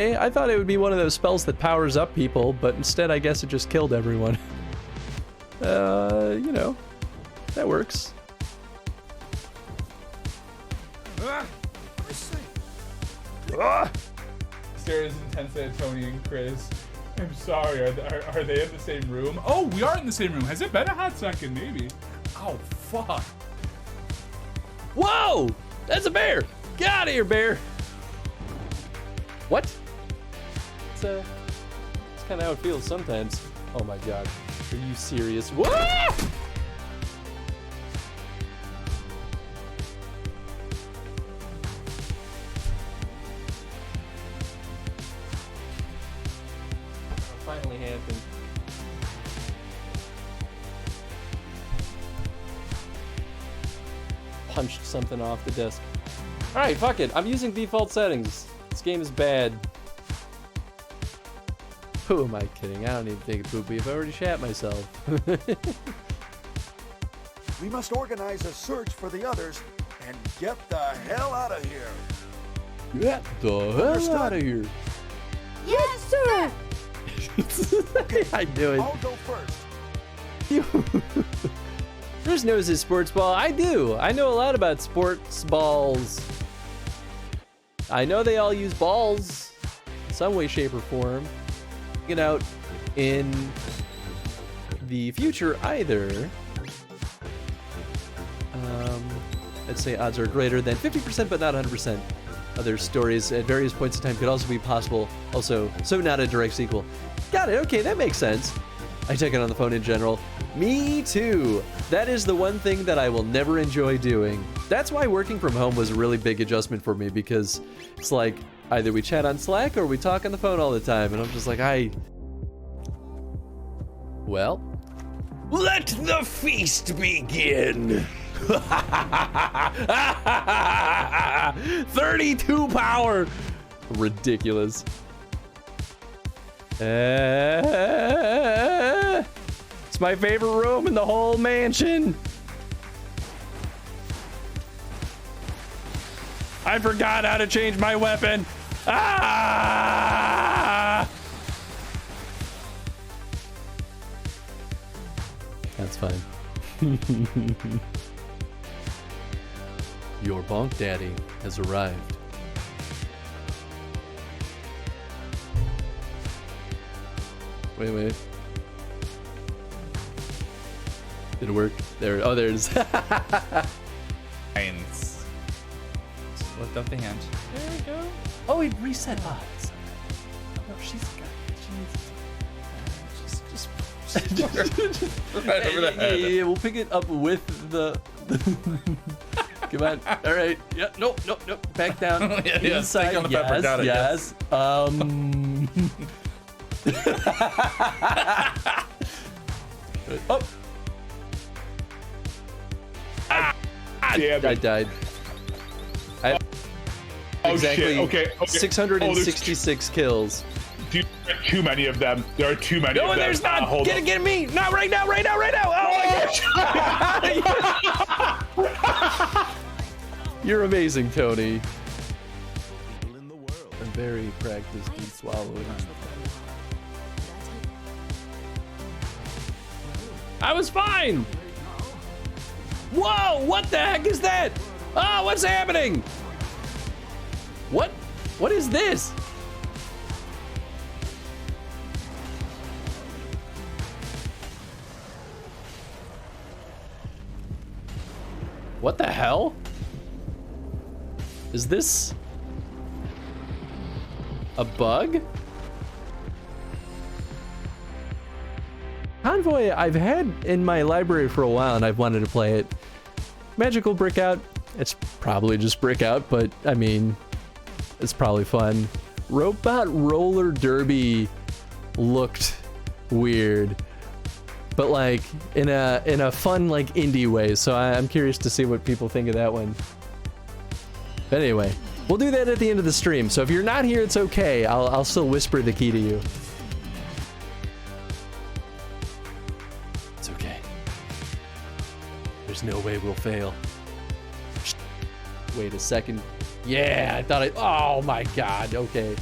I thought it would be one of those spells that powers up people, but instead I guess it just killed everyone. You know, that works. Sarah's intensely at Tony and Chris. I'm sorry, are they in the same room? Oh, we are in the same room. Has it been a hot second? Maybe. Oh, fuck. Whoa! That's a bear! Get out of here, bear! What? It's kind of how it feels sometimes. Oh my god. Are you serious? Whoa! Finally happened. Punched something off the desk. Alright, fuck it. I'm using default settings. This game is bad. Who am I kidding? I don't even think it's poopy. I've already shat myself. We must organize a search for the others and get the hell out of here. Get the hell out of here. Yes, sir! I knew it. I'll go first. Chris knows his sports ball. I do. I know a lot about sports balls. I know they all use balls in some way, shape, or form. Get out in the future either. I'd say odds are greater than 50%, but not 100%. Other stories at various points in time could also be possible. Also, so not a direct sequel. Got it. Okay, that makes sense. I check it on the phone in general. Me too. That is the one thing that I will never enjoy doing. That's why working from home was a really big adjustment for me, because it's like either we chat on Slack or we talk on the phone all the time, and I'm just like, well, let the feast begin. 32 power. Ridiculous. It's my favorite room in the whole mansion. I forgot how to change my weapon. Ah! That's fine. Your bonk daddy has arrived. Wait. Did it work? There. Oh, there it is. Eins. Just lift up the hand. There we go. Oh, it reset odds. Oh, she's got. Just right over the head. Yeah, we'll pick it up with the. Come on. All right. Yeah. Nope. Back down. Yeah, Inside. on the pepper. Got it, Yes. Oh. Damn I it. died. Oh, Exactly. shit. Okay. 666 kills. Dude, there are too many of them. There are too many of them. No, there's not. Hold on. Get me. Not right now. Oh my gosh. You're amazing, Tony. I'm very practiced in swallowing. I was fine. Whoa, what the heck is that? Oh, what's happening? What is this? What the hell? Is this a bug? Convoy I've had in my library for a while and I've wanted to play it. Magical Brick Out, it's probably just Brick Out, but I mean, it's probably fun. Robot Roller Derby looked weird, but like in a fun like indie way, so I'm curious to see what people think of that one. But anyway, we'll do that at the end of the stream, so if you're not here, it's okay. I'll still whisper the key to you. It's okay. There's no way we'll fail. Wait a second. Yeah, I thought oh my god, okay.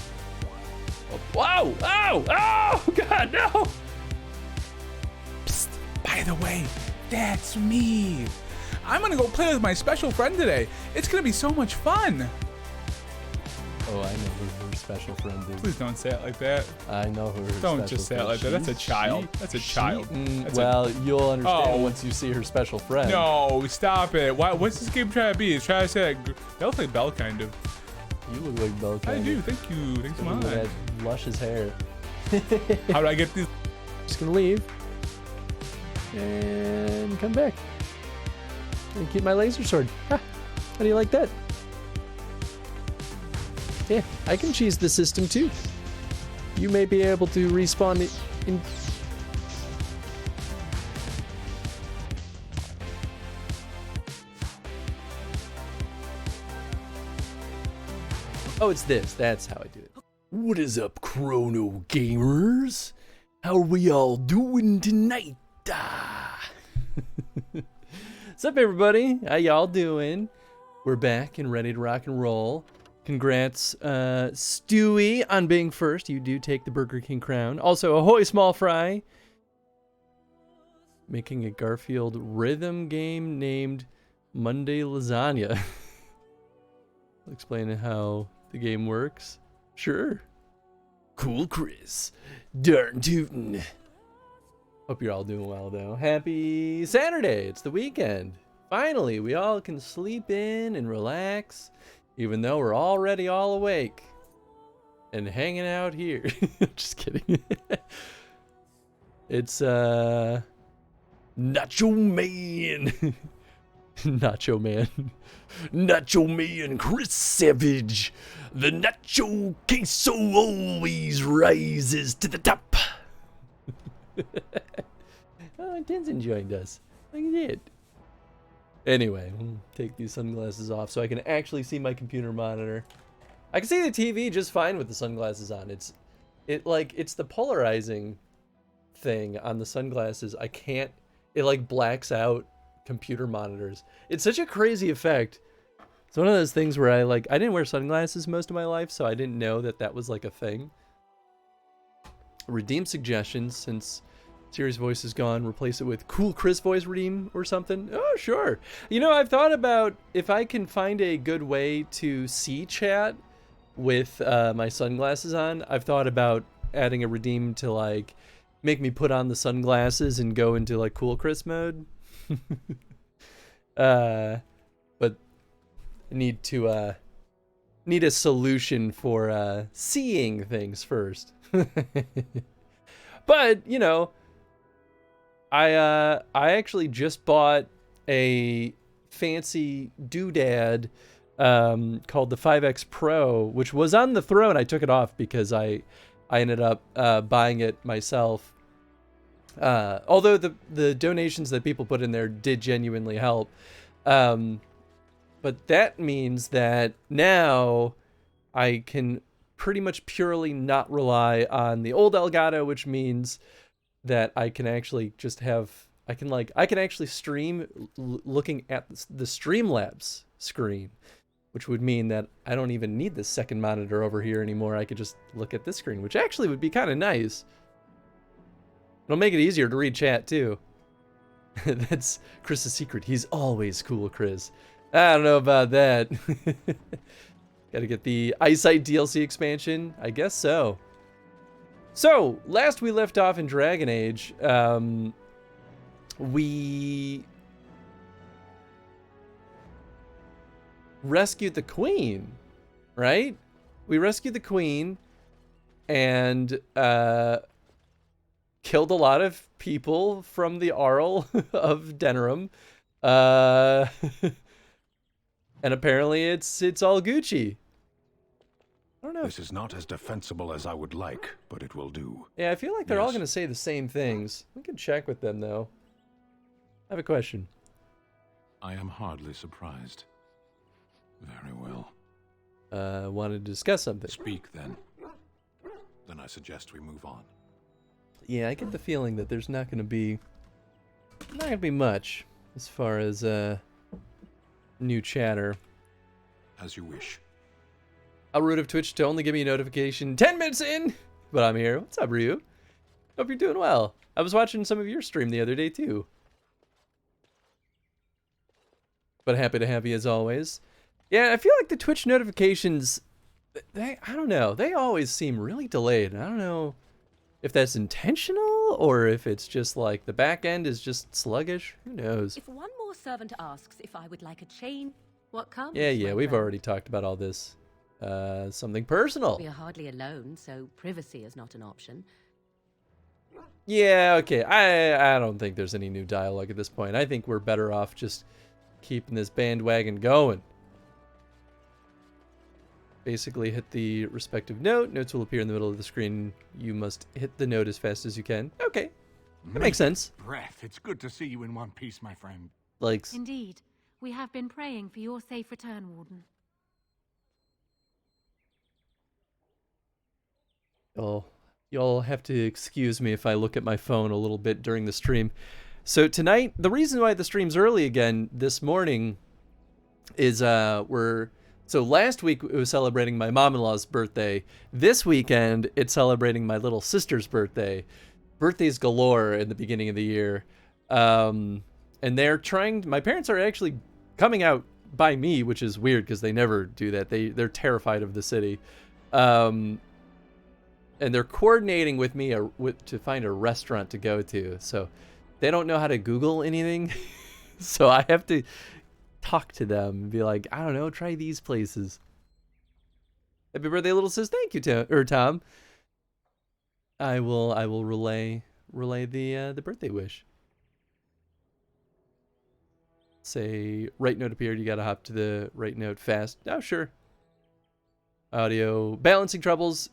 Oh! Oh! Oh! God, no! Psst, by the way, that's me. I'm gonna go play with my special friend today. It's gonna be so much fun. Oh, I know who her special friend is. Please don't say it like that. I know who her Don't special just say it friend like that. That's a is. child. That's a child. Well, you'll understand Oh. once you see her special friend. No, stop it. What's this game trying to be? It's trying to say that looks like Belle, kind of. You look like Belle. I do. Thank you. Thanks so Look much. at that luscious hair. How do I get these? Just gonna leave and come back and keep my laser sword. Ha! How do you like that? Yeah, I can cheese the system too. You may be able to respawn it in. Oh, it's this. That's how I do it. What is up, Chrono Gamers? How are we all doing tonight? What's up, everybody? How y'all doing? We're back and ready to rock and roll. Congrats, Stewie, on being first. You do take the Burger King crown. Also, ahoy, small fry. Making a Garfield rhythm game named Monday Lasagna. I'll explain how the game works. Sure. Cool, Chris. Darn tootin'. Hope you're all doing well, though. Happy Saturday. It's the weekend. Finally, we all can sleep in and relax, even though we're already all awake and hanging out here. Just kidding. It's, Nacho Man. Nacho Man. Nacho Man Chris Savage. The Nacho Queso always rises to the top. Oh, Tenzin joined us. Look at it. Anyway, we'll take these sunglasses off so I can actually see my computer monitor. I can see the TV just fine with the sunglasses on. It's the polarizing thing on the sunglasses. I can't, it like blacks out computer monitors. It's such a crazy effect. It's one of those things where I didn't wear sunglasses most of my life, so I didn't know that that was like a thing. Redeem suggestions since Siri's voice is gone. Replace it with Cool Chris voice redeem or something. Oh, sure. You know, I've thought about if I can find a good way to see chat with my sunglasses on. I've thought about adding a redeem to like make me put on the sunglasses and go into like Cool Chris mode. But I need a solution for seeing things first. But you know, I actually just bought a fancy doodad called the 5X Pro, which was on the throne. I took it off because I ended up buying it myself. Although the donations that people put in there did genuinely help. But that means that now I can pretty much purely not rely on the old Elgato, which means that I can actually just have, I can actually stream looking at the Streamlabs screen, which would mean that I don't even need this second monitor over here anymore. I could just look at this screen, which actually would be kind of nice. It'll make it easier to read chat too. That's Chris's secret. He's always cool, Chris. I don't know about that. Gotta get the Eyesight DLC expansion? I guess so. So, last we left off in Dragon Age, we rescued the Queen, right? We rescued the Queen and killed a lot of people from the Arl of Denerim. And apparently it's all Gucci. I don't know. This is not as defensible as I would like, but it will do. Yeah, I feel like they're all going to say the same things. We can check with them, though. I have a question. I am hardly surprised. Very well. Wanted to discuss something. Speak, then. Then I suggest we move on. Yeah, I get the feeling that there's not going to be much as far as new chatter. As you wish. I'll root of Twitch to only give me a notification 10 minutes in. But I'm here. What's up, Ryu? Hope you're doing well. I was watching some of your stream the other day, too. But happy to have you as always. Yeah, I feel like the Twitch notifications, I don't know. They always seem really delayed. I don't know if that's intentional or if it's just like the back end is just sluggish. Who knows? If one more servant asks if I would like a chain, what comes? Yeah, my we've friend? already talked about all this. Something personal. We are hardly alone, so privacy is not an option. Yeah, okay. I don't think there's any new dialogue at this point. I think we're better off just keeping this bandwagon going. Basically hit the respective note. Notes will appear in the middle of the screen. You must hit the note as fast as you can. Okay. That makes sense. Breath. It's good to see you in one piece, my friend. Like, Indeed. We have been praying for your safe return, Warden. oh, y'all have to excuse me if I look at my phone a little bit during the stream. So tonight, the reason why the stream's early again this morning is so last week it was celebrating my mom-in-law's birthday. This weekend it's celebrating my little sister's birthday. Birthdays galore in the beginning of the year. And my parents are actually coming out by me, which is weird because they never do that. They're terrified of the city. And they're coordinating with me to find a restaurant to go to. So they don't know how to Google anything. So I have to talk to them and be like, I don't know, try these places. Happy birthday, little sis. Thank you, Tom. I will relay the birthday wish. Say right note appeared. You gotta hop to the right note fast. Oh, sure. Audio balancing troubles.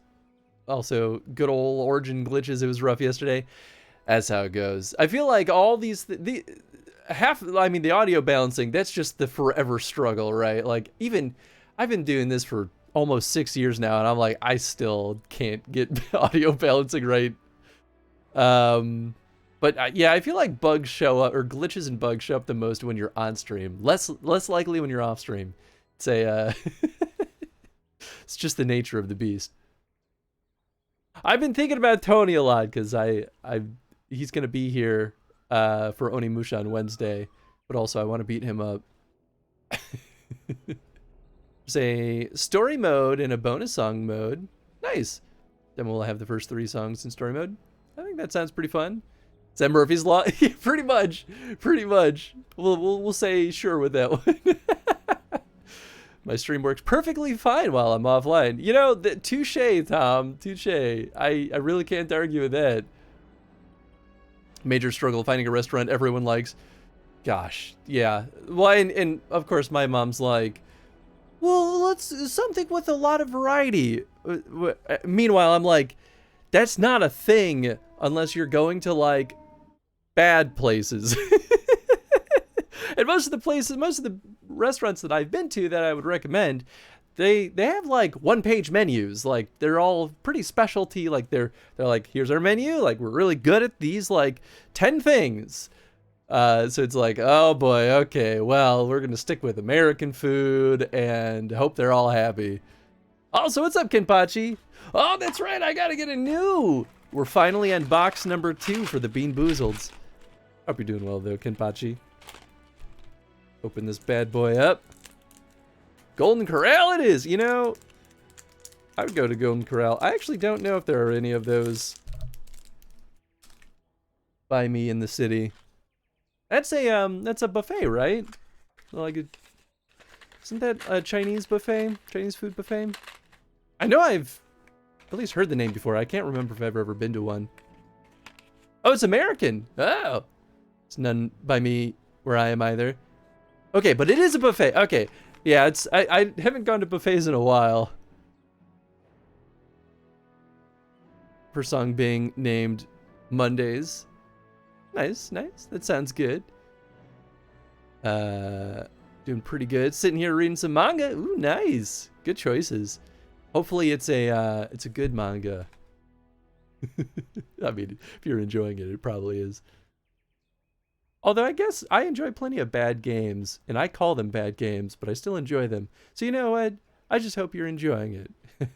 Also, good old origin glitches. It was rough yesterday. That's how it goes. I feel like all the audio balancing, that's just the forever struggle, right? Like, even I've been doing this for almost 6 years now, and I'm like, I still can't get audio balancing right. But yeah, I feel like bugs show up, or glitches and bugs show up the most when you're on stream. Less likely when you're off stream. It's it's just the nature of the beast. I've been thinking about Tony a lot because he's gonna be here for Onimusha on Wednesday, but also I want to beat him up. There's a story mode and a bonus song mode. Nice. Then we'll have the first 3 songs in story mode. I think that sounds pretty fun. Is that Murphy's Law? Pretty much. We'll say sure with that one. My stream works perfectly fine while I'm offline. You know, touche, Tom. Touche. I really can't argue with that. Major struggle finding a restaurant everyone likes. Gosh, yeah. Well, and of course my mom's like, well, let's something with a lot of variety. Meanwhile, I'm like, that's not a thing unless you're going to like bad places. And most of the restaurants that I've been to that I would recommend, they have like one-page menus. Like they're all pretty specialty. Like they're like, here's our menu. Like we're really good at these like 10 things. So it's like, oh boy, okay, well, we're gonna stick with American food and hope they're all happy. Also, what's up, Kenpachi? Oh, that's right, I gotta get a new. We're finally on box number 2 for the Bean Boozleds. Hope you're doing well though, Kenpachi. Open this bad boy up. Golden Corral it is. You know, I would go to Golden Corral. I actually don't know if there are any of those by me in the city. That's a buffet, right? Like, isn't that a Chinese buffet? Chinese food buffet? I know I've at least heard the name before. I can't remember if I've ever been to one. Oh, it's American. Oh, it's none by me where I am either. Okay, but it is a buffet. Okay, yeah, I haven't gone to buffets in a while. First song being named Mondays. Nice. That sounds good. Doing pretty good. Sitting here reading some manga. Ooh, nice. Good choices. Hopefully it's a good manga. I mean, if you're enjoying it, it probably is. Although I guess I enjoy plenty of bad games, and I call them bad games, but I still enjoy them. So you know what? I just hope you're enjoying it.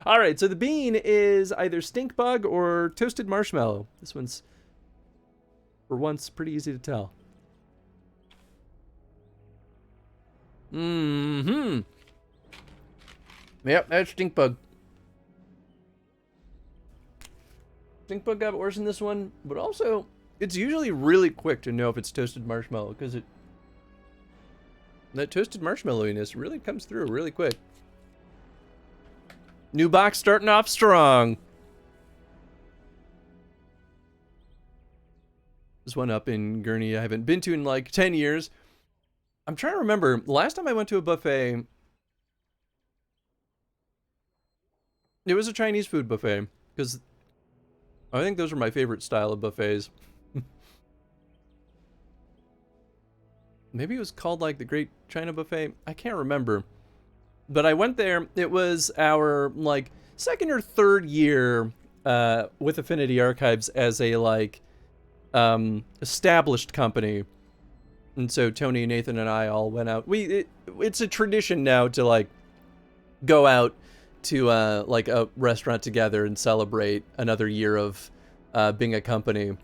All right, so the bean is either stink bug or toasted marshmallow. This one's, for once, pretty easy to tell. Mm-hmm. Yep, that's stink bug. Stink bug got worse in this one, but also, it's usually really quick to know if it's toasted marshmallow, because that toasted marshmallowiness really comes through really quick. New box starting off strong. This one up in Gurney I haven't been to in like 10 years. I'm trying to remember, last time I went to a buffet, it was a Chinese food buffet, because I think those are my favorite style of buffets. Maybe it was called like the Great China Buffet. I can't remember. But I went there. It was our like second or third year with Affinity Archives as a like established company. And so Tony, Nathan, and I all went out. It's a tradition now to like go out to like a restaurant together and celebrate another year of being a company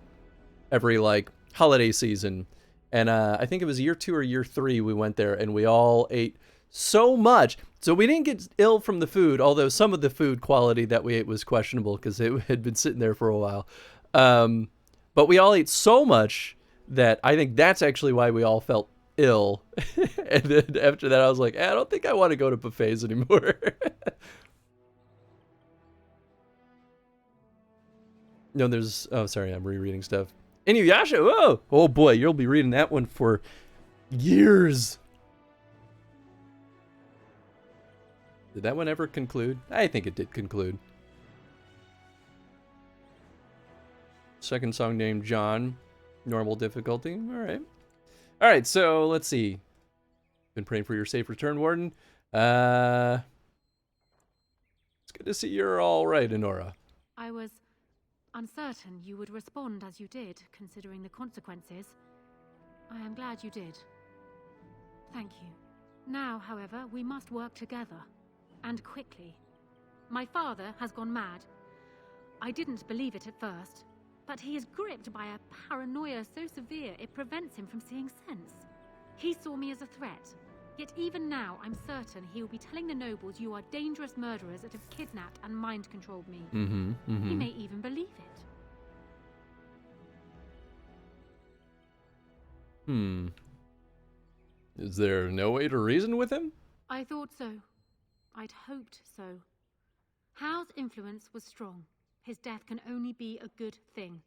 every like holiday season. And I think it was year 2 or year 3 we went there, and we all ate so much. So we didn't get ill from the food, although some of the food quality that we ate was questionable because it had been sitting there for a while. But we all ate so much that I think that's actually why we all felt ill. And then after that, I was like, I don't think I want to go to buffets anymore. No, there's... Oh, sorry, I'm rereading stuff. Inuyasha! Whoa! Oh boy, you'll be reading that one for years. Did that one ever conclude? I think it did conclude. Second song named John. Normal difficulty. Alright. Alright, so let's see. Been praying for your safe return, Warden. It's good to see you're alright, Honora. I was uncertain you would respond as you did, considering the consequences. I am glad you did. Thank you. Now, however, we must work together. And quickly. My father has gone mad. I didn't believe it at first, but he is gripped by a paranoia so severe it prevents him from seeing sense. He saw me as a threat, yet even now I'm certain he will be telling the nobles you are dangerous murderers that have kidnapped and mind-controlled me. He may even believe it. Is there no way to reason with him? I thought so. I'd hoped so. Hao's influence was strong. His death can only be a good thing.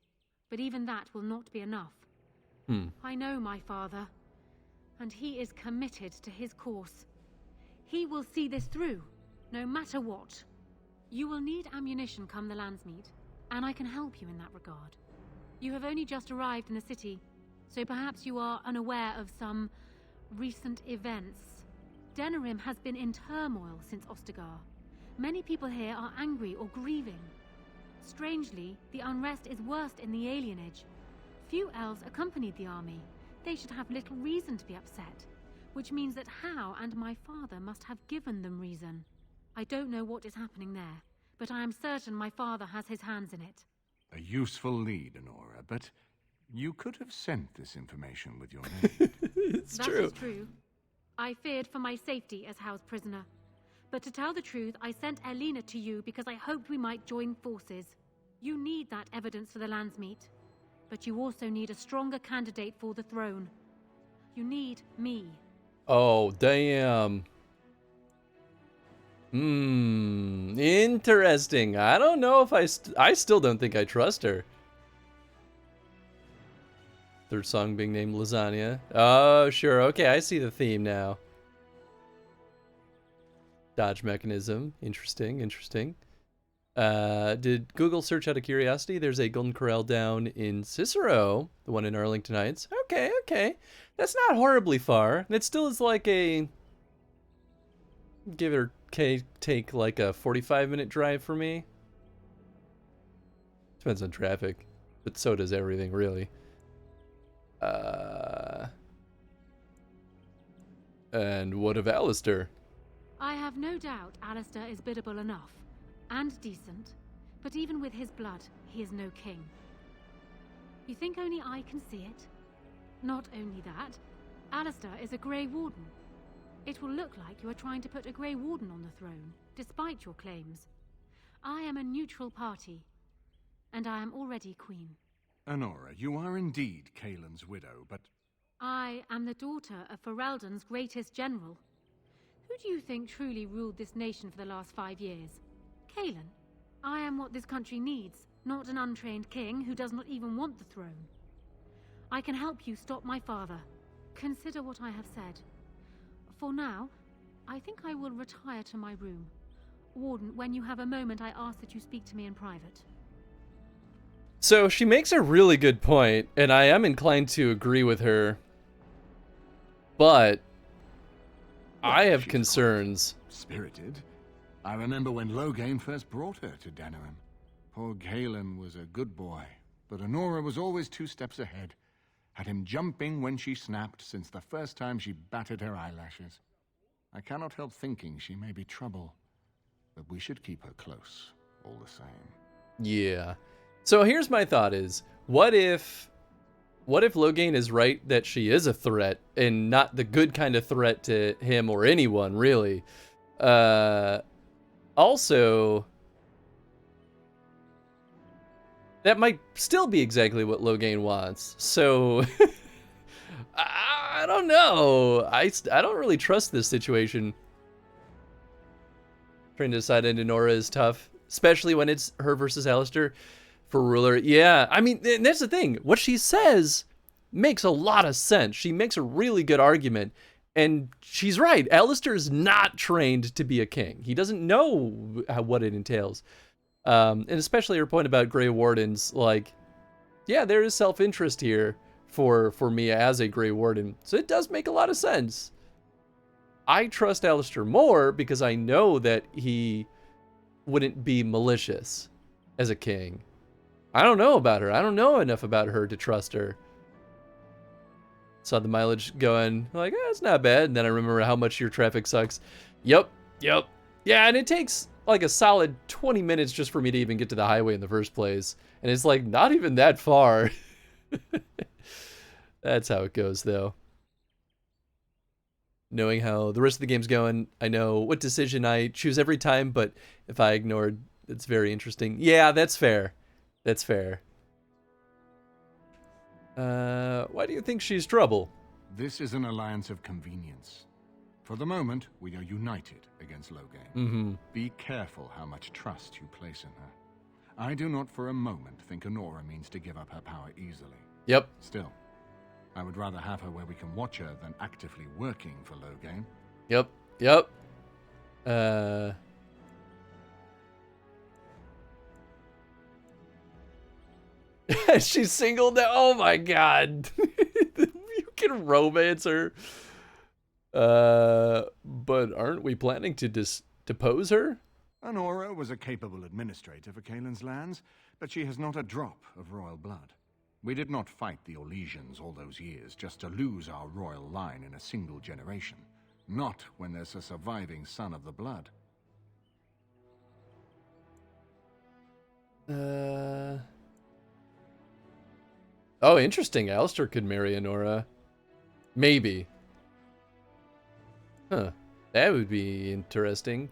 But even that will not be enough. I know my father, and he is committed to his course. He will see this through, no matter what. You will need ammunition come the Landsmeet, and I can help you in that regard. You have only just arrived in the city, so perhaps you are unaware of some recent events. Denerim has been in turmoil since Ostagar. Many people here are angry or grieving. Strangely, the unrest is worst in the alienage. Few elves accompanied the army. They should have little reason to be upset, which means that Hao and my father must have given them reason. I don't know what is happening there, but I am certain my father has his hands in it. A useful lead, Honora, but you could have sent this information with your name. It's That true. is true. I feared for my safety as Hao's prisoner. But to tell the truth, I sent Elena to you because I hoped we might join forces. You need that evidence for the Landsmeet. But you also need a stronger candidate for the throne. You need me. Oh, damn. Interesting. I don't know if I still don't think I trust her. Third song being named Lasagna. Oh, sure. Okay, I see the theme now. Dodge mechanism. Interesting, interesting. Did Google search out of curiosity? There's a Golden Corral down in Cicero, the one in Arlington Heights. Okay, okay. That's not horribly far. And it still is like a... give or take like a 45-minute drive for me. Depends on traffic. But so does everything, really. And what of Alistair? I have no doubt Alistair is biddable enough. and decent, but even with his blood, he is no king. You think only I can see it? Not only that, Alistair is a Grey Warden. It will look like you are trying to put a Grey Warden on the throne, despite your claims. I am a neutral party, and I am already queen. Honora, you are indeed Kaelin's widow, but... I am the daughter of Ferelden's greatest general. Who do you think truly ruled this nation for the last 5 years? Kaelin. I am what this country needs, not an untrained king who does not even want the throne. I can help you stop my father. Consider what I have said. For now, I think I will retire to my room. Warden, when you have a moment, I ask that you speak to me in private. So she makes a really good point, and I am inclined to agree with her. But I have She's concerns. quite spirited. I remember when Loghain first brought her to Denerim. Poor Kaelin was a good boy, but Honora was always 2 steps ahead. Had him jumping when she snapped since the first time she batted her eyelashes. I cannot help thinking she may be trouble, but we should keep her close, all the same. Yeah. So here's my thought is, what if Loghain is right that she is a threat and not the good kind of threat to him or anyone, really? Also, that might still be exactly what Loghain wants. So I don't know. I don't really trust this situation. Trying to decide on Nora is tough, especially when it's her versus Alistair for ruler. Yeah, I mean, that's the thing. What she says makes a lot of sense. She makes a really good argument. And she's right. Alistair is not trained to be a king. He doesn't know what it entails. And especially her point about Grey Wardens, like, yeah, there is self-interest here for me as a Grey Warden. So it does make a lot of sense. I trust Alistair more because I know that he wouldn't be malicious as a king. I don't know about her. I don't know enough about her to trust her. Saw the mileage going, like, it's not bad. And then I remember how much your traffic sucks. Yep. Yeah, and it takes like a solid 20 minutes just for me to even get to the highway in the first place. And it's like not even that far. That's how it goes, though. Knowing how the rest of the game's going, I know what decision I choose every time, but if I ignored, it's very interesting. Yeah, that's fair. That's fair. Why do you think she's trouble? This is an alliance of convenience. For the moment, we are united against Loghain. Mm-hmm. Be careful how much trust you place in her. I do not for a moment think Honora means to give up her power easily. Yep. Still, I would rather have her where we can watch her than actively working for Loghain. Yep. She's single now. Oh my god. You can romance her. But aren't we planning to depose her? Honora was a capable administrator for Kaelin's lands, but she has not a drop of royal blood. We did not fight the Orlesians all those years just to lose our royal line in a single generation. Not when there's a surviving son of the blood. Oh, interesting. Alistair could marry Honora. Maybe. Huh. That would be interesting.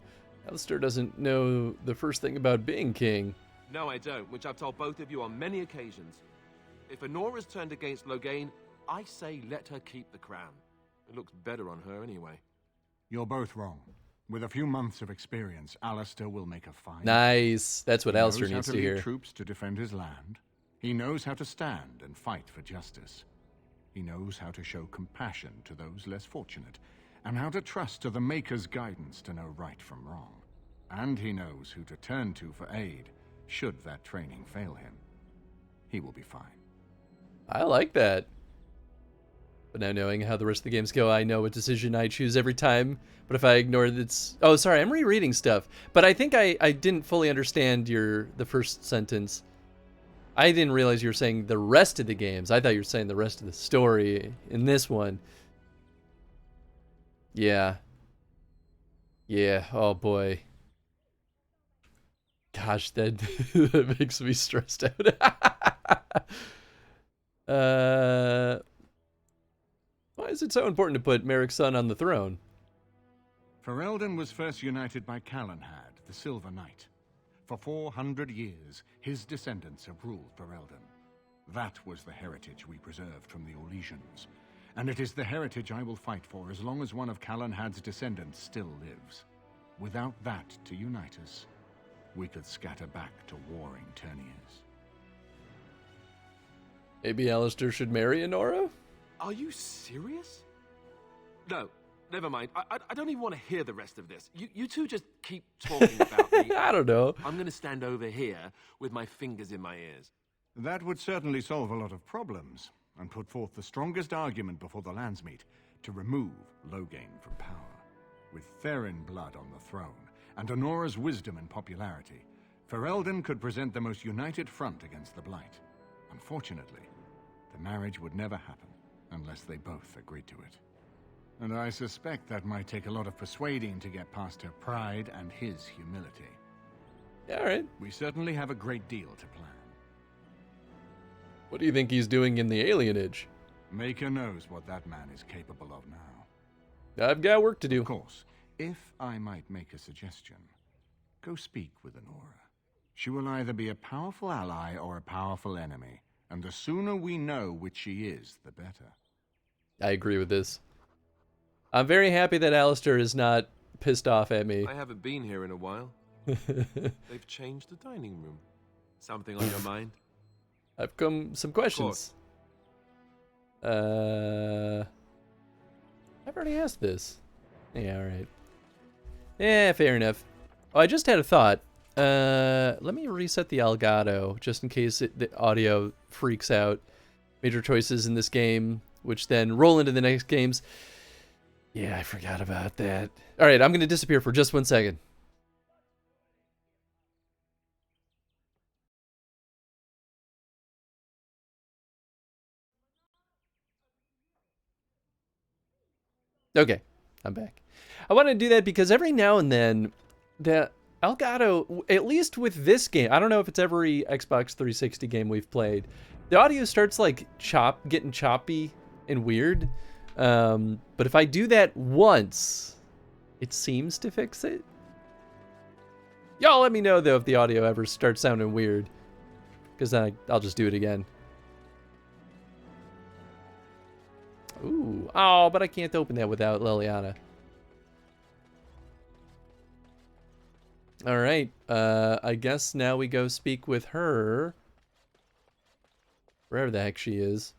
Alistair doesn't know the first thing about being king. No, I don't, which I've told both of you on many occasions. If Honora's turned against Loghain, I say let her keep the crown. It looks better on her anyway. You're both wrong. With a few months of experience, Alistair will make a fine. Nice. That's what Alistair needs to He knows how to hear. lead troops to defend his land. He knows how to stand and fight for justice. He knows how to show compassion to those less fortunate, and how to trust to the Maker's guidance to know right from wrong. And he knows who to turn to for aid, should that training fail him. He will be fine. I like that. But now knowing how the rest of the games go, I know what decision I choose every time. But if I ignore it's... Oh, sorry, I'm rereading stuff. But I think I didn't fully understand the first sentence. I didn't realize you were saying the rest of the games. I thought you were saying the rest of the story in this one. Yeah. Yeah, oh boy. Gosh, that, that makes me stressed out. Why is it so important to put Merrick's son on the throne? Ferelden was first united by Calenhad, the Silver Knight. For 400 years, his descendants have ruled Ferelden. That was the heritage we preserved from the Orlesians. And it is the heritage I will fight for as long as one of Calenhad's descendants still lives. Without that to unite us, we could scatter back to warring Terniers. Maybe Alistair should marry Honora? Are you serious? No, never mind. I don't even want to hear the rest of this. You two just keep talking about me. I don't know. I'm going to stand over here with my fingers in my ears. That would certainly solve a lot of problems, and put forth the strongest argument before the Landsmeet to remove Loghain from power. With Therin blood on the throne, and Honora's wisdom and popularity, Ferelden could present the most united front against the Blight. Unfortunately, the marriage would never happen unless they both agreed to it. And I suspect that might take a lot of persuading to get past her pride and his humility. All right. We certainly have a great deal to plan. What do you think he's doing in the alienage? Maker knows what that man is capable of now. I've got work to do. Of course, if I might make a suggestion, go speak with Honora. She will either be a powerful ally or a powerful enemy, and the sooner we know which she is, the better. I agree with this. I'm very happy that Alistair is not pissed off at me. I haven't been here in a while. They've changed the dining room. Something on your mind? I've come some questions. I've already asked this. Yeah, all right. Yeah, fair enough. Oh, I just had a thought. Let me reset the Elgato just in case the audio freaks out. Major choices in this game, which then roll into the next games. Yeah, I forgot about that. All right, I'm going to disappear for just 1 second. Okay, I'm back. I want to do that because every now and then, the Elgato, at least with this game, I don't know if it's every Xbox 360 game we've played, the audio starts like getting choppy and weird. But if I do that once, it seems to fix it. Y'all let me know though if the audio ever starts sounding weird, because then I'll just do it again. Ooh, oh, but I can't open that without Liliana. All right, I guess now we go speak with her. Wherever the heck she is.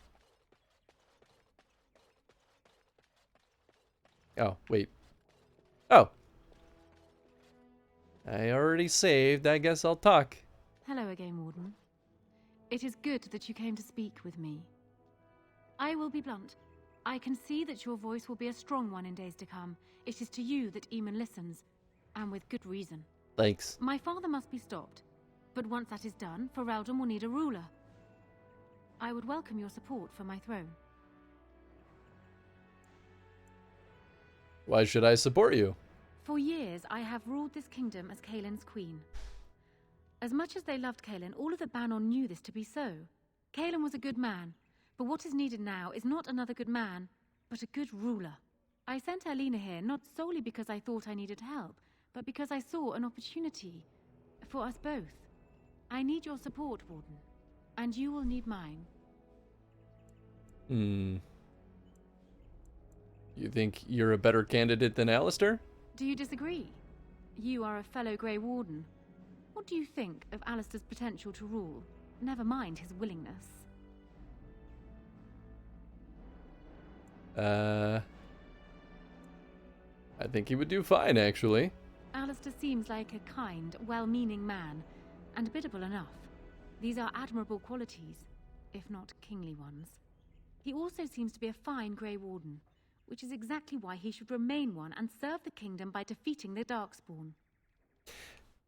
Oh, wait. Oh. I already saved. I guess I'll talk. Hello again, Warden. It is good that you came to speak with me. I will be blunt. I can see that your voice will be a strong one in days to come. It is to you that Eamon listens, and with good reason. Thanks. My father must be stopped, but once that is done, Ferelden will need a ruler. I would welcome your support for my throne. Why should I support you? For years, I have ruled this kingdom as Caelin's queen. As much as they loved Caelin, all of the Banon knew this to be so. Caelin was a good man, but what is needed now is not another good man, but a good ruler. I sent Alina here not solely because I thought I needed help, but because I saw an opportunity for us both. I need your support, Warden, and you will need mine. You think you're a better candidate than Alistair? Do you disagree? You are a fellow Grey Warden. What do you think of Alistair's potential to rule? Never mind his willingness. I think he would do fine, actually. Alistair seems like a kind, well-meaning man, and biddable enough. These are admirable qualities, if not kingly ones. He also seems to be a fine Grey Warden, which is exactly why he should remain one and serve the kingdom by defeating the Darkspawn.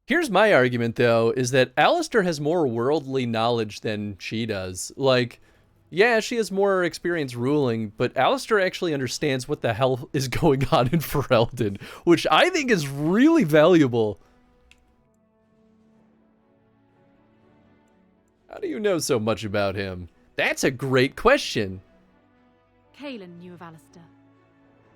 Here's my argument, though, is that Alistair has more worldly knowledge than she does. Like, yeah, she has more experience ruling, but Alistair actually understands what the hell is going on in Ferelden, which I think is really valuable. do you know so much about him? That's a great question. Kaelin knew of Alistair.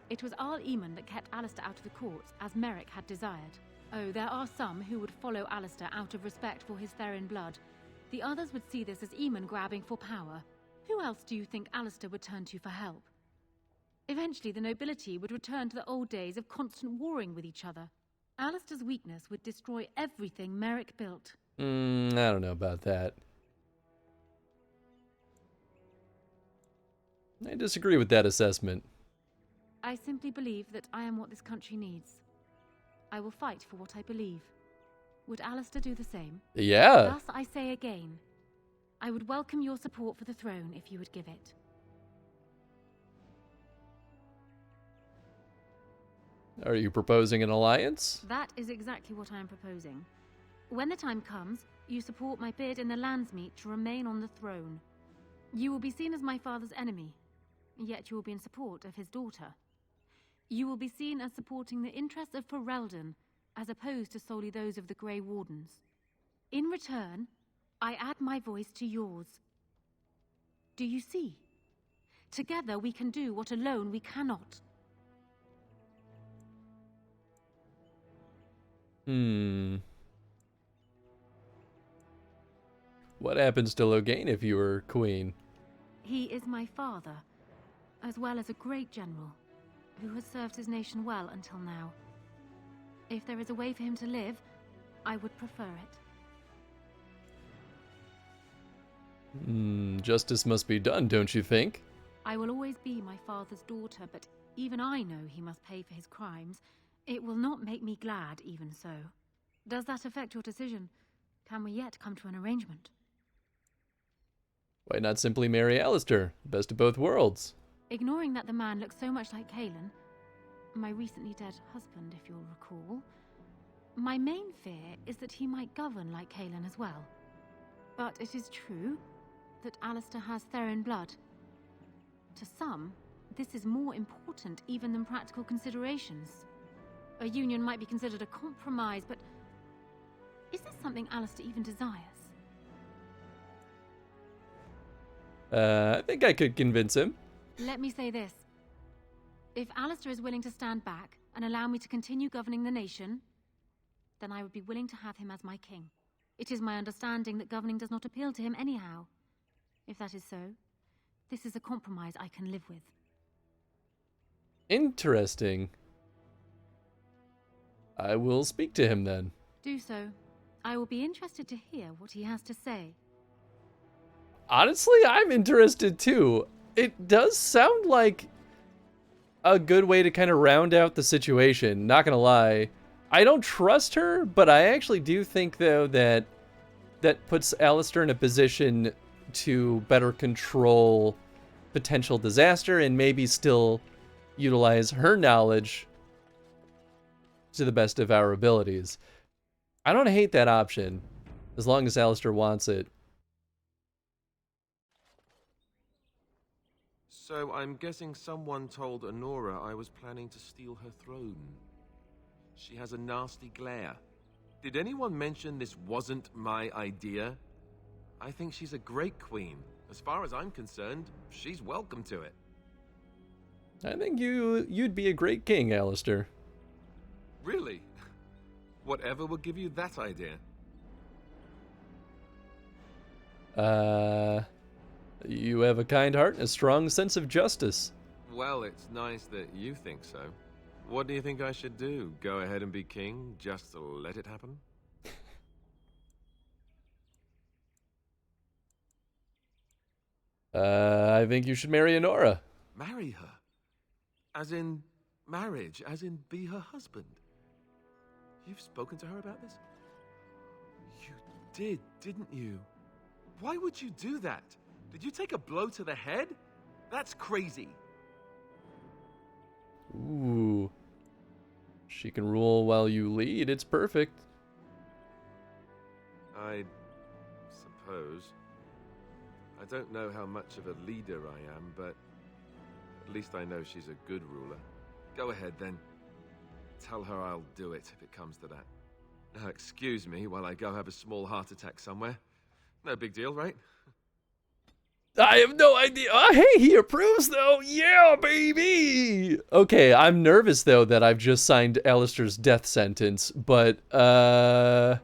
It was Arl Eamon that kept Alistair out of the courts, as Merrick had desired. Oh, there are some who would follow Alistair out of respect for his Therin blood. The others would see this as Eamon grabbing for power. Who else do you think Alistair would turn to for help? Eventually, the nobility would return to the old days of constant warring with each other. Alistair's weakness would destroy everything Merrick built. I don't know about that. I disagree with that assessment. I simply believe that I am what this country needs. I will fight for what I believe. Would Alistair do the same? Yeah. Thus I say again, I would welcome your support for the throne if you would give it. Are you proposing an alliance? That is exactly what I am proposing. When the time comes, you support my bid in the Landsmeet to remain on the throne. You will be seen as my father's enemy, yet you will be in support of his daughter. You will be seen as supporting the interests of Ferelden, as opposed to solely those of the Grey Wardens. In return, I add my voice to yours. Do you see? Together we can do what alone we cannot. What happens to Loghain if you were queen? He is my father, as well as a great general, who has served his nation well until now. If there is a way for him to live, I would prefer it. Justice must be done, don't you think? I will always be my father's daughter, but even I know he must pay for his crimes. It will not make me glad, even so. Does that affect your decision? Can we yet come to an arrangement? Why not simply marry Alistair? Best of both worlds. Ignoring that the man looks so much like Kaelin, my recently dead husband, if you'll recall, my main fear is that he might govern like Kaelin as well. But it is true that Alistair has Therin blood. To some, this is more important even than practical considerations. A union might be considered a compromise, but is this something Alistair even desires? I think I could convince him. Let me say this. If Alistair is willing to stand back and allow me to continue governing the nation, then I would be willing to have him as my king. It is my understanding that governing does not appeal to him anyhow. If that is so, this is a compromise I can live with. Interesting. I will speak to him then. Do so. I will be interested to hear what he has to say. Honestly, I'm interested too. It does sound like a good way to kind of round out the situation, not gonna lie. I don't trust her, but I actually do think, though, that puts Alistair in a position to better control potential disaster and maybe still utilize her knowledge to the best of our abilities. I don't hate that option, as long as Alistair wants it. So I'm guessing someone told Honora I was planning to steal her throne. She has a nasty glare. Did anyone mention this wasn't my idea? I think she's a great queen. As far as I'm concerned, she's welcome to it. I think you'd be a great king, Alistair. Really? Whatever would give you that idea? You have a kind heart and a strong sense of justice. Well, it's nice that you think so. What do you think I should do? Go ahead and be king, just to let it happen? I think you should marry Honora. Marry her? As in marriage, as in be her husband? You've spoken to her about this? You did, didn't you? Why would you do that? Did you take a blow to the head? That's crazy. Ooh. She can rule while you lead. It's perfect. I suppose. I don't know how much of a leader I am, but at least I know she's a good ruler. Go ahead, then. Tell her I'll do it if it comes to that. Excuse me while I go have a small heart attack somewhere. No big deal, right? I have no idea. Oh, hey, he approves though. Yeah, baby. Okay, I'm nervous though that I've just signed Alistair's death sentence, but all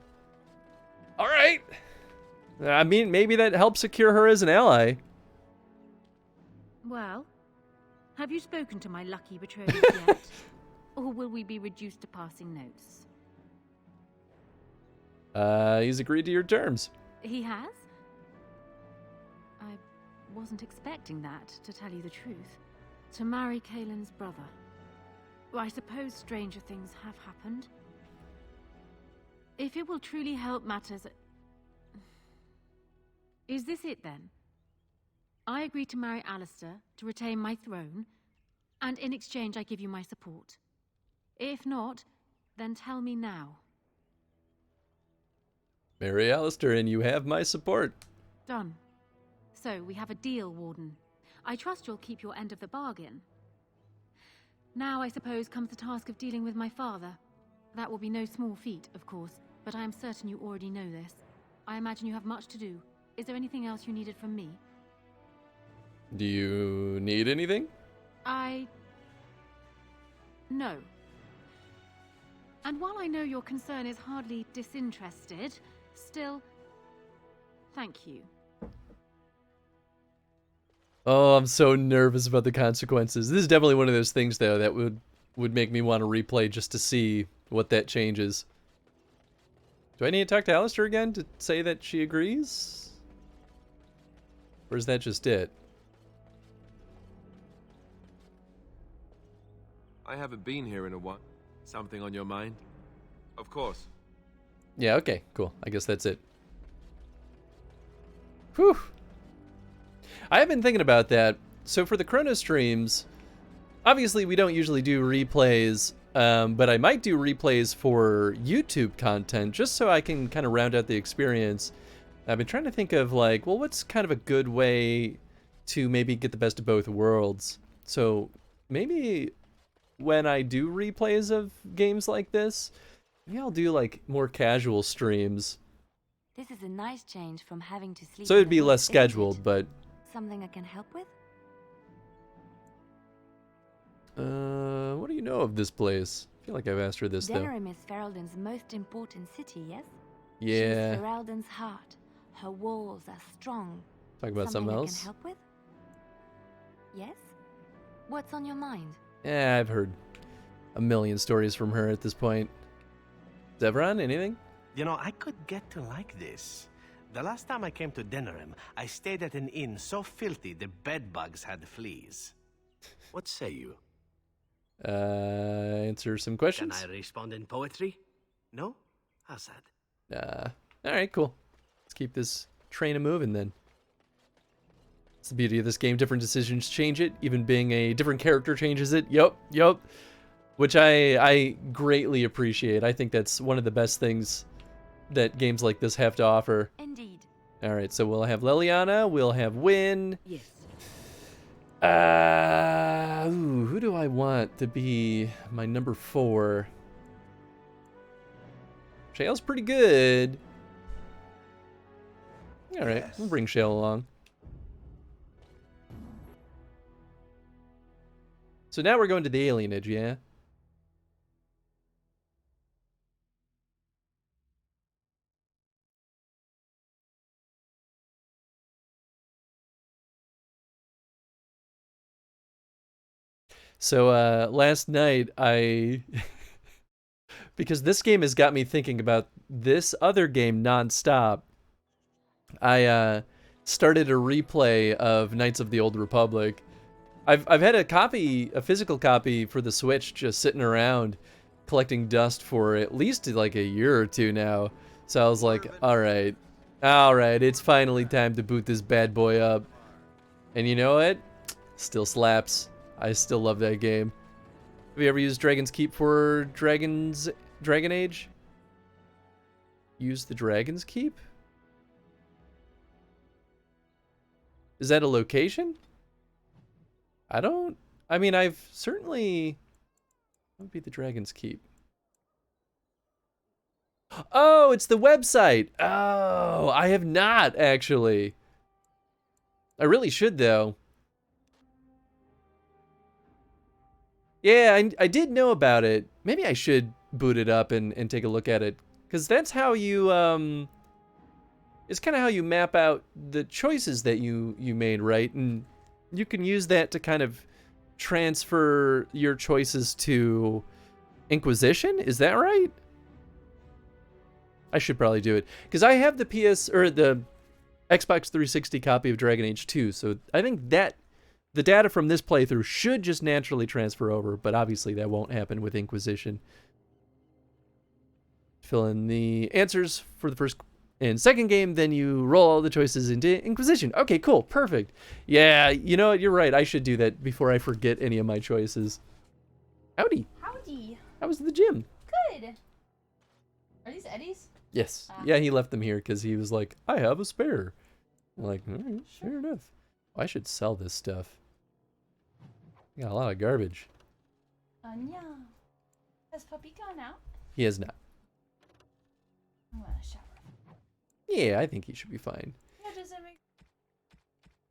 right. I mean, maybe that helps secure her as an ally. Well, have you spoken to my lucky betrothed yet? Or will we be reduced to passing notes? He's agreed to your terms. He has? I wasn't expecting that, to tell you the truth. To marry Kaelin's brother. Well, I suppose stranger things have happened. If it will truly help matters... Is this it, then? I agree to marry Alistair to retain my throne, and in exchange I give you my support. If not, then tell me now. Marry Alistair and you have my support. Done. So, we have a deal, Warden. I trust you'll keep your end of the bargain. Now, I suppose, comes the task of dealing with my father. That will be no small feat, of course, but I am certain you already know this. I imagine you have much to do. Is there anything else you needed from me? Do you need anything? No. And while I know your concern is hardly disinterested, still, thank you. Oh, I'm so nervous about the consequences. This is definitely one of those things, though, that would make me want to replay just to see what that changes. Do I need to talk to Alistair again to say that she agrees? Or is that just it? I haven't been here in a while. Something on your mind? Of course. Yeah, okay, cool. I guess that's it. Whew. I have been thinking about that. So for the chrono streams, obviously we don't usually do replays, but I might do replays for YouTube content just so I can kind of round out the experience. I've been trying to think of like, well, what's kind of a good way to maybe get the best of both worlds? So maybe when I do replays of games like this, maybe I'll do like more casual streams. This is a nice change from having to sleep. So it'd be less scheduled, but something I can help with? what do you know of this place? I feel like I've asked her this though. Denerim is Ferelden's most important city, yes? Yeah. She's Ferelden's heart. Her walls are strong. Talk about something I else. can help with? Yes? What's on your mind? Yeah, I've heard a million stories from her at this point. Zevran, anything? You know, I could get to like this. The last time I came to Denerim, I stayed at an inn so filthy the bedbugs had fleas. What say you? Answer some questions? Can I respond in poetry? No? How's that? Alright, cool. Let's keep this train a-moving then. It's the beauty of this game. Different decisions change it. Even being a different character changes it. Yup. Which I greatly appreciate. I think that's one of the best things that games like this have to offer. Indeed. Alright, so we'll have Leliana, we'll have Wynn. Yes. Who do I want to be my number 4? Shale's pretty good. Alright, Yes. we'll bring Shale along. So now we're going to the alienage, yeah? So last night because this game has got me thinking about this other game nonstop, I started a replay of Knights of the Old Republic. I've had a physical copy for the Switch just sitting around collecting dust for at least like a year or two now. So I was like, all right, it's finally time to boot this bad boy up. And you know what? Still slaps. I still love that game. Have you ever used Dragon's Keep for Dragon Age? Use the Dragon's Keep? Is that a location? I mean, I've certainly... What would be the Dragon's Keep? Oh, it's the website. Oh, I have not actually. I really should though. Yeah, I did know about it. Maybe I should boot it up and take a look at it. Because that's how you, it's kind of how you map out the choices that you made, right? And you can use that to kind of transfer your choices to Inquisition. Is that right? I should probably do it. Because I have the the Xbox 360 copy of Dragon Age 2, so I think that the data from this playthrough should just naturally transfer over, but obviously that won't happen with Inquisition. Fill in the answers for the first and second game, then you roll all the choices into Inquisition. Okay, cool, perfect. Yeah, you know what, you're right, I should do that before I forget any of my choices. Howdy. Howdy. How was the gym? Good. Are these Eddie's? Yes. Yeah, he left them here because he was like, I have a spare. I'm like, all right, fair enough. I should sell this stuff. I got a lot of garbage. Yeah. Has Puppy gone out? He has not. I want to shower. Yeah, I think he should be fine. Yeah, does it make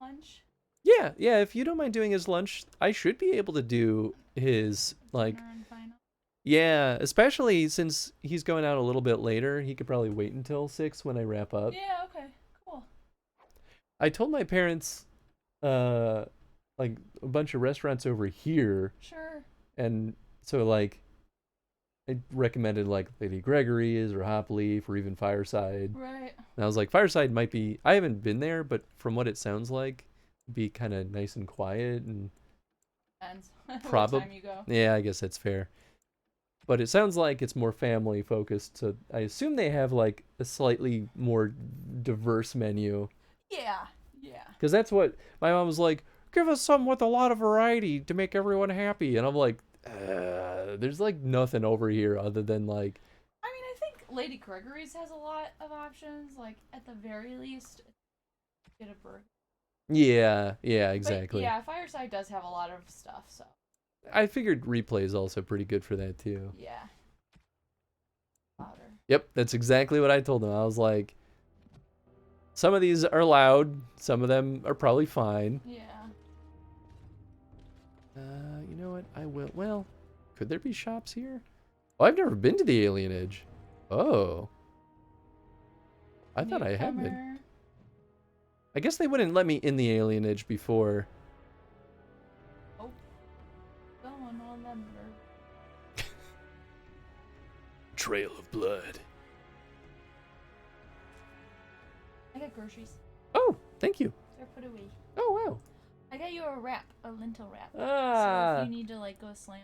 lunch? Yeah, if you don't mind doing his lunch, I should be able to do his, like... Yeah, especially since he's going out a little bit later. He could probably wait until 6 when I wrap up. Yeah, okay, cool. I told my parents, like, a bunch of restaurants over here. Sure. And so, like, I recommended, like, Lady Gregory's or Hop Leaf or even Fireside. Right. And I was like, Fireside might be... I haven't been there, but from what it sounds like, it'd be kind of nice and quiet and... Depends. What time you go. Yeah, I guess that's fair. But it sounds like it's more family focused, so I assume they have like a slightly more diverse menu. Yeah. Because that's what my mom was like, give us something with a lot of variety to make everyone happy. And I'm like, there's like nothing over here other than like... I mean, I think Lady Gregory's has a lot of options. Like, at the very least, get a burger. Yeah, exactly. But yeah, Fireside does have a lot of stuff, so... I figured replay is also pretty good for that too. Yeah. Louder. Yep, that's exactly what I told them. I was like, some of these are loud, some of them are probably fine. Yeah. You know what? I will. Well, could there be shops here? Oh, I've never been to the Alien Edge. Oh. I thought I had been. I guess they wouldn't let me in the Alien Edge before. Trail of blood. I got groceries. Oh, thank you. They're put away. Oh, wow. I got you a wrap, a lentil wrap. Ah. So if you need to like go slam.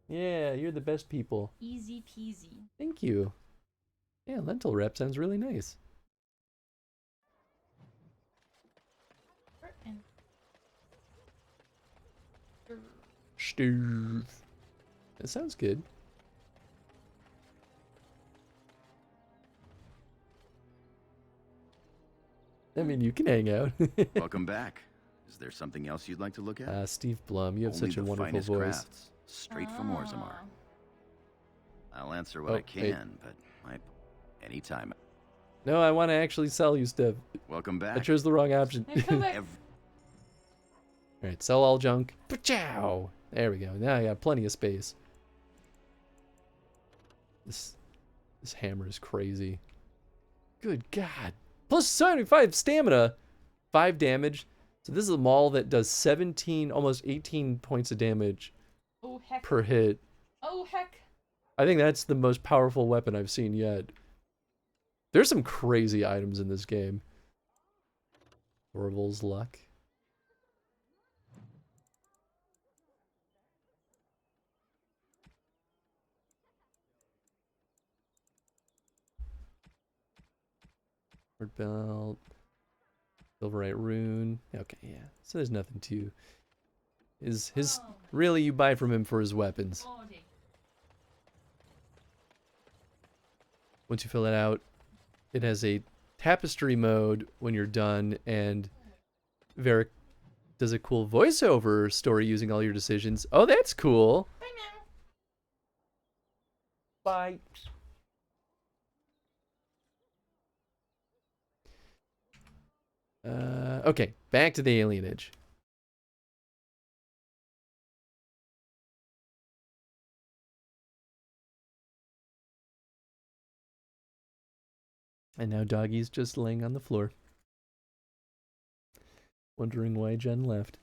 Yeah, you're the best people. Easy peasy. Thank you. Yeah, lentil wrap sounds really nice. Stew. That sounds good. I mean, you can hang out. Welcome back. Is there something else you'd like to look at? Steve Blum, you have Only such a the wonderful finest voice. crafts, straight from Orzammar. I'll answer what I can, but anytime. No, I want to actually sell you stuff. Welcome back. I chose the wrong option. Alright, sell all junk. Pachow! There we go. Now I got plenty of space. This hammer is crazy. Good God. Plus 75 stamina. 5 damage. So this is a maul that does 17, almost 18 points of damage per hit. Oh, heck. I think that's the most powerful weapon I've seen yet. There's some crazy items in this game. Orville's Luck. Belt, Silverite Rune. Okay, yeah. So there's nothing to. Really, you buy from him for his weapons. Once you fill it out, it has a tapestry mode when you're done, and Varric does a cool voiceover story using all your decisions. Oh, that's cool. Bye. Okay, back to the alienage. And now Doggy's just laying on the floor, wondering why Jen left.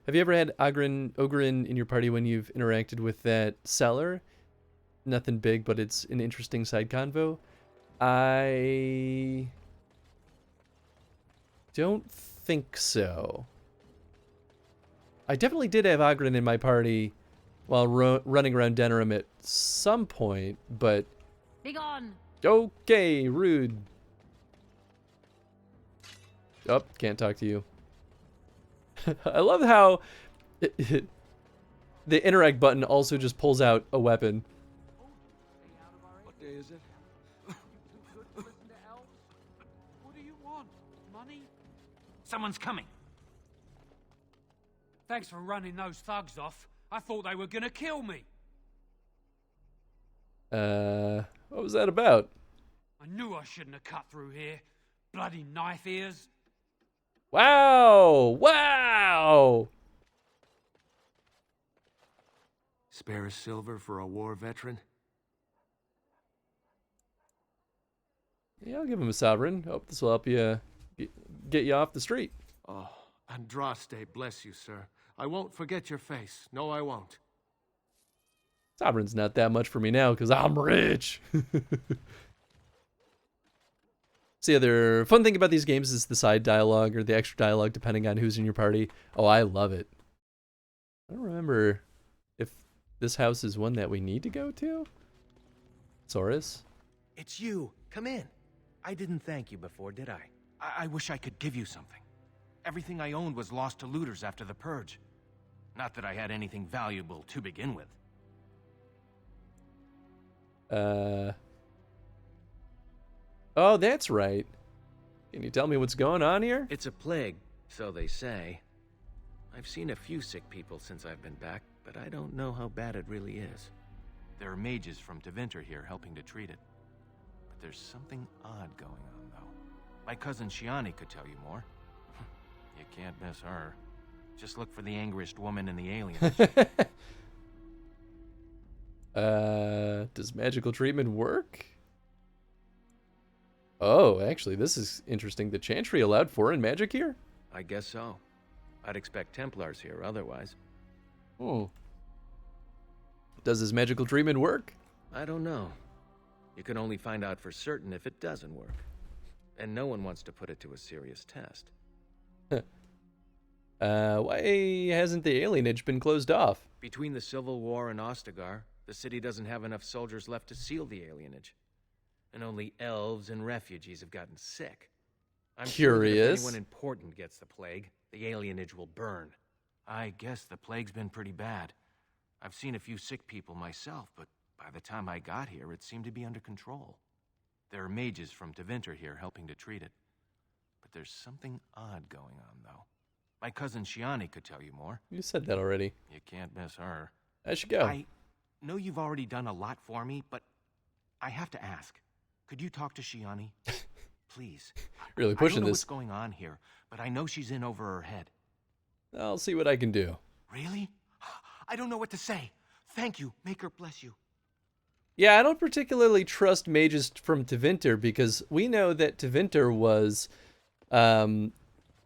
Have you ever had Ogren in your party when you've interacted with that seller? Nothing big, but it's an interesting side convo. I don't think so. I definitely did have Ogren in my party while running around Denerim at some point, but... Begone! Okay, rude. Oh, can't talk to you. I love how the interact button also just pulls out a weapon. What day is it? What do you want? Money? Someone's coming. Thanks for running those thugs off. I thought they were gonna kill me. What was that about? I knew I shouldn't have cut through here. Bloody knife ears. Wow! Wow! Spare a silver for a war veteran? Yeah, I'll give him a sovereign. Hope this will help you get you off the street. Oh, Andraste, bless you, sir. I won't forget your face. No, I won't. Sovereign's not that much for me now because I'm rich. So the other fun thing about these games is the side dialogue or the extra dialogue depending on who's in your party. Oh, I love it. I don't remember if this house is one that we need to go to. Saurus? It's you. Come in. I didn't thank you before, did I? I wish I could give you something. Everything I owned was lost to looters after the purge. Not that I had anything valuable to begin with. Oh, that's right. Can you tell me what's going on here? It's a plague, so they say. I've seen a few sick people since I've been back, but I don't know how bad it really is. There are mages from Tevinter here helping to treat it. But there's something odd going on, though. My cousin Shiani could tell you more. You can't miss her. Just look for the angriest woman in the alien. Does magical treatment work? Oh, actually, this is interesting. The Chantry allowed foreign magic here? I guess so. I'd expect Templars here otherwise. Oh. Does this magical treatment work? I don't know. You can only find out for certain if it doesn't work. And no one wants to put it to a serious test. Why hasn't the alienage been closed off? Between the Civil War and Ostagar, the city doesn't have enough soldiers left to seal the alienage. And only elves and refugees have gotten sick. I'm sure that if anyone important gets the plague, the alienage will burn. I guess the plague's been pretty bad. I've seen a few sick people myself, but by the time I got here, it seemed to be under control. There are mages from Tevinter here helping to treat it. But there's something odd going on, though. My cousin Shiani could tell you more. You said that already. You can't miss her. I should go. I know you've already done a lot for me, but I have to ask. Could you talk to Shiani? Please. Really pushing I don't know this. what's going on here, but I know she's in over her head. I'll see what I can do. Really? I don't know what to say. Thank you. Make her bless you. Yeah, I don't particularly trust mages from Tevinter because we know that Tevinter was,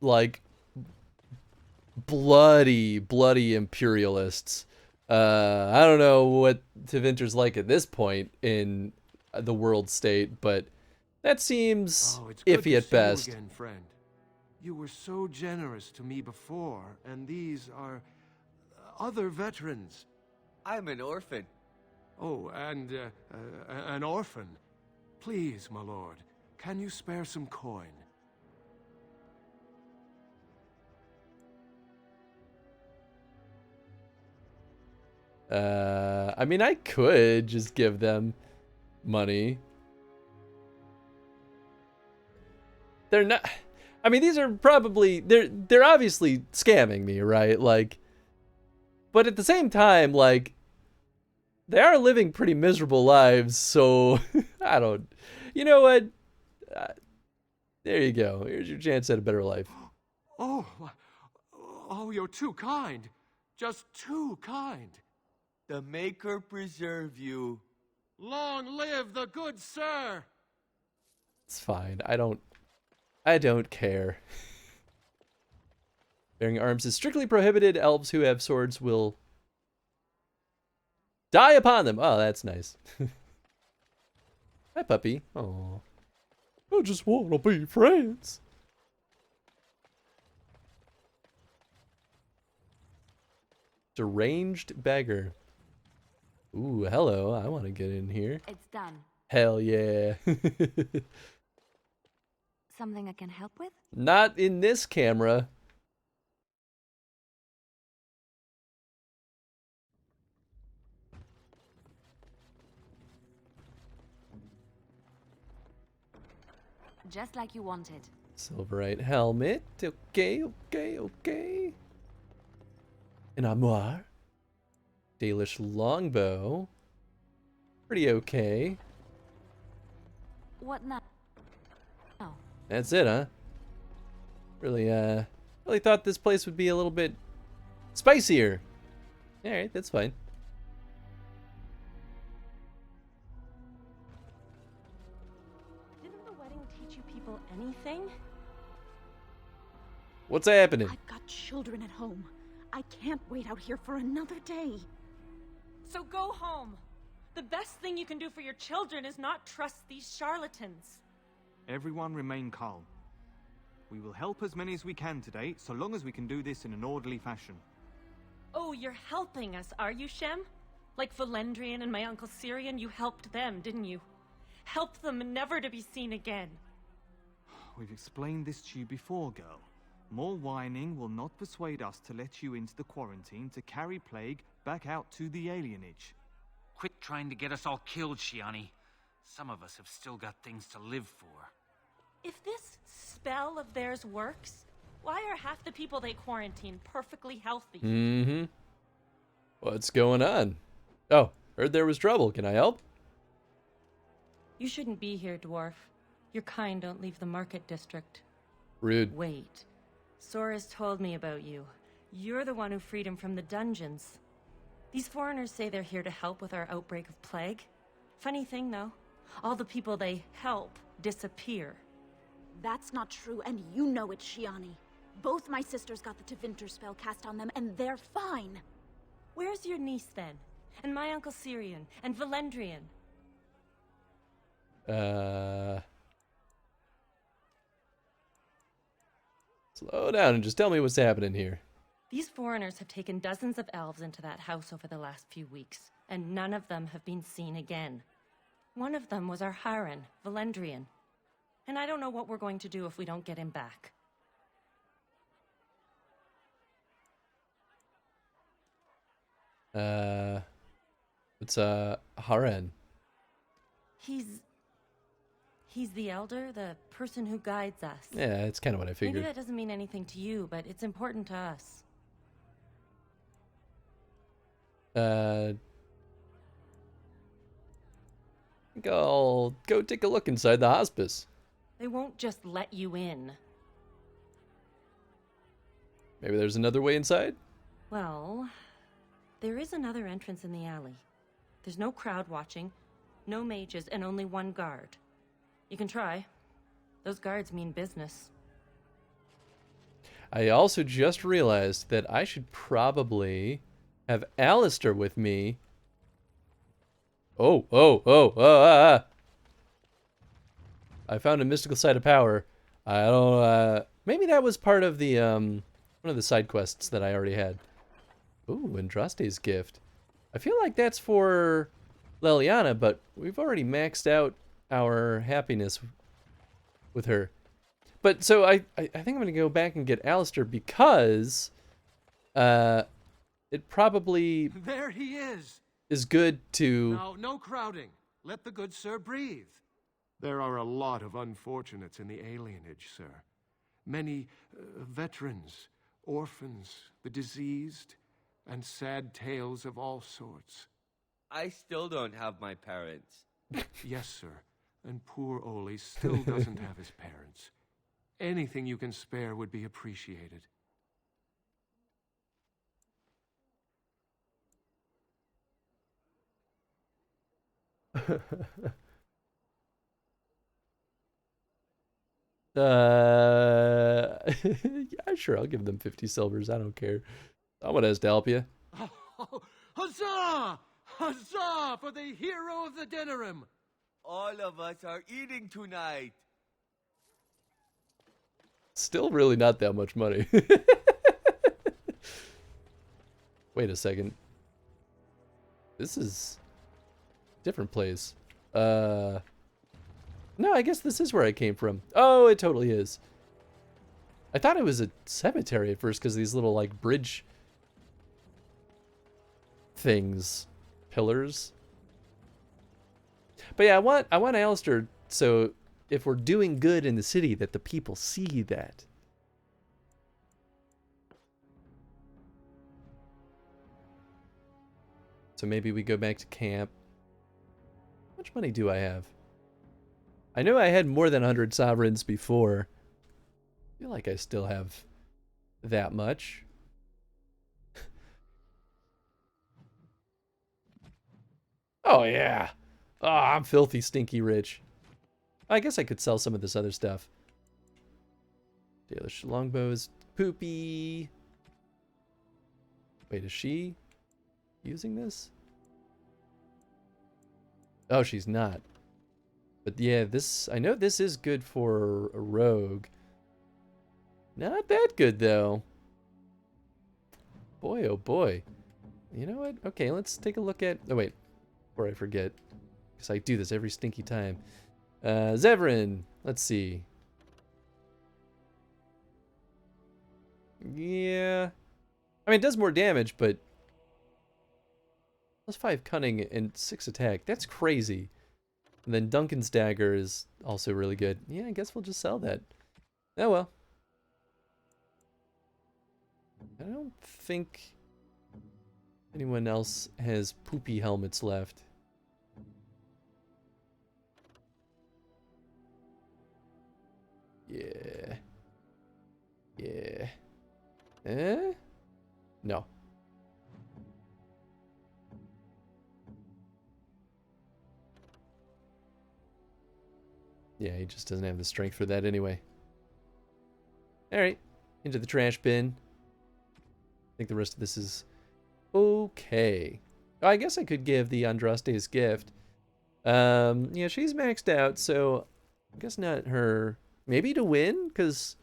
like, bloody imperialists. I don't know what Tevinter's like at this point in the world state, but that seems iffy at best. You again, friend. You were so generous to me before, and these are other veterans. I'm an orphan. Oh, and an orphan. Please, my lord, can you spare some coin? I mean, I could just give them money. They're not. I mean, these are probably they're obviously scamming me, right? Like, but at the same time, like, they are living pretty miserable lives, so I don't... You know what? There you go. Here's your chance at a better life. Oh, you're too kind. Just too kind. The Maker preserve you. Long live the good sir! It's fine. I don't care. Bearing arms is strictly prohibited. Elves who have swords will die upon them. Oh, that's nice. Hi, puppy. Oh, I just want to be friends. Deranged beggar. Ooh, hello. I want to get in here. It's done. Hell yeah. Something I can help with? Not in this camera. Just like you wanted. Silverite helmet. Okay. An armoire. Dalish longbow. Pretty okay. What now? Oh. That's it, huh? Really thought this place would be a little bit spicier. Alright, that's fine. Didn't the wedding teach you people anything? What's happening? I've got children at home. I can't wait out here for another day. So go home. The best thing you can do for your children is not trust these charlatans. Everyone remain calm. We will help as many as we can today, so long as we can do this in an orderly fashion. Oh, you're helping us, are you, Shem? Like Valendrian and my Uncle Syrian, you helped them, didn't you? Help them never to be seen again. We've explained this to you before, girl. More whining will not persuade us to let you into the quarantine to carry plague back out to the alienage. Quit trying to get us all killed, Shiani. Some of us have still got things to live for. If this spell of theirs works, why are half the people they quarantine perfectly healthy? Mm-hmm. What's going on? Oh, heard there was trouble. Can I help? You shouldn't be here, dwarf. Your kind don't leave the market district. Rude. Wait. Sora's told me about you. You're the one who freed him from the dungeons. These foreigners say they're here to help with our outbreak of plague. Funny thing, though. All the people they help disappear. That's not true, and you know it, Shiani. Both my sisters got the Tevinter spell cast on them, and they're fine. Where's your niece, then? And my Uncle Syrian? And Valendrian? Slow down and just tell me what's happening here. These foreigners have taken dozens of elves into that house over the last few weeks, and none of them have been seen again. One of them was our Haran, Valendrian. And I don't know what we're going to do if we don't get him back. It's Haran. He's the elder, the person who guides us. Yeah, it's kind of what I figured. Maybe that doesn't mean anything to you, but it's important to us. I think I'll go take a look inside the hospice. They won't just let you in. Maybe there's another way inside? Well, there is another entrance in the alley. There's no crowd watching, no mages, and only one guard. You can try. Those guards mean business. I also just realized that I should probably have Alistair with me. I found a mystical site of power. I don't, maybe that was part of the, one of the side quests that I already had. Ooh, Andraste's gift. I feel like that's for Leliana, but we've already maxed out our happiness with her. But so I think I'm gonna go back and get Alistair because it probably There he is good to Now, no crowding. Let the good sir breathe. There are a lot of unfortunates in the alienage, sir. Many veterans, orphans, the diseased, and sad tales of all sorts. I still don't have my parents. Yes, sir. And poor Oli still doesn't have his parents. Anything you can spare would be appreciated. Yeah, sure, I'll give them 50 silvers. I don't care. Someone has to help you. Oh, huzzah! Huzzah for the hero of the Denerim! All of us are eating tonight. Still really not that much money. Wait a second. This is a different place. No, I guess this is where I came from. Oh, it totally is. I thought it was a cemetery at first because these little like bridge things, pillars. But yeah, I want Alistair, so if we're doing good in the city, that the people see that. So maybe we go back to camp. How much money do I have? I know I had more than 100 sovereigns before. I feel like I still have that much. Oh yeah. Oh, I'm filthy stinky rich. I guess I could sell some of this other stuff. Dalish longbow is poopy. Wait, is she using this? Oh, she's not. But yeah, this, I know this is good for a rogue. Not that good though. Boy, oh boy. You know what? Okay, let's take a look at, oh wait, before I forget, because I do this every stinky time. Zevran, let's see. Yeah. I mean, it does more damage, but +5 cunning and 6 attack. That's crazy. And then Duncan's dagger is also really good. Yeah, I guess we'll just sell that. Oh well. I don't think anyone else has poopy helmets left. Yeah. Yeah. Eh? No. Yeah, he just doesn't have the strength for that anyway. Alright, into the trash bin. I think the rest of this is okay. Oh, I guess I could give the Andraste's gift. Yeah, she's maxed out, so I guess not her. Maybe to win, because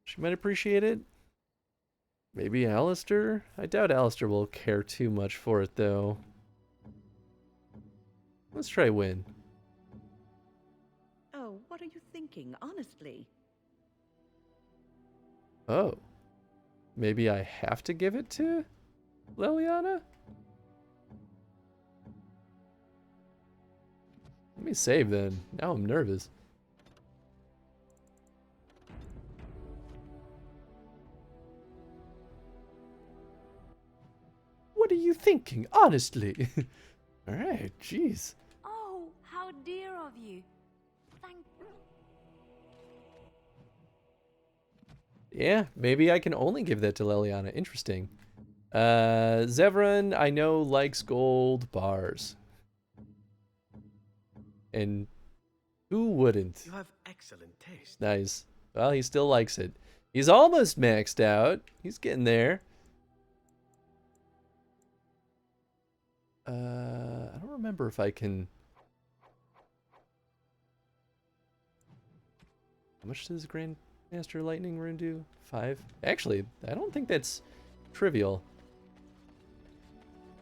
she might appreciate it. Maybe Alistair? I doubt Alistair will care too much for it, though. Let's try win. Oh, what are you thinking, honestly? Oh. Maybe I have to give it to Liliana? Let me save then. Now I'm nervous. What are you thinking, honestly? Alright, jeez. Oh, how dear of you. Thank you. Yeah, maybe I can only give that to Liliana. Interesting. Zevran, I know, likes gold bars. And who wouldn't? You have excellent taste. Nice. Well, he still likes it. He's almost maxed out. He's getting there. I don't remember if I can... How much does Grandmaster Lightning Rune do? 5? Actually, I don't think that's trivial.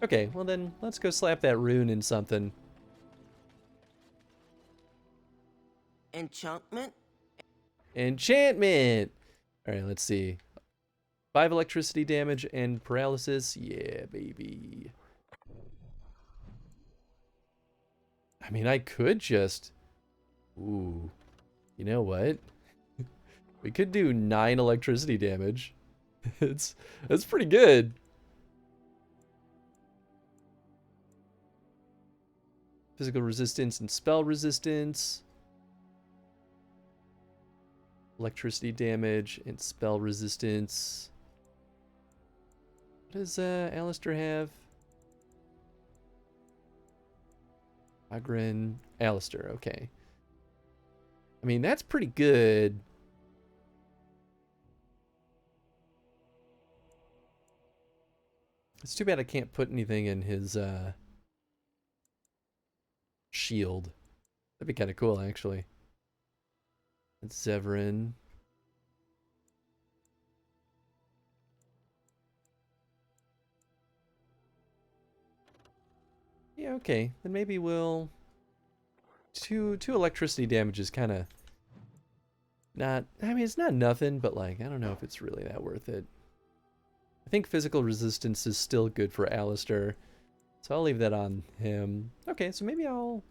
Okay, well then, let's go slap that rune in something. Enchantment? Enchantment! Alright, let's see. 5 electricity damage and paralysis. Yeah, baby. I mean, I could just... Ooh. You know what? We could do 9 electricity damage. That's pretty good. Physical resistance and spell resistance. Electricity damage and spell resistance. What does Alistair have? Agrin, Alistair, okay. I mean, that's pretty good. It's too bad I can't put anything in his shield. That'd be kind of cool, actually. It's Zevran. Yeah, okay. Then maybe we'll... Two electricity damage is kind of not... I mean, it's not nothing, but like, I don't know if it's really that worth it. I think physical resistance is still good for Alistair, so I'll leave that on him. Okay, so maybe I'll...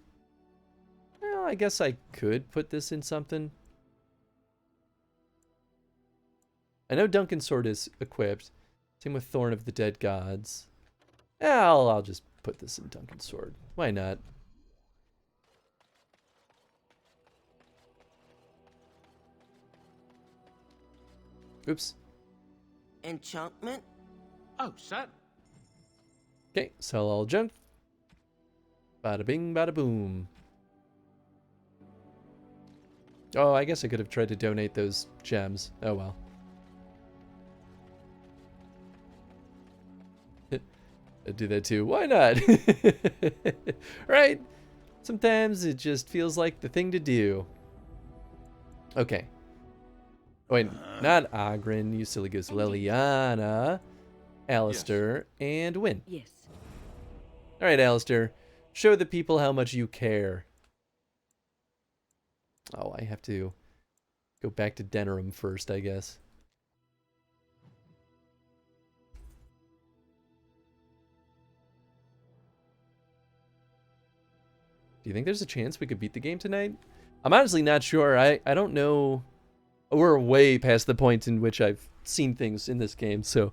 Well, I guess I could put this in something. I know Duncan's sword is equipped. Same with Thorn of the Dead Gods. I'll just put this in Duncan's sword. Why not? Oops. Enchantment? Oh, set. Okay, sell all junk. Bada bing, bada boom. Oh, I guess I could have tried to donate those gems. Oh well. I'd do that too. Why not? Right? Sometimes it just feels like the thing to do. Okay. Wait, not Agrin, you silly goose. Liliana, Alistair, and Wynn. Yes. Alright, Alistair. Show the people how much you care. Oh, I have to go back to Denerim first, I guess. Do you think there's a chance we could beat the game tonight? I'm honestly not sure. I don't know. We're way past the point in which I've seen things in this game, so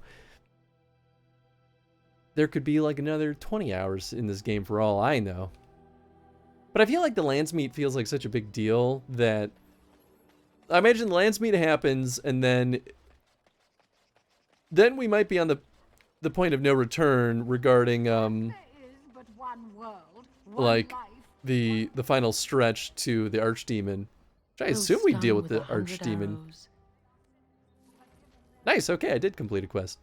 there could be like another 20 hours in this game for all I know. But I feel like the Landsmeet feels like such a big deal that I imagine the Landsmeet happens and then we might be on the point of no return regarding like the final stretch to the Archdemon. Which I assume we deal with the Archdemon. Nice, okay, I did complete a quest.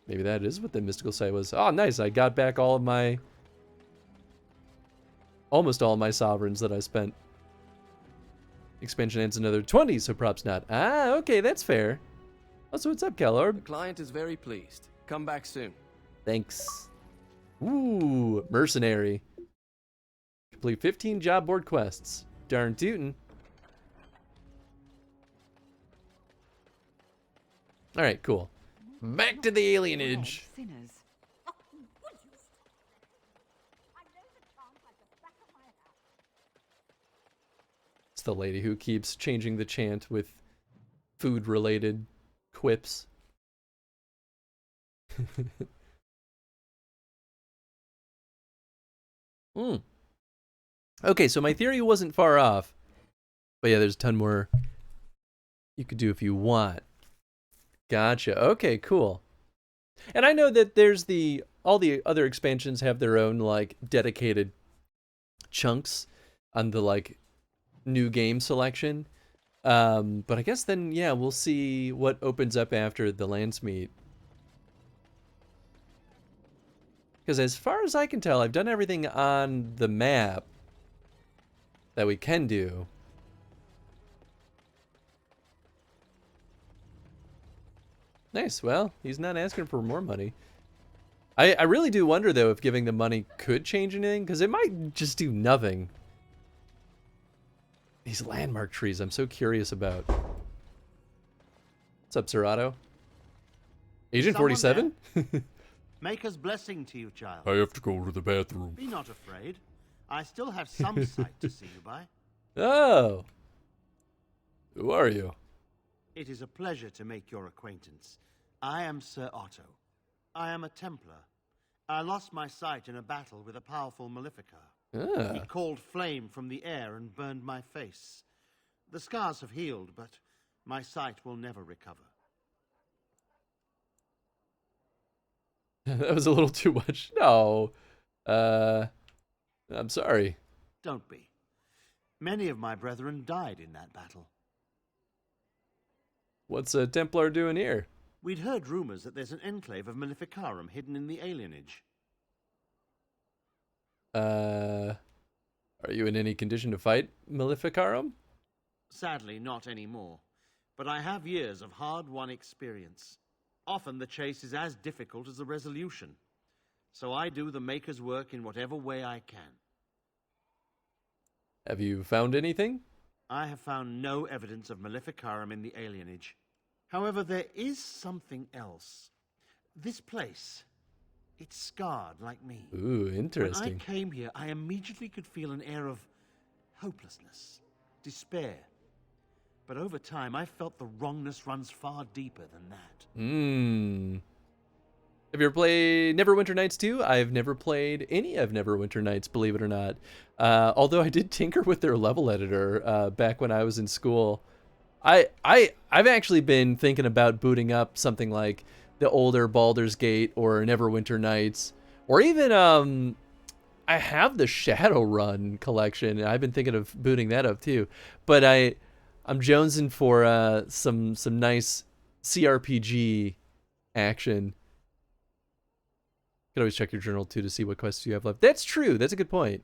Maybe that is what the mystical site was. Oh, nice, I got back all of my... almost all of my sovereigns that I spent. Expansion adds another 20, so props not. Ah, okay, that's fair. Oh, so what's up, Calorb? The client is very pleased. Come back soon. Thanks. Ooh, mercenary. Complete 15 job board quests. Darn tootin'. Alright, cool. Back to the alienage. It's the lady who keeps changing the chant with food-related quips. Okay, so my theory wasn't far off. But yeah, there's a ton more you could do if you want. Gotcha. Okay, cool. And I know that there's all the other expansions have their own like dedicated chunks on the like new game selection. But I guess then yeah, we'll see what opens up after the Landsmeet. Because as far as I can tell, I've done everything on the map that we can do. Nice. Well, he's not asking for more money. I really do wonder, though, if giving them money could change anything, because it might just do nothing. These landmark trees, I'm so curious about. What's up, Serato? Agent 47? Maker's blessing to you, child. I have to go to the bathroom. Be not afraid. I still have some sight to see you by. Oh. Who are you? It is a pleasure to make your acquaintance. I am Sir Otto. I am a Templar. I lost my sight in a battle with a powerful Maleficar. Ah. He called flame from the air and burned my face. The scars have healed, but my sight will never recover. That was a little too much. No. I'm sorry. Don't be. Many of my brethren died in that battle. What's a Templar doing here? We'd heard rumors that there's an enclave of Maleficarum hidden in the alienage. Are you in any condition to fight Maleficarum? Sadly, not anymore. But I have years of hard-won experience. Often the chase is as difficult as the resolution. So I do the Maker's work in whatever way I can. Have you found anything? I have found no evidence of Maleficarum in the alienage. However, there is something else. This place, it's scarred like me. Ooh, interesting. When I came here, I immediately could feel an air of hopelessness, despair. But over time, I felt the wrongness runs far deeper than that. Have you ever played Neverwinter Nights 2? I've never played any of Neverwinter Nights, believe it or not. Although I did tinker with their level editor back when I was in school. I've actually been thinking about booting up something like the older Baldur's Gate or Neverwinter Nights, or even I have the Shadowrun collection, and I've been thinking of booting that up too. But I'm jonesing for some nice CRPG action. You can always check your journal too to see what quests you have left. That's true. That's a good point.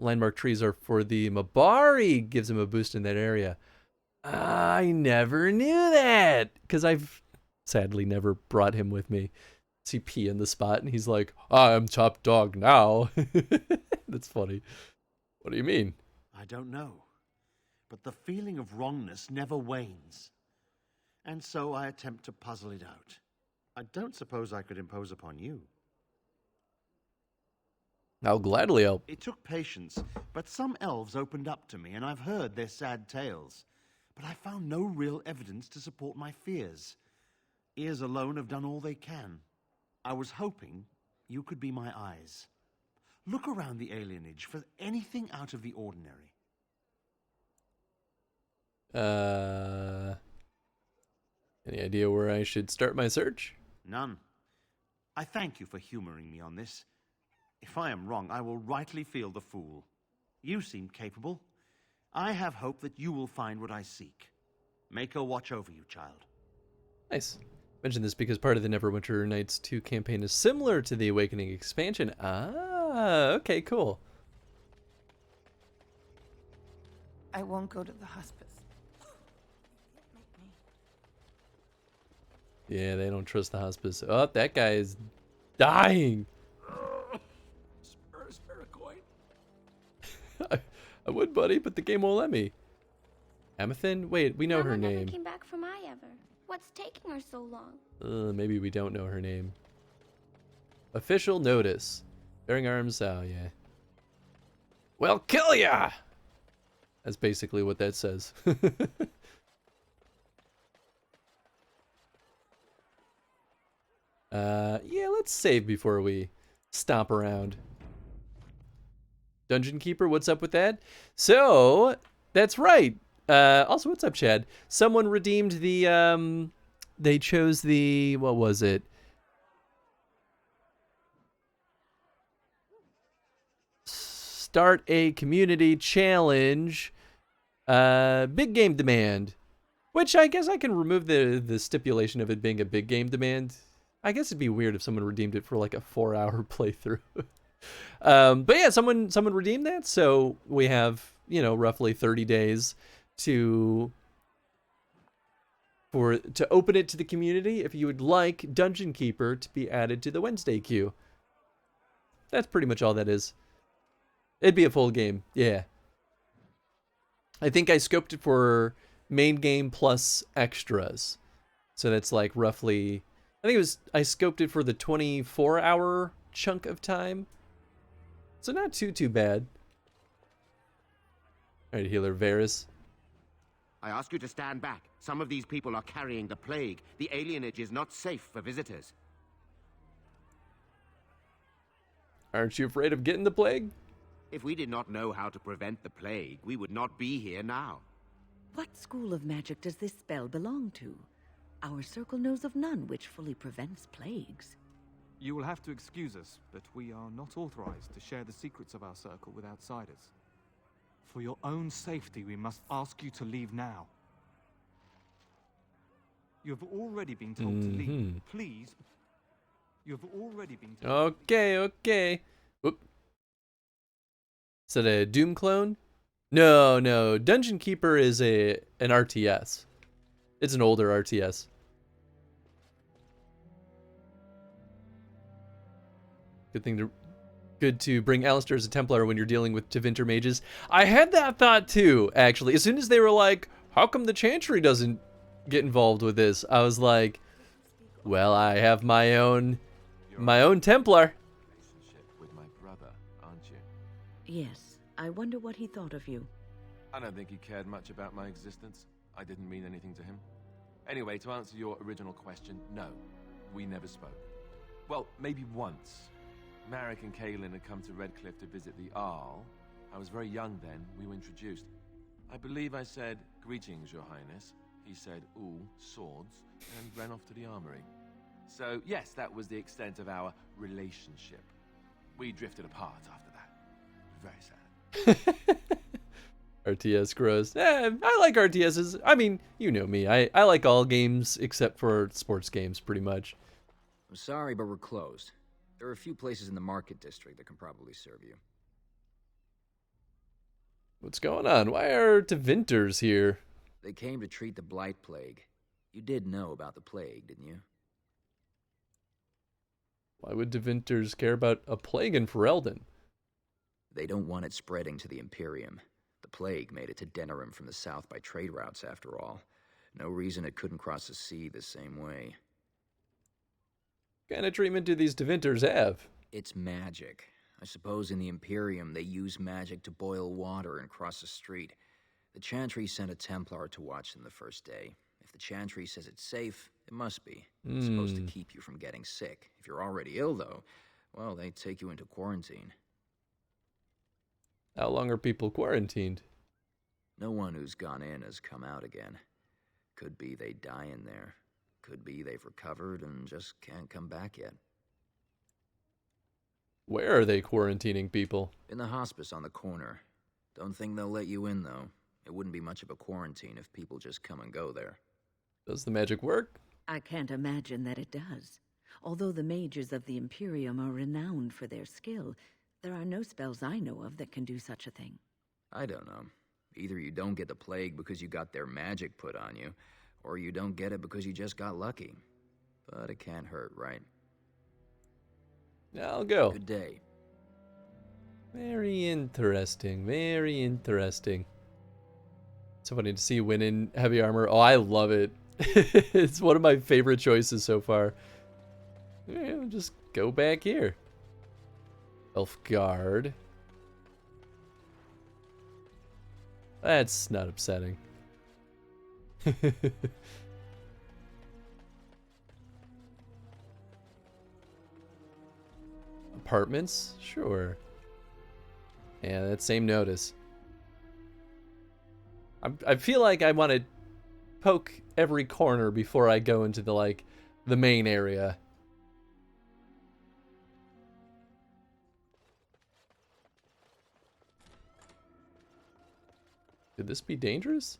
Landmark trees are for the Mabari, gives him a boost in that area. I never knew that, because I've sadly never brought him with me. See pee in the spot, and he's like, I'm top dog now. That's funny. What do you mean? I don't know. But the feeling of wrongness never wanes. And so I attempt to puzzle it out. I don't suppose I could impose upon you. I'll gladly help. It took patience, but some elves opened up to me, and I've heard their sad tales. But I found no real evidence to support my fears. Ears alone have done all they can. I was hoping you could be my eyes. Look around the alienage for anything out of the ordinary. Any idea where I should start my search? None. I thank you for humoring me on this. If I am wrong, I will rightly feel the fool. You seem capable. I have hope that you will find what I seek. Maker watch over you, child. Nice. Mention this because part of the Neverwinter Nights 2 campaign is similar to the Awakening expansion. Ah, okay, cool. I won't go to the hospice. Yeah, they don't trust the hospice. Oh, that guy is dying. Spare a coin. I would, buddy, but the game won't let me. Amethyst? Wait, we know her Mama never name. came back from ever. What's taking her so long? Maybe we don't know her name. Official notice. Bearing arms, oh yeah. We'll kill ya! That's basically what that says. Yeah, let's save before we stomp around. Dungeon Keeper, what's up with that? So, that's right. Also, what's up, Chad? Someone redeemed the, they chose the, what was it? Start a community challenge. Big game demand. Which I guess I can remove the stipulation of it being a big game demand. I guess it'd be weird if someone redeemed it for like a 4-hour playthrough. But yeah, someone redeemed that, so we have, you know, roughly 30 days to open it to the community if you would like Dungeon Keeper to be added to the Wednesday queue. That's pretty much all that is. It'd be a full game, yeah. I think I scoped it for main game plus extras. So that's like roughly, I think it was, I scoped it for the 24-hour chunk of time. So not too bad. All right, Healer Varys. I ask you to stand back. Some of these people are carrying the plague. The alienage is not safe for visitors. Aren't you afraid of getting the plague? If we did not know how to prevent the plague, we would not be here now. What school of magic does this spell belong to? Our circle knows of none which fully prevents plagues. You will have to excuse us, but we are not authorized to share the secrets of our circle with outsiders. For your own safety, we must ask you to leave now. You have already been told to leave. Please. You have already been told. Okay. Whoop. Is that a Doom clone? No. Dungeon Keeper is an RTS. It's an older RTS. Good to bring Alistair as a Templar when you're dealing with Tevinter mages. I had that thought too, actually. As soon as they were like, how come the Chantry doesn't get involved with this? I was like, well, I have my own Templar. With my brother, aren't you? Yes. I wonder what he thought of you. I don't think he cared much about my existence. I didn't mean anything to him. Anyway, to answer your original question, no, we never spoke. Well, maybe once. Marek and Kaelin had come to Redcliffe to visit the Arl. I was very young then. We were introduced. I believe I said, "Greetings, Your Highness." He said, "Ooh, swords," and ran off to the armory. So, yes, that was the extent of our relationship. We drifted apart after that. Very sad. RTS grows. I like RTSs. I mean, you know me. I like all games except for sports games, pretty much. I'm sorry, but we're closed. There are a few places in the market district that can probably serve you. What's going on? Why are Tevinters here? They came to treat the Blight Plague. You did know about the plague, didn't you? Why would Tevinters care about a plague in Ferelden? They don't want it spreading to the Imperium. The plague made it to Denerim from the south by trade routes, after all. No reason it couldn't cross the sea the same way. What kind of treatment do these Tevinters have? It's magic. I suppose in the Imperium they use magic to boil water and cross the street. The Chantry sent a Templar to watch them the first day. If the Chantry says it's safe, it must be. It's supposed to keep you from getting sick. If you're already ill, though, well, they take you into quarantine. How long are people quarantined? No one who's gone in has come out again. Could be they die in there. Could be they've recovered and just can't come back yet. Where are they quarantining people? In the hospice on the corner. Don't think they'll let you in, though. It wouldn't be much of a quarantine if people just come and go there. Does the magic work? I can't imagine that it does. Although the mages of the Imperium are renowned for their skill, there are no spells I know of that can do such a thing. I don't know. Either you don't get the plague because you got their magic put on you, or you don't get it because you just got lucky. But it can't hurt, right? I'll go. Good day. Very interesting. Very interesting. So funny to see Win in heavy armor. Oh, I love it. It's one of my favorite choices so far. Yeah, we'll just go back here. Elf Guard. That's not upsetting. Apartments? Sure. Yeah, that same notice. I feel like I want to poke every corner before I go into the main area. Could this be dangerous?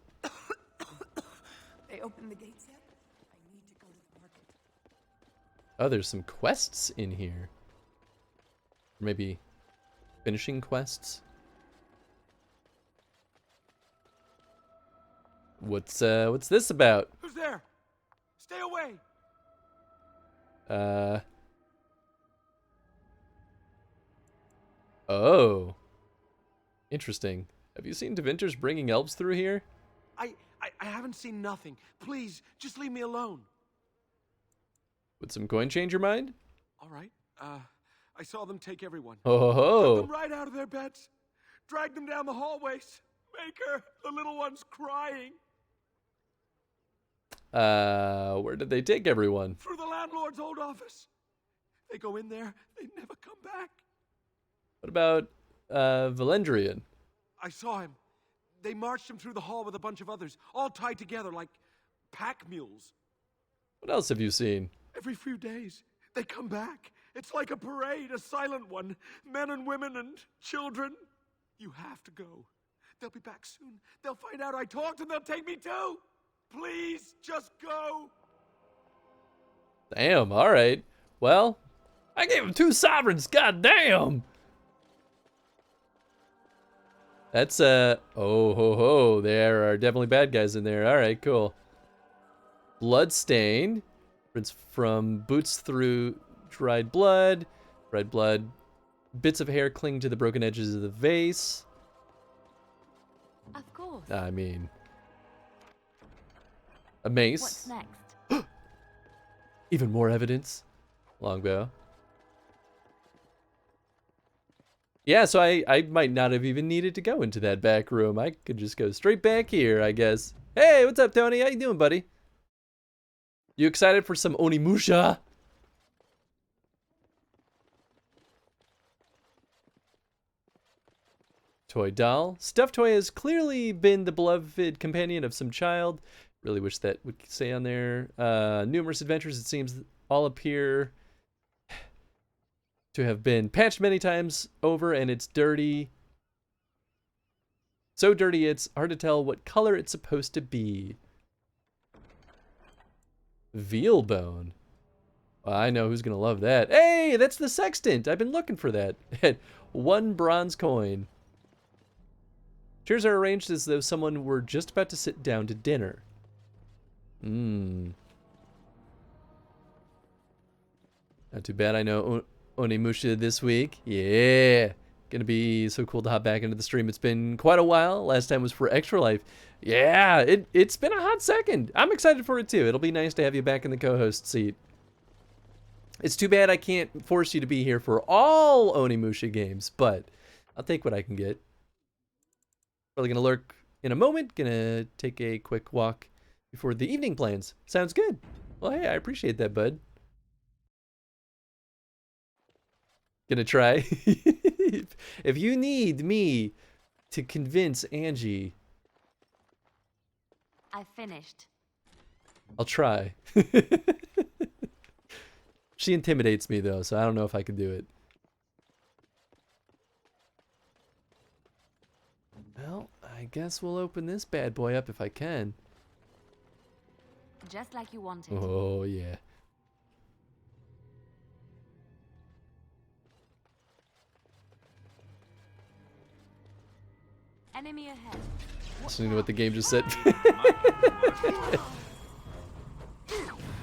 They opened the gates yet? I need to go to the market. Oh, there's some quests in here. Or maybe finishing quests. What's this about? Who's there? Stay away! Oh. Interesting. Have you seen Tevinters bringing elves through here? I haven't seen nothing. Please, just leave me alone. Would some coin change your mind? All right. I saw them take everyone. Oh ho. Took them right out of their beds. Dragged them down the hallways. Maker, the little one's crying. Where did they take everyone? Through the landlord's old office. They go in there, they never come back. What about Valendrian? I saw him. They marched him through the hall with a bunch of others, all tied together like pack mules. What else have you seen? Every few days, they come back. It's like a parade, a silent one. Men and women and children. You have to go. They'll be back soon. They'll find out I talked and they'll take me too. Please, just go. Damn, alright. Well, I gave him 2 sovereigns, god damn! That's, oh ho ho, there are definitely bad guys in there. Alright, cool. Bloodstain. Prints from boots through dried blood. Dried blood. Bits of hair cling to the broken edges of the vase. Of course. I mean... a mace. What's next? Even more evidence. Longbow. Yeah, so I might not have even needed to go into that back room. I could just go straight back here, I guess. Hey, what's up, Tony? How you doing, buddy? You excited for some Onimusha? Toy doll. Stuffed toy has clearly been the beloved companion of some child. Really wish that would say on there. Numerous adventures, it seems, all appear to have been patched many times over, and it's dirty. So dirty it's hard to tell what color it's supposed to be. Veal bone. Well, I know who's gonna love that. Hey, that's the sextant. I've been looking for that. 1 bronze coin. Chairs are arranged as though someone were just about to sit down to dinner. Not too bad I know Onimusha this week. Yeah. Gonna be so cool to hop back into the stream. It's been quite a while. Last time was for Extra Life. Yeah, it's been a hot second. I'm excited for it too. It'll be nice to have you back in the co-host seat. It's too bad I can't force you to be here for all Onimusha games, but I'll take what I can get. Probably gonna lurk in a moment. Gonna take a quick walk before the evening plans. Sounds good. Well, hey, I appreciate that, bud. Gonna try. If you need me to convince Angie, I finished. I'll try. She intimidates me though, so I don't know if I can do it. Well, I guess we'll open this bad boy up if I can. Just like you wanted. Oh, yeah. Enemy ahead. Listening to what the game just said.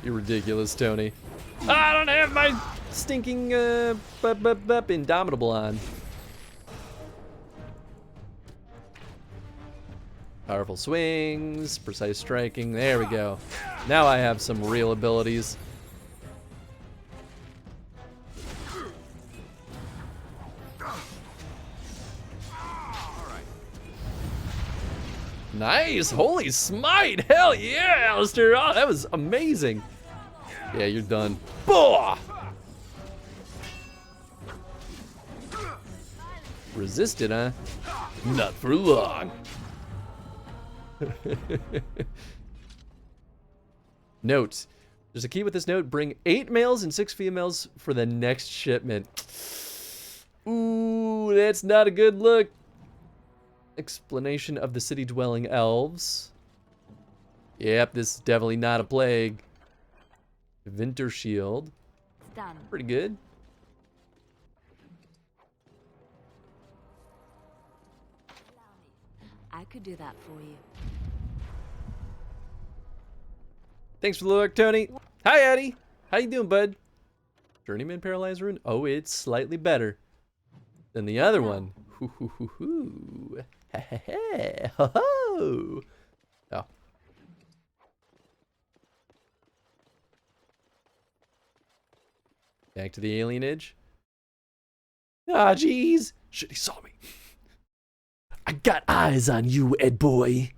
You're ridiculous, Tony. I don't have my stinking Indomitable on. Powerful swings, precise striking. There we go. Now I have some real abilities. Nice! Holy smite! Hell yeah, Alistair! Oh, that was amazing. Yeah, you're done. Boah! Resisted, huh? Not for long. Note. There's a key with this note. Bring 8 males and 6 females for the next shipment. Ooh, that's not a good look. Explanation of the city-dwelling elves. Yep, this is definitely not a plague. Winter shield. Done. Pretty good. I could do that for you. Thanks for the look, Tony. Hi, Eddie. How you doing, bud? Journeyman Paralyzed Rune? Oh, it's slightly better than the other one. Hoo hoo hoo hoo. Ha ha ha. Ho ho. Oh. Back to the alienage. Ah, jeez. Shit, he saw me. I got eyes on you, Ed boy.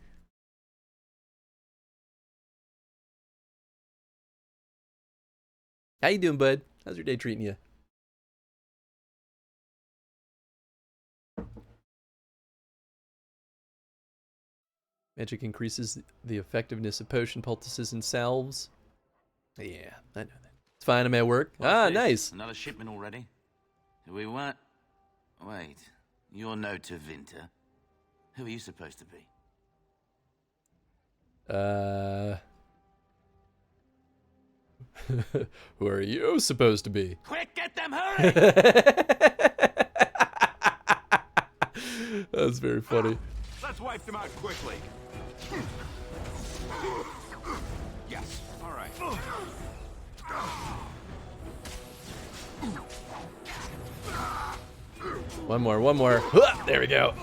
How you doing, bud? How's your day treating you? Magic increases the effectiveness of potion poultices and salves. Yeah, I know that. It's fine, I'm at work. What's this? Nice. Another shipment already? We weren't... Wait, you're no Tevinter. Who are you supposed to be? Who are you supposed to be? Quick, get them, hurry! That's very funny. Let's wipe them out quickly. Yes, all right. One more. There we go.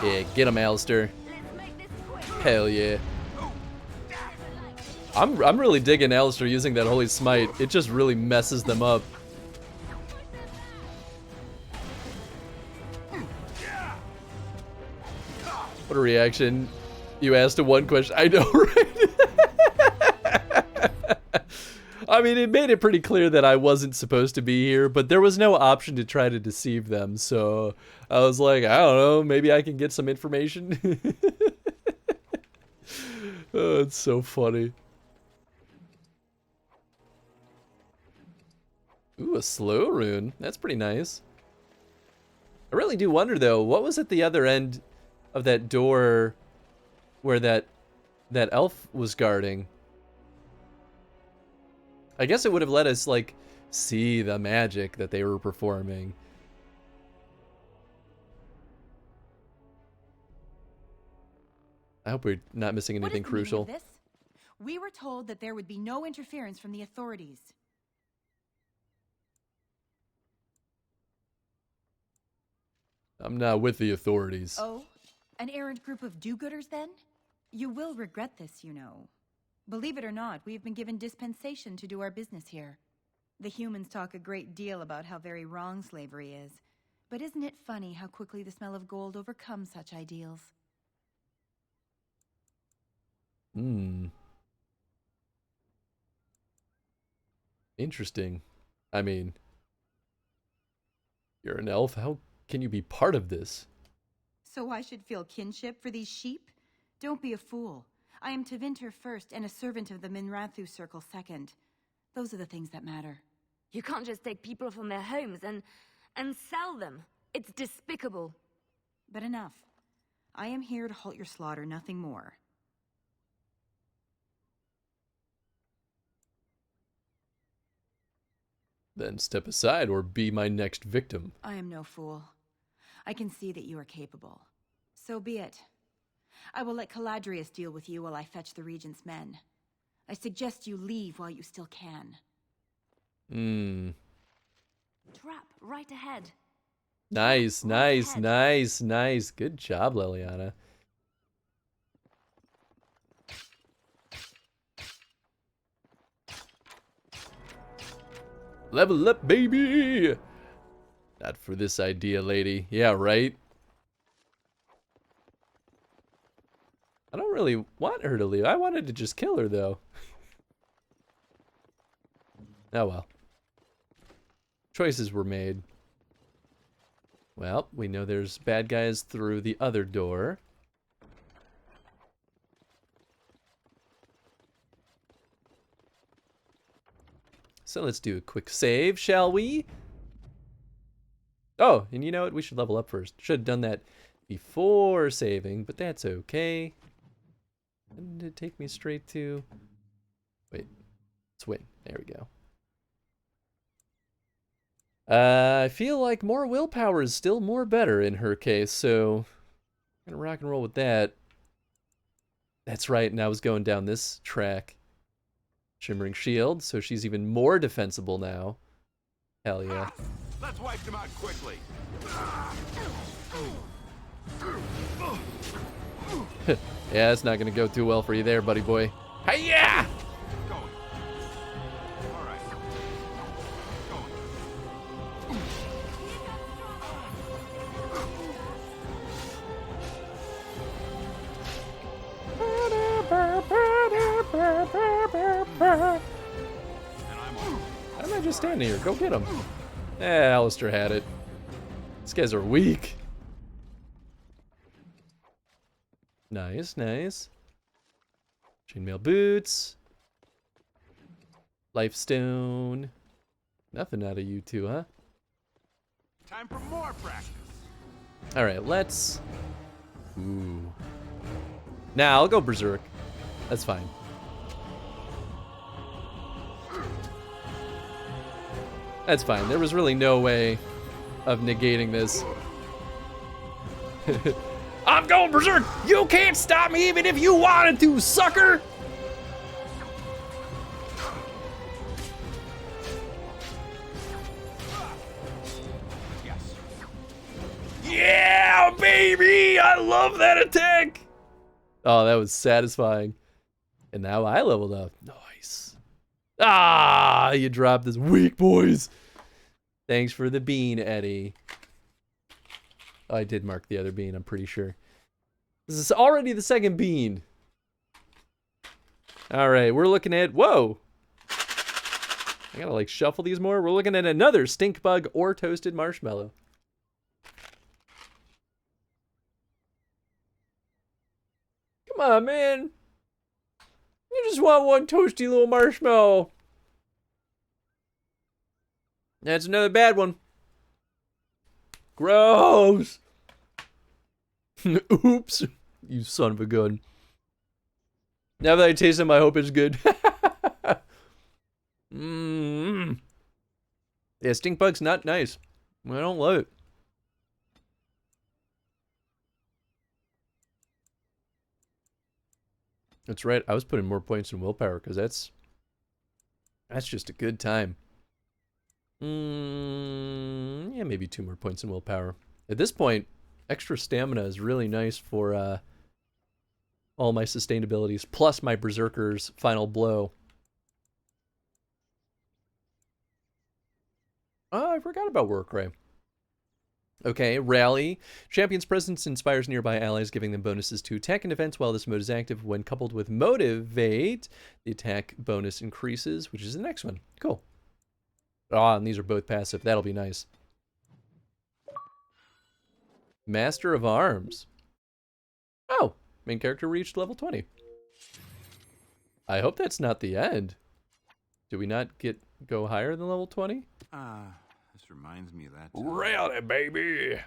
Yeah, get him, Alistair. Hell yeah. I'm really digging Alistair using that Holy Smite. It just really messes them up. What a reaction. You asked a one question. I know, right? I mean, it made it pretty clear that I wasn't supposed to be here, but there was no option to try to deceive them. So I was like, I don't know, maybe I can get some information. Oh, it's so funny. Ooh, a slow rune. That's pretty nice. I really do wonder, though, what was at the other end of that door where that elf was guarding? I guess it would have let us, like, see the magic that they were performing. I hope we're not missing anything crucial. This? We were told that there would be no interference from the authorities. I'm not with the authorities. Oh, an errant group of do-gooders, then? You will regret this, you know. Believe it or not, we have been given dispensation to do our business here. The humans talk a great deal about how very wrong slavery is. But isn't it funny how quickly the smell of gold overcomes such ideals? Interesting. I mean, you're an elf. How can you be part of this? So I should feel kinship for these sheep? Don't be a fool. I am Tevinter first and a servant of the Minrathu Circle second. Those are the things that matter. You can't just take people from their homes and sell them. It's despicable. But enough. I am here to halt your slaughter, nothing more. Then step aside or be my next victim. I am no fool. I can see that you are capable. So be it. I will let Caladrius deal with you while I fetch the Regent's men. I suggest you leave while you still can. Trap right ahead. Nice. Good job, Liliana. Level up, baby! Not for this idea, lady. Yeah, right? I don't really want her to leave. I wanted to just kill her, though. Oh, well. Choices were made. Well, we know there's bad guys through the other door. So let's do a quick save, shall we? Oh, and you know what? We should level up first. Should have done that before saving, but that's okay. And it take me straight to... Wait. Let's win. There we go. I feel like more willpower is still more better in her case, so I'm gonna rock and roll with that. That's right, and I was going down this track. Shimmering Shield, so she's even more defensible now. Hell yeah. Let's wipe them out quickly. Yeah, it's not gonna go too well for you there, buddy boy. Hi-ya! just standing here. Go get him. Alistair had it. These guys are weak. Nice, nice. Chainmail boots. Lifestone. Nothing out of you two, huh? Time for more practice. Alright, let's... Ooh. Nah, I'll go Berserk. That's fine. That's fine. There was really no way of negating this. I'm going Berserk! You can't stop me even if you wanted to, sucker! Yes. Yeah, baby! I love that attack! Oh, that was satisfying. And now I leveled up. Nice. Ah, you dropped this weak, boys. Thanks for the bean, Eddie. Oh, I did mark the other bean, I'm pretty sure. This is already the second bean. All right, we're looking at... Whoa! I gotta, like, shuffle these more. We're looking at another stink bug or toasted marshmallow. Come on, man. You just want one toasty little marshmallow. That's another bad one. Gross. Oops. You son of a gun. Now that I taste them, I hope it's good. Yeah, stink bug's not nice. I don't love it. That's right. I was putting more points in willpower because that's just a good time. Yeah, maybe 2 more points in willpower. At this point, extra stamina is really nice for all my sustainabilities, plus my Berserker's final blow. Oh, I forgot about Warcry. Okay, Rally. Champion's presence inspires nearby allies, giving them bonuses to attack and defense while this mode is active. When coupled with Motivate, the attack bonus increases, which is the next one. Cool. Ah, and these are both passive. That'll be nice. Master of Arms. Oh, main character reached level 20. I hope that's not the end. Do we not go higher than level 20? This reminds me of that. Rally, baby!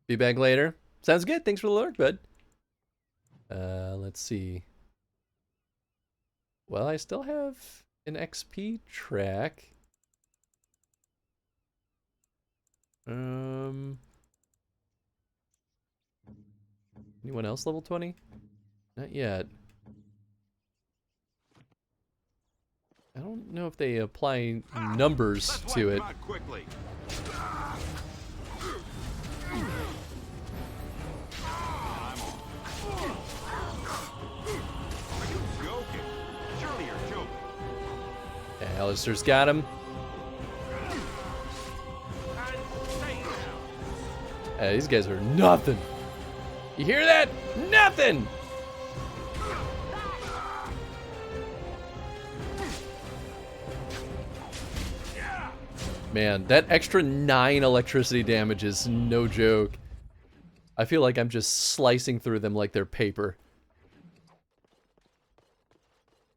Be back later. Sounds good. Thanks for the lurk, bud. Let's see. Well, I still have an XP track. Anyone else level 20? Not yet. I don't know if they apply numbers to it. Yeah, Alistair's got him. Hey, these guys are nothing. You hear that? Nothing! Man, that extra 9 electricity damage is no joke. I feel like I'm just slicing through them like they're paper.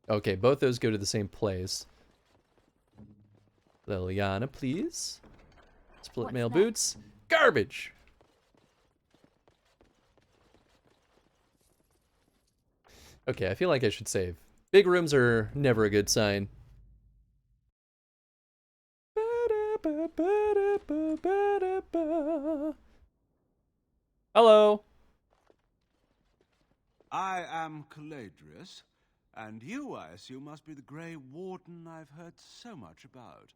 Okay, both those go to the same place. Liliana, please. Split mail boots. Garbage! Okay, I feel like I should save. Big rooms are never a good sign. Hello. I am Caladrius, and you, I assume, must be the Grey Warden I've heard so much about.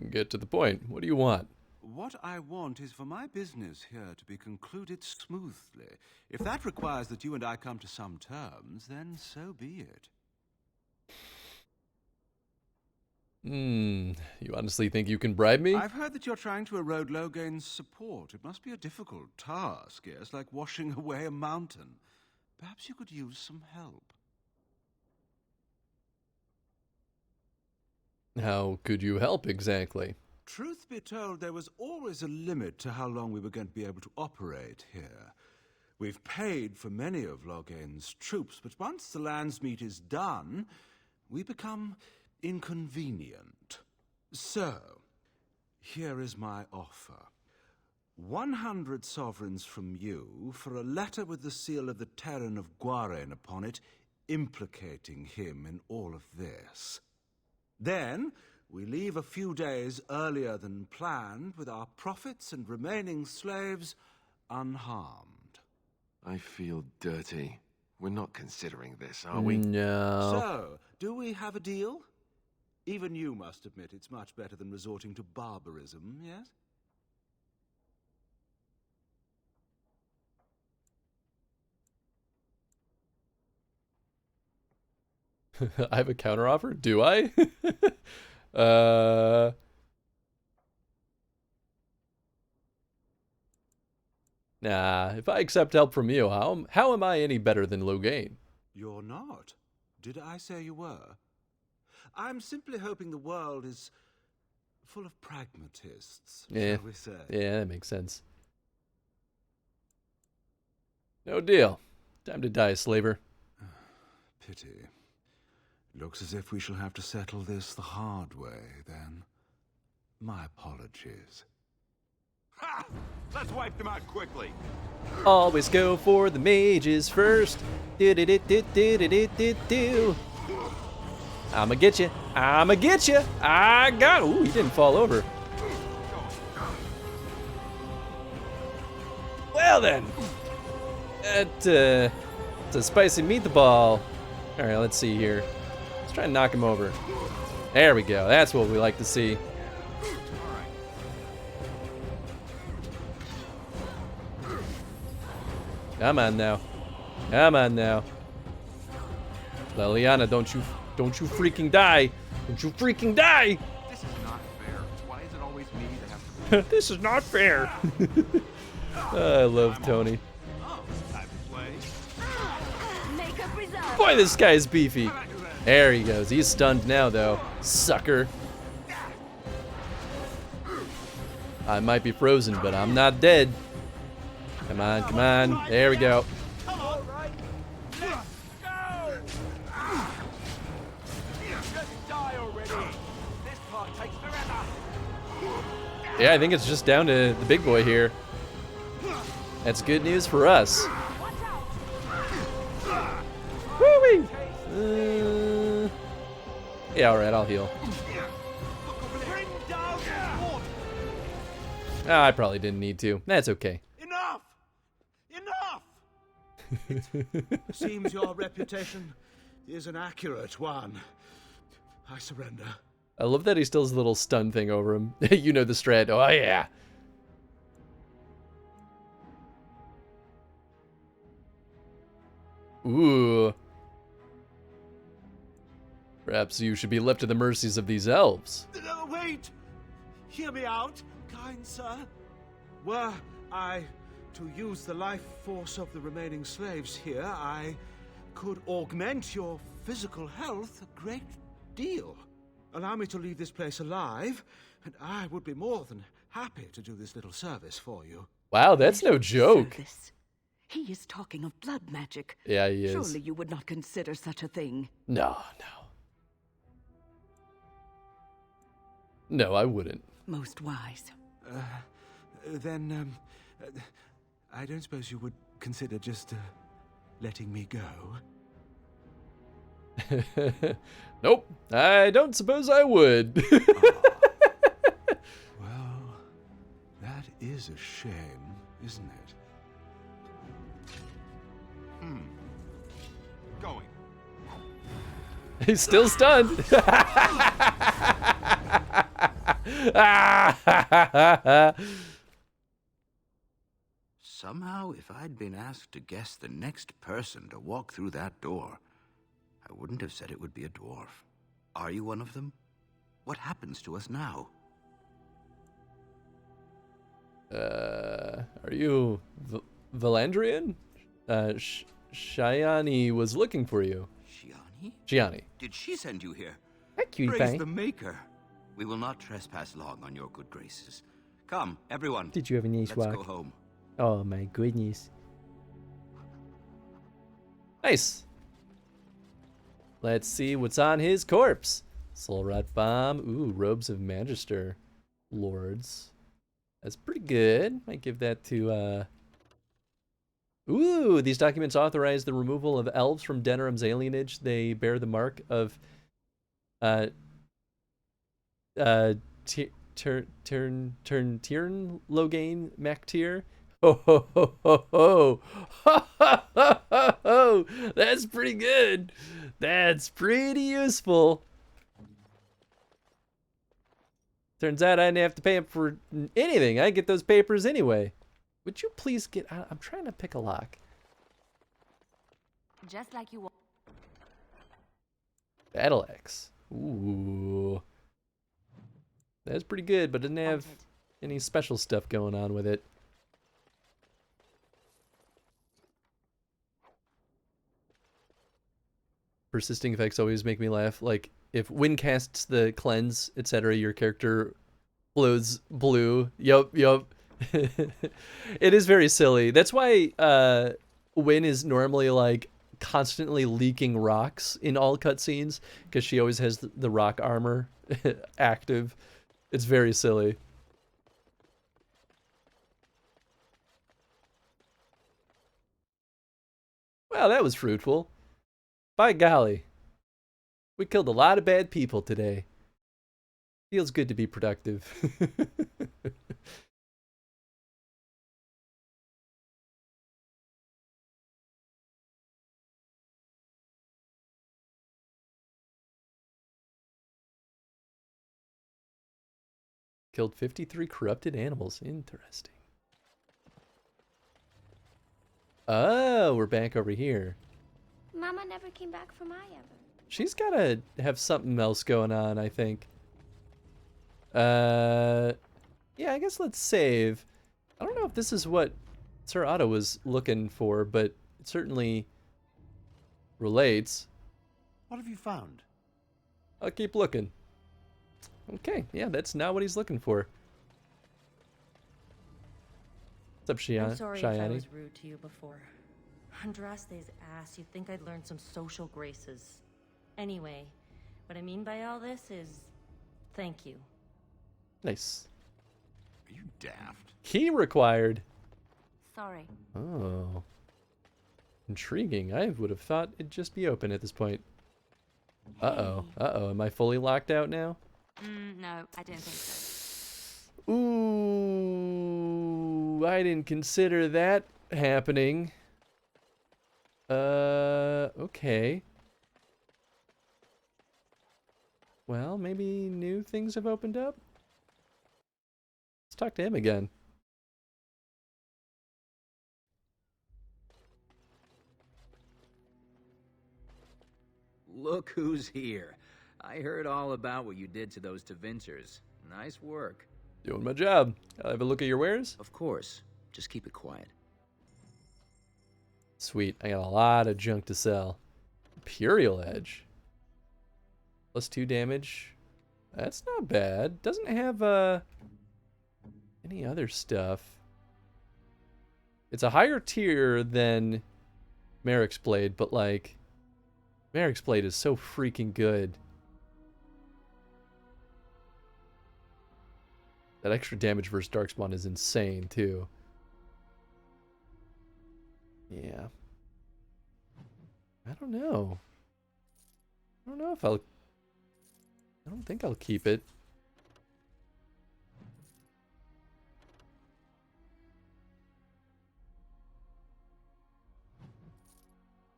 Get to the point. What do you want? What I want is for my business here to be concluded smoothly. If that requires that you and I come to some terms, then so be it. You honestly think you can bribe me? I've heard that you're trying to erode Logain's support. It must be a difficult task, yes, like washing away a mountain. Perhaps you could use some help. How could you help exactly? Truth be told, there was always a limit to how long we were going to be able to operate here. We've paid for many of Logain's troops, but once the land's meat is done, we become inconvenient. So, here is my offer. 100 sovereigns from you for a letter with the seal of the Terran of Guaren upon it, implicating him in all of this. Then, we leave a few days earlier than planned with our profits and remaining slaves unharmed. I feel dirty. We're not considering this, are we? No. So, do we have a deal? Even you must admit it's much better than resorting to barbarism, yes? I have a counteroffer? Do I? Nah, if I accept help from you, how am I any better than Logain? You're not. Did I say you were? I'm simply hoping the world is full of pragmatists, shall we say. Yeah, that makes sense. No deal. Time to die, slaver. Pity. Looks as if we shall have to settle this the hard way, then. My apologies. Ha! Let's wipe them out quickly. Always go for the mages first. Do. I'ma get you. I'ma get you. I got. Ooh, he didn't fall over. Well then, it's a spicy meatball. All right, let's see here. Let's try and knock him over. There we go. That's what we like to see. Come on now. Come on now. Liliana, don't you freaking die. Don't you freaking die. This is not fair. Why is it always me that has to... This is not fair. I love Tony. Boy, this guy is beefy. There he goes. He's stunned now, though. Sucker. I might be frozen, but I'm not dead. Come on, come on. There we go. Yeah, I think it's just down to the big boy here. That's good news for us. Woo-wee! Yeah, alright, I'll heal. Ah, I probably didn't need to. That's okay. Enough! Enough! It seems your reputation is an accurate one. I surrender. I love that he still has a little stun thing over him. You know the strat. Oh, yeah. Ooh. Perhaps you should be left to the mercies of these elves. Wait! Hear me out, kind sir. Were I to use the life force of the remaining slaves here, I could augment your physical health a great deal. Allow me to leave this place alive, and I would be more than happy to do this little service for you. Wow, that's no joke. Service. He is talking of blood magic. Yeah, he is. Surely you would not consider such a thing. No. No, I wouldn't. Most wise. Then, I don't suppose you would consider just letting me go? Nope, I don't suppose I would. Well, that is a shame, isn't it? Going. He's still stunned. Somehow, if I'd been asked to guess the next person to walk through that door, I wouldn't have said it would be a dwarf. Are you one of them? What happens to us now? Are you Valandrian? Shiani was looking for you. Shiani? Gianni. Did she send you here? Hi, cutie Praise pie. the Maker. We will not trespass long on your good graces. Come, everyone. Did you have a nice Let's walk? go home. Oh my goodness. Nice. Let's see what's on his corpse. Soul Rot Bomb. Ooh, Robes of Magister. Lords. That's pretty good. Might give that to, Ooh, these documents authorize the removal of elves from Denorum's alienage. They bear the mark of, Tyrn Loghain Mactyr. Ho ho ho ho ho! Ha ha ha ha ho! That's pretty good. That's pretty useful. Turns out I didn't have to pay him for anything. I get those papers anyway. Would you please get out? I'm trying to pick a lock. Just like you want. Battle axe. Ooh. That's pretty good, but didn't have any special stuff going on with it. Persisting effects always make me laugh. Like, if wind casts the cleanse, etc., your character glows blue. Yup. It is very silly. That's why Wynn is normally like constantly leaking rocks in all cutscenes, because she always has the rock armor active. It's very silly. Wow, that was fruitful. By golly. We killed a lot of bad people today. Feels good to be productive. Killed 53 corrupted animals. Interesting. Oh, we're back over here. Mama never came back from ever. She's gotta have something else going on, I think. Yeah, I guess let's save. I don't know if this is what Sir Otto was looking for, but it certainly relates. What have you found? I'll keep looking. Okay, yeah, that's not what he's looking for. What's up, I'm sorry if I Shiani? was rude to you before. Andraste's ass, you'd think I'd learned some social graces. Anyway, what I mean by all this is, thank you. Nice. Are you daft? Key required. Sorry. Oh. Intriguing. I would have thought it'd just be open at this point. Uh-oh. Uh-oh. Am I fully locked out now? No, I don't think so. Ooh, I didn't consider that happening. Okay. Well, maybe new things have opened up? Let's talk to him again. Look who's here. I heard all about what you did to those Tevinters. Nice work. Doing my job. I'll have a look at your wares? Of course. Just keep it quiet. Sweet. I got a lot of junk to sell. Imperial Edge. +2 damage. That's not bad. Doesn't have any other stuff. It's a higher tier than Merrick's Blade, but like Merrick's Blade is so freaking good. That extra damage versus Darkspawn is insane too. Yeah. I don't know. I don't know if I'll... I don't think I'll keep it.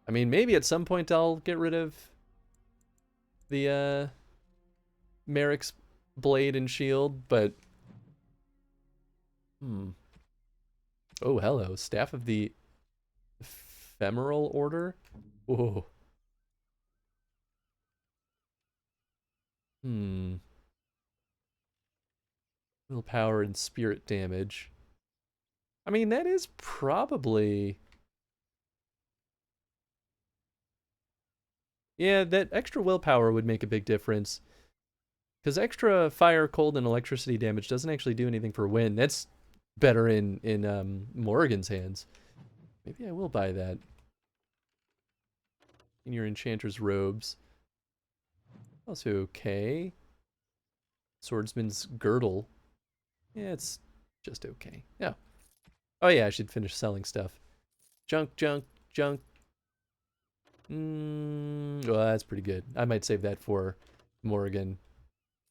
I mean, maybe at some point I'll get rid of the Merrick's Blade and Shield, but... Oh, hello. Staff of the Ephemeral Order? Whoa. Willpower and spirit damage. I mean, that is probably... Yeah, that extra willpower would make a big difference. Because extra fire, cold, and electricity damage doesn't actually do anything for wind. That's better in Morrigan's hands. Maybe I will buy that. In your enchanter's robes. Also okay. Swordsman's girdle. Yeah, it's just okay. Yeah. Oh yeah, I should finish selling stuff. Junk, junk, junk. Well, that's pretty good. I might save that for Morrigan.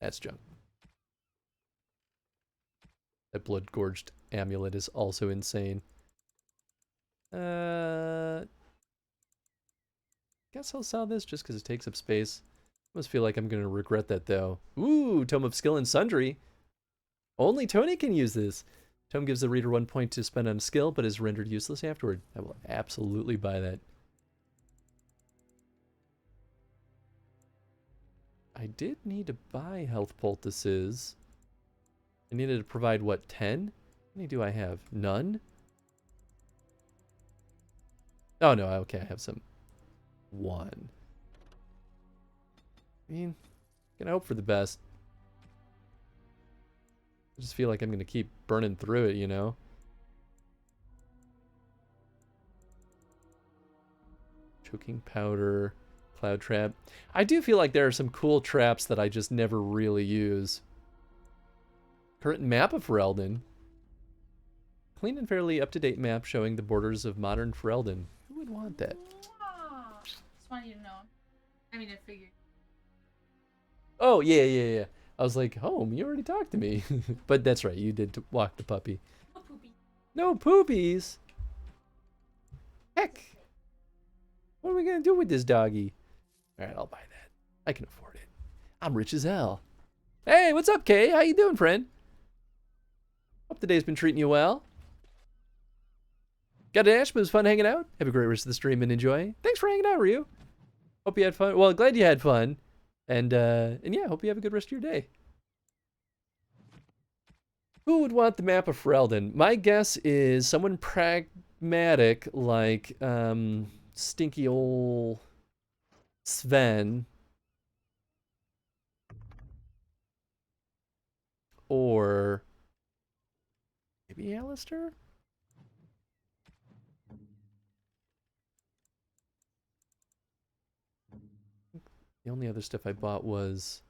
That's junk. That blood-gorged amulet is also insane. Guess I'll sell this just because it takes up space. Must feel like I'm going to regret that, though. Ooh, Tome of Skill and Sundry. Only Tony can use this. Tome gives the reader 1 point to spend on a skill, but is rendered useless afterward. I will absolutely buy that. I did need to buy health poultices. I needed to provide, what, 10? How many do I have? None? Oh, no, okay, I have some. 1. I mean, gonna hope for the best. I just feel like I'm gonna keep burning through it, you know? Choking powder, cloud trap. I do feel like there are some cool traps that I just never really use. Current map of Ferelden. Clean and fairly up-to-date map showing the borders of modern Ferelden. Who would want that? Just wanted you to know. I mean, I figured. Oh, yeah. I was like, home, you already talked to me. But that's right, you did walk the puppy. No poopy. No poopies? Heck. What are we gonna do with this doggy? Alright, I'll buy that. I can afford it. I'm rich as hell. Hey, what's up, Kay? How you doing, friend? Hope the day's been treating you well. Got a dash, but it was fun hanging out. Have a great rest of the stream and enjoy. Thanks for hanging out, Ryu. Hope you had fun. Well, glad you had fun. And yeah, hope you have a good rest of your day. Who would want the map of Ferelden? My guess is someone pragmatic like stinky ol' Sven. Or maybe Alistair? The only other stuff I bought was,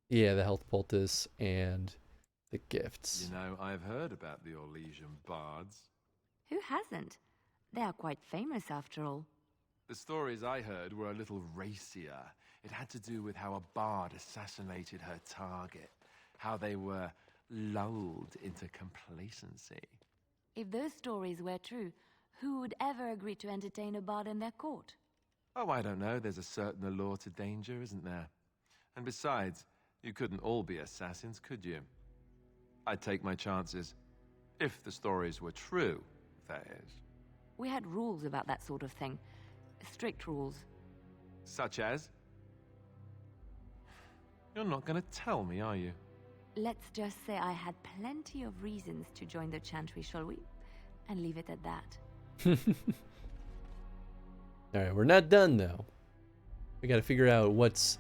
yeah, the health poultice and the gifts. You know, I've heard about the Orlesian bards. Who hasn't? They are quite famous after all. The stories I heard were a little racier. It had to do with how a bard assassinated her target, how they were lulled into complacency. If those stories were true, who would ever agree to entertain a bard in their court? Oh, I don't know. There's a certain allure to danger, isn't there? And besides, you couldn't all be assassins, could you? I'd take my chances. If the stories were true, that is. We had rules about that sort of thing. Strict rules. Such as? You're not going to tell me, are you? Let's just say I had plenty of reasons to join the Chantry, shall we? And leave it at that. Alright, we're not done though. We gotta figure out what's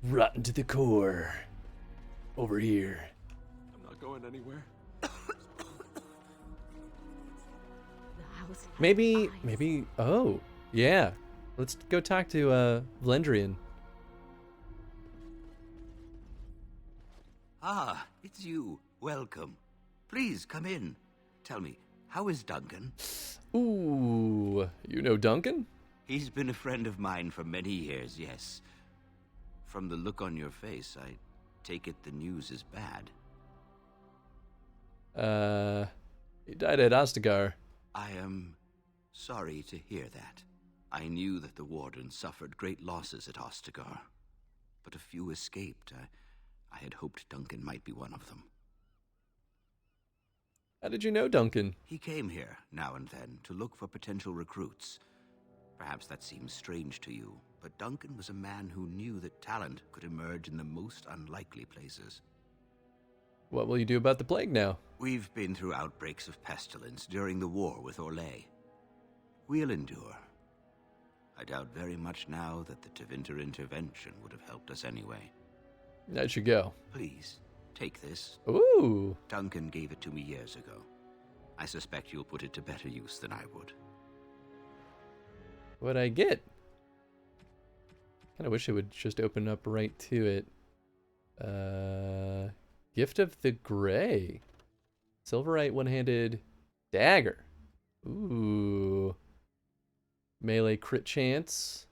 rotten to the core over here. I'm not going anywhere. Maybe, oh, yeah. Let's go talk to Vlendrian. Ah, it's you. Welcome. Please come in. Tell me, how is Duncan? Ooh, you know Duncan? He's been a friend of mine for many years, yes. From the look on your face, I take it the news is bad. He died at Ostagar. I am sorry to hear that. I knew that the Warden suffered great losses at Ostagar, but a few escaped. I had hoped Duncan might be one of them. How did you know Duncan? He came here now and then to look for potential recruits. Perhaps that seems strange to you, but Duncan was a man who knew that talent could emerge in the most unlikely places. What will you do about the plague now? We've been through outbreaks of pestilence during the war with Orlais. We'll endure. I doubt very much now that the Tevinter intervention would have helped us anyway. That should go. Please, take this. Ooh. Duncan gave it to me years ago. I suspect you'll put it to better use than I would. What'd I get? Kinda wish it would just open up right to it. Gift of the Grey. Silverite one-handed dagger. Ooh. Melee crit chance.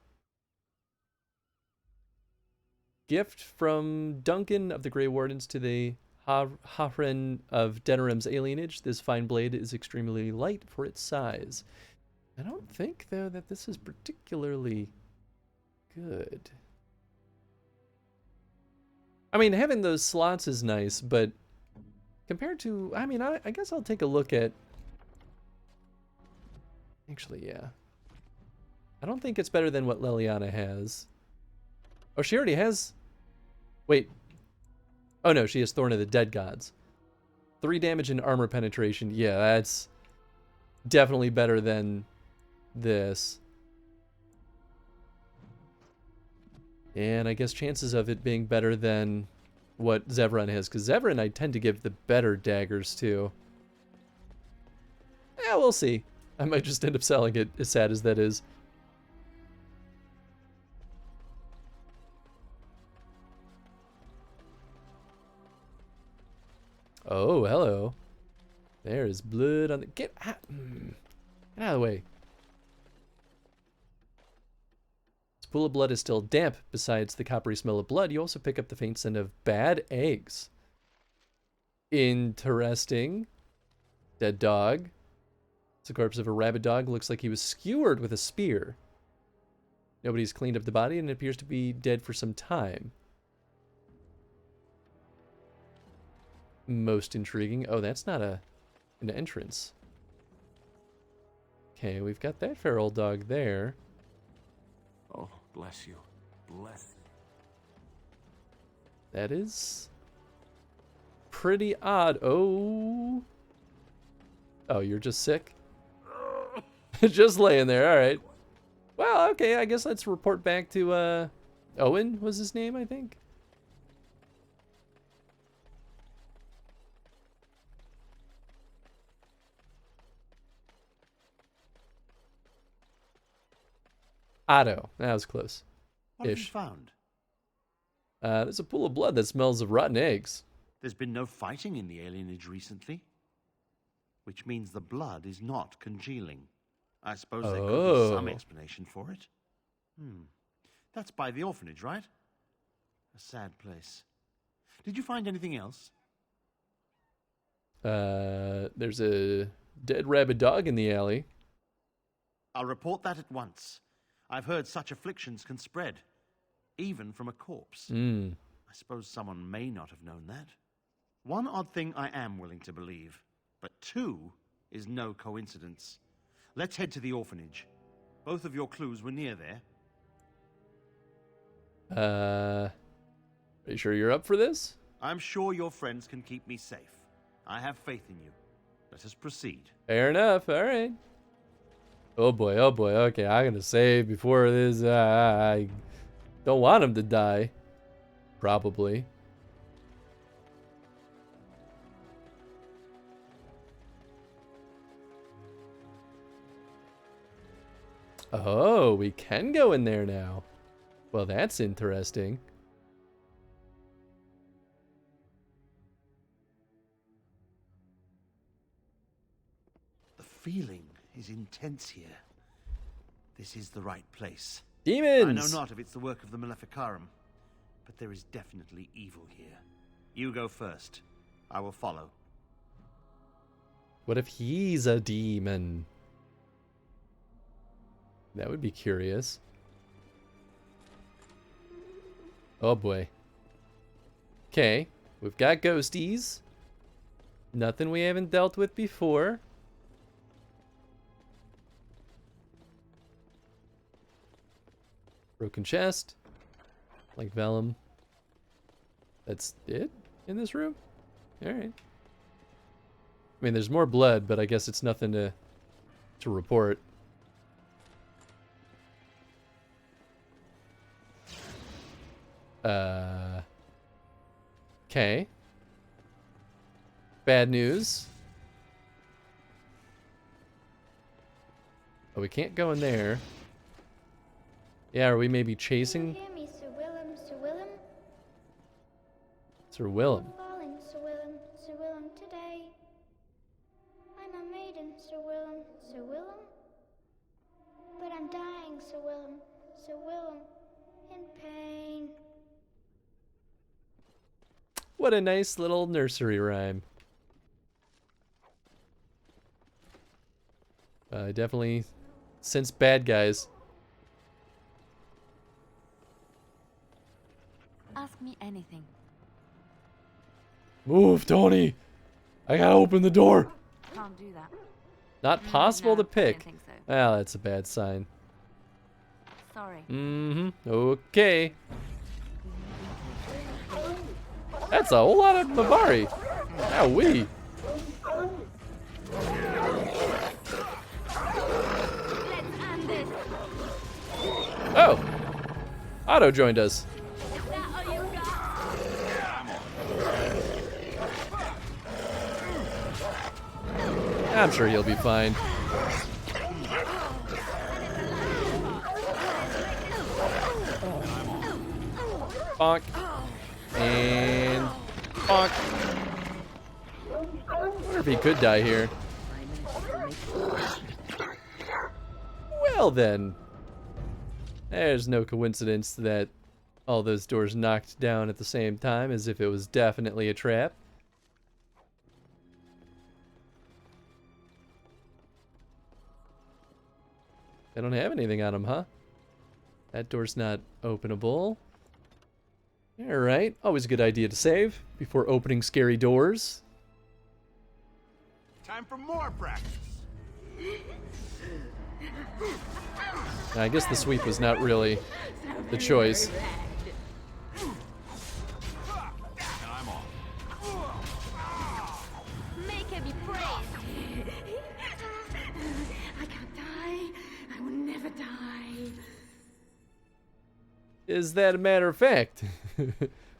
Gift from Duncan of the Grey Wardens to the Hafren of Denerim's alienage. This fine blade is extremely light for its size. I don't think, though, that this is particularly good. I mean, having those slots is nice, but compared to... I mean, I guess I'll take a look at... Actually, yeah. I don't think it's better than what Leliana has. Oh, she already has... Wait. Oh, no, she has Thorn of the Dead Gods. 3 damage and armor penetration. Yeah, that's definitely better than this. And I guess chances of it being better than what Zevran has, because Zevran I tend to give the better daggers to. Yeah, we'll see. I might just end up selling it, as sad as that is. Oh, hello. There is blood on the... Get out of the way. This pool of blood is still damp. Besides the coppery smell of blood, you also pick up the faint scent of bad eggs. Interesting. Dead dog. It's the corpse of a rabid dog. Looks like he was skewered with a spear. Nobody's cleaned up the body and it appears to be dead for some time. Most intriguing. Oh, that's not an entrance. Okay, we've got that feral dog there. Oh, bless you. Bless you. That is pretty odd. Oh. Oh, you're just sick? Just laying there. All right. Well, okay, I guess let's report back to Owen was his name, I think. Otto. That was close. What have you found? There's a pool of blood that smells of rotten eggs. There's been no fighting in the alienage recently, which means the blood is not congealing. I suppose there could be some explanation for it. That's by the orphanage, right? A sad place. Did you find anything else? There's a dead rabid dog in the alley. I'll report that at once. I've heard such afflictions can spread, even from a corpse. I suppose someone may not have known that. One odd thing I am willing to believe, but 2 is no coincidence. Let's head to the orphanage. Both of your clues were near there. Are you sure you're up for this? I'm sure your friends can keep me safe. I have faith in you. Let us proceed. Fair enough. All right. Oh boy, oh boy. Okay, I'm gonna save before this. I don't want him to die. Probably. Oh, we can go in there now. Well, that's interesting. The feeling is intense here. This is the right place. Demons! I know not if it's the work of the Maleficarum, but there is definitely evil here. You go first. I will follow. What if he's a demon? That would be curious. Oh boy. Okay, we've got ghosties. Nothing we haven't dealt with before. Broken chest. Like vellum. That's it in this room? Alright. I mean, there's more blood, but I guess it's nothing to report. Okay. Bad news. Oh, we can't go in there. Yeah, are we maybe chasing? Hear me, Sir Willem, Sir Willem. Sir Willem. Falling, Sir Willem, Sir Willem, today. I'm a maiden, Sir Willem, Sir Willem. But I'm dying, Sir Willem, in pain. What a nice little nursery rhyme. Definitely sense bad guys. Ask me anything. Move, Tony! I gotta open the door! Can't do that. Not possible no, to pick. I don't think so. Well, that's a bad sign. Sorry. Mm-hmm. Okay. That's a whole lot of Mabari. Owie. Oh! Otto joined us. I'm sure he'll be fine. Bonk. And bonk. I wonder if he could die here. Well then. There's no coincidence that all those doors knocked down at the same time, as if it was definitely a trap. They don't have anything on them, huh? That door's not openable. Alright, always a good idea to save before opening scary doors. Time for more practice. I guess the sweep was not really the choice. I'm off. Make him be praised. I can't die. I will never die. Is that a matter of fact?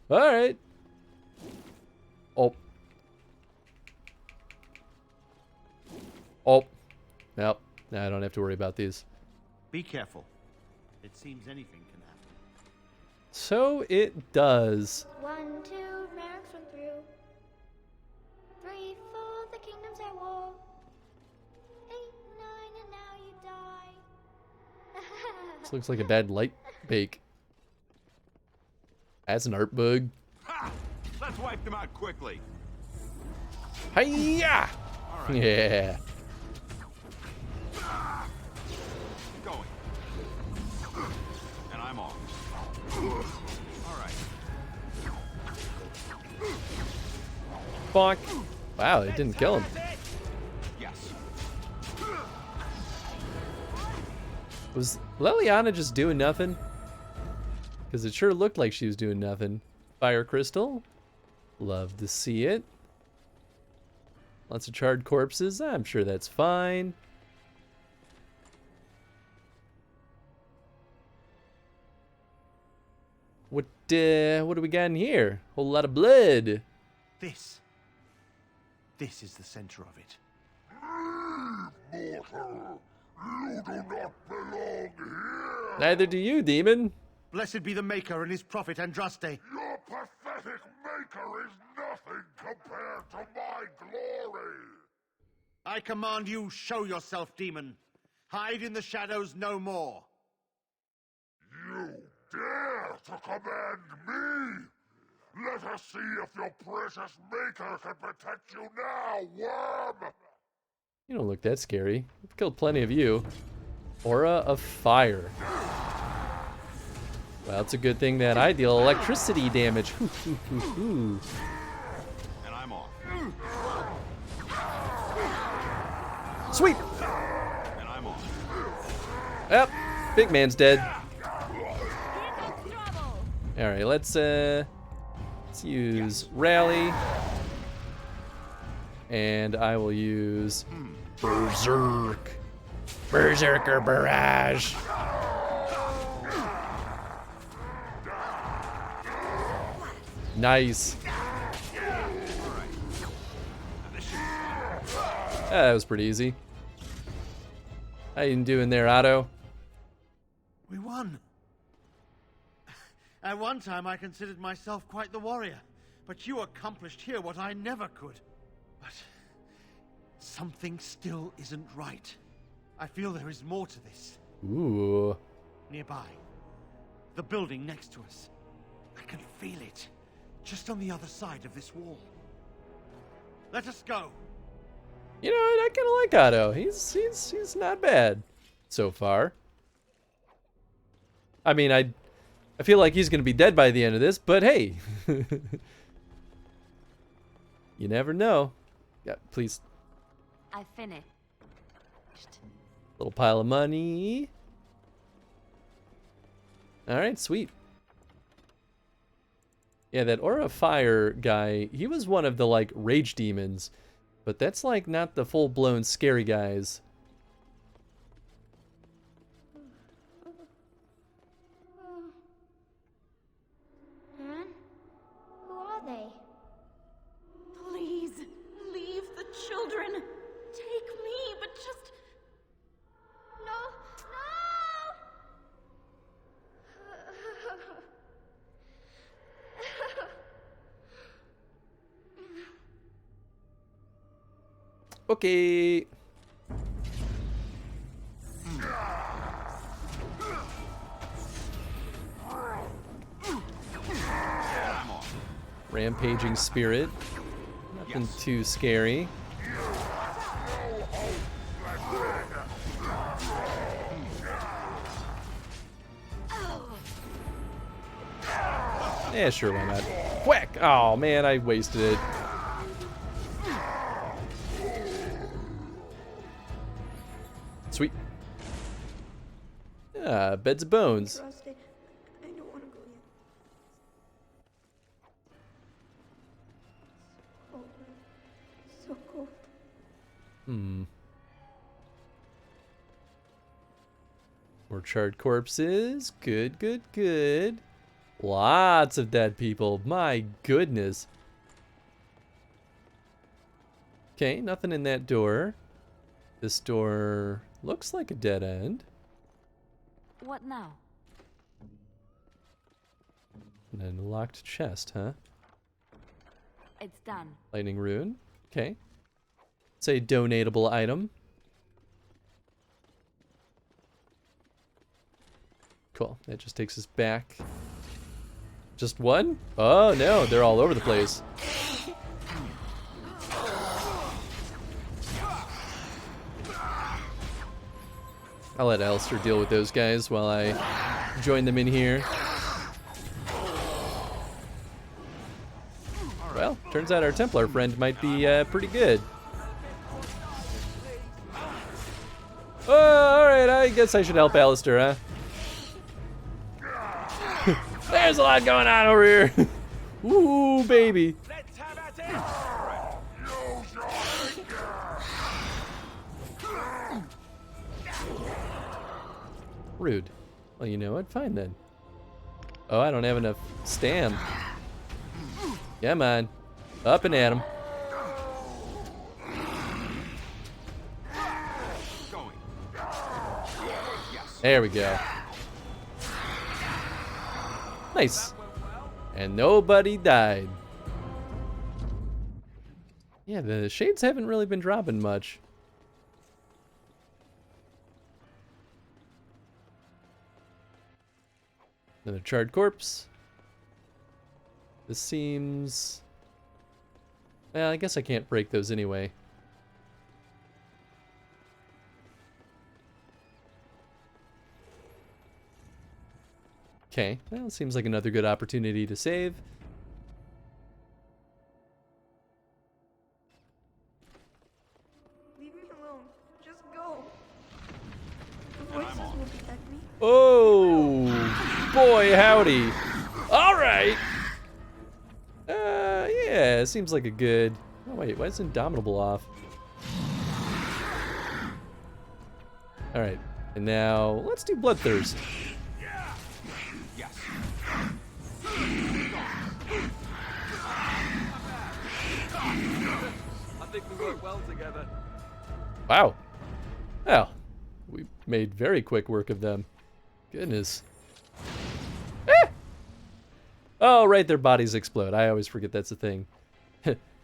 Alright. Oh. Oh. Nope. Nah, I don't have to worry about these. Be careful. It seems anything can happen. So it does. 1, 2, Merrick's run through. 3, 4, the kingdoms at war. 8, 9, and now you die. This looks like a bad light bake. That's an art bug. Ha! Let's wipe them out quickly. Hiya! Right. Yeah. Going. And I'm off. All right. Bonk. Wow, it didn't kill him. Yes. Was Leliana just doing nothing? Because it sure looked like she was doing nothing. Fire crystal. Love to see it. Lots of charred corpses. I'm sure that's fine. What do we got in here? Whole lot of blood. This is the center of it. Mortal, you do not belong here. Neither do you, demon. Blessed be the Maker and his prophet Andraste. Your pathetic maker is nothing compared to my glory. I command you, show yourself, demon. Hide in the shadows no more. You dare to command me? Let us see if your precious maker can protect you now, worm! You don't look that scary. I've killed plenty of you. Aura of fire. Well, it's a good thing that I deal electricity damage. And I'm off. Sweep! And I'm off. Yep, big man's dead. All right, let's use rally, and I will use berserk, berserker barrage. Nice. That was pretty easy. How you doing there, Otto? We won. At one time, I considered myself quite the warrior, but you accomplished here what I never could. But something still isn't right. I feel there is more to this. Ooh. Nearby, the building next to us. I can feel it, just on the other side of this wall. Let us go. You know, I kind of like Otto. He's not bad so far. I mean, I feel like he's gonna be dead by the end of this, but hey, you never know. Yeah, please. I finished. Little pile of money. All right, sweet. Yeah, that Aura of Fire guy, he was one of the, like, rage demons. But that's, like, not the full-blown scary guys. Anne? Who are they? Please, leave the children. Take me, but just... No! Okay. Rampaging spirit. Nothing too scary. Yeah, sure, why not? Whack! Oh man, I wasted it. Sweet. Ah, beds of bones. I don't want to go yet. So cold. More charred corpses. Good, good, good. Lots of dead people. My goodness. Okay, nothing in that door. This door looks like a dead end. What now? And then a locked chest, huh? It's done. Lightning rune. Okay. It's a donatable item. Cool. That just takes us back. Just one? Oh no, they're all over the place. I'll let Alistair deal with those guys while I join them in here. Well, turns out our Templar friend might be pretty good. Oh, alright, I guess I should help Alistair, huh? There's a lot going on over here. Ooh, baby. Rude. Well, you know what? Fine then. Oh, I don't have enough stam. Come on. Up and at him. There we go. Nice. And nobody died. Yeah, the shades haven't really been dropping much. Another charred corpse. This seems... Well, I guess I can't break those anyway. Okay, well, it seems like another good opportunity to save. Leave me alone. Just go. The voices will protect me. Oh, boy, howdy. All right. Yeah, it seems like a good... Oh, wait, why is Indomitable off? All right, and now let's do Bloodthirst. Yes. I think we work well together. Wow. Well, we made very quick work of them. Goodness. Ah! Oh, right, their bodies explode. I always forget that's a thing.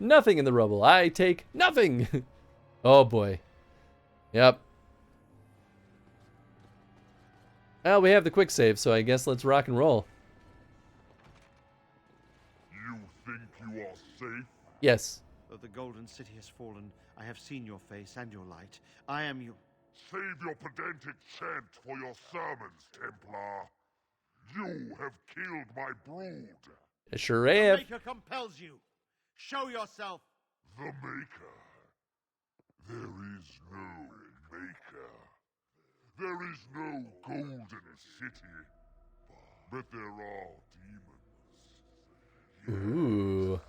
Nothing in the rubble. I take nothing. Oh, boy. Yep. Well, we have the quick save, so I guess let's rock and roll. You think you are safe? Yes. Though the Golden City has fallen, I have seen your face and your light. I am you. Save your pedantic chant for your sermons, Templar. You have killed my brood. I sure The have. Maker compels you. Show yourself. The Maker. There is no Maker. There is no Golden City. But there are demons. Ooh.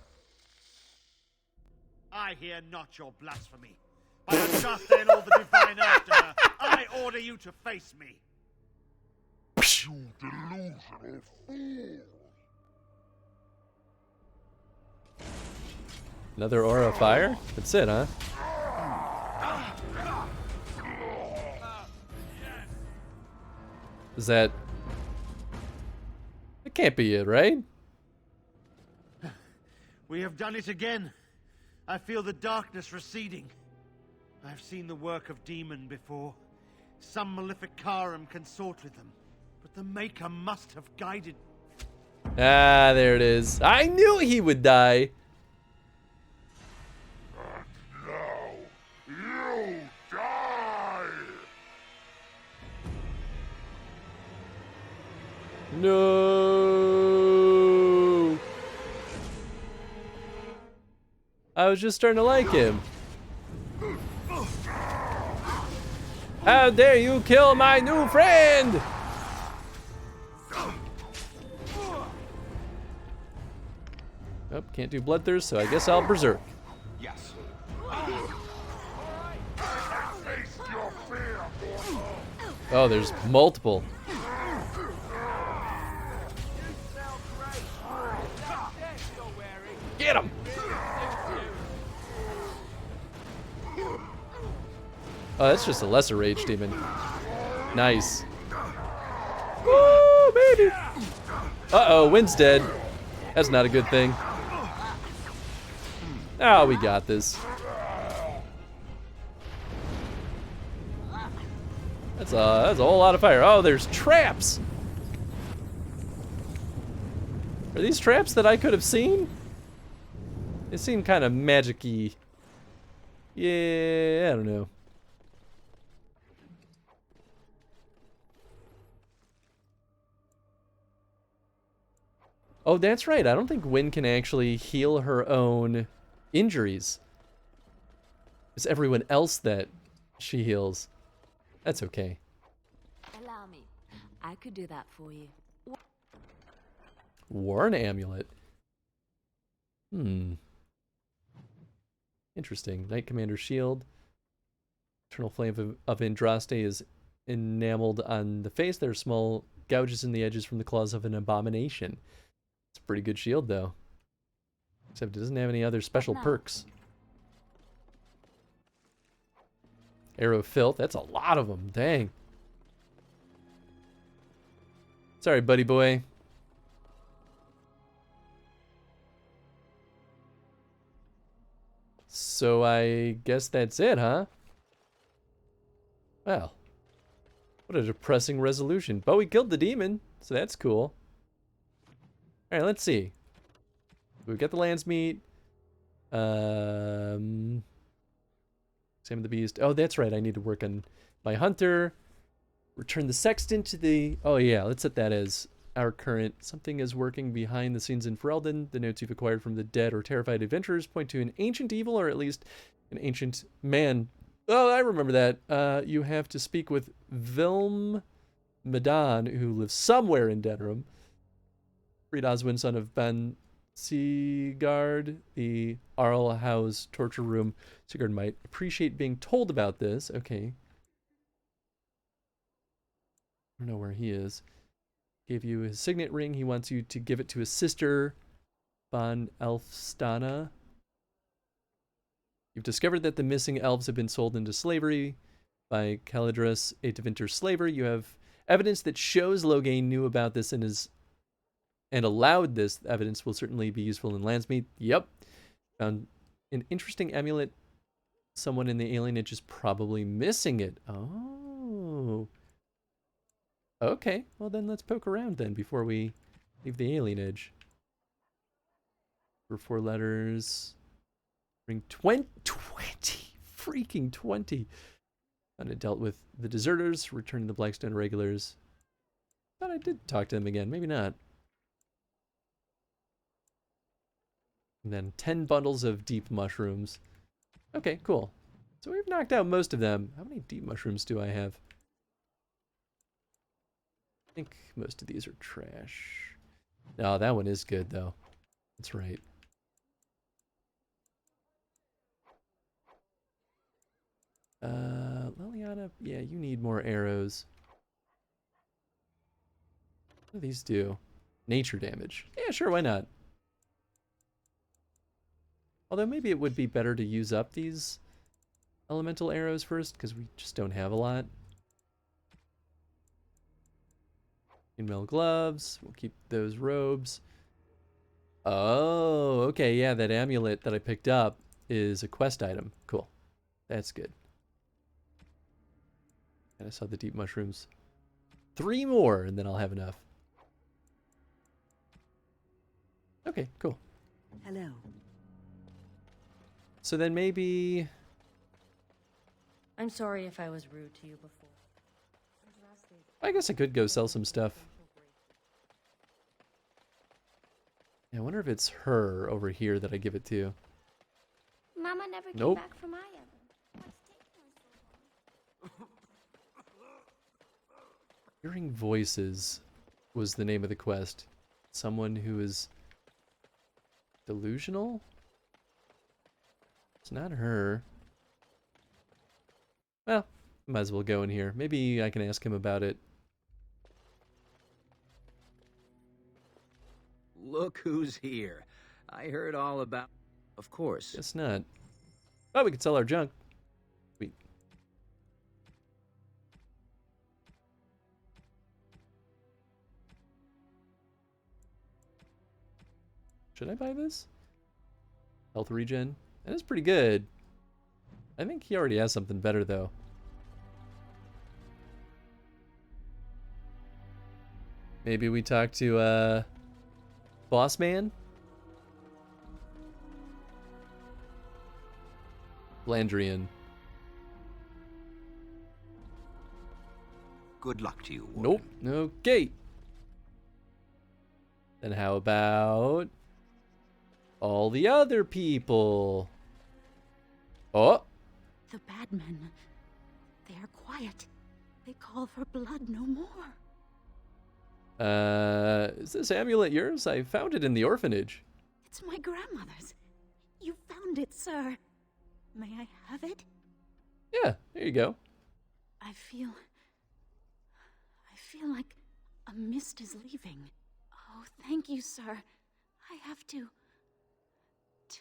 I hear not your blasphemy. By Andraste and all the divine after her, I order you to face me. You delusional fool! Another aura of fire? That's it, huh? Is that... It can't be it, right? We have done it again. I feel the darkness receding. I've seen the work of demon before. Some malefic Karam consort with them. But the Maker must have guided... Ah, there it is. I knew he would die. You die! No. I was just starting to like him. How dare you kill my new friend! Oh, can't do Bloodthirst, so I guess I'll Berserk. Yes. Oh, there's multiple. Get him! Oh, that's just a lesser rage demon. Nice. Woo, baby! Uh-oh, Wind's dead. That's not a good thing. Oh, we got this. That's a whole lot of fire. Oh, there's traps! Are these traps that I could have seen? They seem kind of magic-y. Yeah, I don't know. Oh, that's right. I don't think Wynn can actually heal her own injuries. It's everyone else that she heals. That's okay. Allow me. I could do that for you. Warren amulet. Interesting. Knight Commander shield. Eternal flame of Andraste is enameled on the face. There are small gouges in the edges from the claws of an abomination. It's a pretty good shield, though. Except it doesn't have any other special perks. Arrow of Filth. That's a lot of them. Dang. Sorry, buddy boy. So I guess that's it, huh? Well. What a depressing resolution. But we killed the demon, so that's cool. Alright, let's see. We got the Lance meat. Examine the beast. Oh, that's right. I need to work on my hunter. Return the sextant to the... Oh, yeah. Let's set that as our current. Something is working behind the scenes in Ferelden. The notes you've acquired from the dead or terrified adventurers point to an ancient evil, or at least an ancient man. Oh, I remember that. You have to speak with Vilm Madan, who lives somewhere in Denerim. Reed Oswin, son of Ben Seagard, the Arl House torture room. Seagard might appreciate being told about this. Okay. I don't know where he is. Gave you his signet ring. He wants you to give it to his sister, Von Elfstana. You've discovered that the missing elves have been sold into slavery by Calidrus, a Devinter slaver. You have evidence that shows Loghain knew about this and allowed this. Evidence will certainly be useful in Landsmeet. Yep. Found an interesting amulet. Someone in the alienage is probably missing it. Oh. Okay, well then let's poke around then before we leave the alienage. For 4 letters. Bring 20, freaking 20. And it dealt with the deserters, returning the Blackstone regulars. Thought I did talk to them again, maybe not. And then 10 bundles of deep mushrooms. Okay, cool. So we've knocked out most of them. How many deep mushrooms do I have? I think most of these are trash. No, that one is good though. That's right. Liliana, yeah, you need more arrows. What do these do? Nature damage. Yeah, sure, why not? Although maybe it would be better to use up these elemental arrows first, because we just don't have a lot. Chainmail gloves, we'll keep those robes. Oh, okay, yeah, that amulet that I picked up is a quest item. Cool. That's good. And I saw the deep mushrooms. 3 more, and then I'll have enough. Okay, cool. Hello. So then maybe... I'm sorry if I was rude to you before. I guess I could go sell some stuff. Yeah, I wonder if it's her over here that I give it to. Mama never Nope. came back from Iowa. Hearing Voices was the name of the quest. Someone who is delusional? It's not her. Well, might as well go in here. Maybe I can ask him about it. Look who's here. I heard all about... Of course. Guess not. Oh, we could sell our junk. Sweet. Should I buy this? Health regen. That is pretty good. I think he already has something better, though. Maybe we talk to, Boss Man? Landrian. Good luck to you, Warden. Nope. Okay. Then how about all the other people? Oh. The bad men. They are quiet. They call for blood no more. Is this amulet yours? I found it in the orphanage. It's my grandmother's. You found it, sir. May I have it? Yeah, there you go. I feel like a mist is leaving. Oh, thank you, sir. I have to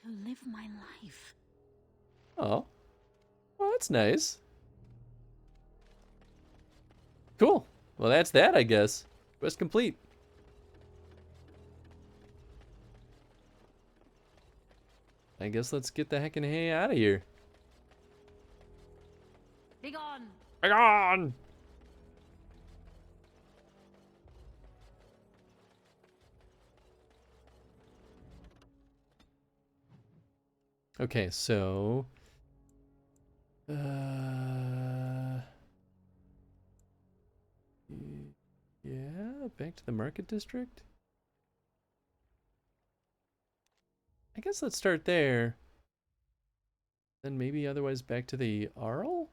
live my life. Oh. Well, that's nice. Cool. Well, that's that, I guess. Quest complete. I guess let's get the heckin' hay out of here. Be gone! Be gone! Okay, so... yeah, back to the market district? I guess let's start there. Then maybe otherwise back to the Arl?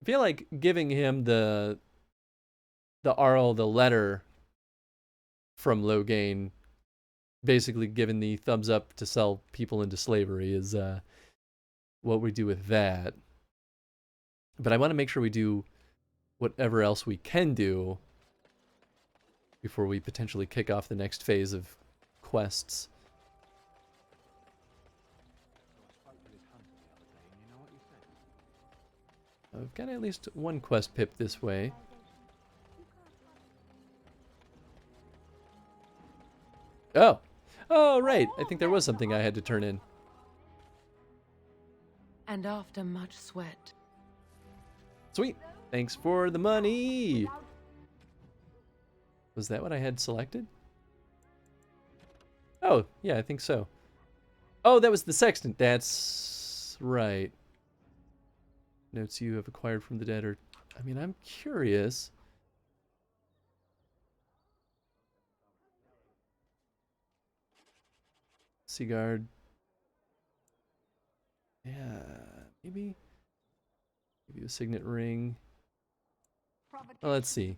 I feel like giving him the the Arl, the letter from Logain, basically giving the thumbs up to sell people into slavery is what we do with that. But I want to make sure we do whatever else we can do before we potentially kick off the next phase of quests. I've got at least one quest pip this way. Oh! Oh, right! I think there was something I had to turn in. And after much sweat. Sweet! Thanks for the money! Was that what I had selected? Oh, yeah, I think so. Oh, that was the sextant. That's right. Notes you have acquired from the dead are... I mean, I'm curious. Seaguard. Yeah, maybe a signet ring. Well, let's see.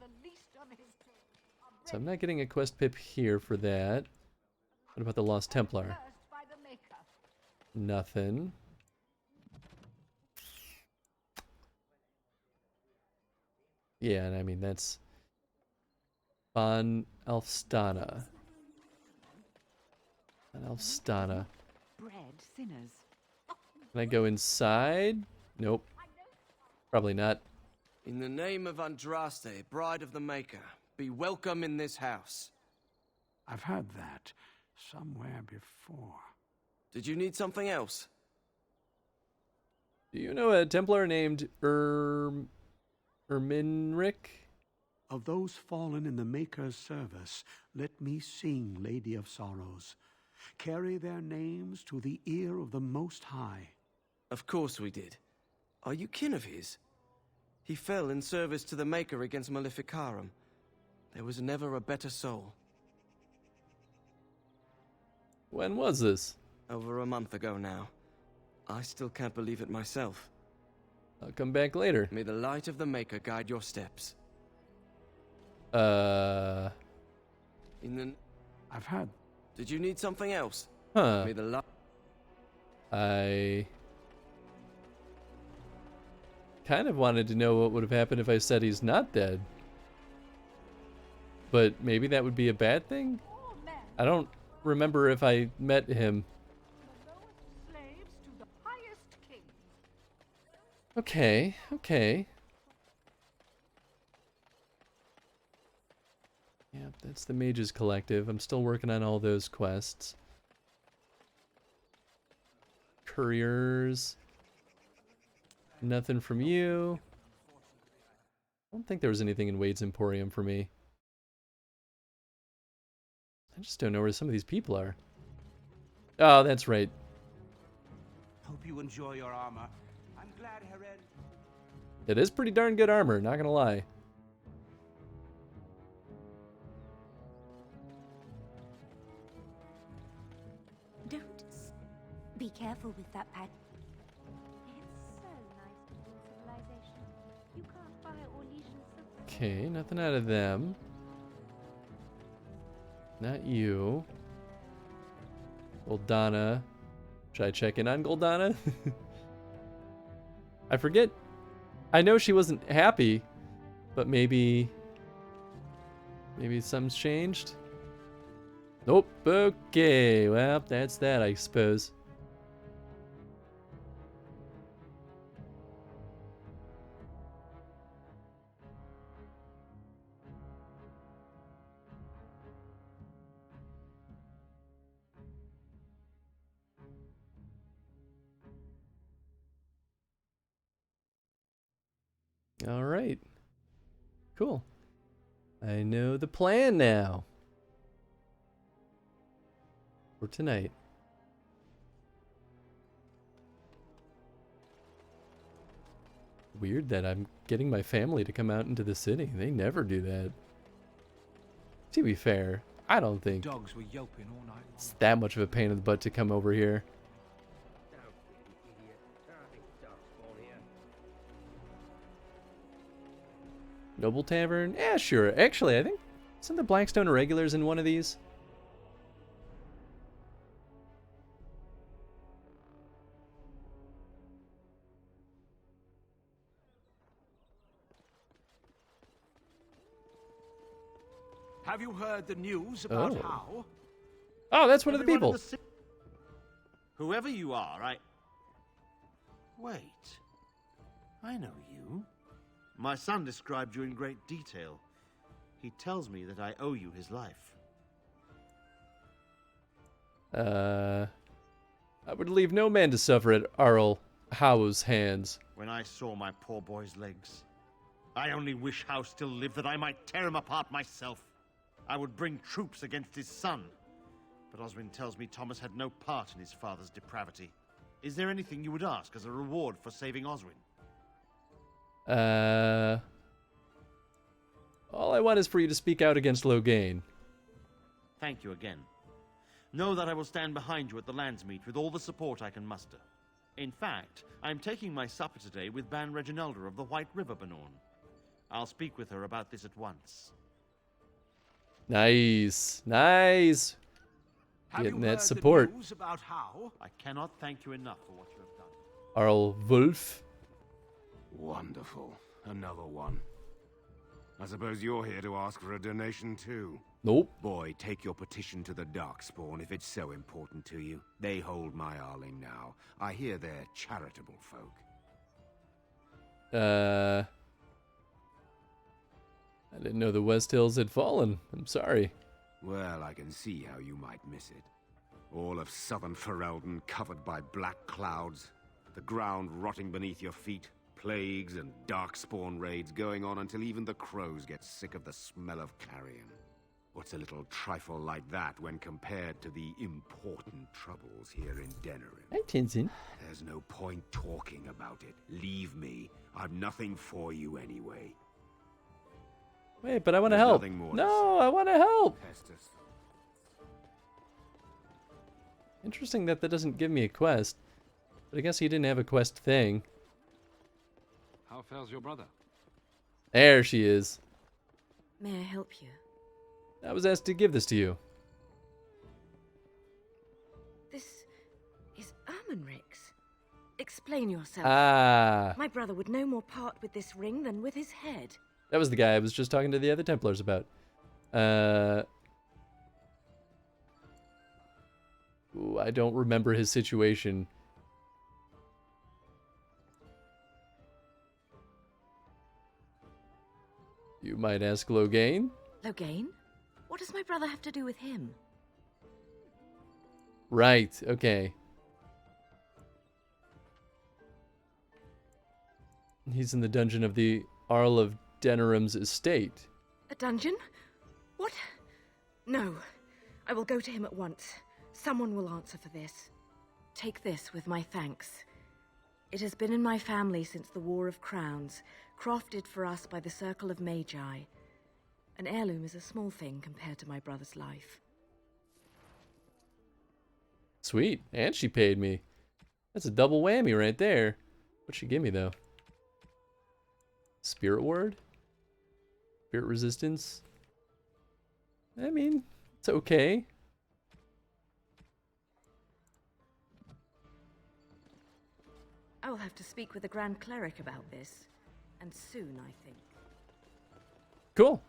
So I'm not getting a quest pip here for that. What about the Lost Templar? Nothing. Yeah, and I mean, that's Von Elfstana. Von Elfstana. Bread sinners. Can I go inside? Nope. Probably not. In the name of Andraste, bride of the Maker, be welcome in this house. I've heard that somewhere before. Did you need something else? Do you know a Templar named Erminric? Of those fallen in the Maker's service, let me sing, Lady of Sorrows. Carry their names to the ear of the Most High. Of course we did. Are you kin of his? He fell in service to the Maker against Maleficarum. There was never a better soul. When was this? Over a month ago now. I still can't believe it myself. I'll come back later. May the light of the Maker guide your steps. In the... I've heard. Did you need something else? Huh. May the light... I kind of wanted to know what would have happened if I said he's not dead. But maybe that would be a bad thing? I don't remember if I met him. Okay, okay. Yep, that's the Mages Collective. I'm still working on all those quests. Couriers. Nothing from you. I don't think there was anything in Wade's Emporium for me. I just don't know where some of these people are. Oh, that's right. Hope you enjoy your armor. I'm glad Heren... It is pretty darn good armor, not gonna lie. Don't be careful with that pad. It's so nice to be in civilization. You can't buy or legions of... Okay, nothing out of them. Not you. Goldana. Should I check in on Goldana? I forget. I know she wasn't happy, but maybe something's changed. Nope. Okay. Well, that's that, I suppose. All right. Cool. I know the plan now. For tonight. Weird that I'm getting my family to come out into the city. They never do that. To be fair, I don't think Dogs were yelping all night long. it's that much of a pain in the butt to come over here. Noble Tavern? Yeah, sure. Actually, I think, isn't the Blackstone Irregulars in one of these? Have you heard the news about Oh. how? Oh, that's one of the Everyone people. in Whoever you are, Wait. I know you. My son described you in great detail. He tells me that I owe you his life. I would leave no man to suffer at Arl Howe's hands. When I saw my poor boy's legs, I only wish Howe still lived that I might tear him apart myself. I would bring troops against his son. But Oswin tells me Thomas had no part in his father's depravity. Is there anything you would ask as a reward for saving Oswin? All I want is for you to speak out against Loghain. Thank you again. Know that I will stand behind you at the Landsmeet with all the support I can muster. In fact, I am taking my supper today with Ban Reginalda of the White River Banorn. I'll speak with her about this at once. Nice. Nice. Getting that support. About how? I cannot thank you enough for what you have done. Arl Wolf. Wonderful. Another one. I suppose you're here to ask for a donation too. Nope. Boy, take your petition to the Darkspawn if it's so important to you. They hold my Arling now. I hear they're charitable folk. I didn't know the West Hills had fallen. I'm sorry. Well, I can see how you might miss it. All of southern Ferelden covered by black clouds, the ground rotting beneath your feet, plagues and darkspawn raids going on until even the crows get sick of the smell of carrion. What's a little trifle like that when compared to the important troubles here in Denerim? Hi, Tinsin. There's no point talking about it. Leave me. I've nothing for you anyway. Wait, but I want to There's help. nothing more to No, I want to help. Pestis. Interesting that doesn't give me a quest. But I guess he didn't have a quest thing. How fares your brother? There she is. May I help you? I was asked to give this to you. This is Ermenric's. Explain yourself. Ah. My brother would no more part with this ring than with his head. That was the guy I was just talking to the other Templars about. Ooh, I don't remember his situation. You might ask Loghain? Loghain? What does my brother have to do with him? Right, okay. He's in the dungeon of the Arl of Denerim's estate. A dungeon? What? No. I will go to him at once. Someone will answer for this. Take this with my thanks. It has been in my family since the War of Crowns, crafted for us by the Circle of Magi. An heirloom is a small thing compared to my brother's life. Sweet, and she paid me. That's a double whammy right there. What'd she give me, though? Spirit word? Spirit resistance? I mean, it's okay. I will have to speak with the Grand Cleric about this. And soon, I think. Cool.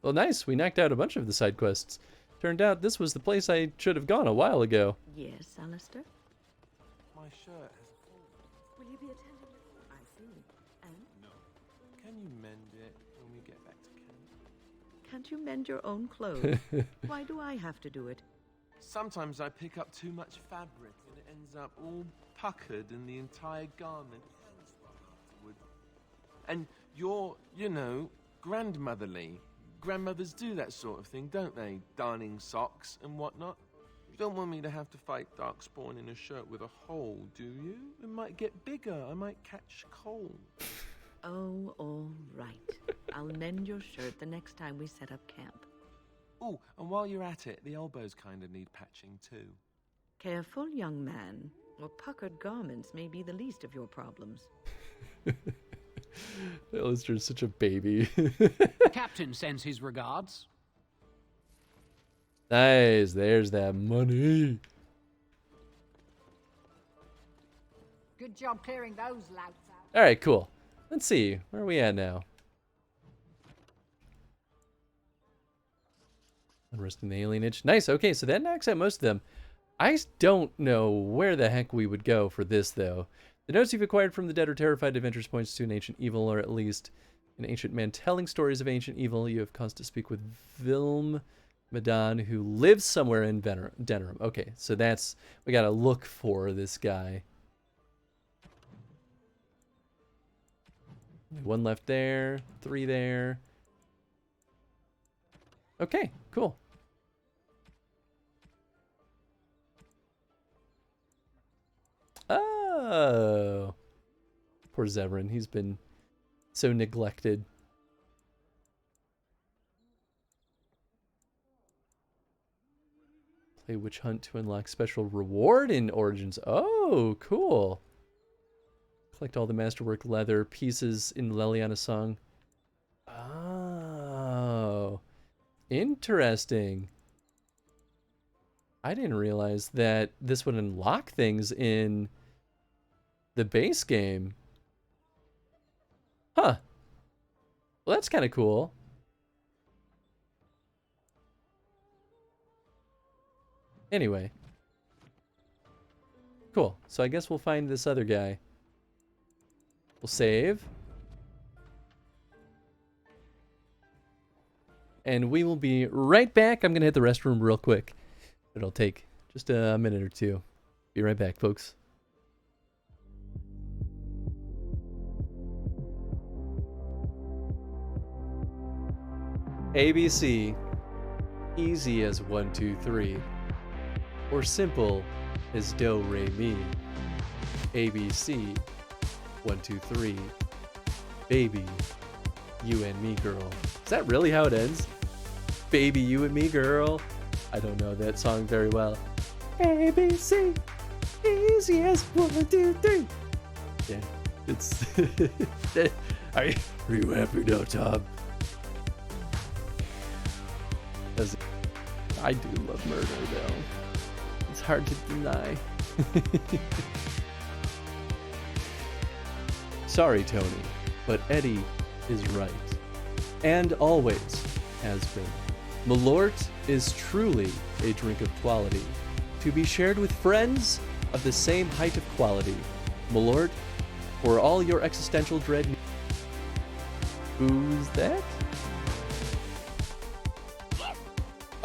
Well, nice. We knocked out a bunch of the side quests. Turned out this was the place I should have gone a while ago. Yes, Alistair? My shirt has fallen. Will you be attending? I see. And? No. Can you mend it when we get back to camp? Can't you mend your own clothes? Why do I have to do it? Sometimes I pick up too much fabric and it ends up all puckered and the entire garment hangs well afterward. And you're, you know, grandmotherly. Grandmothers do that sort of thing, don't they? Darning socks and whatnot. You don't want me to have to fight Darkspawn in a shirt with a hole, do you? It might get bigger. I might catch cold. Oh, all right. I'll mend your shirt the next time we set up camp. Oh, and while you're at it, the elbows kind of need patching too. Careful, young man, or puckered garments may be the least of your problems. Alistair's such a baby. Captain sends his regards. Nice, there's that money. Good job clearing those louts out. All right, cool. Let's see, where are we at now? Unresting the alienage. Nice, okay, so that knocks out most of them. I don't know where the heck we would go for this, though. The notes you've acquired from the dead are terrified adventures points to an ancient evil, or at least an ancient man telling stories of ancient evil. You have cause to speak with Vilm Madan, who lives somewhere in Denerim. Okay, so that's... we gotta look for this guy. One left there, 3 there. Okay, cool. Oh, poor Zevran. He's been so neglected. Play Witch Hunt to unlock special reward in Origins. Oh, cool. Collect all the masterwork leather pieces in Leliana Song. Oh, interesting. I didn't realize that this would unlock things in the base game. Huh. Well, that's kind of cool. Anyway. Cool. So I guess we'll find this other guy. We'll save. And we will be right back. I'm going to hit the restroom real quick. It'll take just a minute or two. Be right back, folks. ABC, easy as 1, 2, 3, or simple as do, re, mi. ABC, 1, 2, 3, baby, you and me, girl. Is that really how it ends? Baby, you and me, girl. I don't know that song very well. ABC, easy as 1, 2, 3. Yeah, it's. Are you happy now, Tom? I do love murder, though. It's hard to deny. Sorry, Tony, but Eddie is right. And always has been. Malort is truly a drink of quality, to be shared with friends of the same height of quality. Malort, for all your existential dread. Who's that?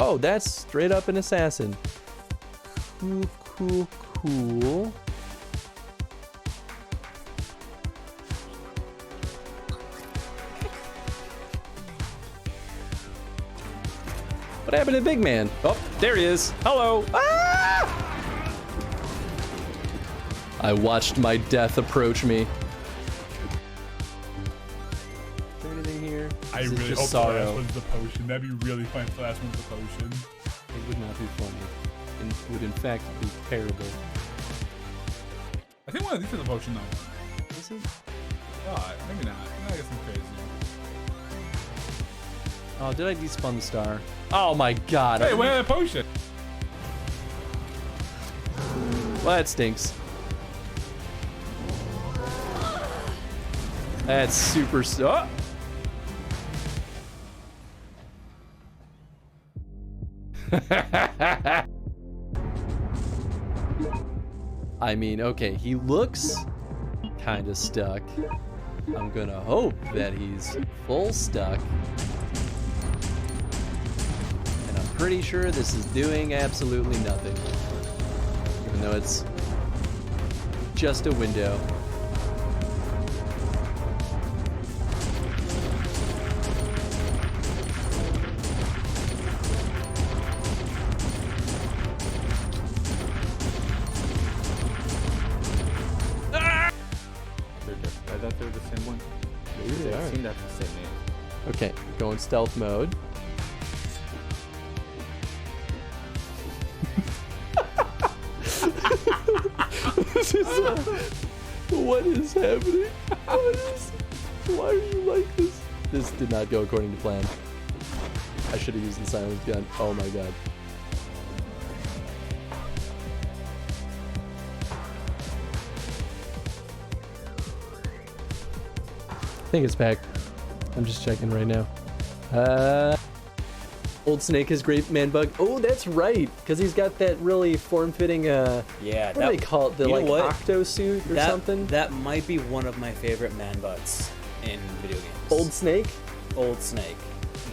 Oh, that's straight up an assassin. Cool, cool, cool. What happened to the big man? Oh, there he is. Hello. Ah! I watched my death approach me. Is there anything here? I This is really just hope sorrow. the last one's the potion. That'd be really fun if the last one's the potion. It would not be funny. And would in fact be terrible. I think one of these is the potion though. Is it? Oh, maybe not. I guess I'm crazy. Oh, did I despawn the star? Oh my god. Hey, where's the potion? Well, that stinks. That's super... Oh! I mean, okay, he looks kind of stuck. I'm gonna hope that he's full stuck. And I'm pretty sure this is doing absolutely nothing. Even though it's just a window. I thought they were the same one. Maybe they I've are. seen that the same name. Okay, go in stealth mode. This is, what is happening? What is... Why are you like this? This did not go according to plan. I should have used the silence gun. Oh my god. I think it's back. I'm just checking right now. Old Snake is great man bug. Oh, that's right, because he's got that really form-fitting. Yeah. What do they call it? The like octo suit or something. That might be one of my favorite man bugs in video games. Old Snake. Old Snake.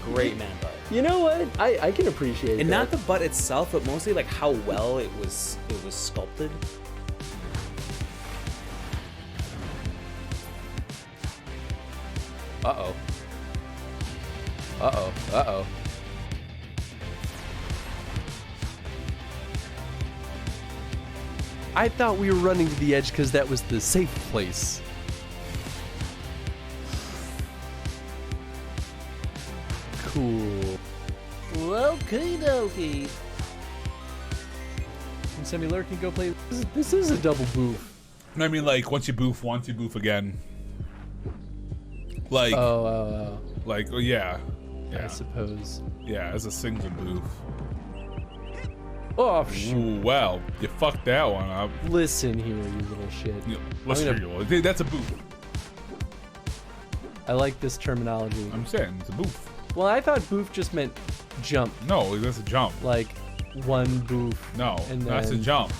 Great man bug. You know what? I can appreciate And that. not the butt itself, but mostly like how well it was sculpted. Uh-oh. Uh-oh. Uh-oh. I thought we were running to the edge because that was the safe place. Cool. Okie dokie. And Semi-Lur can go play. This is a double boof. I mean, like, once you boof once, you boof again. Like, like, oh, yeah. I suppose. Yeah, as a single boof. Oh, shoot. Ooh, well, you fucked that one up. Listen here, you little shit. Listen here, that's a boof. I like this terminology. I'm saying it's a boof. Well, I thought boof just meant jump. No, that's a jump. Like one boof. No, and that's a then... jump.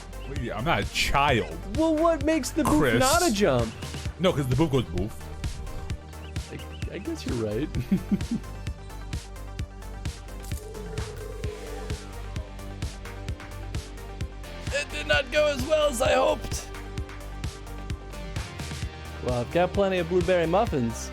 I'm not a child. Well, what makes the boof Chris. not a jump? No, because the boof goes boof. I guess you're right. It did not go as well as I hoped. Well, I've got plenty of blueberry muffins.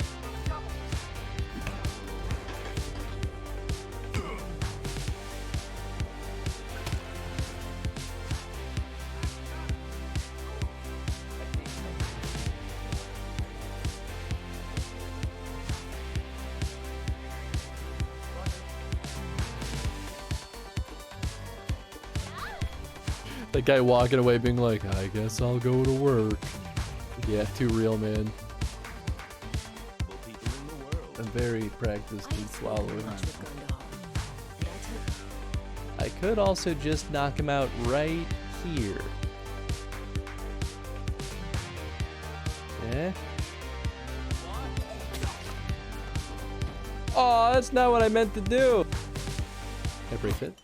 That guy walking away being like, I guess I'll go to work. Yeah, too real, man. I'm very practiced in swallowing. I could also just knock him out right here. Yeah. Oh, that's not what I meant to do. Can I break it?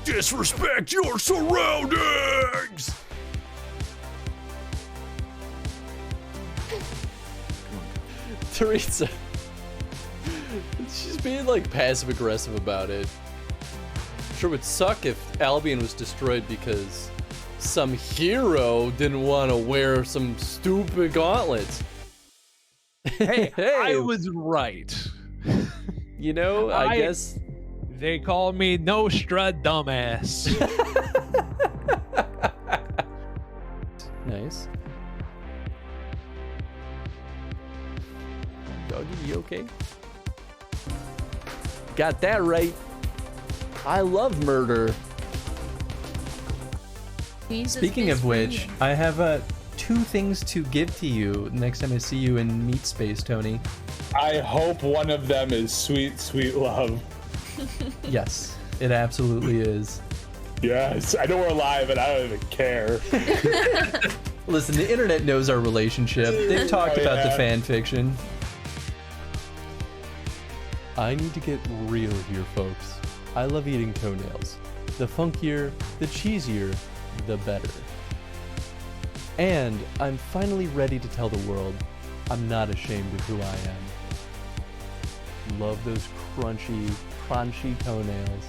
Disrespect your surroundings! Teresa. She's being like passive aggressive about it. Sure would suck if Albion was destroyed because some hero didn't want to wear some stupid gauntlets. Hey, I was right. You know, I guess they call me Nostra dumbass. Nice. Doggy, you okay? Got that right. I love murder. Speaking of which, I have two things to give to you next time I see you in meat space, Tony. I hope one of them is sweet, sweet love. Yes, it absolutely is. Yes, I know we're live and I don't even care. Listen, the internet knows our relationship. They've talked about the fan fiction. I need to get real here, folks. I love eating toenails. The funkier, the cheesier, the better. And I'm finally ready to tell the world I'm not ashamed of who I am. Love those crunchy toenails.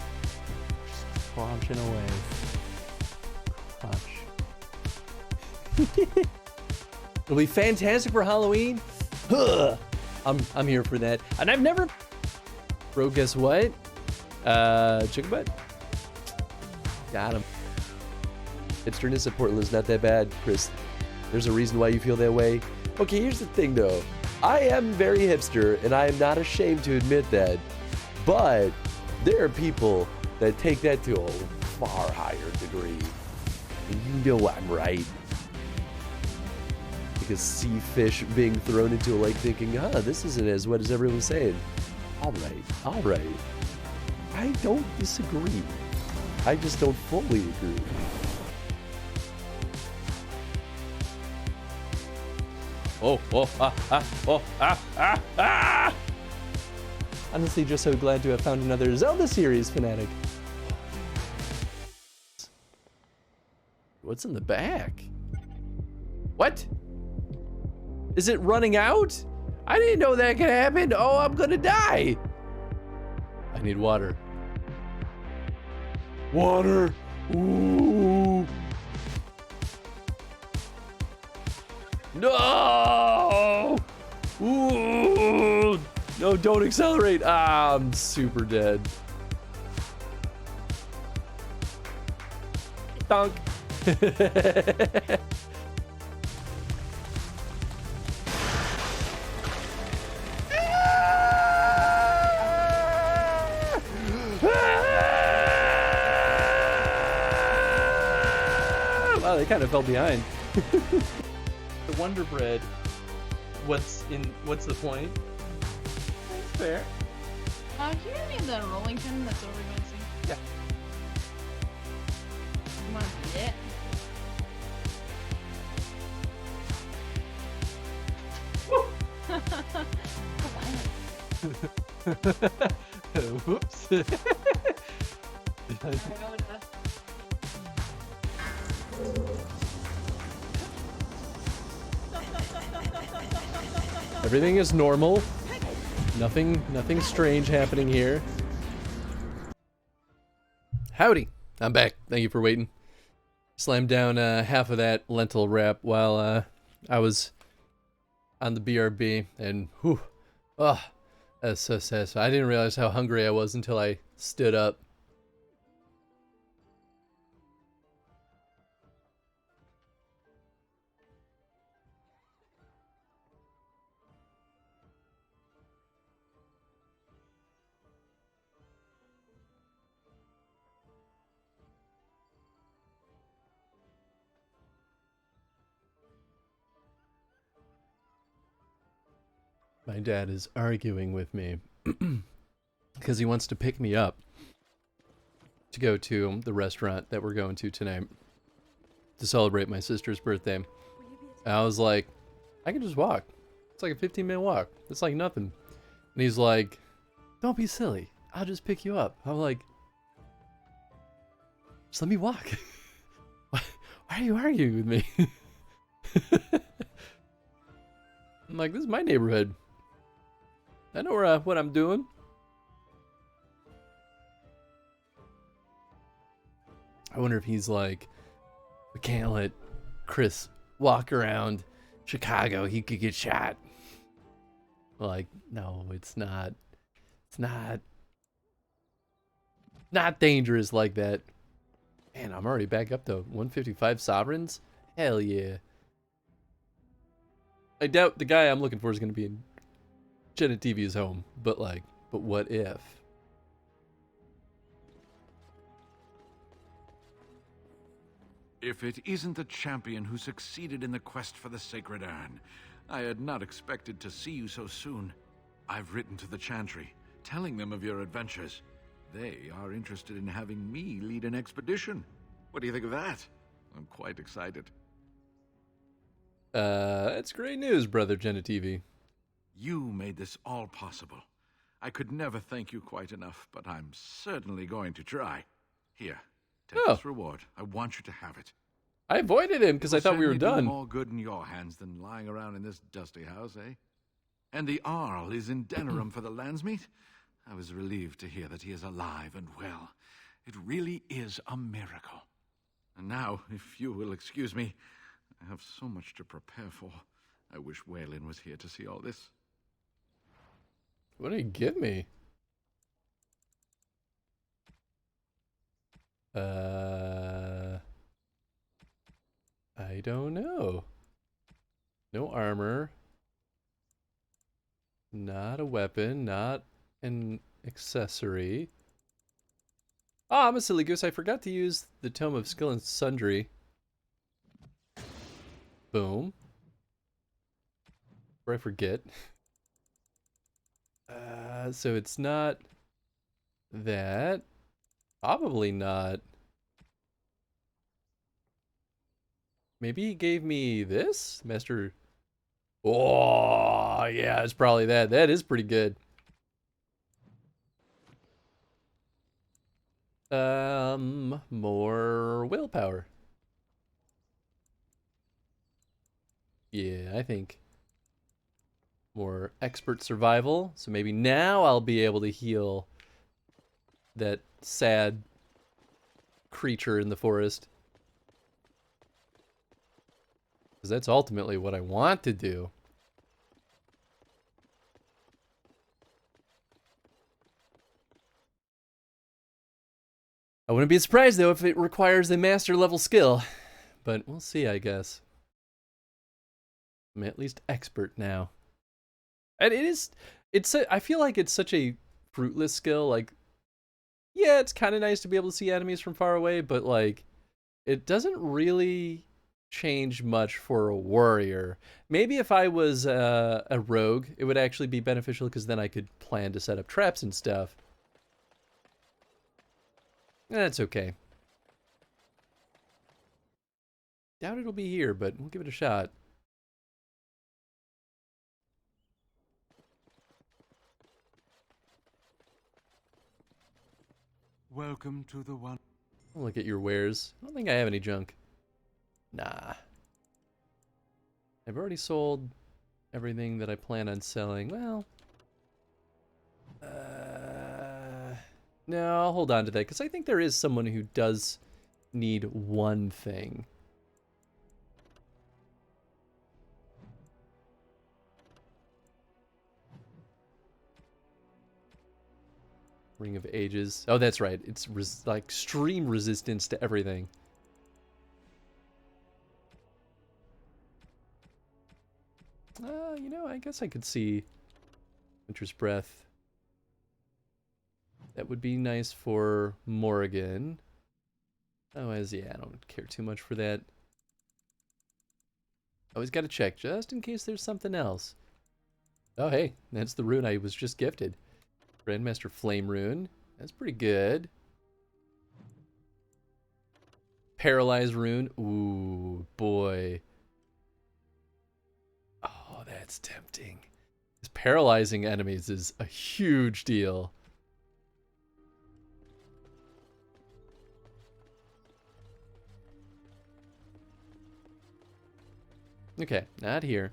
Just crunching away. Crunch. It'll be fantastic for Halloween. Huh. I'm here for that. And I've never... Bro, guess what? Chicken butt? Got him. Hipsterness at Portland is not that bad, Chris. There's a reason why you feel that way. Okay, here's the thing though. I am very hipster and I am not ashamed to admit that. But there are people that take that to a far higher degree. You know I'm right. Like a sea fish being thrown into a lake thinking, this isn't as wet as everyone's saying. Alright. I don't disagree. I just don't fully agree. Honestly, just so glad to have found another Zelda series fanatic. What's in the back? What? Is it running out? I didn't know that could happen. Oh, I'm gonna die. I need water. Water. Ooh. No. Ooh. No, don't accelerate. I'm super dead. Dunk. Wow, they kind of fell behind. The Wonder Bread. What's the point? That's fair. Can you give me the rolling pin that's over missing? Yeah. You want to eat it? Whoops. Everything is normal. Nothing strange happening here. Howdy, I'm back. Thank you for waiting. Slammed down half of that lentil wrap while I was on the BRB, and whew, that's so satisfying. I didn't realize how hungry I was until I stood up. My dad is arguing with me because he wants to pick me up to go to the restaurant that we're going to tonight to celebrate my sister's birthday. And I was like, I can just walk. It's like a 15-minute walk. It's like nothing. And he's like, don't be silly. I'll just pick you up. I'm like, just let me walk. Why are you arguing with me? I'm like, this is my neighborhood. I know what I'm doing. I wonder if he's like, we can't let Chris walk around Chicago. He could get shot. Like, no, it's not. It's not dangerous like that. Man, I'm already back up to 155 sovereigns. Hell yeah. I doubt the guy I'm looking for is going to be in Jenna TV's home, but what if? If it isn't the champion who succeeded in the quest for the Sacred Urn, I had not expected to see you so soon. I've written to the Chantry, telling them of your adventures. They are interested in having me lead an expedition. What do you think of that? I'm quite excited. That's great news, brother Jenna TV. You made this all possible. I could never thank you quite enough, but I'm certainly going to try. Here, take this reward. I want you to have it. I avoided him because I thought we were done. More good in your hands than lying around in this dusty house, eh? And the Arl is in Denerim for the Landsmeet? I was relieved to hear that he is alive and well. It really is a miracle. And now, if you will excuse me, I have so much to prepare for. I wish Waylon was here to see all this. What did he give me? I don't know. No armor. Not a weapon, not an accessory. Oh, I'm a silly goose. I forgot to use the Tome of Skill and Sundry. Boom. Before I forget. So it's not that. Probably not. Maybe he gave me this? Master... Oh, yeah, it's probably that. That is pretty good. More willpower. Yeah, I think. More expert survival. So maybe now I'll be able to heal that sad creature in the forest. Because that's ultimately what I want to do. I wouldn't be surprised, though, if it requires a master level skill. But we'll see, I guess. I'm at least expert now. And I feel like it's such a fruitless skill. Like, yeah, it's kind of nice to be able to see enemies from far away, but like, it doesn't really change much for a warrior. Maybe if I was a rogue, it would actually be beneficial because then I could plan to set up traps and stuff. That's okay. Doubt it'll be here, but we'll give it a shot. Welcome to the one. I'll look at your wares. I don't think I have any junk. Nah. I've already sold everything that I plan on selling. Well, no, I'll hold on to that because I think there is someone who does need one thing. Ring of Ages. Oh, that's right. It's like extreme resistance to everything. You know, I guess I could see Winter's Breath. That would be nice for Morrigan. Otherwise, yeah, I don't care too much for that. Always got to check just in case there's something else. Oh, hey, that's the rune I was just gifted. Grandmaster Flame Rune. That's pretty good. Paralyze Rune. Ooh, boy. Oh, that's tempting. Because paralyzing enemies is a huge deal. Okay, not here.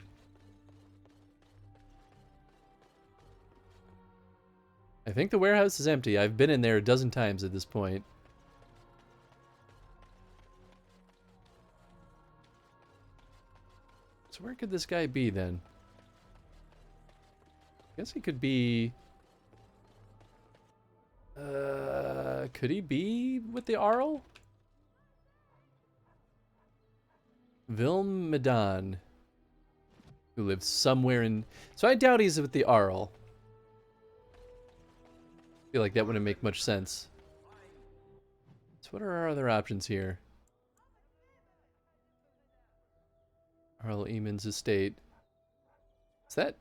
I think the warehouse is empty. I've been in there a dozen times at this point. So where could this guy be then? I guess he could be... could he be with the Arl? Vilm Medan, who lives somewhere in... So I doubt he's with the Arl. I feel like that wouldn't make much sense. So what are our other options here? Arl Eamon's estate. Is that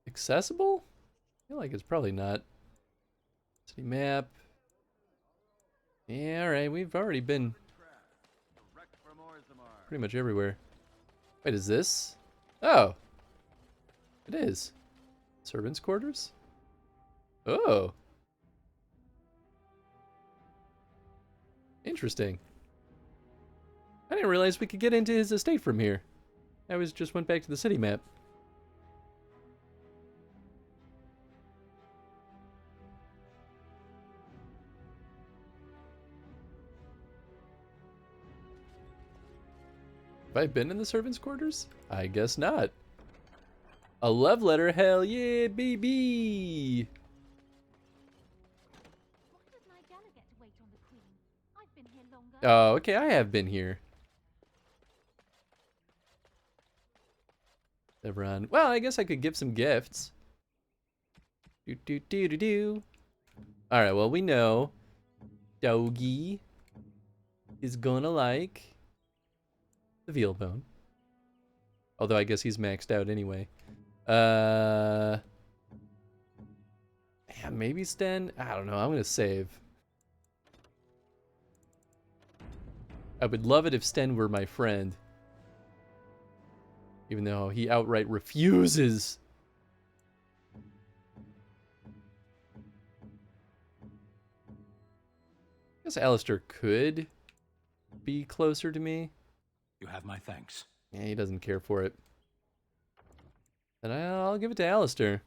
accessible? I feel like it's probably not. City map. Yeah, alright, we've already been pretty much everywhere. Wait, is this? Oh. It is. Servants' quarters? Oh. Interesting. I didn't realize we could get into his estate from here. I just went back to the city map. Have I been in the servants' quarters? I guess not. A love letter? Hell yeah, baby! Oh, okay, I have been here. Everyone. Well, I guess I could give some gifts. Do. Alright, well, we know Doggy is gonna like the veal bone. Although I guess he's maxed out anyway. Yeah, maybe Sten? I don't know. I'm going to save. I would love it if Sten were my friend. Even though he outright refuses. I guess Alistair could be closer to me. You have my thanks. Yeah, he doesn't care for it. And I'll give it to Alistair.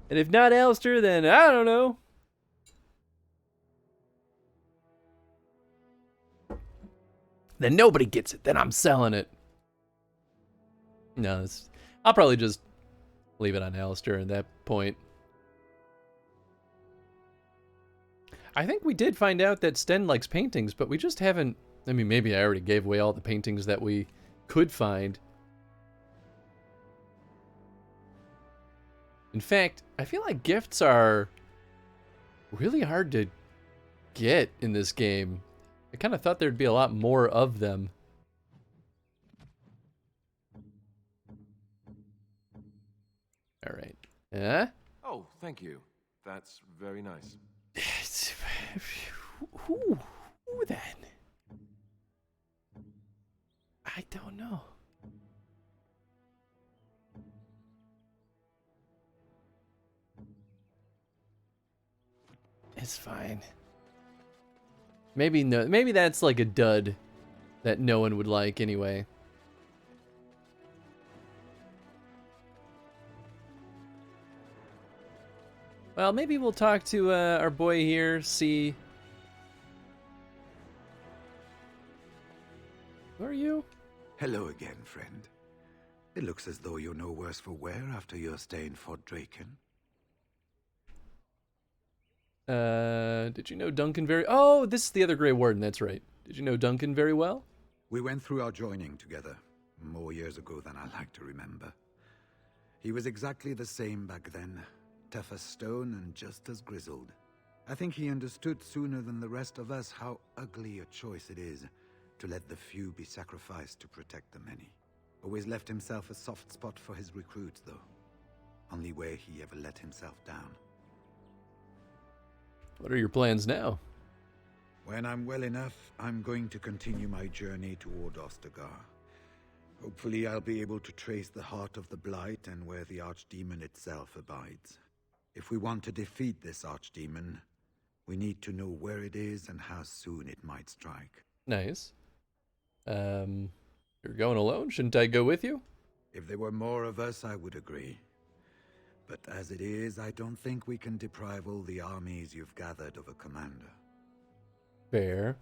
And if not Alistair, then I don't know. Then nobody gets it. Then I'm selling it. No, I'll probably just leave it on Alistair at that point. I think we did find out that Sten likes paintings, but we just haven't... I mean, maybe I already gave away all the paintings that we could find. In fact, I feel like gifts are really hard to get in this game. I kind of thought there'd be a lot more of them. All right. Yeah? Oh, thank you. That's very nice. Who then? I don't know. It's fine. Maybe no. Maybe that's like a dud that no one would like anyway. Well, maybe we'll talk to our boy here, see... Who are you? Hello again, friend. It looks as though you're no worse for wear after your stay in Fort Draken. Did you know Duncan very... Oh, this is the other Grey Warden, that's right. Did you know Duncan very well? We went through our joining together, more years ago than I like to remember. He was exactly the same back then. Tough as stone and just as grizzled. I think he understood sooner than the rest of us how ugly a choice it is to let the few be sacrificed to protect the many. Always left himself a soft spot for his recruits, though. Only way he ever let himself down. What are your plans now? When I'm well enough, I'm going to continue my journey toward Ostagar. Hopefully I'll be able to trace the heart of the Blight and where the Archdemon itself abides. If we want to defeat this Archdemon, we need to know where it is and how soon it might strike. Nice. You're going alone? Shouldn't I go with you? If there were more of us, I would agree. But as it is, I don't think we can deprive all the armies you've gathered of a commander. Fair.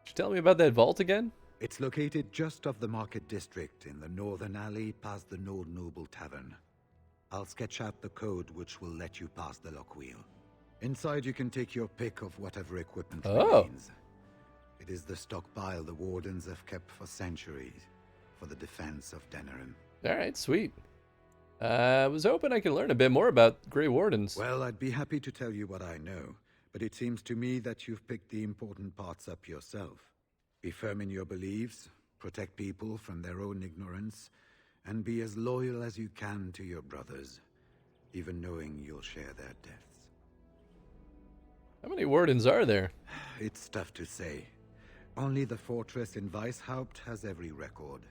Could you tell me about that vault again? It's located just off the Market District in the northern alley past the Nord Noble Tavern. I'll sketch out the code which will let you pass the lock wheel. Inside you can take your pick of whatever equipment remains. It is the stockpile the Wardens have kept for centuries for the defense of Denerim. Alright, sweet. I was hoping I could learn a bit more about Grey Wardens. Well, I'd be happy to tell you what I know, but it seems to me that you've picked the important parts up yourself. Be firm in your beliefs, protect people from their own ignorance, and be as loyal as you can to your brothers, even knowing you'll share their deaths. How many Wardens are there? It's tough to say. Only the fortress in Weishaupt has every record.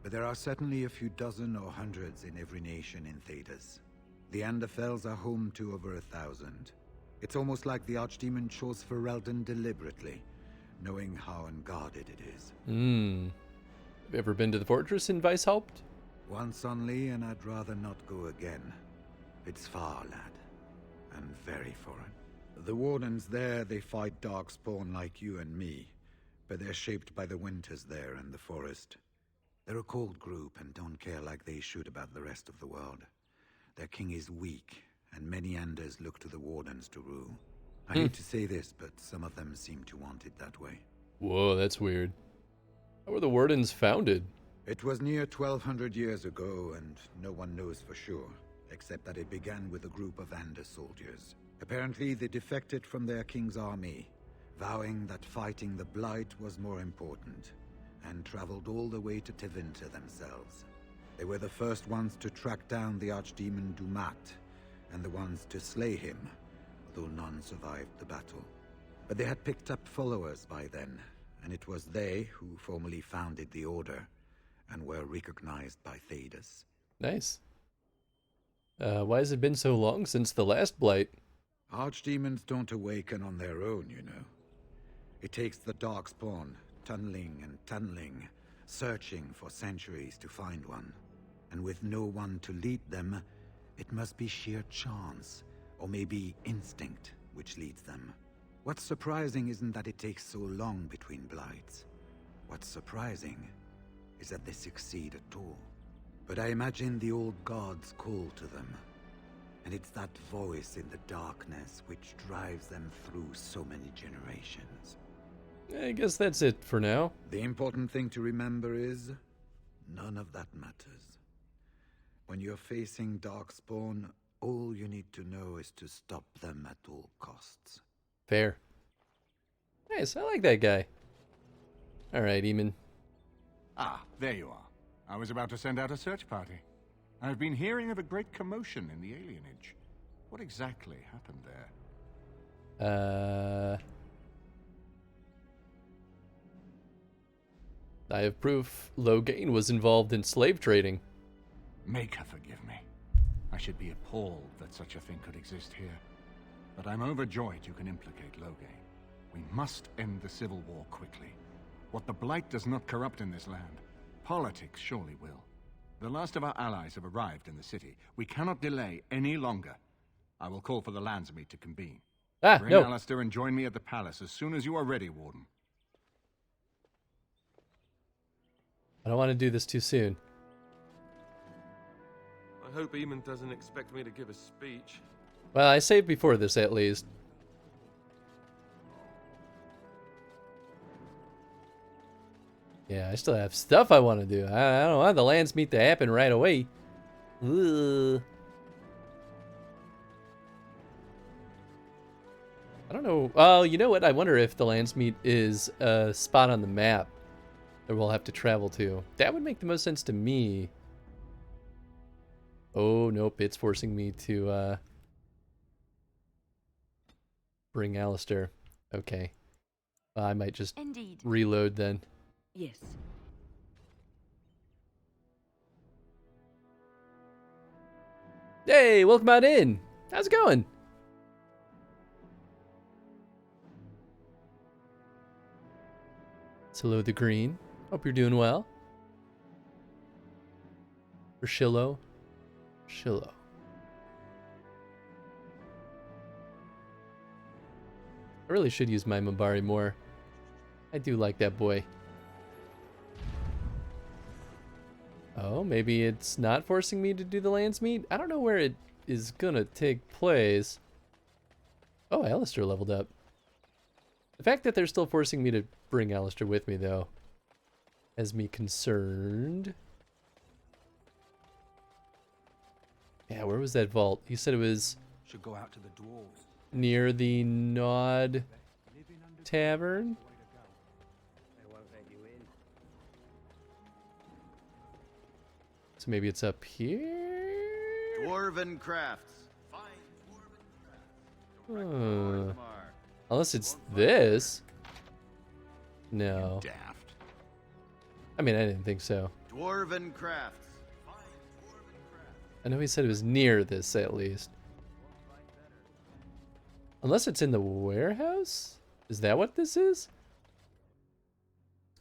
But there are certainly a few dozen or hundreds in every nation in Thedas. The Anderfells are home to over 1,000. It's almost like the Archdemon chose Ferelden deliberately, knowing how unguarded it is. Have you ever been to the fortress in Weishaupt? Once only, and I'd rather not go again. It's far, lad. And very foreign. The Wardens there, they fight Darkspawn like you and me. But they're shaped by the winters there and the forest. They're a cold group and don't care like they should about the rest of the world. Their king is weak, and many Anders look to the Wardens to rule. I hate to say this, but some of them seem to want it that way. Whoa, that's weird. How were the Wardens founded? It was near 1,200 years ago, and no one knows for sure, except that it began with a group of Anders soldiers. Apparently, they defected from their king's army, vowing that fighting the Blight was more important, and traveled all the way to Tevinter themselves. They were the first ones to track down the Archdemon Dumat, and the ones to slay him, though none survived the battle. But they had picked up followers by then, and it was they who formally founded the Order, and were recognized by Thedas. Nice. Why has it been so long since the last Blight? Archdemons don't awaken on their own, you know. It takes the Darkspawn tunneling and tunneling, searching for centuries to find one. And with no one to lead them, it must be sheer chance, or maybe instinct, which leads them. What's surprising isn't that it takes so long between Blights. What's surprising is that they succeed at all. But I imagine the old gods call to them. And it's that voice in the darkness which drives them through so many generations. I guess that's it for now. The important thing to remember is, none of that matters. When you're facing Darkspawn, all you need to know is to stop them at all costs. Fair. Nice, I like that guy. Alright, Eamon. Ah, there you are. I was about to send out a search party. I've been hearing of a great commotion in the alienage. What exactly happened there? I have proof Loghain was involved in slave trading. Make her forgive me. I should be appalled that such a thing could exist here. But I'm overjoyed you can implicate Loghain. We must end the civil war quickly. What the Blight does not corrupt in this land, politics surely will. The last of our allies have arrived in the city. We cannot delay any longer. I will call for the Landsmeet to convene. Bring Alistair and join me at the palace as soon as you are ready, Warden. I don't want to do this too soon. I hope Eamon doesn't expect me to give a speech. Well, I saved before this at least. Yeah, I still have stuff I want to do. I don't want the Landsmeet to happen right away. Ugh. I don't know. Well, you know what? I wonder if the Landsmeet is a spot on the map that we'll have to travel to. That would make the most sense to me. Oh, nope. It's forcing me to bring Alistair. Okay. I might just reload then. Yes. Hey, welcome on in. How's it going? Hello, the green. Hope you're doing well. For Shillo. Shillo. I really should use my Mabari more. I do like that boy. Oh, maybe it's not forcing me to do the Landsmeet? I don't know where it is gonna take place. Oh, Alistair leveled up. The fact that they're still forcing me to bring Alistair with me, though, has me concerned. Yeah, where was that vault? He said it was Should go out to the dwarves. Near the Nod Tavern. So maybe it's up here? Dwarven crafts. Unless it's this. No. Daft. I mean, I didn't think so. Dwarven crafts. I know he said it was near this, at least. Unless it's in the warehouse? Is that what this is?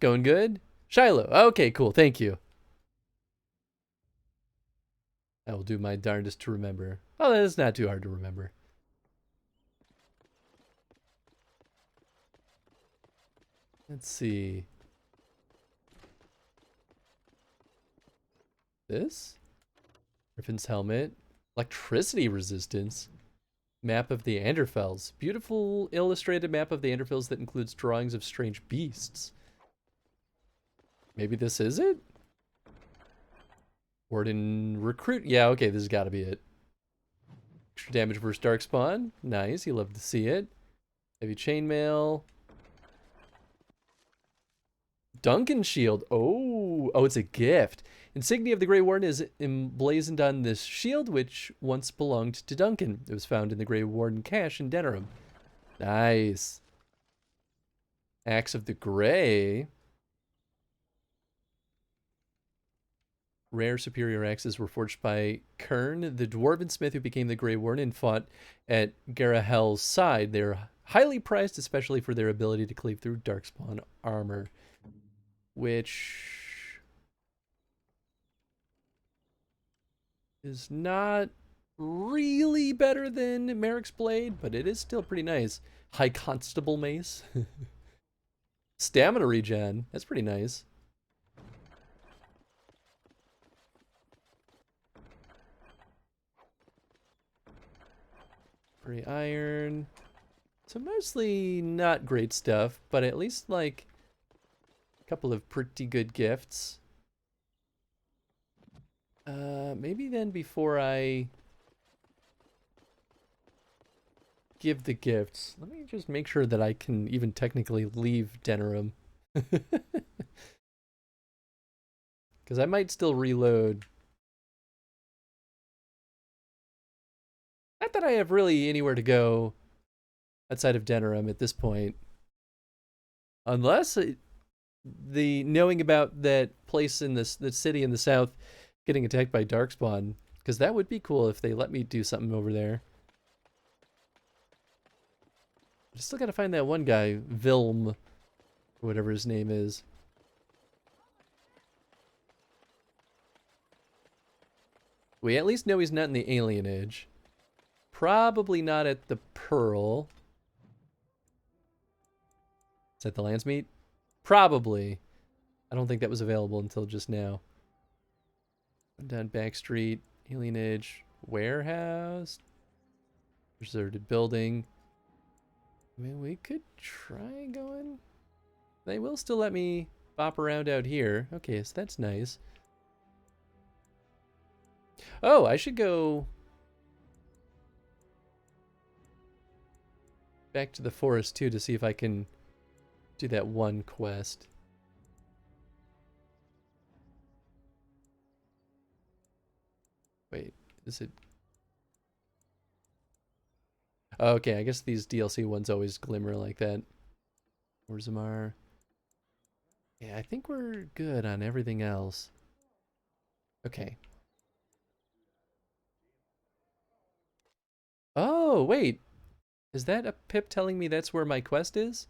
Going good? Shiloh. Okay, cool. Thank you. I will do my darndest to remember. Oh, that is not too hard to remember. Let's see. This? Griffin's helmet. Electricity resistance. Map of the Anderfels. Beautiful illustrated map of the Anderfels that includes drawings of strange beasts. Maybe this is it? Warden recruit. Yeah, okay, this has got to be it. Extra damage versus Darkspawn. Nice, you love to see it. Heavy chainmail. Duncan shield. Oh, it's a gift. Insignia of the Grey Warden is emblazoned on this shield, which once belonged to Duncan. It was found in the Grey Warden cache in Denerim. Nice. Axe of the Grey. Rare superior axes were forged by Kern, the dwarven smith who became the Grey Warden and fought at Garahel's side. They're highly prized, especially for their ability to cleave through darkspawn armor, which is not really better than Merrick's blade, but it is still pretty nice. High Constable mace. Stamina regen. That's pretty nice. Free iron. So mostly not great stuff, but at least like a couple of pretty good gifts. Maybe then before I give the gifts, let me just make sure that I can even technically leave Denerim. Because I might still reload. Not that I have really anywhere to go outside of Denerim at this point. Unless the knowing about that place in the city in the south getting attacked by Darkspawn. Because that would be cool if they let me do something over there. I still gotta find that one guy, Vilm, or whatever his name is. We at least know he's not in the alienage. Probably not at the Pearl. Is that the Landsmeet? Probably. I don't think that was available until just now. Down back street, alienage, warehouse, deserted building. I mean, we could try going. They will still let me bop around out here. Okay, so that's nice. Oh, I should go back to the forest too to see if I can do that one quest. Wait, is it? Okay, I guess these DLC ones always glimmer like that. Orzammar. Yeah, I think we're good on everything else. Okay. Oh, wait. Is that a pip telling me that's where my quest is?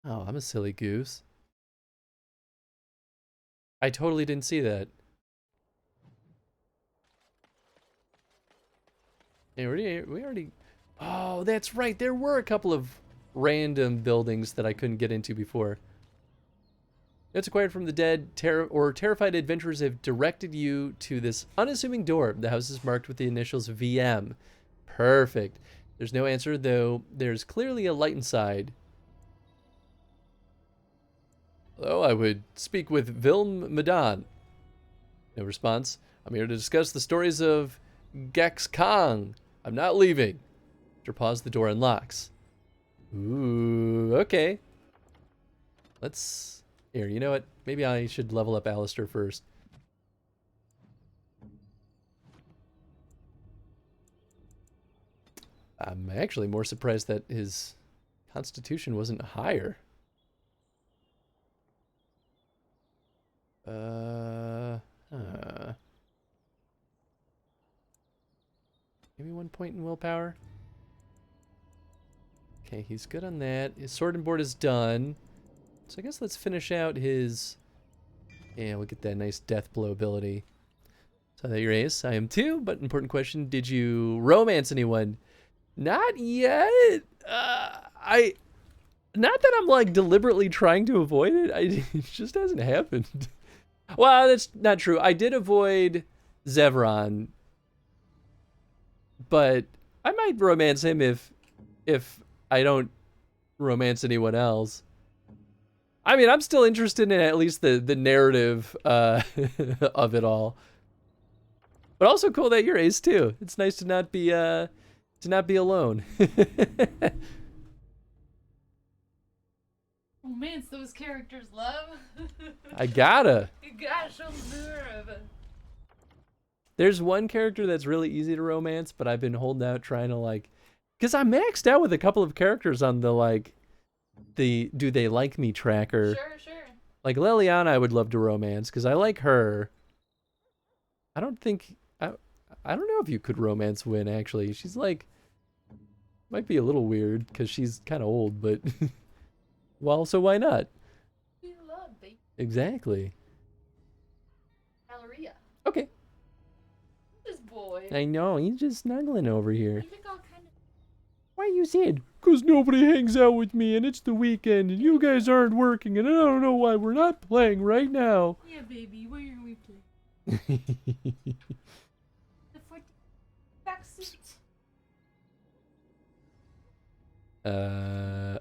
Oh, I'm a silly goose. I totally didn't see that. Hey, we already... Oh, that's right. There were a couple of random buildings that I couldn't get into before. Notes acquired from the dead or terrified adventurers have directed you to this unassuming door. The house is marked with the initials VM. Perfect. There's no answer, though there's clearly a light inside. Hello, I would speak with Vilm Madan. No response. I'm here to discuss the stories of Gex Kong. I'm not leaving. After pause, the door unlocks. Ooh, okay. Let's... Here, you know what? Maybe I should level up Alistair first. I'm actually more surprised that his constitution wasn't higher. Maybe 1 point in willpower. Okay, he's good on that. His sword and board is done. So I guess let's finish out his... Yeah, we'll get that nice death blow ability. So that your ace. I am too, but important question. Did you romance anyone? Not yet. Not that I'm like deliberately trying to avoid it. It just hasn't happened. Well, that's not true. I did avoid Zevran, but I might romance him if I don't romance anyone else. I mean, I'm still interested in at least the narrative of it all. But also cool that you're ace too. It's nice to not be alone. Romance those characters, love. I gotta. You gotta show them nerve. There's one character that's really easy to romance, but I've been holding out trying to like, because I maxed out with a couple of characters on the like, the do they like me tracker. Sure. Like Liliana, I would love to romance because I like her. I don't think I don't know if you could romance Win actually. She's like might be a little weird because she's kind of old, but well, so why not? We love baby. Exactly. Valeria. Okay. This boy. I know he's just snuggling over here. You look all kind of. Why you sad? Cause nobody hangs out with me and it's the weekend and you guys aren't working and I don't know why we're not playing right now. Yeah, baby. Where are we playing? The 40 backseat.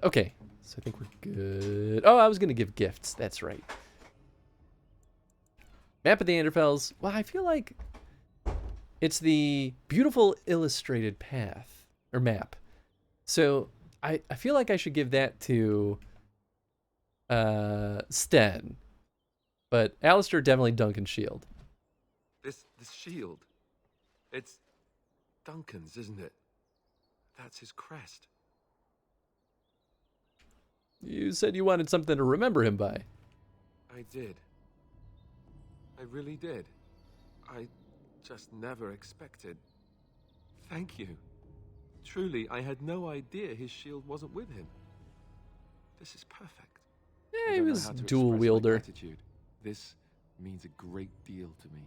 Okay. So I think we're good. Oh, I was gonna give gifts. That's right. Map of the Anderfels. Well, I feel like it's the beautiful illustrated path or map. So I feel like I should give that to Sten. But Alistair definitely Duncan's shield. This shield. It's Duncan's, isn't it? That's his crest. You said you wanted something to remember him by. I did. I really did. I just never expected. Thank you. Truly, I had no idea his shield wasn't with him. This is perfect. Yeah, I he don't know was how to dual express my wielder. gratitude. This means a great deal to me.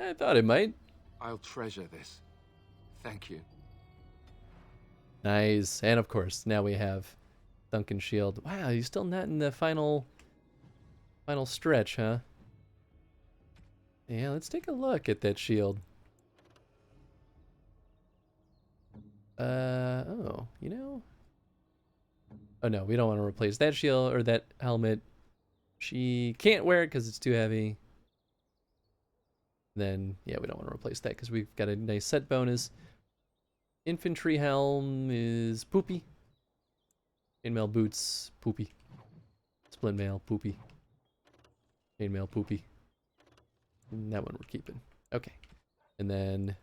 I thought it might. I'll treasure this. Thank you. Nice. And of course, now we have Duncan's shield. Wow, he's still not in the final stretch, huh? Yeah, let's take a look at that shield. Oh, you know? Oh no, we don't want to replace that shield or that helmet. She can't wear it because it's too heavy. Then, yeah, we don't want to replace that because we've got a nice set bonus. Infantry helm is poopy. Chainmail boots, poopy. Splint mail, poopy. Chainmail, poopy. And that one we're keeping. Okay. And then...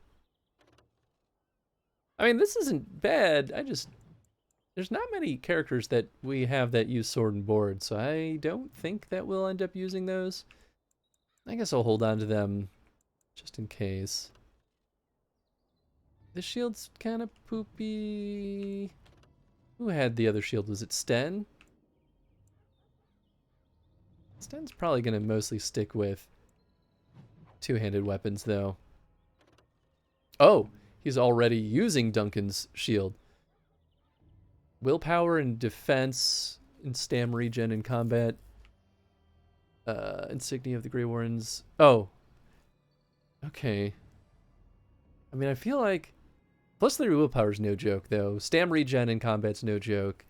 I mean, this isn't bad. There's not many characters that we have that use sword and board, so I don't think that we'll end up using those. I guess I'll hold on to them just in case. This shield's kind of poopy. Who had the other shield? Was it Sten? Sten's probably going to mostly stick with two-handed weapons, though. Oh, he's already using Duncan's shield. Willpower and defense and stam regen in combat. Insignia of the Grey Warrens. Oh. Okay. I mean, I feel like +3 willpower's no joke, though. Stam regen in combat's no joke.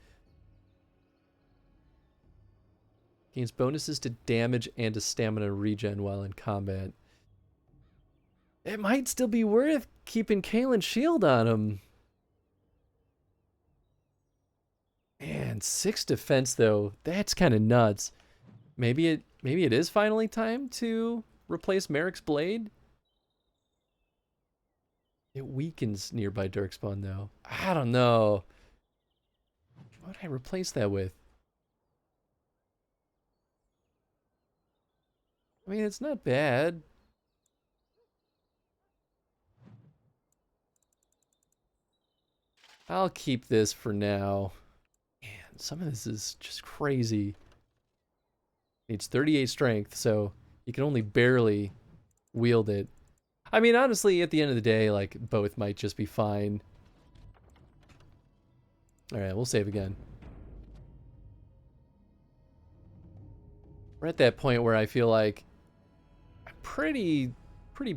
Gains bonuses to damage and to stamina regen while in combat. It might still be worth keeping Kaelin's shield on him. Man, 6 defense though. That's kind of nuts. Maybe it is finally time to replace Merrick's blade. It weakens nearby Dirkspawn though. I don't know. What would I replace that with? I mean, it's not bad. I'll keep this for now. Man, some of this is just crazy. Needs 38 strength, so you can only barely wield it. I mean, honestly, at the end of the day, like, both might just be fine. Alright, we'll save again. We're at that point where I feel like I'm pretty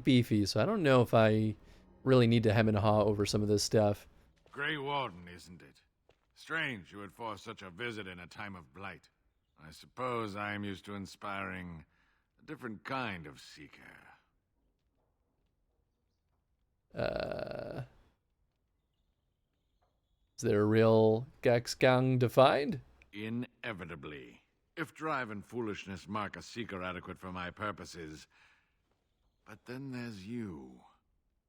beefy, so I don't know if I really need to hem and haw over some of this stuff. Grey Warden, isn't it? Strange you would force such a visit in a time of blight. I suppose I am used to inspiring a different kind of seeker. Is there a real Gaxgang to find? Inevitably. If drive and foolishness mark a seeker adequate for my purposes. But then there's you.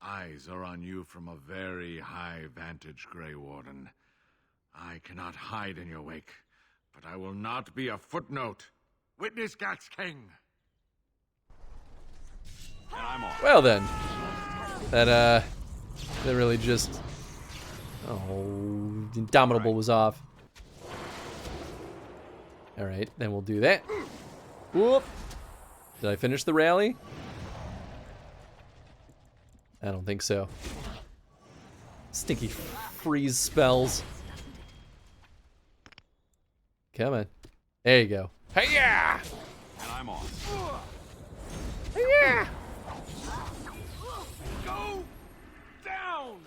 Eyes are on you from a very high vantage, Grey Warden. I cannot hide in your wake, but I will not be a footnote. Witness Gax King! And I'm off. Well then. That really just... Oh, Indomitable was off. Alright, then we'll do that. Whoop! Did I finish the rally? I don't think so. Stinky freeze spells. Come on. There you go. Hey-ya! And I'm off. Hey-ya! Go down!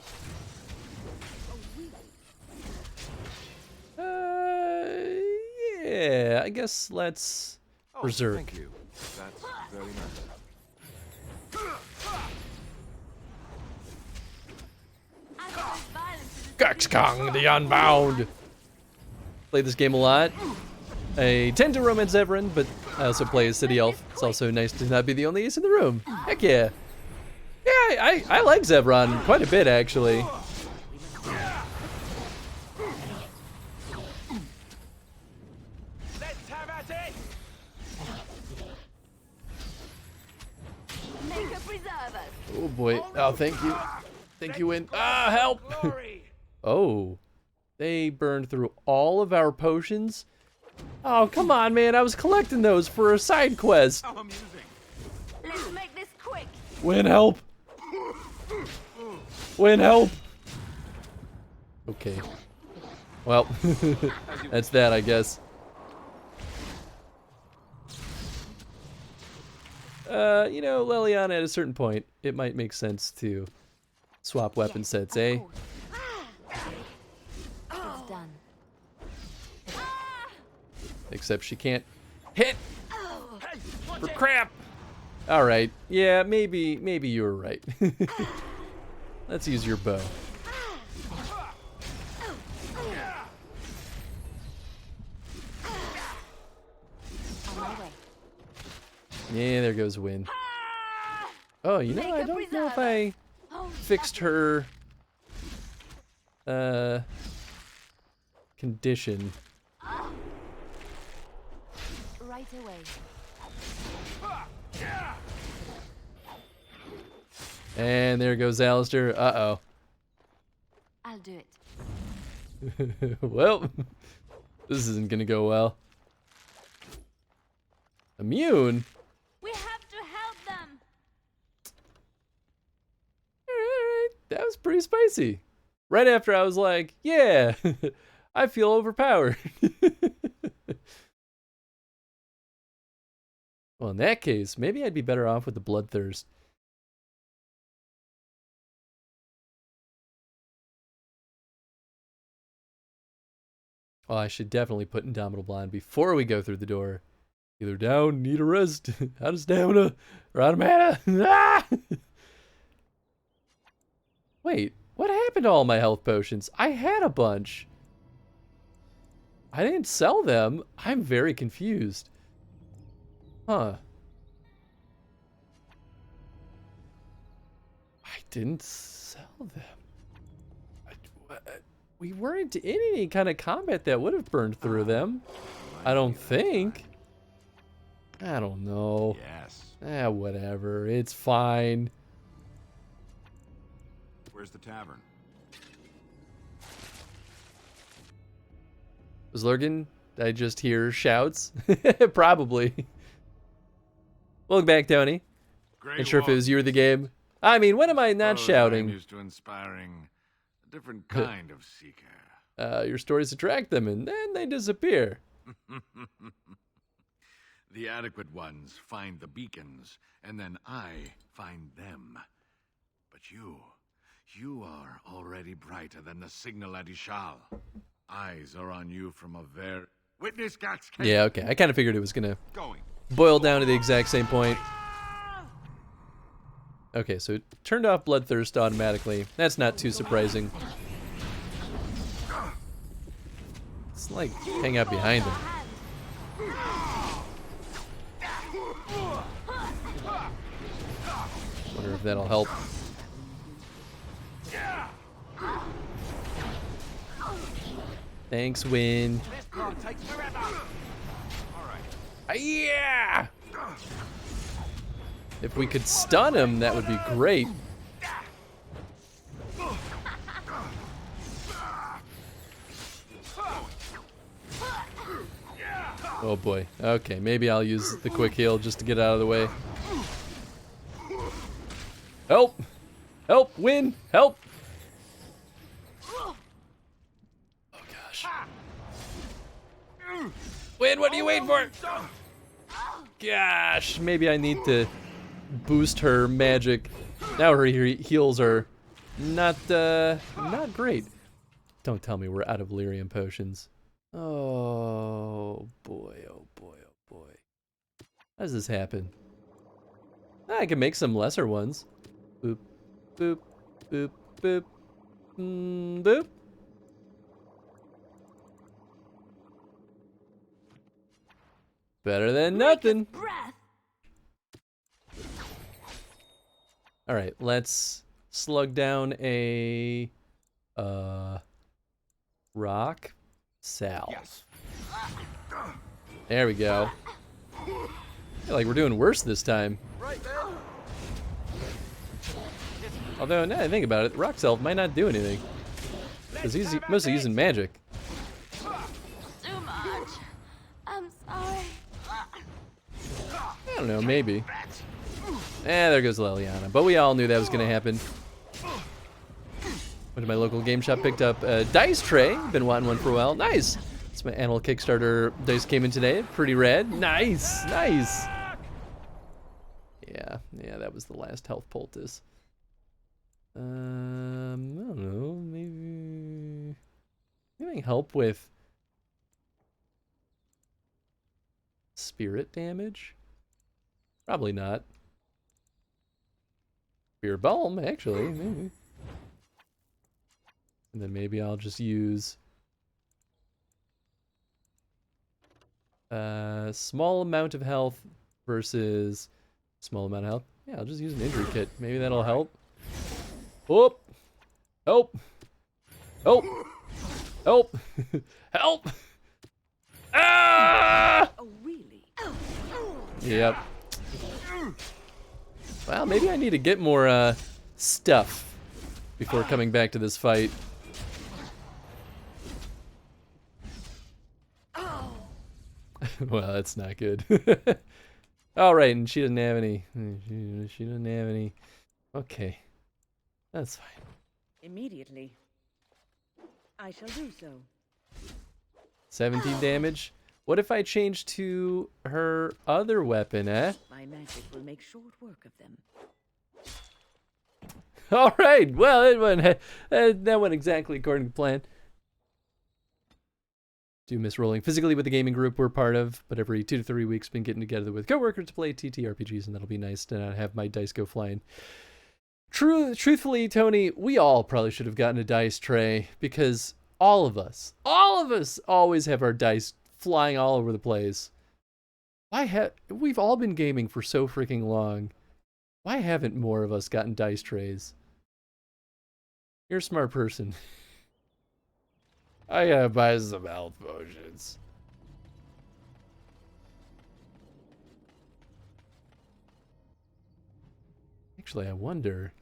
Yeah, I guess let's reserve. Thank you. That's very nice. Gaxkong the Unbound. Play this game a lot. I tend to romance Zevran, but I also play as City Elf. It's also nice to not be the only ace in the room. Heck yeah. Yeah, I like Zevran quite a bit, actually. Let's have at it! Make a preserver. Oh boy. Oh, thank you. Thank you, Win. Ah, help! Oh. They burned through all of our potions? Oh, come on, man. I was collecting those for a side quest. How amusing. Let's make this quick. Win, help. Win, help. Okay. Well, that's that, I guess. You know, Leliana, at a certain point, it might make sense to swap weapon sets, eh? It's done. Except she can't hit for crap. All right, yeah, maybe you were right. Let's use your bow. Yeah, there goes Win. Oh, you know, I don't know if I fixed her condition. Right away. And there goes Alistair. Uh-oh. I'll do it. Well, this isn't gonna go well. Immune? We have to help them. Alright, that was pretty spicy. Right after I was like, yeah, I feel overpowered. Well, in that case, maybe I'd be better off with the Bloodthirst. Oh, I should definitely put Indomitable on before we go through the door. Either down, need a rest, out of stamina, or out of mana. Ah! Wait, what happened to all my health potions? I had a bunch. I didn't sell them. I'm very confused. Huh. I didn't sell them. We weren't in any kind of combat that would have burned through them. I don't think. I don't know. Yes. Whatever. It's fine. Where's the tavern? Was Lurgan? Did I just hear shouts? Probably. Welcome back, Tony. Not sure if it was you or the game. I mean, when am I not shouting? I'm used to inspiring a different kind of seeker. Your stories attract them, and then they disappear. The adequate ones find the beacons, and then I find them. But you are already brighter than the signal at Ishal. Eyes are on you from a very... Witness Gax. Yeah, okay. I kind of figured it was gonna boil down to the exact same point. Okay, so it turned off Bloodthirst automatically. That's not too surprising. Let's like hang out behind him. Wonder if that'll help. Thanks, Win. Yeah! If we could stun him, that would be great. Oh boy. Okay, maybe I'll use the quick heal just to get out of the way. Help! Help! Win! Help! Oh gosh. Win, what are you waiting for? Gosh, maybe I need to boost her magic. Now her heals are not great. Don't tell me we're out of lyrium potions. Oh boy, oh boy, oh boy. How does this happen? I can make some lesser ones. Boop, boop, boop, boop, boop. Better than nothing. All right, let's slug down a rock salve. Yes. There we go. I feel like we're doing worse this time. Although, now that I think about it, rock salve might not do anything. Because he's mostly using magic. Too much. I'm sorry. I don't know, maybe. There goes Leliana. But we all knew that was going to happen. Went to my local game shop, picked up a dice tray. Been wanting one for a while. Nice! It's my animal Kickstarter dice came in today. Pretty rad. Nice! Nice! Yeah, that was the last health poultice. I don't know, maybe... Anything help with... spirit damage? Probably not. Spear Balm, actually, maybe. And then maybe I'll just use... small amount of health versus small amount of health. Yeah, I'll just use an injury kit. Maybe that'll help. Oh! Help! Help! Help! Help! Ah! Oh, really? Yep. Well, maybe I need to get more stuff before coming back to this fight. Well, that's not good. All right, and she doesn't have any. She doesn't have any. Okay, that's fine. Immediately. I shall do so. 17 damage. What if I change to her other weapon, eh? My magic will make short work of them. All right. Well, that went exactly according to plan. Do miss rolling physically with the gaming group we're part of, but every 2 to 3 weeks been getting together with coworkers to play TTRPGs, and that'll be nice to not have my dice go flying. Truthfully, Tony, we all probably should have gotten a dice tray because all of us always have our dice flying all over the place. We've all been gaming for so freaking long. Why haven't more of us gotten dice trays? You're a smart person. I gotta buy some health potions. Actually, I wonder.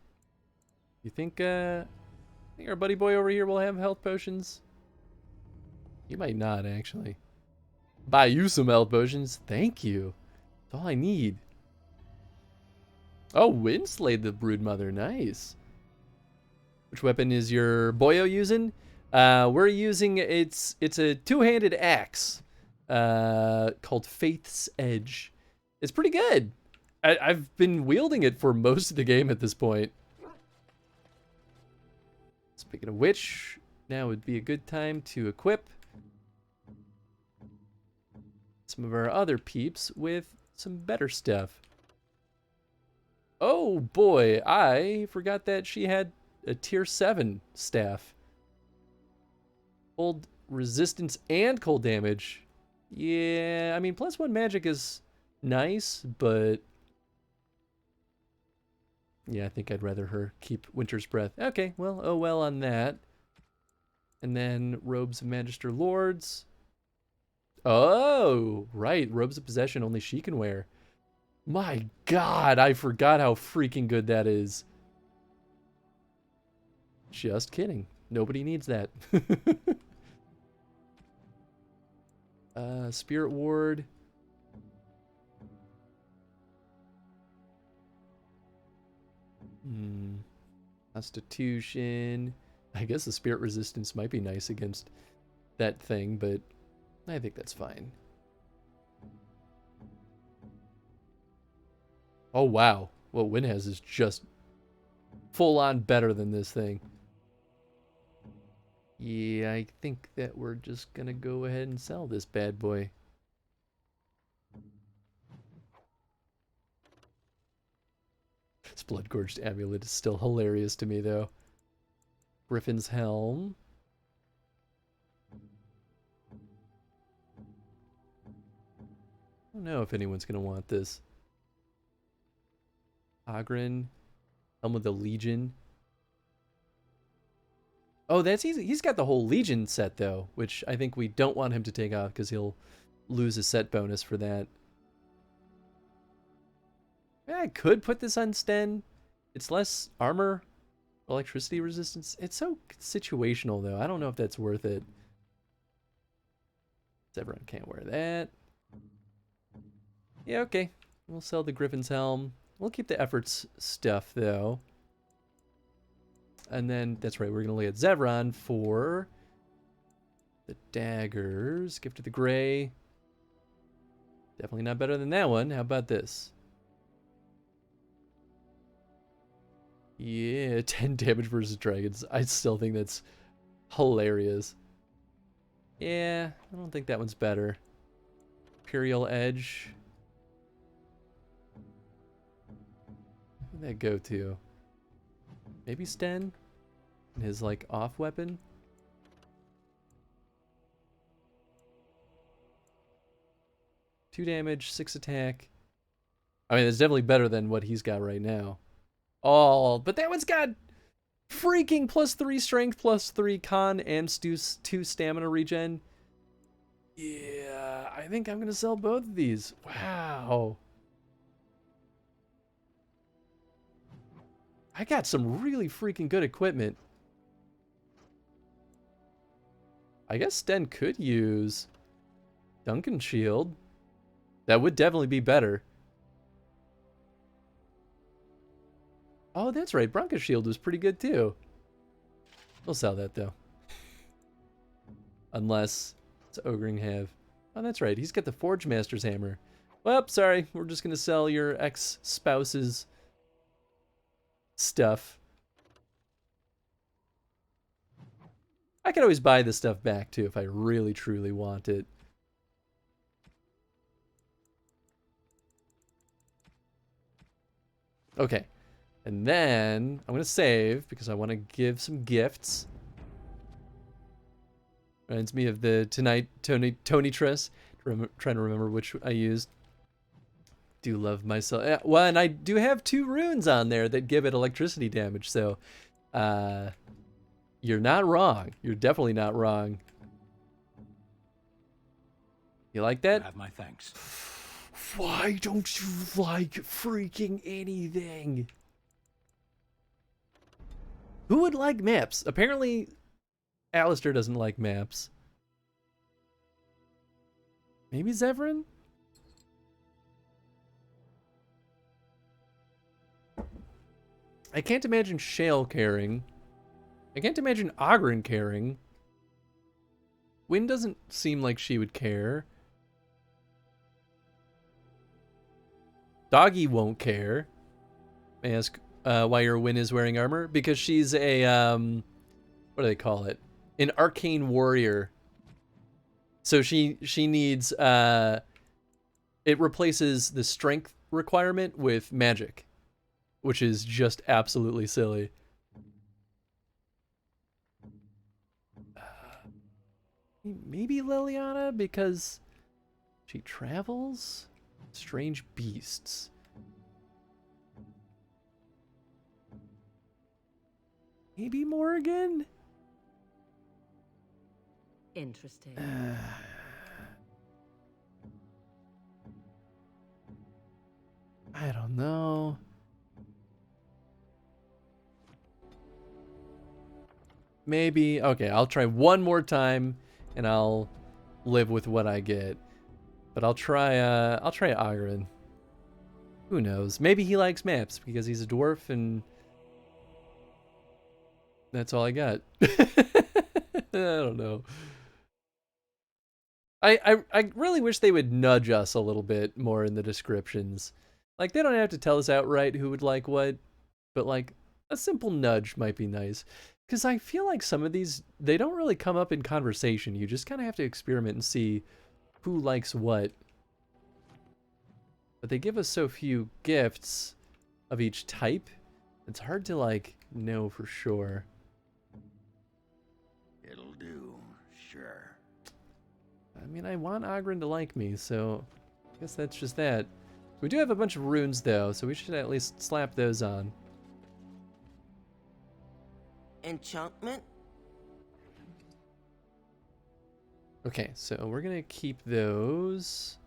You think our buddy boy over here will have health potions? He might not, actually. Buy you some health potions. Thank you. That's all I need. Oh, Wind slayed the Broodmother. Nice. Which weapon is your boyo using? We're using it's a two-handed axe called Faith's Edge. It's pretty good. I've been wielding it for most of the game at this point. Speaking of which, now would be a good time to equip some of our other peeps with some better stuff. Oh boy, I forgot that she had a tier 7 staff. Old resistance and cold damage. Yeah, I mean, +1 magic is nice, but yeah, I think I'd rather her keep Winter's Breath. Okay, well, oh well on that. And then Robes of Magister Lords. Oh, right, Robes of Possession only she can wear. My god, I forgot how freaking good that is. Just kidding. Nobody needs that. Spirit Ward. Constitution. I guess the Spirit Resistance might be nice against that thing, but I think that's fine. Oh, wow. What Win has is just full on better than this thing. Yeah, I think that we're just gonna go ahead and sell this bad boy. This Blood-Gorged Amulet is still hilarious to me, though. Griffin's Helm. I don't know if anyone's gonna want this. Ogren. Helm of the Legion. Oh, that's easy. He's got the whole Legion set, though, which I think we don't want him to take off because he'll lose a set bonus for that. Yeah, I could put this on Sten. It's less armor, electricity resistance. It's so situational, though. I don't know if that's worth it. Everyone can't wear that. Yeah, okay. We'll sell the Griffin's Helm. We'll keep the efforts stuff, though. And then, that's right, we're going to lay at Zevran for the daggers. Gift of the Grey. Definitely not better than that one. How about this? Yeah, 10 damage versus dragons. I still think that's hilarious. Yeah, I don't think that one's better. Imperial Edge. Where'd that go to? Maybe Sten? And his, like, off weapon? Two damage, 6 attack. I mean, it's definitely better than what he's got right now. Oh, but that one's got freaking +3 strength, +3 con, and 2 stamina regen. Yeah, I think I'm going to sell both of these. Wow. I got some really freaking good equipment. I guess Sten could use Duncan Shield. That would definitely be better. Oh, that's right. Bronca Shield was pretty good too. We'll sell that though. Unless it's Ogring have. Oh, that's right. He's got the Forge Master's Hammer. Well, sorry. We're just going to sell your ex-spouse's stuff. I could always buy this stuff back too if I really truly want it. Okay. And then I'm going to save because I want to give some gifts. Reminds me of the tonight Tony Tress. Trying to remember which I used. Do love myself. Well, and I do have 2 runes on there that give it electricity damage, so you're not wrong. You're definitely not wrong. You like that? Have my thanks. Why don't you like freaking anything? Who would like maps? Apparently, Alistair doesn't like maps. Maybe Zevran? I can't imagine Shale caring. I can't imagine Ogren caring. Wynn doesn't seem like she would care. Doggy won't care. May I ask why your Wynn is wearing armor? Because she's a, what do they call it? An arcane warrior. So she needs, it replaces the strength requirement with magic. Which is just absolutely silly. Maybe Liliana, because she travels? Strange beasts. Maybe Morgan? Interesting. I don't know. Maybe. Okay, I'll try one more time and I'll live with what I get. But I'll try Agrin. Who knows? Maybe he likes maps because he's a dwarf and that's all I got. I don't know. I really wish they would nudge us a little bit more in the descriptions. Like, they don't have to tell us outright who would like what, but like a simple nudge might be nice. Because I feel like some of these, they don't really come up in conversation. You just kind of have to experiment and see who likes what. But they give us so few gifts of each type, it's hard to like know for sure. It'll do, sure. I mean, I want Agrin to like me, so I guess that's just that. We do have a bunch of runes, though, so we should at least slap those on. Enchantment? Okay, so we're going to keep those.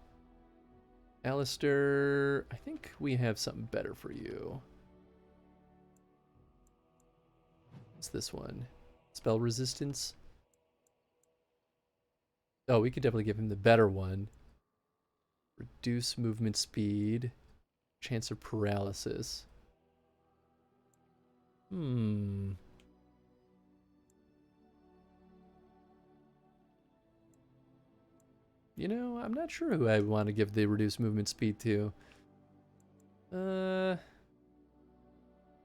Alistair, I think we have something better for you. What's this one? Spell resistance? Oh, we could definitely give him the better one. Reduce movement speed. Chance of paralysis. You know, I'm not sure who I want to give the reduced movement speed to.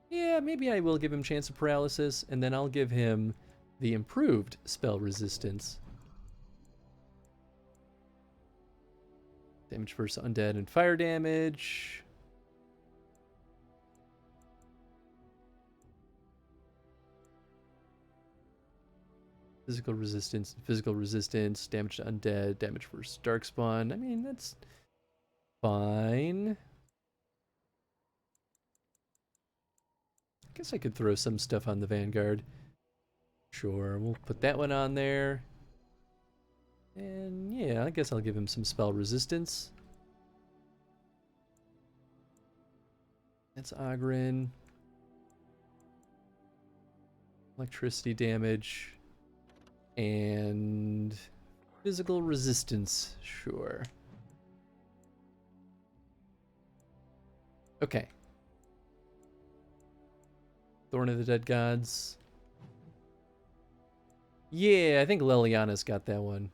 Yeah, maybe I will give him chance of paralysis, and then I'll give him the improved spell resistance. Damage versus undead and fire damage. Physical resistance, damage to undead, damage versus darkspawn. I mean, that's fine. I guess I could throw some stuff on the Vanguard. Sure, we'll put that one on there. And yeah, I guess I'll give him some spell resistance. That's Agrin. Electricity damage. And physical resistance, sure. Okay. Thorn of the Dead Gods. Yeah, I think Liliana's got that one.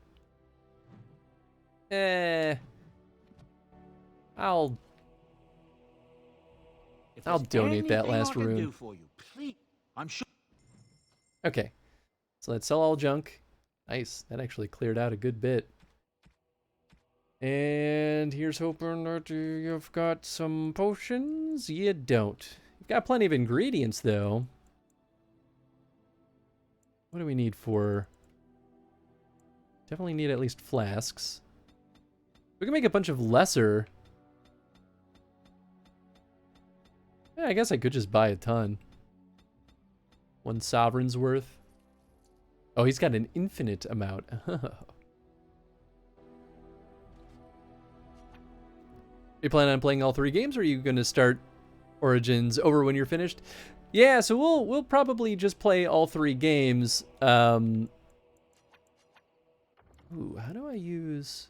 I'll donate that last rune. I'm sure. Okay. So let's sell all junk. Nice. That actually cleared out a good bit. And here's hoping that you've got some potions. You don't. You've got plenty of ingredients, though. What do we need for... Definitely need at least flasks. We can make a bunch of lesser. Yeah, I guess I could just buy a ton. 1 sovereign's worth. Oh, he's got an infinite amount. You plan on playing all 3 games, or are you going to start Origins over when you're finished? Yeah, so we'll probably just play all 3 games. Ooh, how do I use...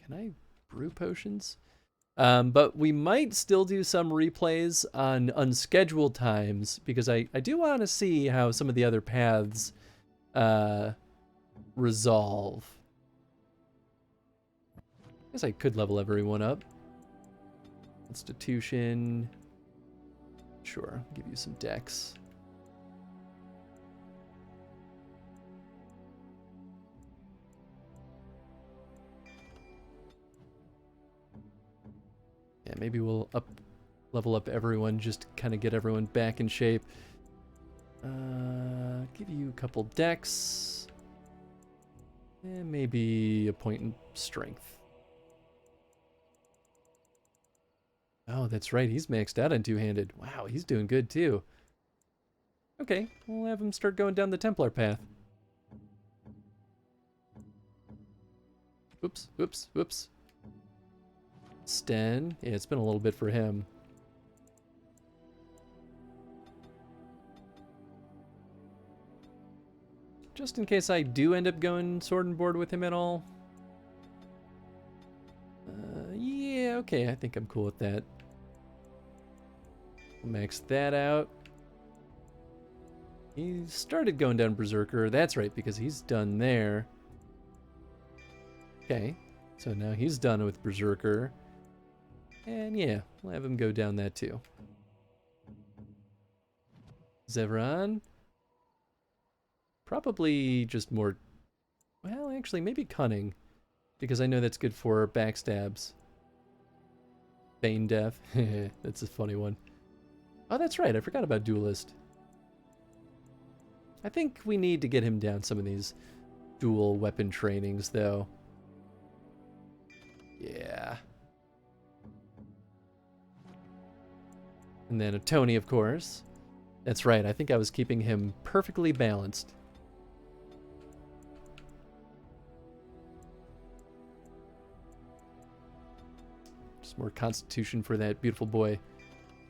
Can I brew potions? But we might still do some replays on unscheduled times, because I do want to see how some of the other paths resolve. I guess I could level everyone up. Institution. Sure, give you some dex. Yeah, maybe we'll level up everyone, just kind of get everyone back in shape. Give you a couple dex. And maybe a point in strength. Oh, that's right. He's maxed out on two-handed. Wow, he's doing good too. Okay, we'll have him start going down the Templar path. Whoops, whoops, whoops. Sten. Yeah, it's been a little bit for him. Just in case I do end up going sword and board with him at all. Yeah, okay, I think I'm cool with that. Max that out. He started going down Berserker. That's right, because he's done there. Okay, so now he's done with Berserker. And yeah, we'll have him go down that too. Zevran. Probably just more... Well, actually, maybe Cunning. Because I know that's good for backstabs. Bane Death. That's a funny one. Oh, that's right. I forgot about Duelist. I think we need to get him down some of these dual weapon trainings, though. Yeah. And then a Tony, of course. That's right. I think I was keeping him perfectly balanced. Just more constitution for that beautiful boy.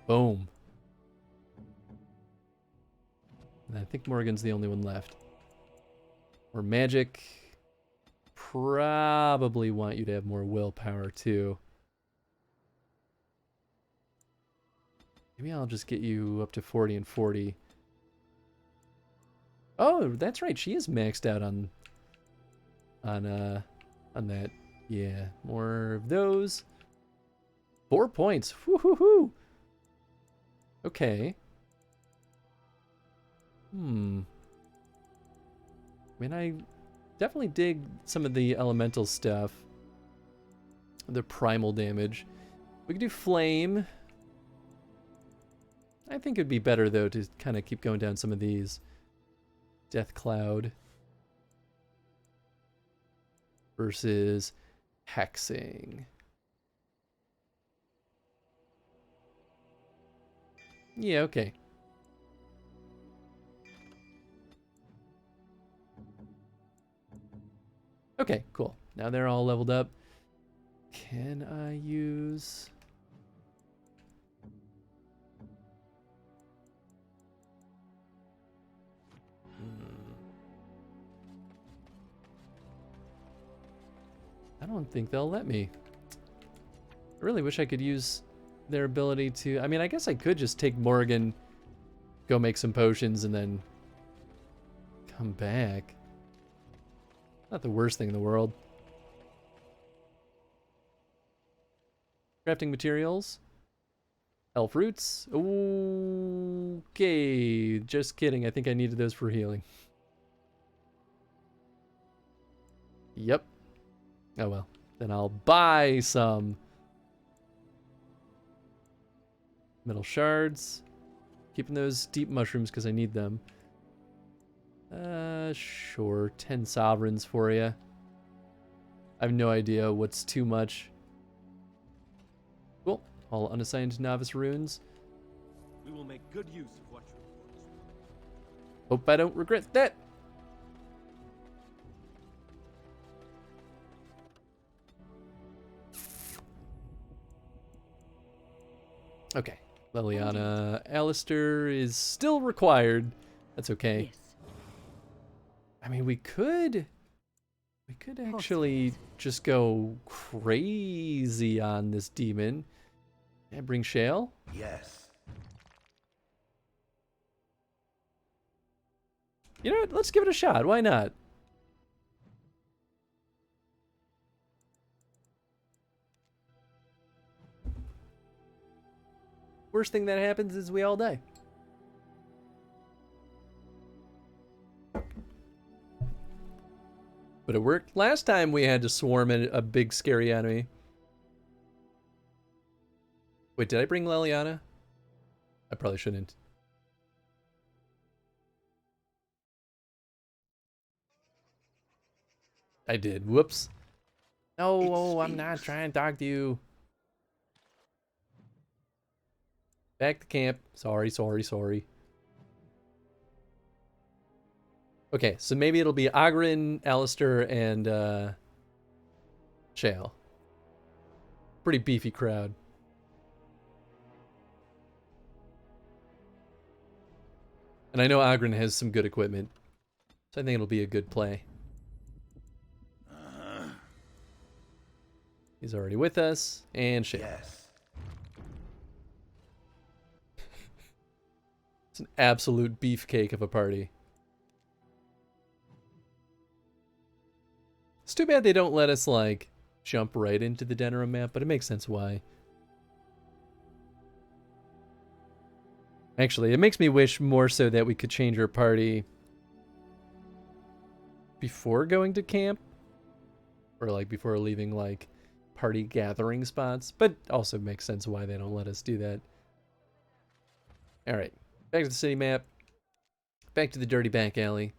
Boom. And I think Morgan's the only one left. Or magic. Probably want you to have more willpower too. Maybe I'll just get you up to 40 and 40. Oh, that's right. She is maxed out on that. Yeah, more of those. 4 points. Woo-hoo-hoo. Okay. I mean, I definitely dig some of the elemental stuff. The primal damage. We could do flame. I think it'd be better, though, to kind of keep going down some of these. Death Cloud. Versus hexing. Yeah, okay. Okay, cool. Now they're all leveled up. Can I use... I don't think they'll let me. I really wish I could use their ability to... I mean, I guess I could just take Morgan, go make some potions, and then come back. Not the worst thing in the world. Crafting materials. Elf roots. Okay, just kidding. I think I needed those for healing. Yep. Oh well. Then I'll buy some metal shards. Keeping those deep mushrooms because I need them. Sure. 10 sovereigns for you. I have no idea what's too much. Cool. All unassigned novice runes. We will make good use of what you report. Hope I don't regret that. Okay. Liliana Alistair is still required. That's okay. Yes. I mean, we could actually just go crazy on this demon. And bring Shale? Yes. You know what? Let's give it a shot. Why not? Worst thing that happens is we all die. But it worked. Last time we had to swarm a big scary enemy. Wait, did I bring Liliana? I probably shouldn't. I did. Whoops. No, I'm not trying to talk to you. Back to camp. Sorry. Okay, so maybe it'll be Ogren, Alistair, and Shale. Pretty beefy crowd. And I know Ogren has some good equipment, so I think it'll be a good play. He's already with us, and Shale. Yes. It's an absolute beefcake of a party. It's too bad they don't let us, like, jump right into the Denerim map, but it makes sense why. Actually, it makes me wish more so that we could change our party before going to camp. Or, like, before leaving, like, party gathering spots. But also makes sense why they don't let us do that. Alright, back to the city map. Back to the dirty back alley.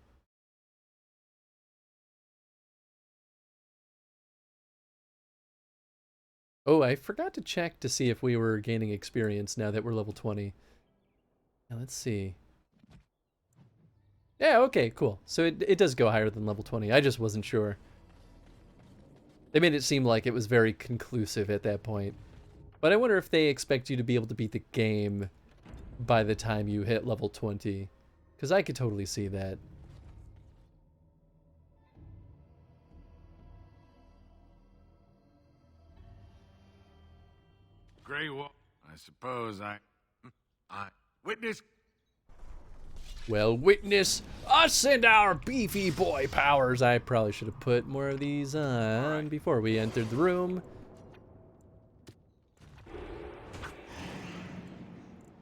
Oh, I forgot to check to see if we were gaining experience now that we're level 20. Now, let's see. Yeah, okay, cool. So it does go higher than level 20. I just wasn't sure. They made it seem like it was very conclusive at that point. But I wonder if they expect you to be able to beat the game by the time you hit level 20. Because I could totally see that. Grey Wolf. I suppose I witness. Well, witness us and our beefy boy powers. I probably should have put more of these on before we entered the room.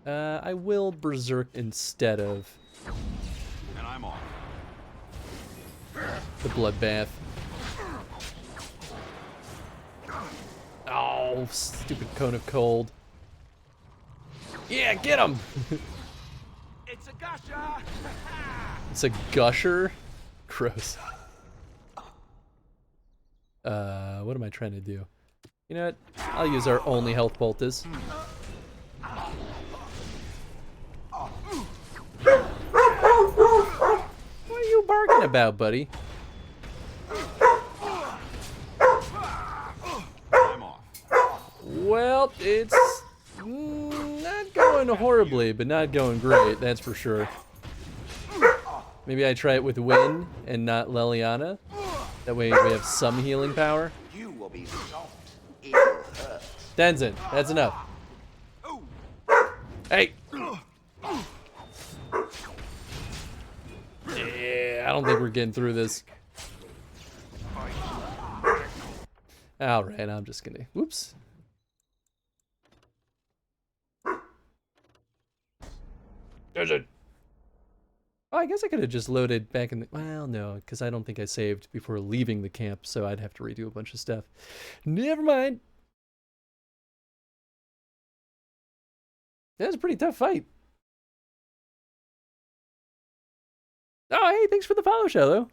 I will berserk instead of And I'm off. the bloodbath. Oh, stupid cone of cold. Yeah, get him! It's a gusher! It's a gusher? Gross. What am I trying to do? You know what? I'll use our only health poultice. What are you barking about, buddy? Well, it's not going horribly, but not going great, that's for sure. Maybe I try it with Wynn and not Leliana. That way we have some healing power. You will be soft. It will hurt. Tenzin, that's enough. Hey! Yeah, I don't think we're getting through this. Alright, I'm just gonna... Whoops. There's it. Oh, I guess I could have just loaded back in the... Well, no, because I don't think I saved before leaving the camp, so I'd have to redo a bunch of stuff. Never mind. That was a pretty tough fight. Oh, hey, thanks for the follow, Shallow.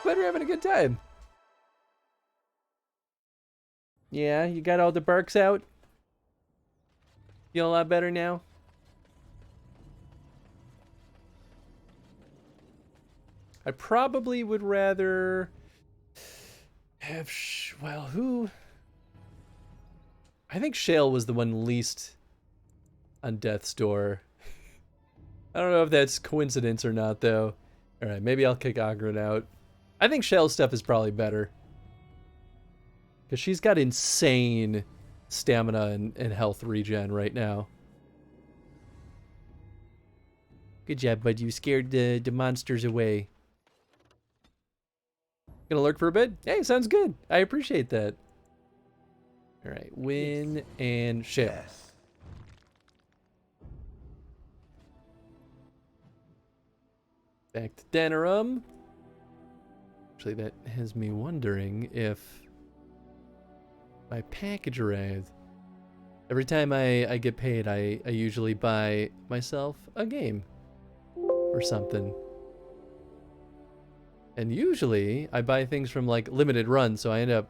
Glad you're having a good time. Yeah, you got all the barks out? Feel a lot better now? I probably would rather have... well, who... I think Shale was the one least on death's door. I don't know if that's coincidence or not, though. Alright, maybe I'll kick Ogren out. I think Shale's stuff is probably better. Because she's got insane stamina and health regen right now. Good job, bud. You scared the monsters away. Gonna lurk for a bit? Hey, sounds good. I appreciate that. Alright, Wynn and Shale. Yes. Back to Denerim. Actually, that has me wondering if my package arrived. Every time I get paid, I usually buy myself a game or something. And usually I buy things from like limited run, so I end up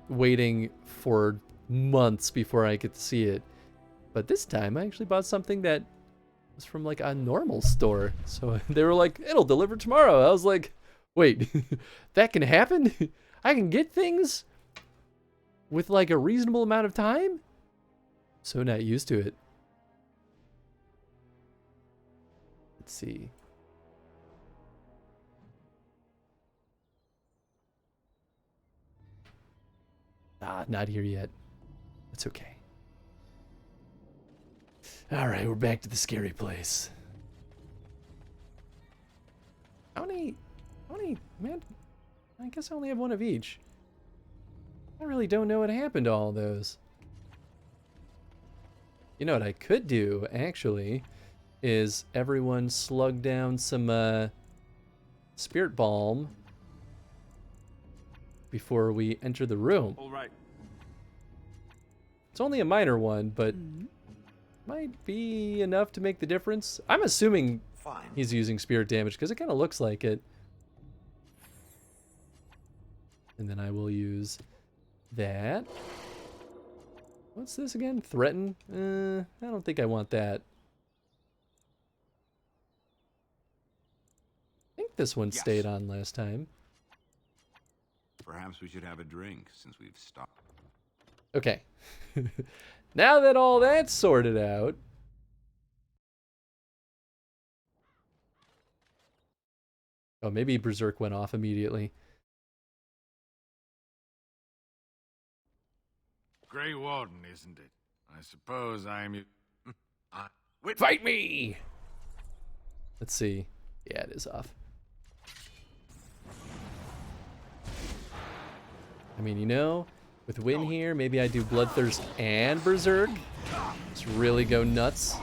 waiting for months before I get to see it. But this time I actually bought something that was from like a normal store. So they were like, it'll deliver tomorrow. I was like, wait, that can happen? I can get things with like a reasonable amount of time? So not used to it. Let's see. Ah, not here yet. That's okay. Alright, we're back to the scary place. How many, man, I guess I only have one of each. I really don't know what happened to all those. You know what I could do, actually, is everyone slug down some, spirit balm before we enter the room. All right. It's only a minor one, but might be enough to make the difference. I'm assuming he's using spirit damage because it kind of looks like it. And then I will use that. What's this again? Threaten? I don't think I want that. I think this one stayed on last time. Perhaps we should have a drink since we've stopped. Okay. Now that all that's sorted out. Oh, maybe Berserk went off immediately. Grey Warden, isn't it? I suppose I'm... Fight me! Let's see. Yeah, it is off. I mean, you know, with Win here, maybe I do Bloodthirst and Berserk. Just really go nuts.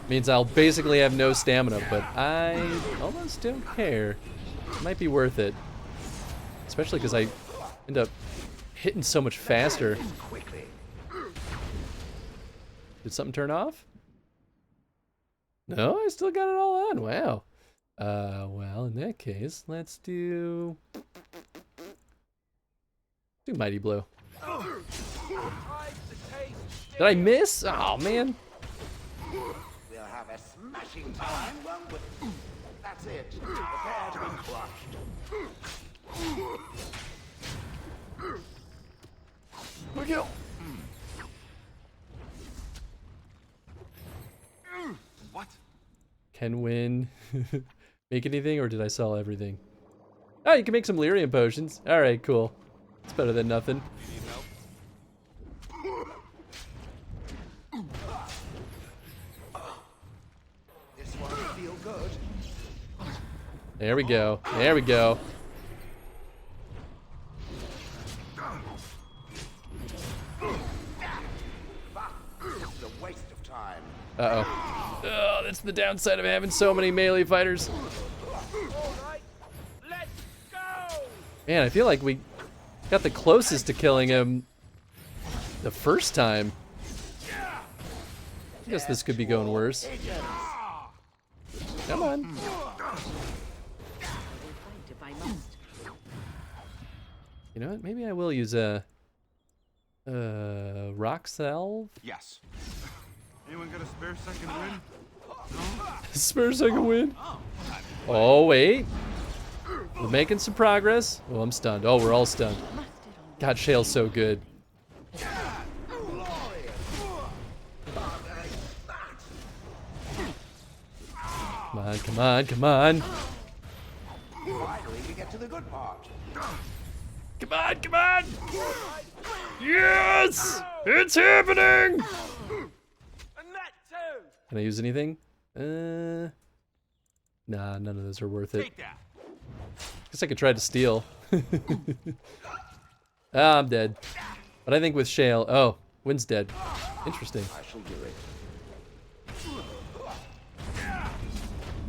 Means I'll basically have no stamina, but I almost don't care. It might be worth it. Especially because I end up hitting so much faster. Did something turn off? No, I still got it all on. Wow. Well, in that case, let's do Mighty Blow. Did I miss? Oh, man. We'll have a smashing time, won't we? That's it. Prepare to be crushed. Look out. What? Can Win make anything, or did I sell everything? Oh, you can make some lyrium potions. All right, cool. It's better than nothing. This one will feel good. There we go. There we go. This is a waste of time. Uh-oh. Oh, that's the downside of having so many melee fighters. Man, I feel like we got the closest to killing him the first time. I guess this could be going worse. Come on. You know what? Maybe I will use a rock salve. Yes. Anyone got a spare second win? Spare second win. Oh wait, we're making some progress. Oh, I'm stunned. Oh, we're all stunned. God, Shale's so good. Come on, come on, come on. Finally, we get to the good part. Come on, come on! Yes! It's happening! Can I use anything? Nah, none of those are worth it. Guess I could try to steal. Ah, I'm dead. But I think with Shale... Oh, Wynn's dead. Interesting. I shall do it.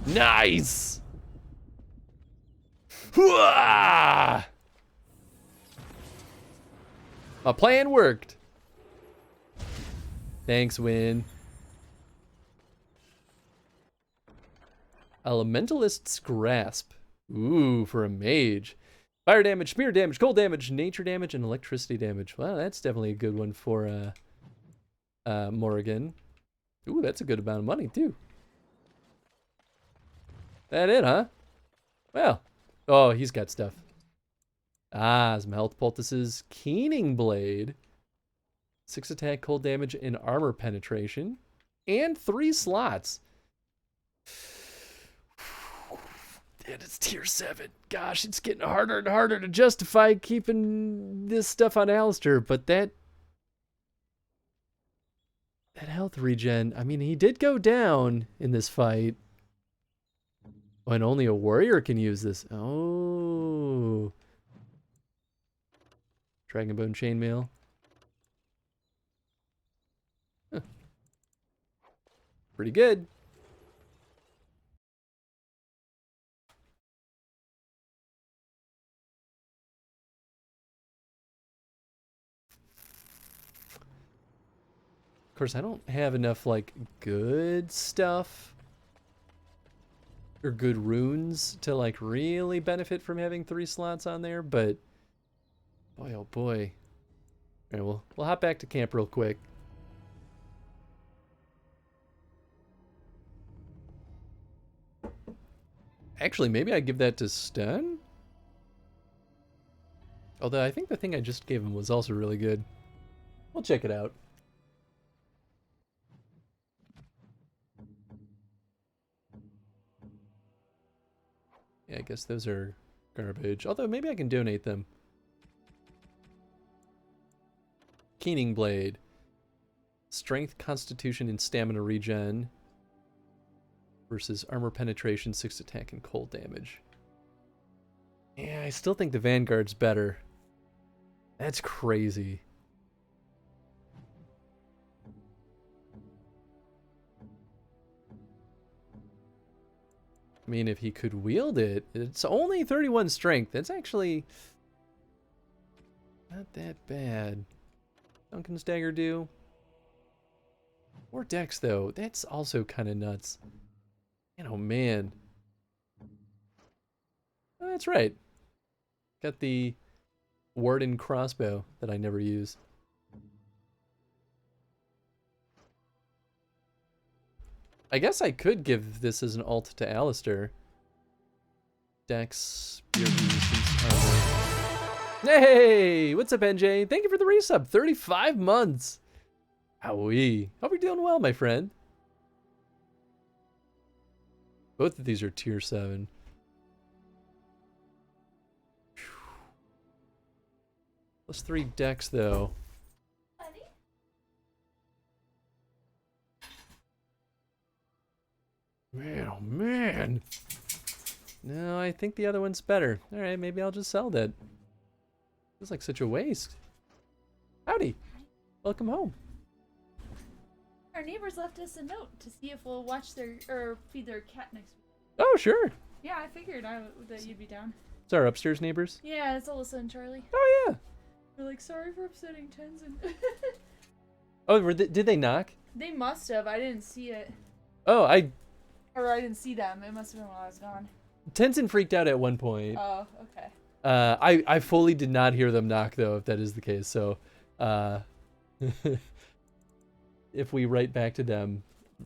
Nice! Hooah! My plan worked. Thanks, Wynn. Elementalist's Grasp. Ooh, for a mage. Fire damage, spear damage, cold damage, nature damage, and electricity damage. Well, that's definitely a good one for Morrigan. Ooh, that's a good amount of money, too. That it, huh? Well. Oh, he's got stuff. Ah, some health poultices. Keening Blade. 6 attack, cold damage, and armor penetration. And 3 slots. And it's tier 7. Gosh, it's getting harder and harder to justify keeping this stuff on Alistair, but that health regen, I mean, he did go down in this fight. Oh, and only a warrior can use this. Oh. Dragonbone Chainmail. Huh. Pretty good. Of course, I don't have enough, like, good stuff or good runes to, like, really benefit from having 3 slots on there, but boy, oh boy. All right, we'll hop back to camp real quick. Actually, maybe I give that to Sten? Although I think the thing I just gave him was also really good. We'll check it out. Yeah, I guess those are garbage. Although maybe I can donate them. Keening Blade. Strength, Constitution, and Stamina regen. Versus armor penetration, 6 attack, and cold damage. Yeah, I still think the Vanguard's better. That's crazy. I mean, if he could wield it, it's only 31 strength. That's actually not that bad. Duncan's Dagger do. 4 Dex, though. That's also kind of nuts. Man, oh man. Oh, that's right. Got the Warden crossbow that I never use. I guess I could give this as an alt to Alistair. Dex, spear resistance, armor. Hey! What's up, NJ? Thank you for the resub. 35 months. Owie. Hope you're doing well, my friend. Both of these are tier 7. Plus 3 Dex, though. Man, oh man. No, I think the other one's better. Alright, maybe I'll just sell that. Feels like such a waste. Howdy. Welcome home. Our neighbors left us a note to see if we'll watch their, or feed their cat next week. Oh, sure. Yeah, I figured that you'd be down. It's our upstairs neighbors. Yeah, it's Alyssa and Charlie. Oh, yeah. We're like, sorry for upsetting Tenzin. Oh, did they knock? They must have. I didn't see it. Oh, I didn't see them. It must have been while I was gone. Tenzin freaked out at one point. Oh, okay. I fully did not hear them knock, though, if that is the case. So, if we write back to them,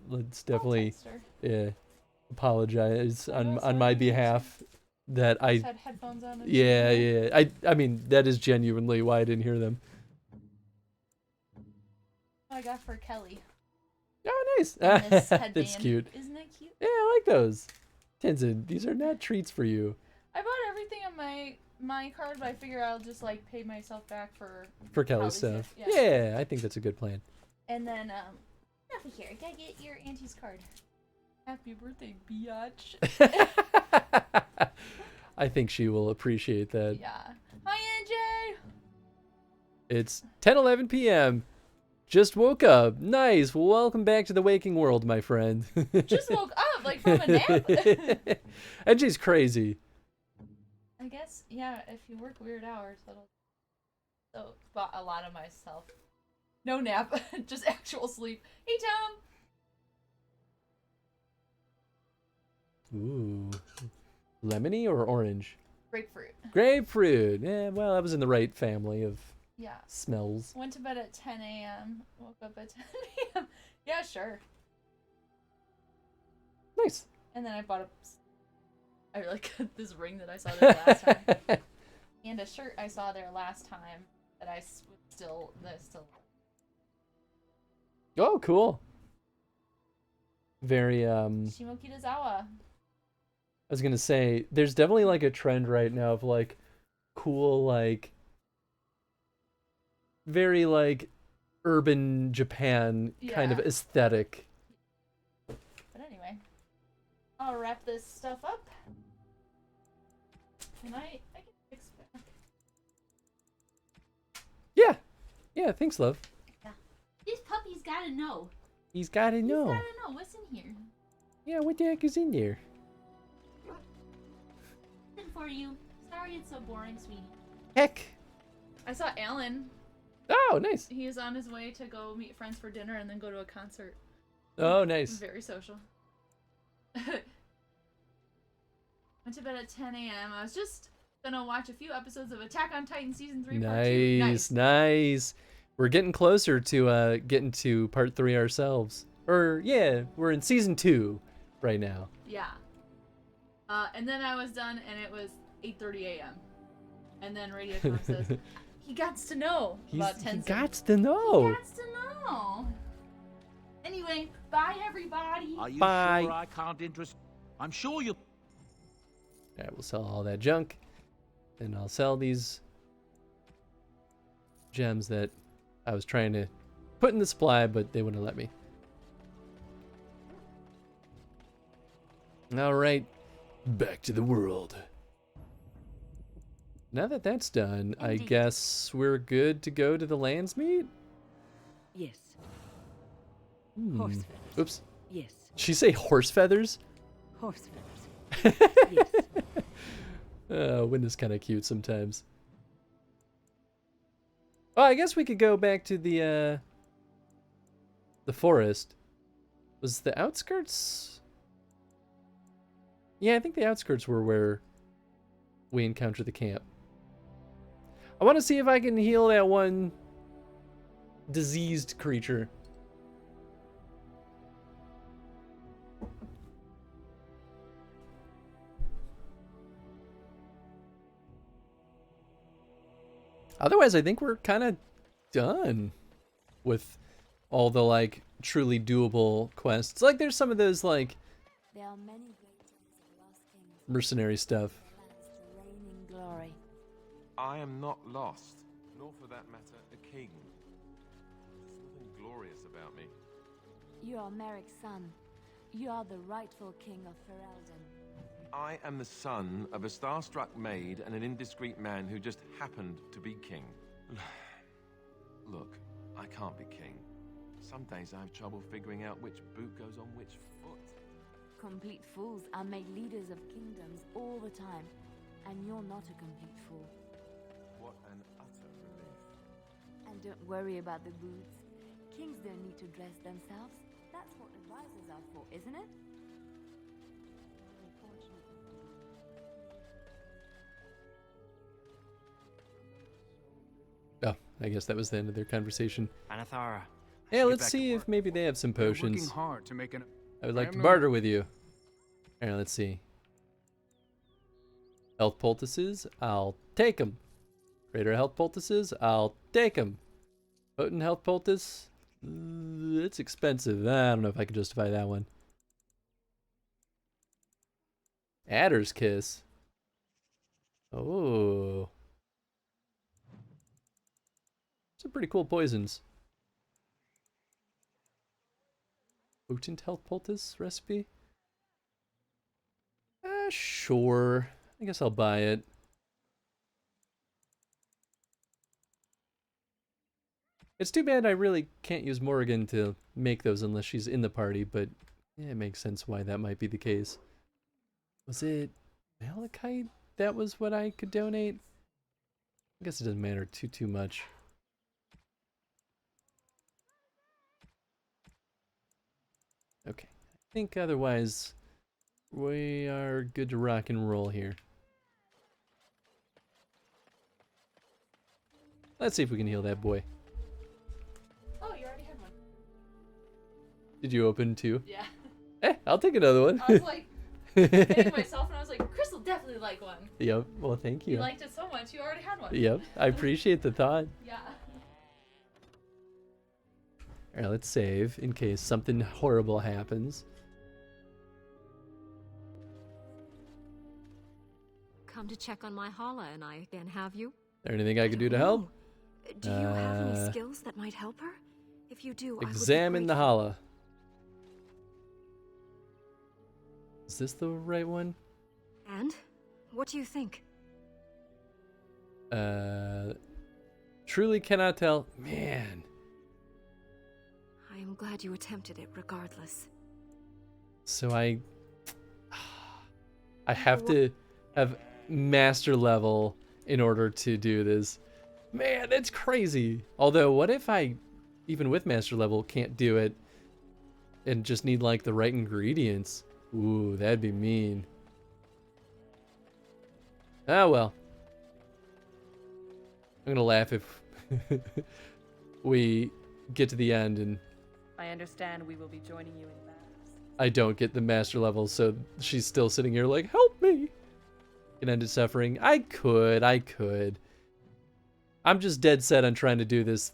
let's definitely apologize on my behalf that I just had headphones on. Yeah. I mean, that is genuinely why I didn't hear them. I got for Kelly. Oh, nice. This That's cute. Isn't that cute? Yeah, I like those. Tenzin, these are not treats for you. I bought everything on my card, but I figure I'll just like pay myself back for Kelly's stuff. Yeah. Yeah, I think that's a good plan. And then over here, gotta get your auntie's card. Happy birthday, biatch. I think she will appreciate that. Yeah. Hi, NJ. It's 10:11 p.m. Just woke up. Nice. Welcome back to the waking world, my friend. Just woke up, like from a nap. NJ's crazy. I guess, yeah, if you work weird hours, that'll bought a lot of myself. No nap, just actual sleep. Hey, Tom. Ooh. Lemony or orange? Grapefruit. Grapefruit. Yeah, well, I was in the right family of Yeah. smells. Went to bed at 10 a.m. Woke up at 10 a.m. Yeah, sure. Nice. And then I bought I like this ring that I saw there last time. And a shirt I saw there last time that I still. Oh, cool. Very, Shimokitazawa. I was gonna say, there's definitely like a trend right now of like cool, like very like urban Japan kind of Yeah. aesthetic. But anyway, I'll wrap this stuff up. And I can fix back. Yeah. Yeah, thanks, love. Yeah. This puppy's gotta know. He's gotta know. He's gotta know what's in here. Yeah, what the heck is in there? Nothing for you. Sorry it's so boring, sweetie. Heck. I saw Alan. Oh, nice. He is on his way to go meet friends for dinner and then go to a concert. Oh, nice. Very social. Went to bed at 10 a.m. I was just gonna watch a few episodes of Attack on Titan Season 3 Part 2. Nice. We're getting closer to getting to part 3 ourselves. Or yeah, we're in season 2 right now. Yeah. And then I was done and it was 8:30 a.m. And then Radiocom says, he gots to know about 10 He gots to know. He gots to know. Anyway, bye everybody. Are you Bye. sure I can't interest? I'm sure you. Yeah, we'll sell all that junk. And I'll sell these gems that I was trying to put in the supply, but they wouldn't let me. All right, back to the world. Now that that's done, I guess we're good to go to the lands meet? Yes. Hmm. Horse feathers. Oops. Yes. Did she say horse feathers? Horse feathers. Yes. Wind is kind of cute sometimes. Oh, I guess we could go back to the forest. Was the outskirts? Yeah, I think the outskirts were where we encountered the camp. I want to see if I can heal that one diseased creature. Otherwise, I think we're kind of done with all the, like, truly doable quests. Like, there's some of those, like, There are many great tales of lost kings mercenary stuff. to reign in glory. I am not lost, nor for that matter, a king. There's nothing glorious about me. You are Merrick's son. You are the rightful king of Ferelden. I am the son of a starstruck maid and an indiscreet man who just happened to be king. Look, I can't be king. Some days I have trouble figuring out which boot goes on which foot. Complete fools are made leaders of kingdoms all the time, and you're not a complete fool. What an utter relief. And don't worry about the boots. Kings don't need to dress themselves. That's what advisors are for, isn't it? Oh, I guess that was the end of their conversation. Anathara. Yeah, let's see if maybe they have some potions. Working hard to make an. I would like to am barter with you. Alright, let's see. Health poultices, I'll take them. Greater health poultices, I'll take them. Potent health poultice, it's expensive. I don't know if I can justify that one. Adder's Kiss. Oh. Some pretty cool poisons. Potent health poultice recipe? Sure. I guess I'll buy it. It's too bad I really can't use Morrigan to make those unless she's in the party, but yeah, it makes sense why that might be the case. Was it Malachite? That was what I could donate? I guess it doesn't matter too much. Okay. I think otherwise We are good to rock and roll here. Let's see if we can heal that boy. Oh, you already had one. Did you open two? Yeah. I'll take another one. I was like, thinking myself, and I was like, Chris will definitely like one. Yep. Well, thank you. You liked it so much, you already had one. Yep. I appreciate the thought. Yeah. All right, let's save in case something horrible happens. Come to check on my Hala and I again, have you? Is there anything I could do to help? Do you have any skills that might help her? If you do, Examine the Hala. Is this the right one? And? What do you think? Truly cannot tell. Man. I am glad you attempted it regardless. So I have to have master level in order to do this. Man, that's crazy. Although, what if I, even with master level, can't do it and just need like the right ingredients? Ooh, that'd be mean. Ah, well. I'm gonna laugh if we get to the end and I understand we will be joining you in battle. I don't get the master level, so she's still sitting here like, help me! Can end its suffering. I could. I'm just dead set on trying to do this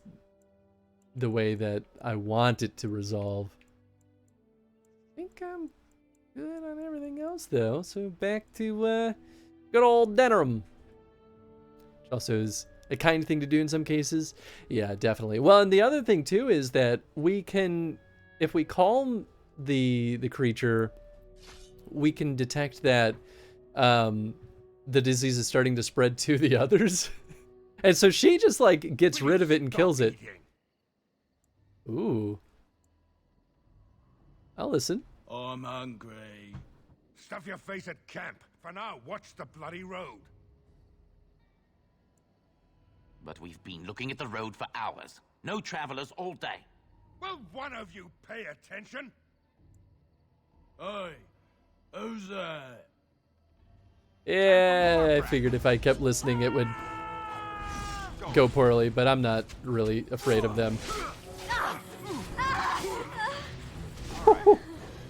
the way that I want it to resolve. I think I'm good on everything else, though. So back to good old Denerim. Which also is a kind thing to do in some cases. Yeah, definitely. Well, and the other thing, too, is that we can, if we calm the creature, we can detect that the disease is starting to spread to the others. And so she just, like, gets rid of it and kills it. Ooh. I'll listen. I'm hungry. Stuff your face at camp. For now, watch the bloody road. But we've been looking at the road for hours. No travelers all day. Will one of you pay attention? Hey, who's that? Yeah, I figured if I kept listening it would go poorly, but I'm not really afraid of them.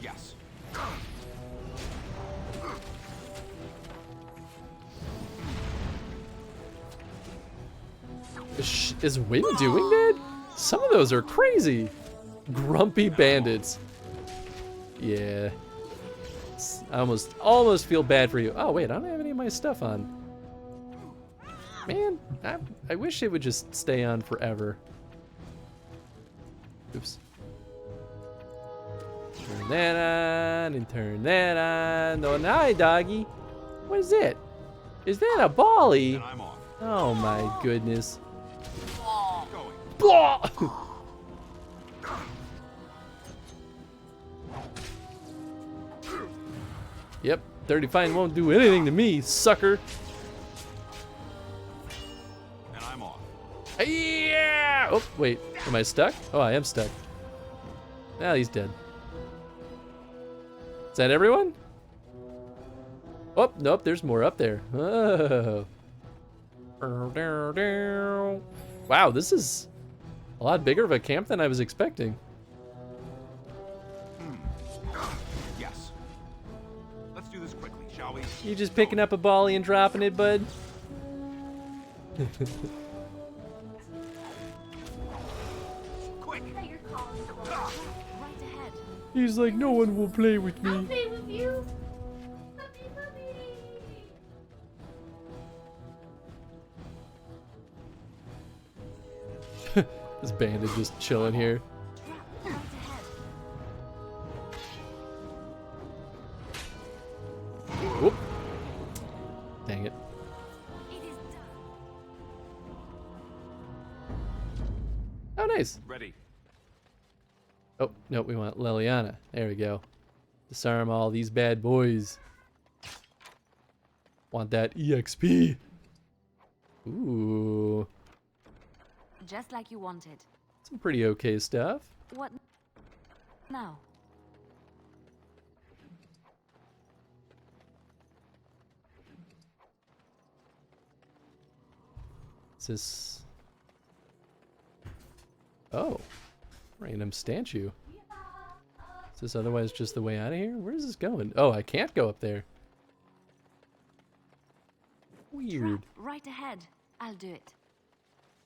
Yes. Is Wynn doing that? Some of those are crazy. Grumpy bandits. Yeah. I almost feel bad for you. Oh wait, I don't have any of my stuff on. Man, I wish it would just stay on forever. Oops. Turn that on and turn that on. Oh, hi, doggy. What is it? Is that a Bali? Oh my goodness. Blah! Yep, 35 won't do anything to me, sucker. And I'm off. Yeah! Oh, wait, am I stuck? Oh, I am stuck. Ah, he's dead. Is that everyone? Oh, nope, there's more up there. Oh. Wow, this is a lot bigger of a camp than I was expecting. Yes. Let's do this quickly, shall we? You just picking up a volley and dropping it, bud? Quick! He's like, no one will play with me. I'll play with you. Puppy, puppy. This bandit just chilling here. Whoop. Dang it. Oh, nice. Ready. Oh, no, we want Liliana. There we go. Disarm all these bad boys. Want that EXP. Ooh. Just like you wanted. Some pretty okay stuff. What now? What's this? Oh, random statue. Is this otherwise just the way out of here? Where is this going? Oh, I can't go up there. Weird. Trap right ahead. I'll do it.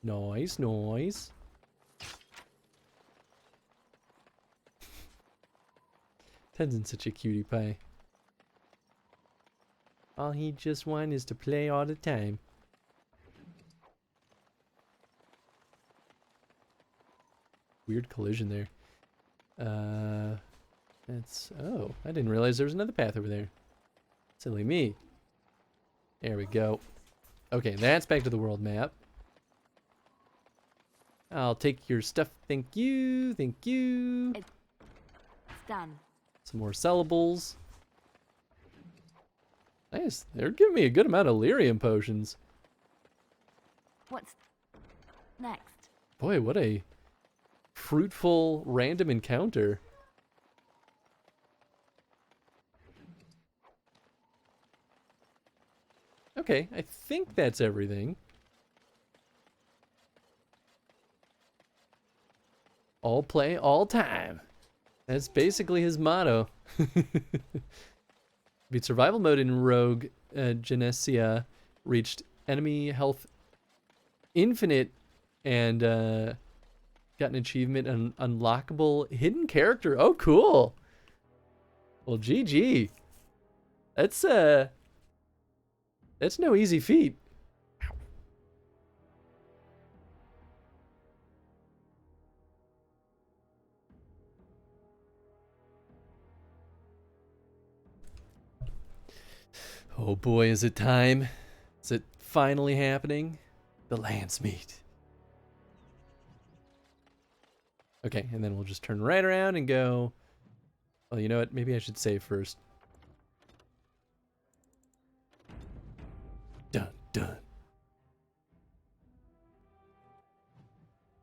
Nice, nice. Tenzin's such a cutie pie. All he just wants is to play all the time. Weird collision there. That's... Oh, I didn't realize there was another path over there. Silly me. There we go. Okay, that's back to the world map. I'll take your stuff. Thank you. Thank you. It's done. Some more sellables. Nice. They're giving me a good amount of lyrium potions. What's next? Boy, what a fruitful random encounter. Okay, I think that's everything. All play, all time. That's basically his motto. Beat survival mode in Rogue Genesia, reached enemy health infinite, and got an achievement, an unlockable hidden character. Oh, cool. Well, GG. That's no easy feat. Oh boy, is it time? Is it finally happening? The Lance meet. Okay, and then we'll just turn right around and go... Well, you know what? Maybe I should save first. Dun, dun.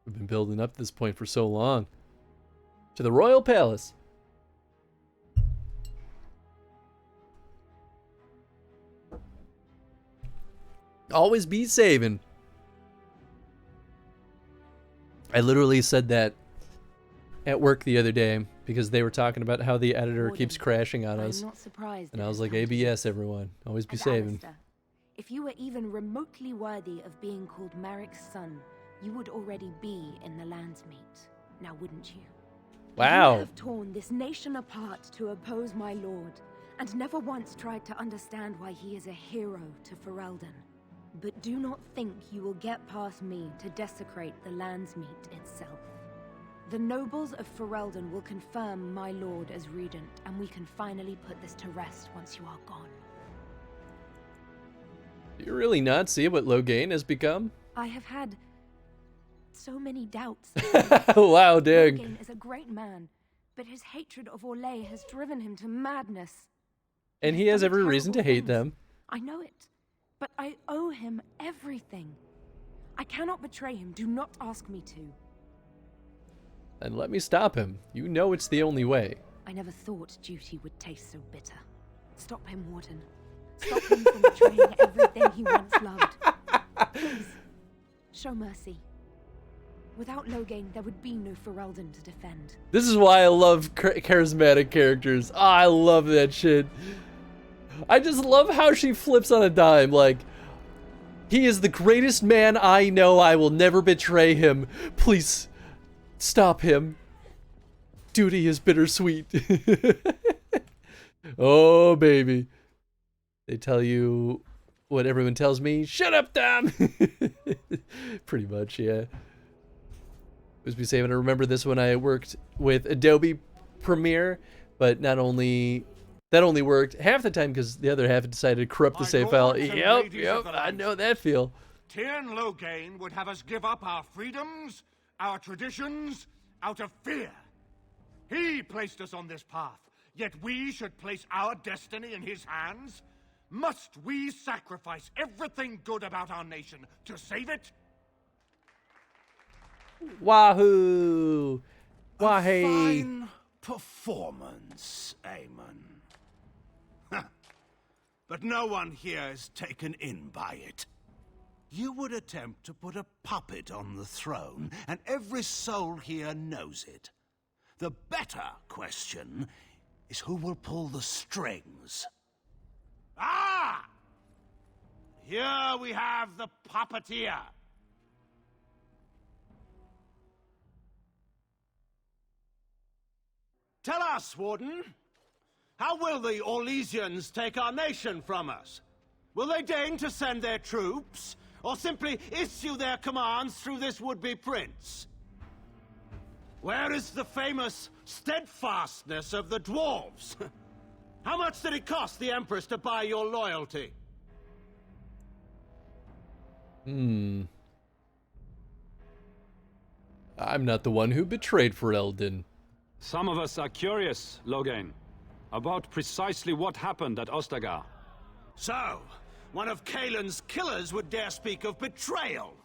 We've been building up to this point for so long. To the Royal Palace. Always be saving. I literally said that at work the other day because they were talking about how the editor keeps crashing on us. I'm not surprised. And I was like, ABS, everyone. Always be And saving. Alistair, if you were even remotely worthy of being called Merrick's son, you would already be in the Landsmeet. Now, wouldn't you? Wow. You have torn this nation apart to oppose my lord, and never once tried to understand why he is a hero to Ferelden. But do not think you will get past me to desecrate the Landsmeet itself. The nobles of Ferelden will confirm my lord as regent, and we can finally put this to rest once you are gone. Do you really not see what Loghain has become? I have had so many doubts. Wow, dang. Loghain is a great man, but his hatred of Orlais has driven him to madness. And he has every reason to hate them. I know it, but I owe him everything. I cannot betray him. Do not ask me to. Then let me stop him. You know it's the only way. I never thought duty would taste so bitter. Stop him, Warden. Stop him from betraying everything he once loved. Please, show mercy. Without Loghain, there would be no Ferelden to defend. This is why I love charismatic characters. Oh, I love that shit. I just love how she flips on a dime. Like, he is the greatest man I know. I will never betray him. Please, stop him. Duty is bittersweet. Oh, baby. They tell you what everyone tells me. Shut up, Dom! Pretty much, yeah. Was be saving to remember this when I worked with Adobe Premiere, but not only that only worked half the time because the other half decided to corrupt the save file. Yep, I know that feel. Tyrn Loghain would have us give up our freedoms, our traditions, out of fear. He placed us on this path, yet we should place our destiny in his hands? Must we sacrifice everything good about our nation to save it? Wahoo! Wahey! Fine performance, Aemon. But no one here is taken in by it. You would attempt to put a puppet on the throne, and every soul here knows it. The better question is who will pull the strings. Ah! Here we have the puppeteer. Tell us, Warden, how will the Orlesians take our nation from us? Will they deign to send their troops, or simply issue their commands through this would-be prince? Where is the famous steadfastness of the dwarves? How much did it cost the Empress to buy your loyalty? I'm not the one who betrayed Ferelden. Some of us are curious, Loghain, about precisely what happened at Ostagar. So, one of Kaelin's killers would dare speak of betrayal.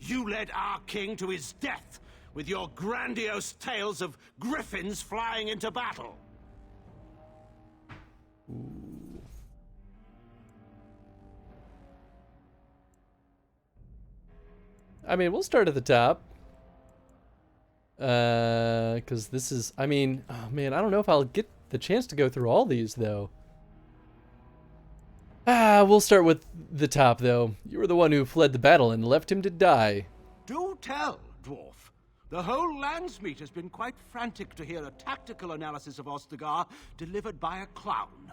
You led our king to his death with your grandiose tales of griffins flying into battle. Ooh. I mean, we'll start at the top. Because this is, I mean, oh man, I don't know if I'll get the chance to go through all these, though. We'll start with the top, though. You were the one who fled the battle and left him to die. Do tell, dwarf. The whole Landsmeet has been quite frantic to hear a tactical analysis of Ostagar delivered by a clown.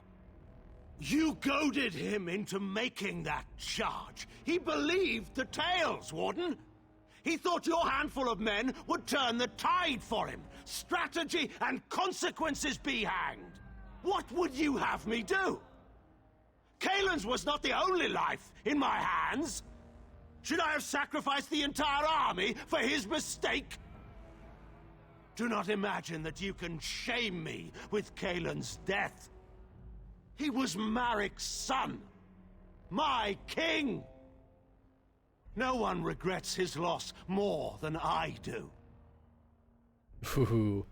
You goaded him into making that charge. He believed the tales, Warden. He thought your handful of men would turn the tide for him. Strategy and consequences be hanged. What would you have me do? Kaelin's was not the only life in my hands. Should I have sacrificed the entire army for his mistake? Do not imagine that you can shame me with Kaelin's death. He was Marik's son, my king. No one regrets his loss more than I do. Ooh.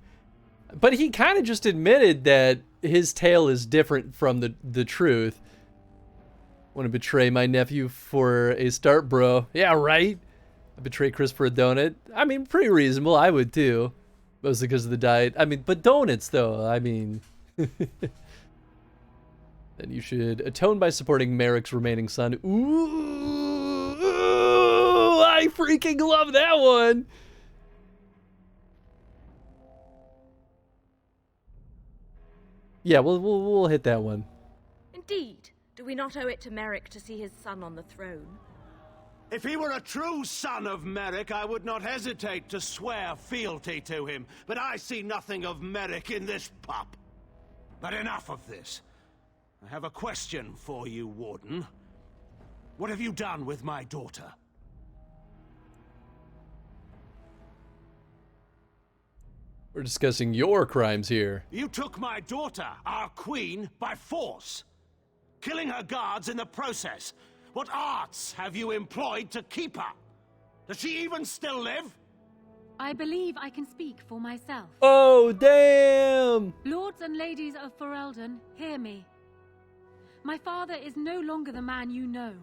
But he kind of just admitted that his tale is different from the truth. Want to betray my nephew for a start, bro? Yeah, right? I betray Chris for a donut? I mean, pretty reasonable. I would too. Mostly because of the diet. I mean, but donuts, though. I mean... Then you should atone by supporting Marik's remaining son. Ooh, I freaking love that one. Yeah, we'll hit that one. Indeed. Do we not owe it to Marik to see his son on the throne? If he were a true son of Marik, I would not hesitate to swear fealty to him. But I see nothing of Marik in this pup. But enough of this. I have a question for you, Warden. What have you done with my daughter? We're discussing your crimes here. You took my daughter, our queen, by force, killing her guards in the process. What arts have you employed to keep her? Does she even still live? I believe I can speak for myself. Oh, damn! Lords and ladies of Ferelden, hear me. My father is no longer the man you know.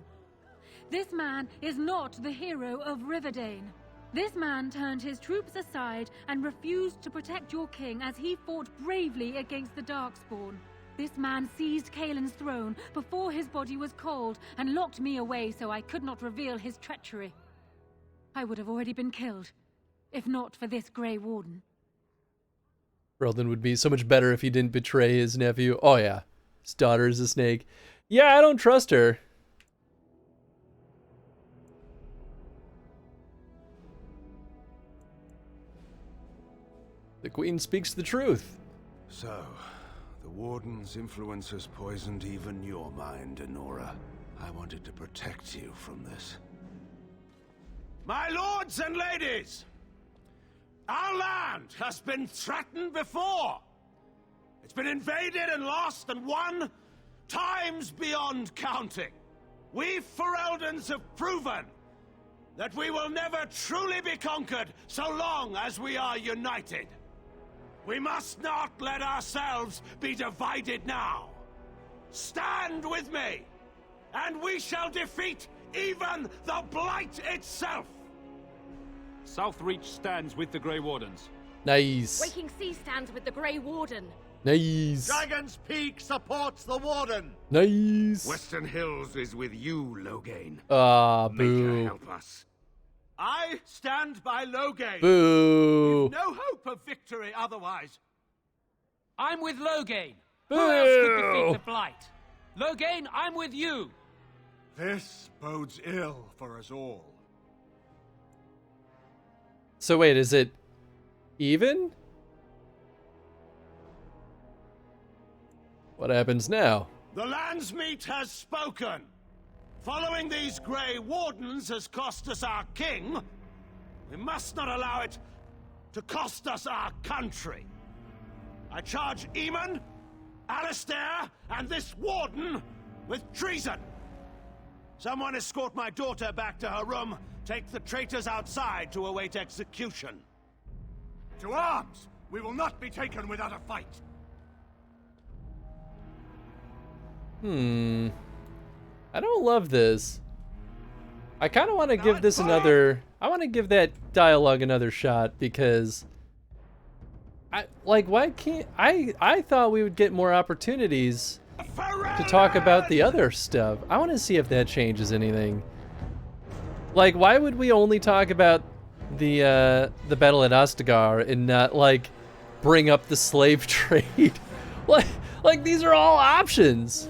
This man is not the hero of Riverdane. This man turned his troops aside and refused to protect your king as he fought bravely against the Darkspawn. This man seized Kaelin's throne before his body was cold and locked me away so I could not reveal his treachery. I would have already been killed, if not for this Grey Warden. Ferelden would be so much better if he didn't betray his nephew. Oh yeah. His daughter is a snake. Yeah, I don't trust her. The Queen speaks the truth. So, the Warden's influence has poisoned even your mind, Enora. I wanted to protect you from this. My lords and ladies! Our land has been threatened before! It's been invaded and lost and won times beyond counting. We Fereldans have proven that we will never truly be conquered so long as we are united. We must not let ourselves be divided now. Stand with me, and we shall defeat even the Blight itself! Southreach stands with the Grey Wardens. Nice. Waking Sea stands with the Grey Warden. Nice. Dragon's Peak supports the Warden. Nice. Western Hills is with you, Loghain. Ah, Maker, boo. help us. I stand by Loghain. Boo. We've no hope of victory otherwise. I'm with Loghain. Boo. Who else could defeat the Blight? Loghain, I'm with you. This bodes ill for us all. So wait, is it even? What happens now? The Landsmeet has spoken. Following these Grey Wardens has cost us our king. We must not allow it to cost us our country. I charge Eamon, Alistair, and this Warden with treason. Someone escort my daughter back to her room. Take the traitors outside to await execution. To arms! We will not be taken without a fight. I don't love this. I kind of want to give this another... I want to give that dialogue another shot because... why can't... I thought we would get more opportunities to talk about the other stuff. I want to see if that changes anything. Like, why would we only talk about the battle at Ostagar and not, like, bring up the slave trade? like, these are all options.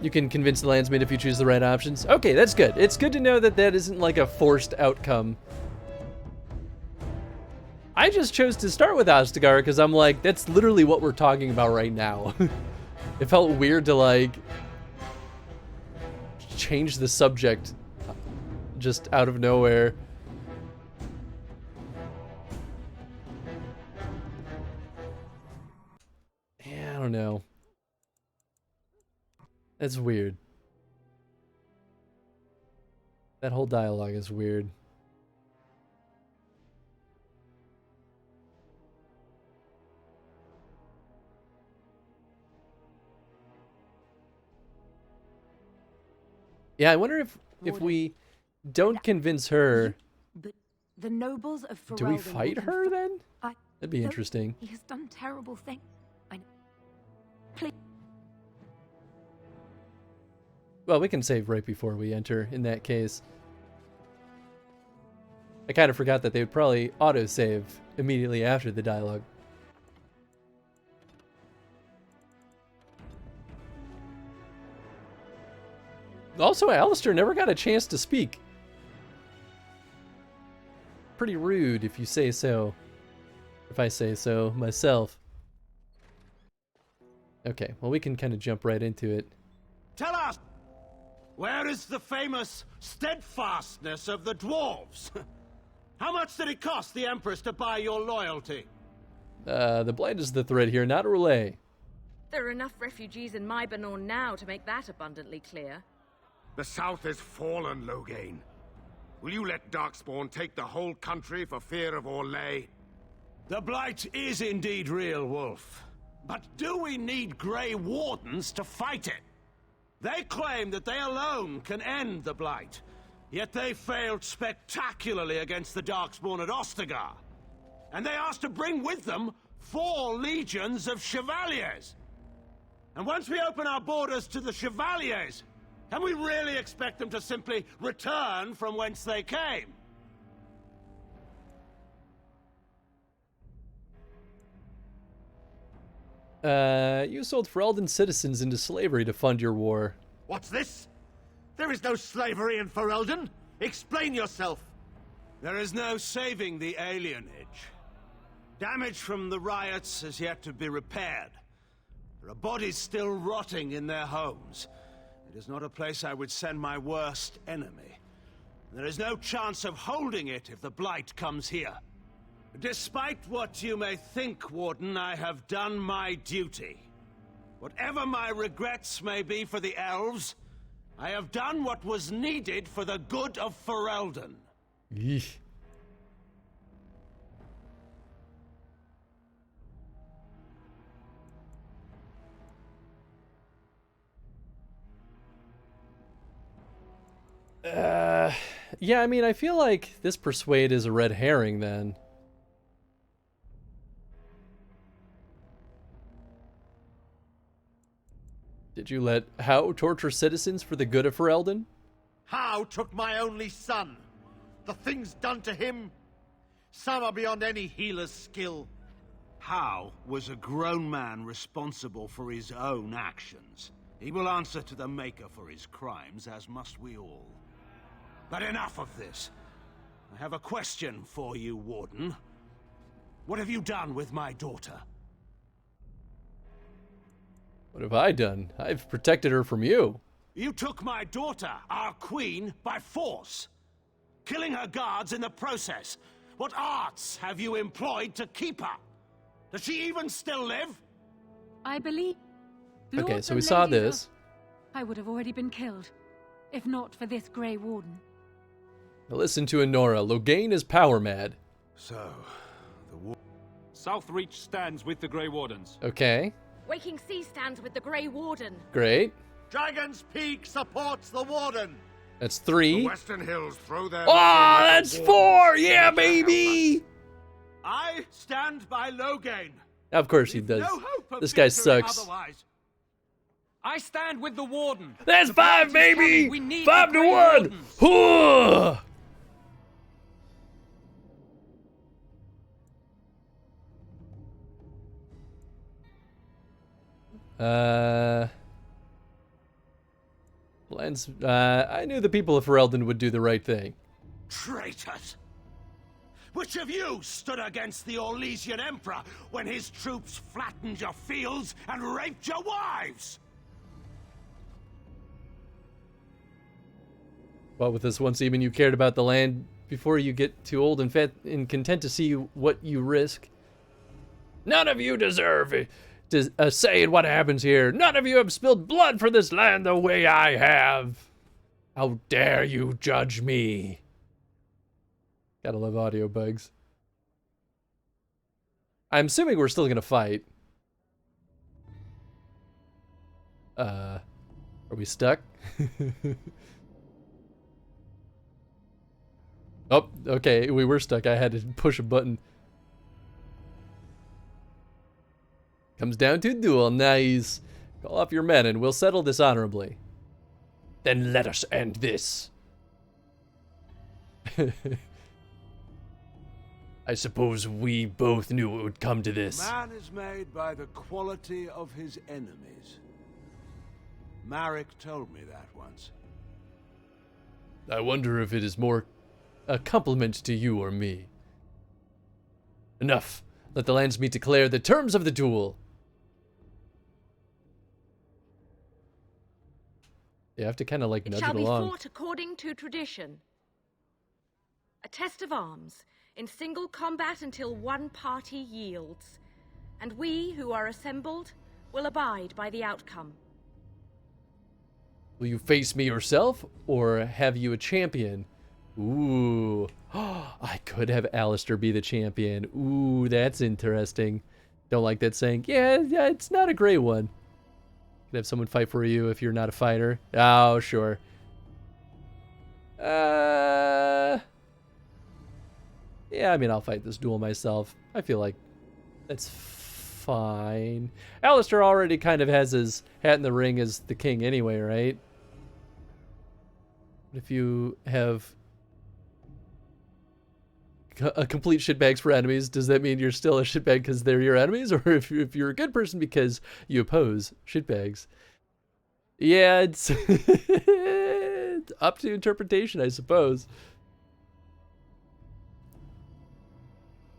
You can convince the Landsmeet if you choose the right options. Okay, that's good. It's good to know that that isn't like a forced outcome. I just chose to start with Ostagar because I'm like, that's literally what we're talking about right now. It felt weird to like change the subject just out of nowhere. Yeah, I don't know. That's weird. That whole dialogue is weird. Yeah, I wonder if we don't convince her, But the nobles of Ferelden... do we fight will her then? I- That'd be though interesting. He has done terrible things. I know. Please. Well, we can save right before we enter in that case. I kind of forgot that they would probably auto-save immediately after the dialogue. Also, Alistair never got a chance to speak. Pretty rude if you say so. If I say so myself. Okay, well we can kind of jump right into it. Tell us, where is the famous steadfastness of the dwarves? How much did it cost the Empress to buy your loyalty? The blight is the thread here, not a relay. There are enough refugees in Mybanor now to make that abundantly clear. The South is fallen, Loghain. Will you let Darkspawn take the whole country for fear of Orlais? The Blight is indeed real, Wolf. But do we need Grey Wardens to fight it? They claim that they alone can end the Blight, yet they failed spectacularly against the Darkspawn at Ostagar. And they asked to bring with them 4 legions of Chevaliers. And once we open our borders to the Chevaliers, can we really expect them to simply return from whence they came? You sold Ferelden citizens into slavery to fund your war. What's this? There is no slavery in Ferelden. Explain yourself. There is no saving the alienage. Damage from the riots has yet to be repaired. There are bodies still rotting in their homes. It is not a place I would send my worst enemy. There is no chance of holding it if the Blight comes here. Despite what you may think, Warden, I have done my duty. Whatever my regrets may be for the elves, I have done what was needed for the good of Ferelden. Yeesh. Yeah, I mean, I feel like this persuade is a red herring then. Did you let How torture citizens for the good of Ferelden? How took my only son. The things done to him, some are beyond any healer's skill. How was a grown man responsible for his own actions. He will answer to the Maker for his crimes, as must we all. But enough of this. I have a question for you, Warden. What have you done with my daughter? What have I done? I've protected her from you. You took my daughter, our queen, by force, killing her guards in the process. What arts have you employed to keep her? Does she even still live? I believe... Okay, Lords so we and saw ladies this. I would have already been killed, if not for this Grey Warden. Now listen to Enora. Loghain is power mad. So, Southreach stands with the Grey Wardens. Okay, Waking Sea stands with the Grey Warden. great. Dragon's Peak supports the Warden. That's 3. The Western Hills throw their... Oh, that's 4! Yeah, baby! I stand by Loghain. Of course he does. No hope of This guy victory sucks. otherwise. I stand with the Warden. That's The 5, fight is baby! coming. We need 5 the to Grey 1! Wardens. Hooah! I knew the people of Ferelden would do the right thing. Traitors! Which of you stood against the Orlesian Emperor when his troops flattened your fields and raped your wives? Well, with this one seaman, you cared about the land before you get too old and fat and content to see what you risk. None of you deserve to say what happens here. None of you have spilled blood for this land the way I have. How dare you judge me? Gotta love audio bugs. I'm assuming we're still gonna fight. Are we stuck? Oh, okay, we were stuck. I had to push a button. Comes down to a duel. Nice. Call off your men and we'll settle this honorably. Then let us end this. I suppose we both knew it would come to this. Man is made by the quality of his enemies. Marek told me that once. I wonder if it is more a compliment to you or me. Enough. Let the Landsmeet declare the terms of the duel. You have to kind of like It nudge shall it be along. fought according to tradition. A test of arms, in single combat until one party yields. And we, who are assembled, will abide by the outcome. Will you face me yourself, or have you a champion? Ooh. I could have Alistair be the champion. Ooh, that's interesting. Don't like that saying. Yeah, it's not a great one. Could have someone fight for you if you're not a fighter. Oh, sure. Yeah, I mean, I'll fight this duel myself. I feel like that's fine. Alistair already kind of has his hat in the ring as the king anyway, right? If you have a complete shitbags for enemies, does that mean you're still a shitbag because they're your enemies? Or if you're a good person because you oppose shitbags? Yeah, it's up to interpretation, I suppose.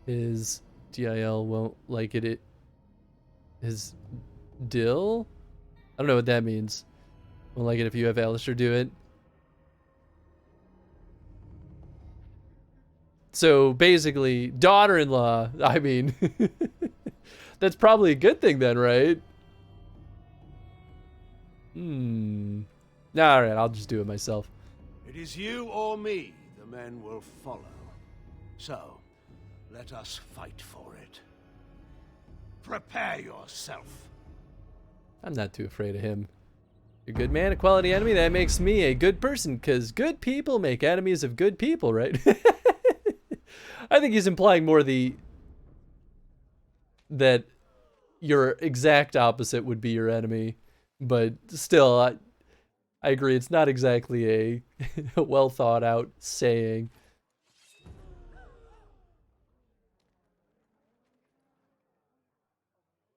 His DIL won't like it. His dill? I don't know what that means. Won't like it if you have Alistair do it. So basically, daughter-in-law, I mean, that's probably a good thing then, right? All right, I'll just do it myself. It is you or me the men will follow. So, let us fight for it. Prepare yourself. I'm not too afraid of him. A good man, a quality enemy, that makes me a good person, because good people make enemies of good people, right? I think he's implying more that your exact opposite would be your enemy, but still, I agree, it's not exactly a well thought out saying.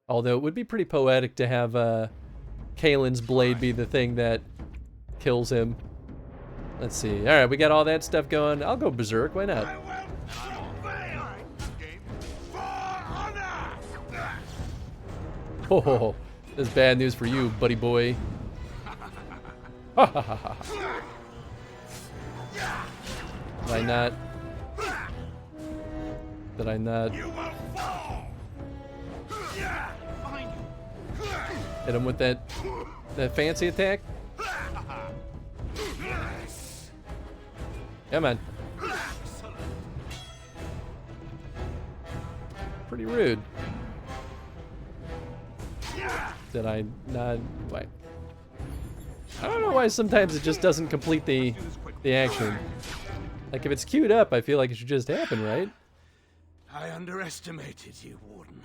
Although it would be pretty poetic to have Kalen's blade be the thing that kills him. Let's see. All right, we got all that stuff going. I'll go berserk. Why not? Oh, this is bad news for you, buddy boy. Ha ha ha ha. Did I not? Did I not? Hit him with that fancy attack. Come on. Pretty rude. Did I not? Wait. I don't know why sometimes it just doesn't complete the action. Like if it's queued up, I feel like it should just happen, right? I underestimated you, Warden.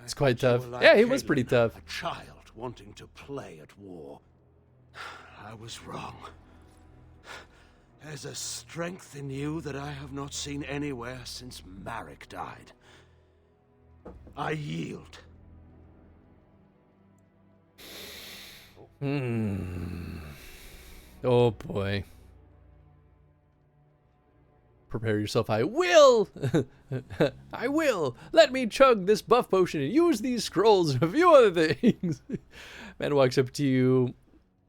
It's quite tough. Like Yeah, he was Kalen, pretty tough. A child wanting to play at war. I was wrong. There's a strength in you that I have not seen anywhere since Marek died. I yield. Oh boy. Prepare yourself. I will! I will! Let me chug this buff potion and use these scrolls and a few other things. Man walks up to you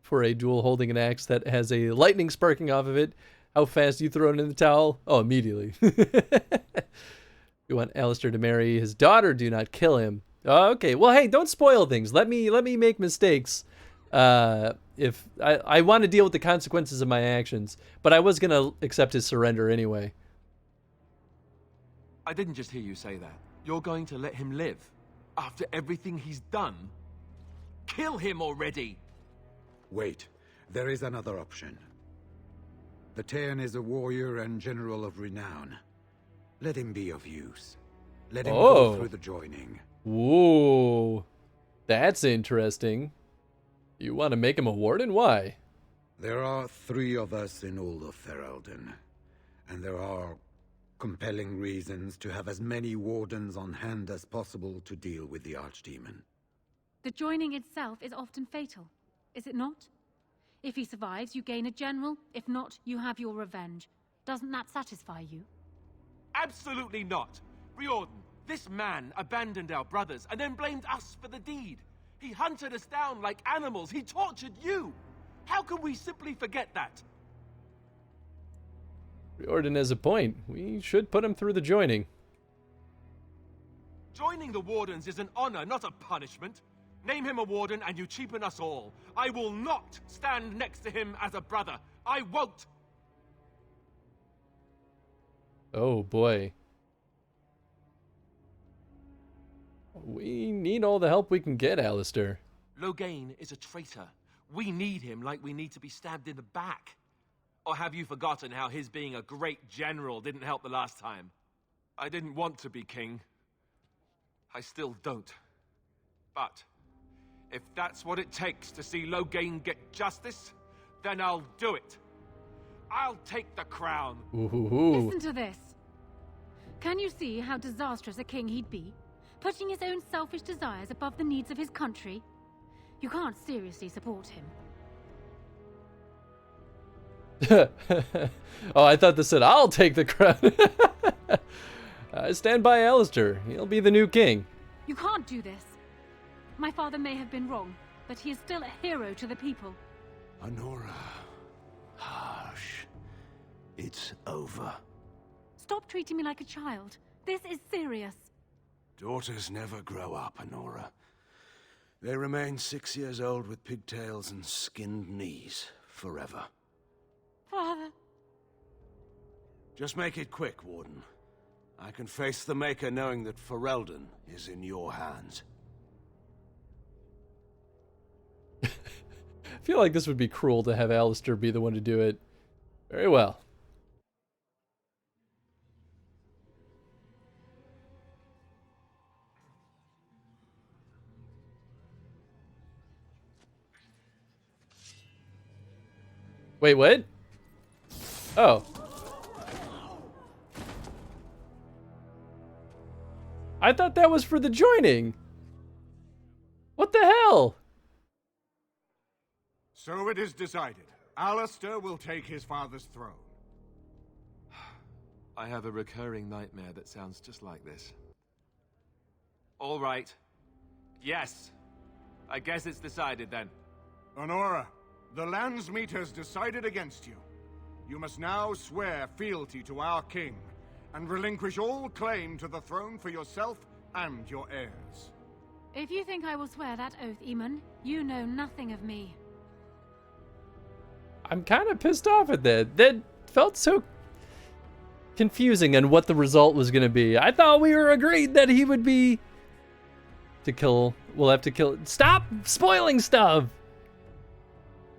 for a duel holding an axe that has a lightning sparking off of it. How fast you throw it in the towel? Oh, immediately. You want Alistair to marry his daughter, do not kill him. Oh, okay, well hey, don't spoil things. Let me make mistakes. If I want to deal with the consequences of my actions, but I was gonna accept his surrender anyway. I didn't just hear you say that. You're going to let him live? After everything he's done? Kill him already! Wait, there is another option. The Taean is a warrior and general of renown. Let him be of use. Let him go through the joining. Whoa, that's interesting. You want to make him a warden? Why? There are 3 of us in all of Ferelden, and there are compelling reasons to have as many wardens on hand as possible to deal with the Archdemon. The joining itself is often fatal, is it not? If he survives, you gain a general. If not, you have your revenge. Doesn't that satisfy you? Absolutely not! Riordan, this man abandoned our brothers and then blamed us for the deed. He hunted us down like animals. He tortured you. How can we simply forget that? Riordan has a point. We should put him through the joining. Joining the Wardens is an honor, not a punishment. Name him a Warden and you cheapen us all. I will not stand next to him as a brother. I won't. Oh boy. We need all the help we can get, Alistair. Loghain is a traitor. We need him like we need to be stabbed in the back. Or have you forgotten how his being a great general didn't help the last time? I didn't want to be king. I still don't. But if that's what it takes to see Loghain get justice, then I'll do it. I'll take the crown. Ooh. Listen to this. Can you see how disastrous a king he'd be? Putting his own selfish desires above the needs of his country? You can't seriously support him. Oh, I thought this said, I'll take the crown. I stand by Alistair. He'll be the new king. You can't do this. My father may have been wrong, but he is still a hero to the people. Honora. Hush. It's over. Stop treating me like a child. This is serious. Daughters never grow up, Honora. They remain 6 years old with pigtails and skinned knees forever. Father. Just make it quick, Warden. I can face the Maker knowing that Ferelden is in your hands. feel like this would be cruel to have Alistair be the one to do it. Very well. Wait, what? Oh. I thought that was for the joining. What the hell? So it is decided. Alistair will take his father's throne. I have a recurring nightmare that sounds just like this. All right. Yes. I guess it's decided then. Honora, the Landsmeet has decided against you. You must now swear fealty to our king, and relinquish all claim to the throne for yourself and your heirs. If you think I will swear that oath, Eamon, you know nothing of me. I'm kind of pissed off at that. That felt so confusing on what the result was going to be. I thought we were agreed that he would be to kill. We'll have to kill. Stop spoiling stuff.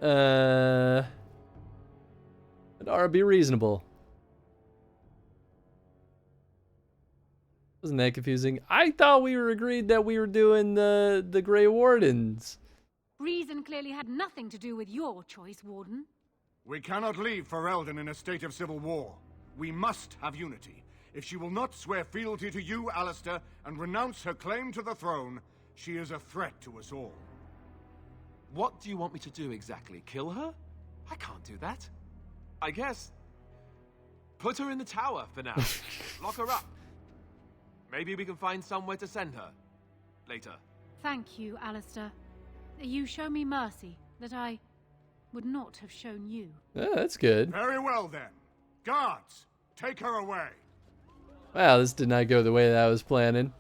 Nara, be reasonable. Wasn't that confusing? I thought we were agreed that we were doing the Grey Wardens. Reason clearly had nothing to do with your choice, Warden. We cannot leave Ferelden in a state of civil war. We must have unity. If she will not swear fealty to you, Alistair, and renounce her claim to the throne, she is a threat to us all. What do you want me to do exactly? Kill her? I can't do that. I guess... put her in the tower for now. Lock her up. Maybe we can find somewhere to send her. Later. Thank you, Alistair. You show me mercy that I would not have shown you. Oh, that's good. Very well, then. Guards, take her away. Wow, this did not go the way that I was planning.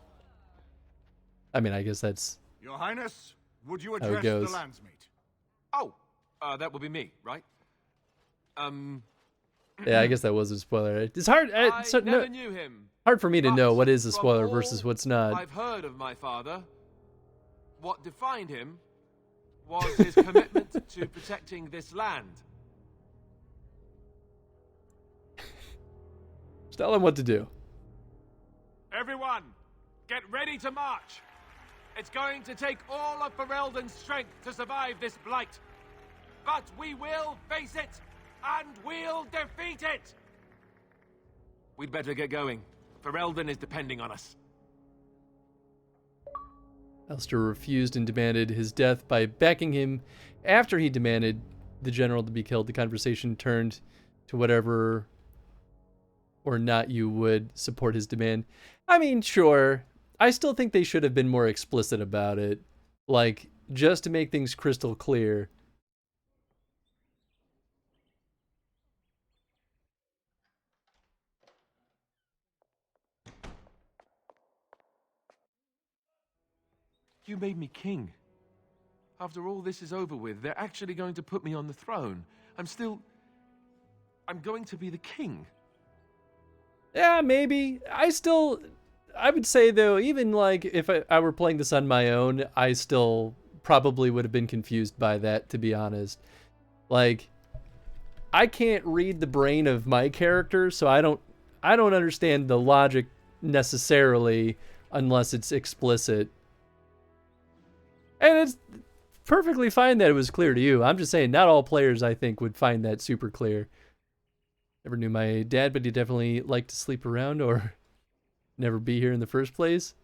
I mean, I guess that's... Your Highness, would you how it address the goes. Landsmeet? Oh, that would be me, right? Yeah, I guess that was a spoiler. It's hard. I So, never no, knew him. hard for me to know what is a From spoiler all versus what's not. I've heard of my father. What defined him was his commitment to protecting this land. Just tell him what to do. Everyone, get ready to march. It's going to take all of Ferelden's strength to survive this blight. But we will face it, and we'll defeat it! We'd better get going. Ferelden is depending on us. Alistair refused and demanded his death by backing him after he demanded the general to be killed. The conversation turned to whatever or not you would support his demand. I mean, sure. I still think they should have been more explicit about it. Like, just to make things crystal clear. You made me king. After all this is over with, they're actually going to put me on the throne. I'm going to be the king. Yeah, maybe. I would say, though, even like if I were playing this on my own, I still probably would have been confused by that, to be honest. Like, I can't read the brain of my character, so I don't understand the logic necessarily unless it's explicit. And it's perfectly fine that it was clear to you. I'm just saying, not all players, I think, would find that super clear. Never knew my dad, but he definitely liked to sleep around or never be here in the first place.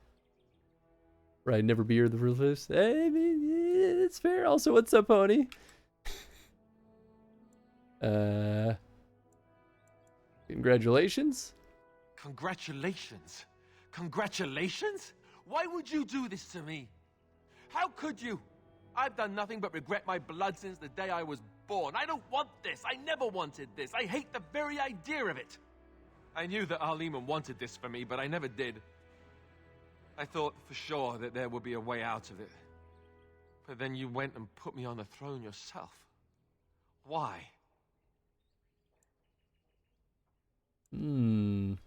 Right, never be here in the first place. Hey, I mean, yeah, it's fair. Also, what's up, Pony? Congratulations. Congratulations? Congratulations? Why would you do this to me? How could you? I've done nothing but regret my blood since the day I was born. I don't want this. I never wanted this. I hate the very idea of it. I knew that Arleman wanted this for me, but I never did. I thought for sure that there would be a way out of it. But then you went and put me on the throne yourself. Why? Don't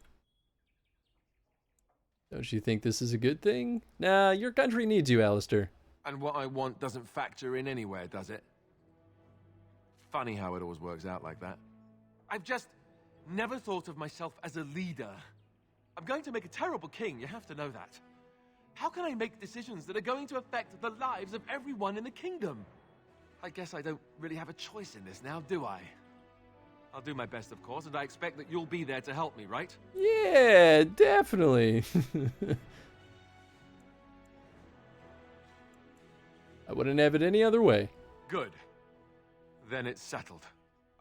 you think this is a good thing? Nah, your country needs you, Alistair. And what I want doesn't factor in anywhere, does it? Funny how it always works out like that. I've just never thought of myself as a leader. I'm going to make a terrible king, you have to know that. How can I make decisions that are going to affect the lives of everyone in the kingdom? I guess I don't really have a choice in this now, do I? I'll do my best, of course, and I expect that you'll be there to help me, right? Yeah, definitely. I wouldn't have it any other way. Good. Then it's settled.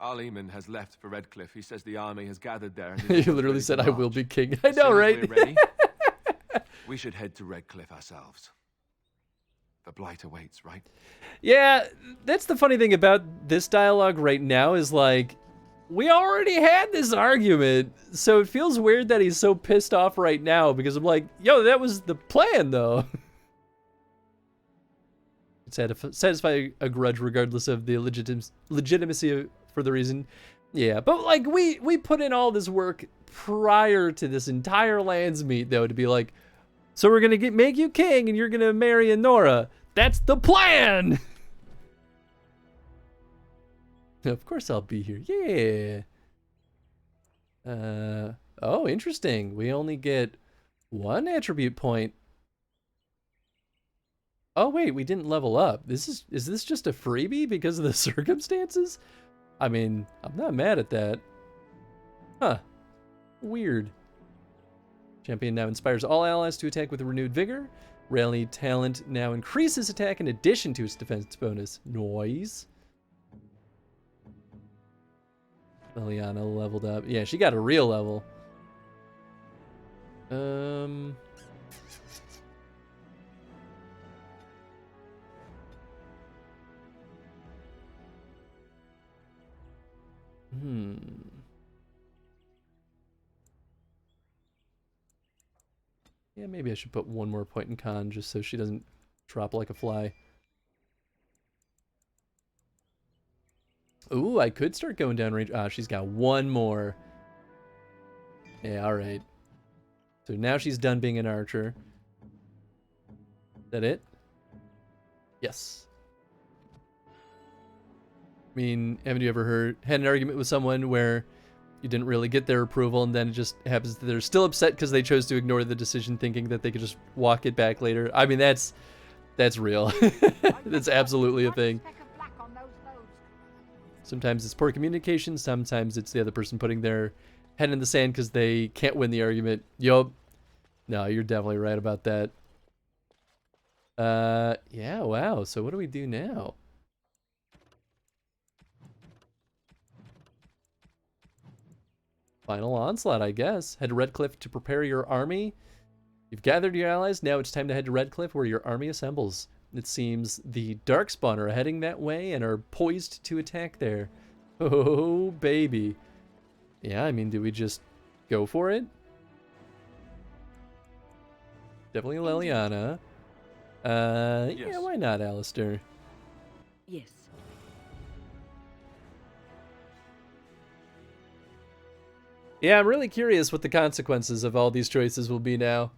Arleman has left for Redcliffe. He says the army has gathered there. And You literally said, I will be king. I know, right? We're ready, we should head to Redcliffe ourselves. The blight awaits, right? Yeah, that's the funny thing about this dialogue right now is like, we already had this argument, so it feels weird that he's so pissed off right now because I'm like, yo, that was the plan though. It's had to satisfy a grudge regardless of the legitimacy for the reason. Yeah, but like we put in all this work prior to this entire Landsmeet though to be like, so we're gonna make you king and you're gonna marry Anora. That's the plan. Of course I'll be here. Yeah. Oh, interesting. We only get one attribute point. Oh wait, we didn't level up. Is this just a freebie because of the circumstances? I mean, I'm not mad at that. Huh. Weird. Champion now inspires all allies to attack with renewed vigor. Rally talent now increases attack in addition to its defense bonus. Noise. Liliana leveled up. Yeah, she got a real level. Yeah, maybe I should put one more point in con just so she doesn't drop like a fly. Ooh, I could start going down range. Ah, she's got one more. Yeah, alright. So now she's done being an archer. Is that it? Yes. I mean, haven't you ever had an argument with someone where you didn't really get their approval and then it just happens that they're still upset because they chose to ignore the decision thinking that they could just walk it back later? I mean, that's real. That's absolutely a thing. Sometimes it's poor communication, sometimes it's the other person putting their head in the sand because they can't win the argument. Yup. No, you're definitely right about that. Yeah, wow. So what do we do now? Final onslaught, I guess. Head to Redcliffe to prepare your army. You've gathered your allies. Now it's time to head to Redcliffe where your army assembles. It seems the Darkspawn are heading that way and are poised to attack there. Oh, baby. Yeah, I mean, do we just go for it? Definitely Liliana. Yes. Yeah, why not, Alistair? Yes. Yeah, I'm really curious what the consequences of all these choices will be now.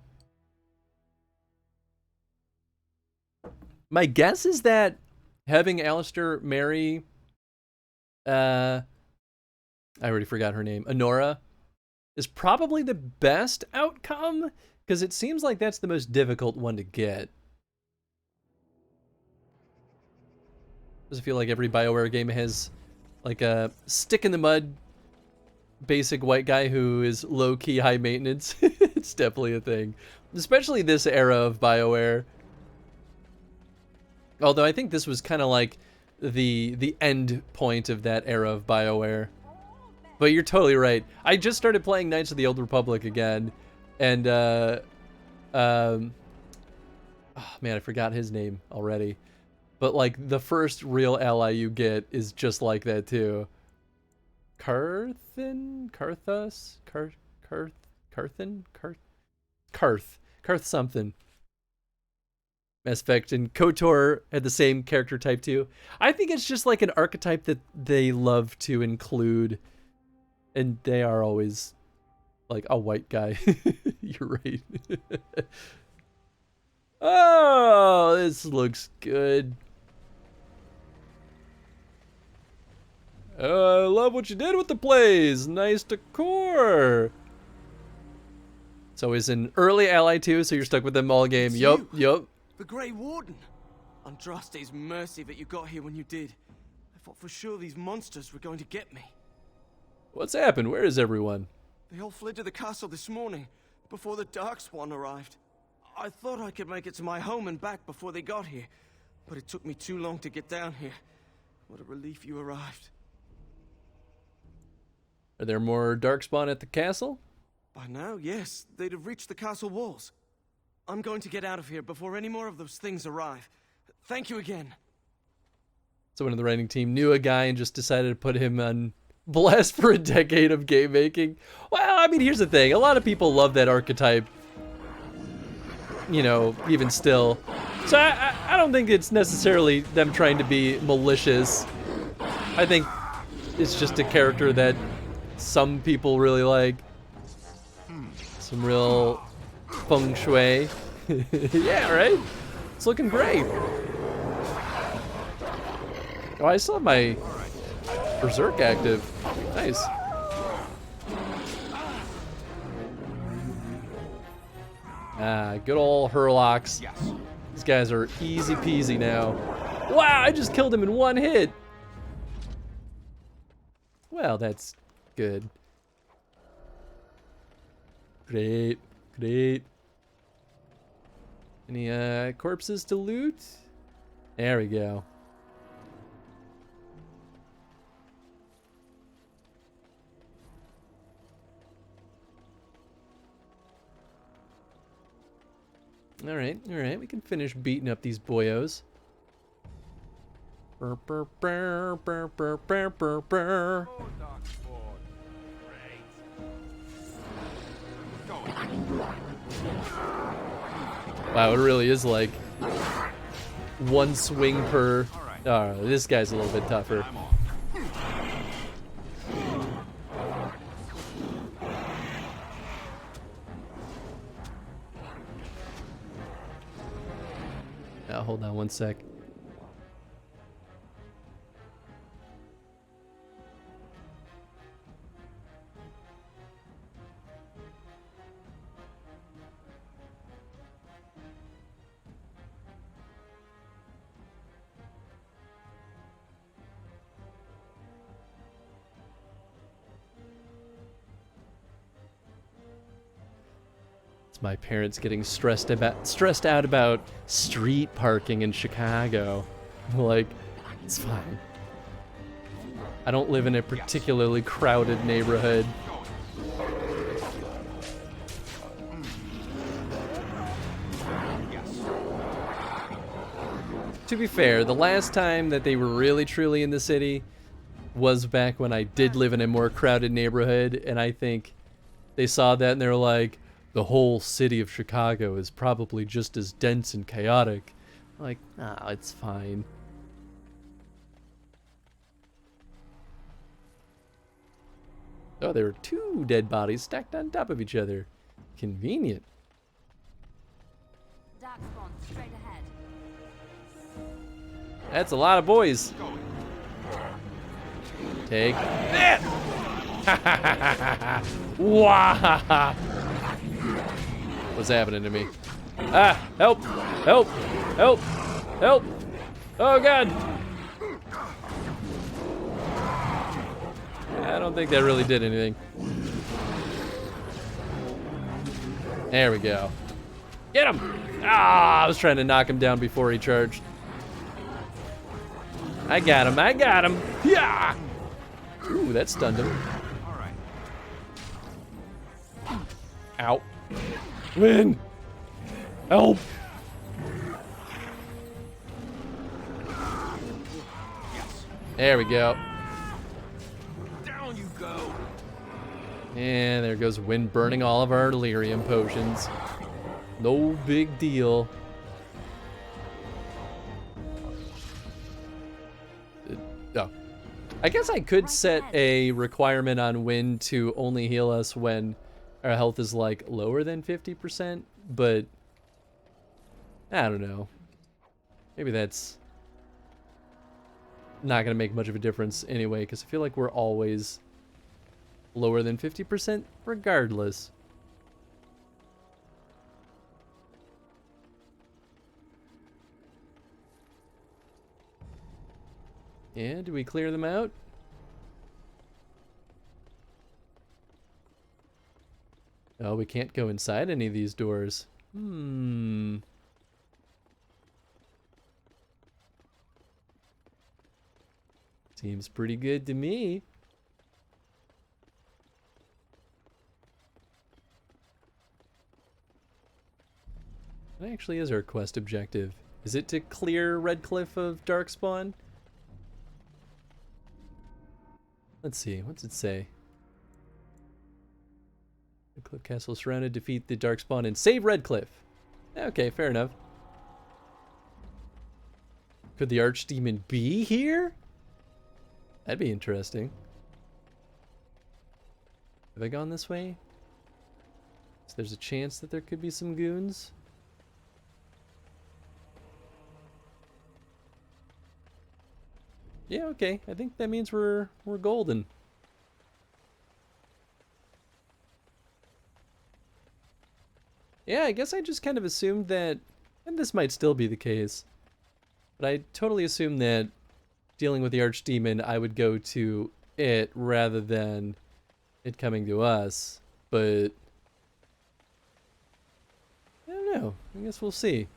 My guess is that having Alistair marry, I already forgot her name, Anora, is probably the best outcome, because it seems like that's the most difficult one to get. Does it feel like every BioWare game has like a stick in the mud basic white guy who is low-key high maintenance? It's definitely a thing, especially this era of BioWare. Although I think this was kind of like the end point of that era of BioWare. But you're totally right. I just started playing Knights of the Old Republic again, and oh man, I forgot his name already. But like the first real ally you get is just like that too. Karth something. Mass Effect and KOTOR had the same character type too. I think it's just like an archetype that they love to include, and they are always like a white guy. You're right. Oh, this looks good. I love what you did with the place. Nice decor. So he's an early ally too, so you're stuck with them all game. It's Yup, you, yup. The Grey Warden. Andraste's mercy that you got here when you did. I thought for sure these monsters were going to get me. What's happened? Where is everyone? They all fled to the castle this morning, before the Darkspawn arrived. I thought I could make it to my home and back before they got here, but it took me too long to get down here. What a relief you arrived. Are there more Darkspawn at the castle? By now, yes. They'd have reached the castle walls. I'm going to get out of here before any more of those things arrive. Thank you again. Someone in the writing team knew a guy and just decided to put him on blast for a decade of game making. Well, I mean, here's the thing. A lot of people love that archetype, you know, even still. So I don't think it's necessarily them trying to be malicious. I think it's just a character that some people really like. Some real feng shui. Yeah, right? It's looking great. Oh, I still have my Berserk active. Nice. Ah, good old Hurlocks. These guys are easy peasy now. Wow, I just killed him in one hit. Well, that's good. Great, great. Any corpses to loot? There we go. All right, we can finish beating up these boyos. Burr, burr, burr, burr, burr, burr, burr, burr. Wow, it really is like one swing per. Oh, this guy's a little bit tougher. Now, hold on one sec. It's my parents getting stressed out about street parking in Chicago. Like, it's fine. I don't live in a particularly crowded neighborhood. To be fair, the last time that they were really truly in the city was back when I did live in a more crowded neighborhood, and I think they saw that and they were like, the whole city of Chicago is probably just as dense and chaotic. Like, nah, it's fine. Oh, there were two dead bodies stacked on top of each other. Convenient. Darkspawn, straight ahead. That's a lot of boys. Take that! Wow! What's happening to me? Ah! Help! Help! Help! Help! Oh God! I don't think that really did anything. There we go. Get him! Ah! I was trying to knock him down before he charged. I got him! I got him! Yeah! Ooh, that stunned him. Ow. Win! Help! There we go. Down you go. And there goes Win burning all of our delirium potions. No big deal. Oh. I guess I could set a requirement on Win to only heal us when our health is like lower than 50%, but I don't know. Maybe that's not gonna make much of a difference anyway, because I feel like we're always lower than 50% regardless. Yeah, do we clear them out? Oh, we can't go inside any of these doors. Seems pretty good to me. What actually is our quest objective? Is it to clear Redcliffe of Darkspawn? Let's see, what's it say? Redcliffe Castle surrounded, defeat the Darkspawn and save Redcliffe. Okay, fair enough. Could the Archdemon be here? That'd be interesting. Have I gone this way? So there's a chance that there could be some goons. Yeah, okay. I think that means we're golden. Yeah, I guess I just kind of assumed that, and this might still be the case, but I totally assumed that dealing with the Archdemon, I would go to it rather than it coming to us, but I don't know. I guess we'll see.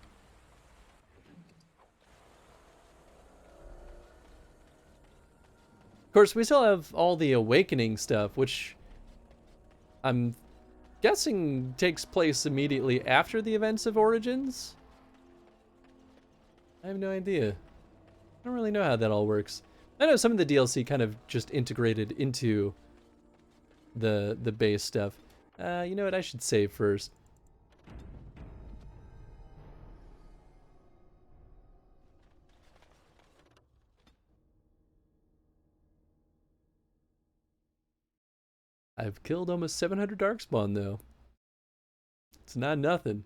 Of course, we still have all the awakening stuff, which I'm guessing takes place immediately after the events of Origins. I have no idea. I don't really know how that all works. I know some of the DLC kind of just integrated into the base stuff. You know what? I should save first. I've killed almost 700 Darkspawn, though. It's not nothing.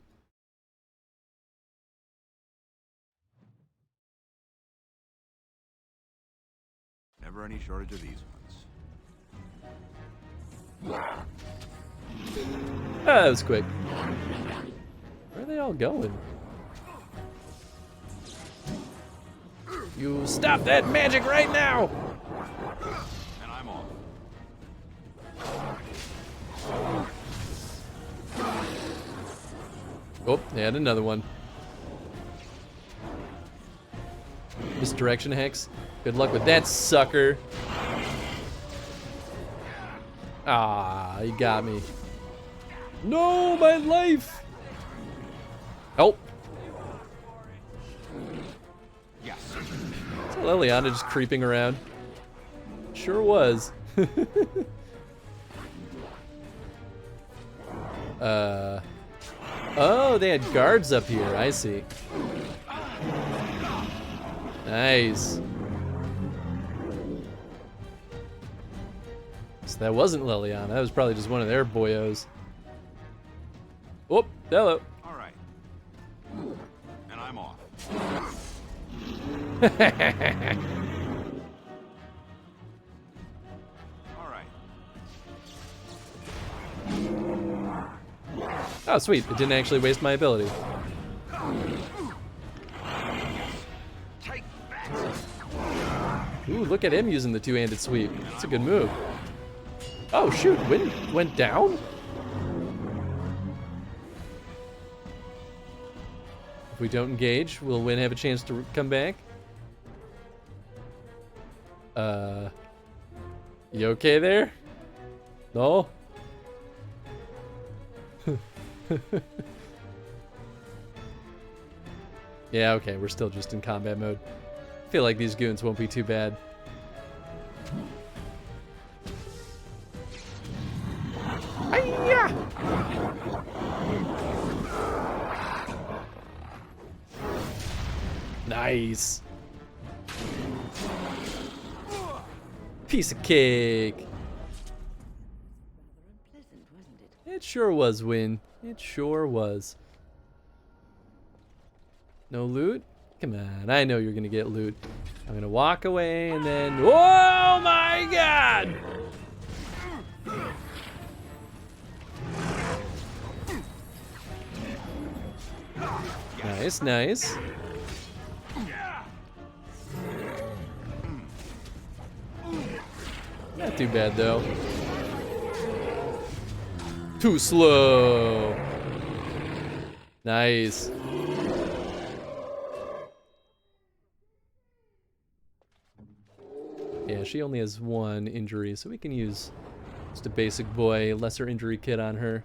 Never any shortage of these ones. Ah, that was quick. Where are they all going? You stop that magic right now! And I'm off. Oh, they had another one. Misdirection hex. Good luck with that, sucker. Ah, you got me. No, my life! Oh. Yes. Is Liliana just creeping around? Sure was. Oh, they had guards up here. I see. Nice. So that wasn't Liliana. That was probably just one of their boyos. Oh, hello. All right. And I'm off. All right. Oh, sweet. It didn't actually waste my ability. Ooh, look at him using the two-handed sweep. That's a good move. Oh, shoot. Wind went down? If we don't engage, will Win have a chance to come back? You okay there? No? Yeah, okay, we're still just in combat mode. I feel like these goons won't be too bad. Hi-ya! Nice. Piece of cake. It sure was, Win. It sure was. No loot? Come on, I know you're gonna get loot. I'm gonna walk away and then... Oh my god! Nice, nice. Not too bad though. Too slow. Nice. Yeah, she only has one injury, so we can use just a basic boy, lesser injury kit on her.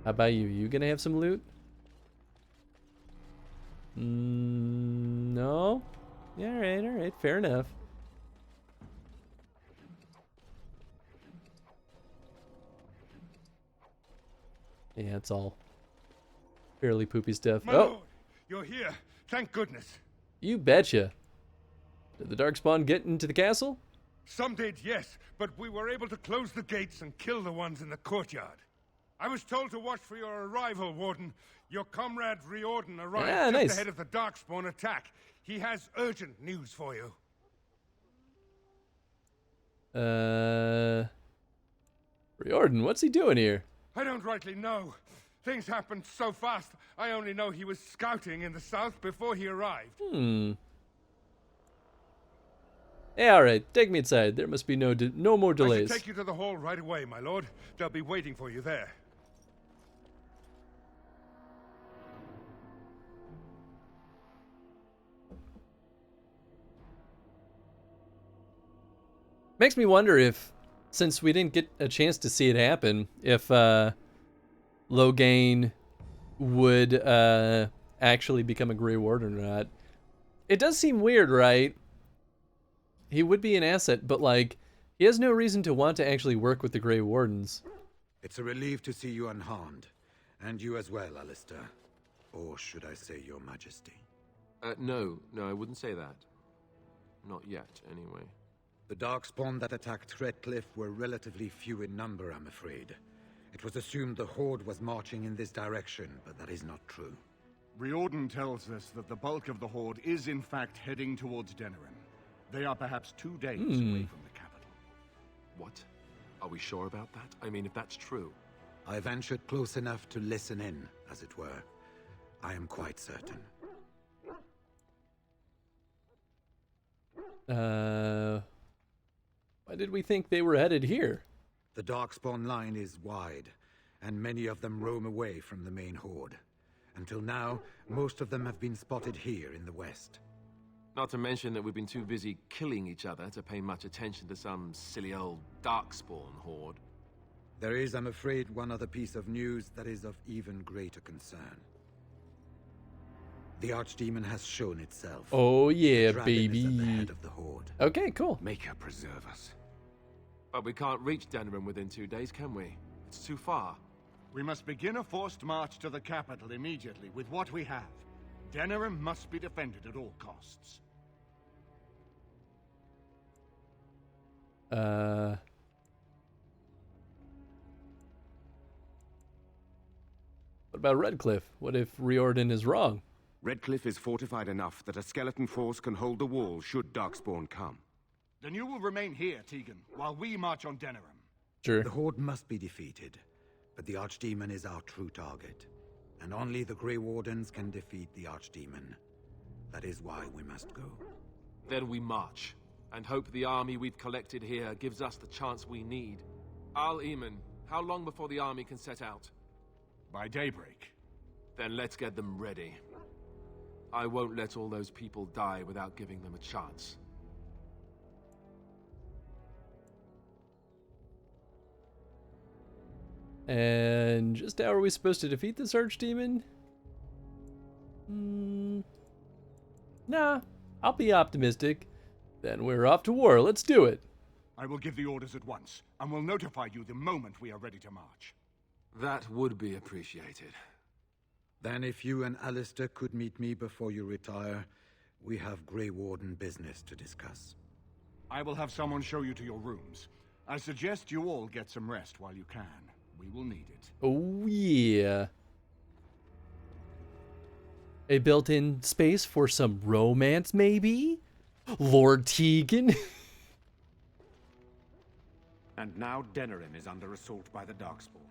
How about you? You gonna have some loot? No? Yeah, alright, fair enough. Yeah, it's all fairly poopy stuff. My lord, you're here. Thank goodness. You betcha. Did the Darkspawn get into the castle? Some did, yes, but we were able to close the gates and kill the ones in the courtyard. I was told to watch for your arrival, Warden. Your comrade Riordan arrived just ahead of the Darkspawn attack. He has urgent news for you. Riordan, what's he doing here? I don't rightly know. Things happened so fast, I only know he was scouting in the south before he arrived. Yeah, alright, take me inside. There must be no more I delays. should take you to the hall right away, my lord. They'll be waiting for you there. Makes me wonder if, since we didn't get a chance to see it happen, if Loghain would actually become a Grey Warden or not. It does seem weird, right? He would be an asset, but like, he has no reason to want to actually work with the Grey Wardens. It's a relief to see you unharmed. And you as well, Alistair. Or should I say your majesty? No, I wouldn't say that. Not yet, anyway. The Darkspawn that attacked Redcliffe were relatively few in number, I'm afraid. It was assumed the Horde was marching in this direction, but that is not true. Riordan tells us that the bulk of the Horde is in fact heading towards Denerim. They are perhaps 2 days away from the capital. What? Are we sure about that? I mean, if that's true. I ventured close enough to listen in, as it were. I am quite certain. Why did we think they were headed here? The Darkspawn line is wide, and many of them roam away from the main Horde. Until now, most of them have been spotted here in the west. Not to mention that we've been too busy killing each other to pay much attention to some silly old Darkspawn horde. There is, I'm afraid, one other piece of news that is of even greater concern. The Archdemon has shown itself. Oh yeah, the baby. Is at the head of the Horde. Okay, cool. Make her preserve us. But we can't reach Denerim within 2 days, can we? It's too far. We must begin a forced march to the capital immediately with what we have. Denerim must be defended at all costs. What about Redcliffe? What if Riordan is wrong? Redcliffe is fortified enough that a skeleton force can hold the wall should Darkspawn come. Then you will remain here, Tegan, while we march on Denerim. Sure. The Horde must be defeated, but the Archdemon is our true target. And only the Grey Wardens can defeat the Archdemon. That is why we must go. Then we march, and hope the army we've collected here gives us the chance we need. Al-Eamon, how long before the army can set out? By daybreak. Then let's get them ready. I won't let all those people die without giving them a chance. And just how are we supposed to defeat this Archdemon? Nah, I'll be optimistic. Then we're off to war. Let's do it. I will give the orders at once, and will notify you the moment we are ready to march. That would be appreciated. Then if you and Alistair could meet me before you retire, we have Grey Warden business to discuss. I will have someone show you to your rooms. I suggest you all get some rest while you can. We will need it. Oh, yeah. A built-in space for some romance, maybe? Lord Tegan? And now Denerim is under assault by the Darkspawn.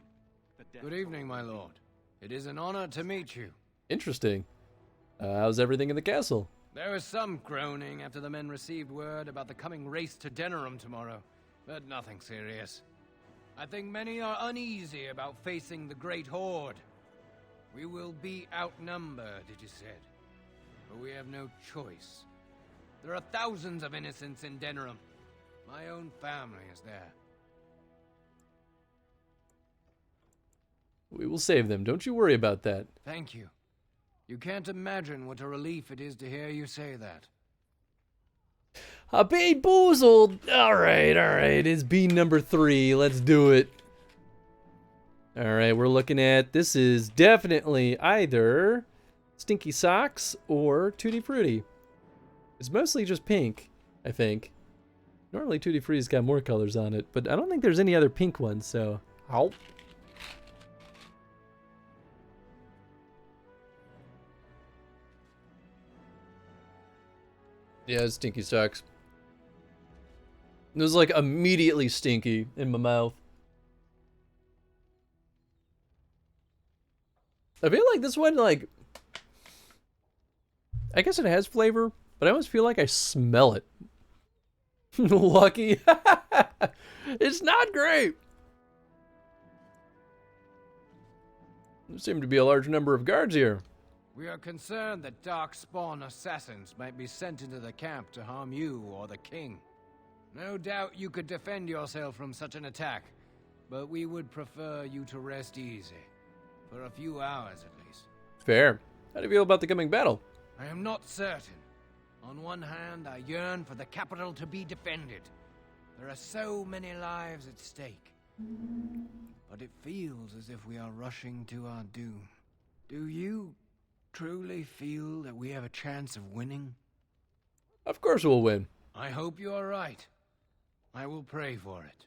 Good evening, my lord. It is an honor to meet you. Interesting. How's everything in the castle? There was some groaning after the men received word about the coming race to Denerim tomorrow, but nothing serious. I think many are uneasy about facing the Great Horde. We will be outnumbered, it is said, but we have no choice. There are thousands of innocents in Denerim. My own family is there. We will save them. Don't you worry about that. Thank you. You can't imagine what a relief it is to hear you say that. Been boozled. All right. It's bean number 3. Let's do it. All right, we're looking at, this is definitely either Stinky Socks or Tutti Frutti. It's mostly just pink, I think. Normally Tutti Frutti's got more colors on it, but I don't think there's any other pink ones, so... Ow. Yeah, it's Stinky Socks. It was like immediately stinky in my mouth. I feel like this one, like, I guess it has flavor, but I almost feel like I smell it. Lucky. It's not great. There seem to be a large number of guards here. We are concerned that Darkspawn assassins might be sent into the camp to harm you or the king. No doubt you could defend yourself from such an attack, but we would prefer you to rest easy. For a few hours, at least. Fair. How do you feel about the coming battle? I am not certain. On one hand, I yearn for the capital to be defended. There are so many lives at stake. But it feels as if we are rushing to our doom. Do you truly feel that we have a chance of winning? Of course we'll win. I hope you are right. I will pray for it.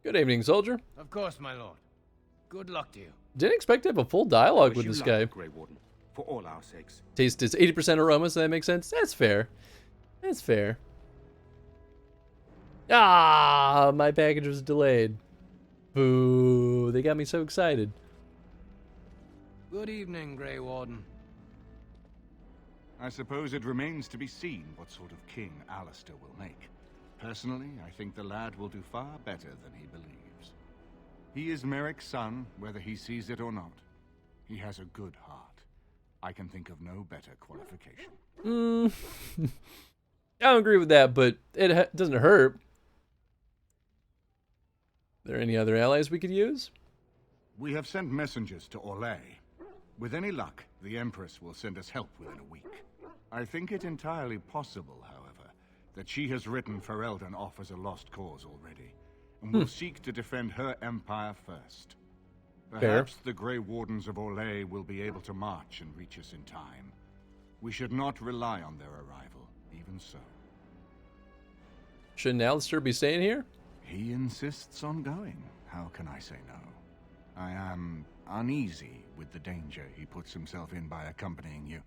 Good evening, soldier. Of course, my lord. Good luck to you. Didn't expect to have a full dialogue with this guy. Grey Warden, for all our sakes. Taste is 80% aroma, so that makes sense. That's fair. That's fair. Ah, my package was delayed. Boo, they got me so excited. Good evening, Grey Warden. I suppose it remains to be seen what sort of king Alistair will make. Personally, I think the lad will do far better than he believes. He is Merrick's son, whether he sees it or not. He has a good heart. I can think of no better qualification. I don't agree with that, but it doesn't hurt. Are there any other allies we could use? We have sent messengers to Orlais. With any luck, the Empress will send us help within a week. I think it entirely possible, however, that she has written Ferelden off as a lost cause already, and will seek to defend her empire first. Perhaps the Grey Wardens of Orlais will be able to march and reach us in time. We should not rely on their arrival, even so. Shouldn't Alistair be staying here? He insists on going. How can I say no? I am uneasy with the danger he puts himself in by accompanying you.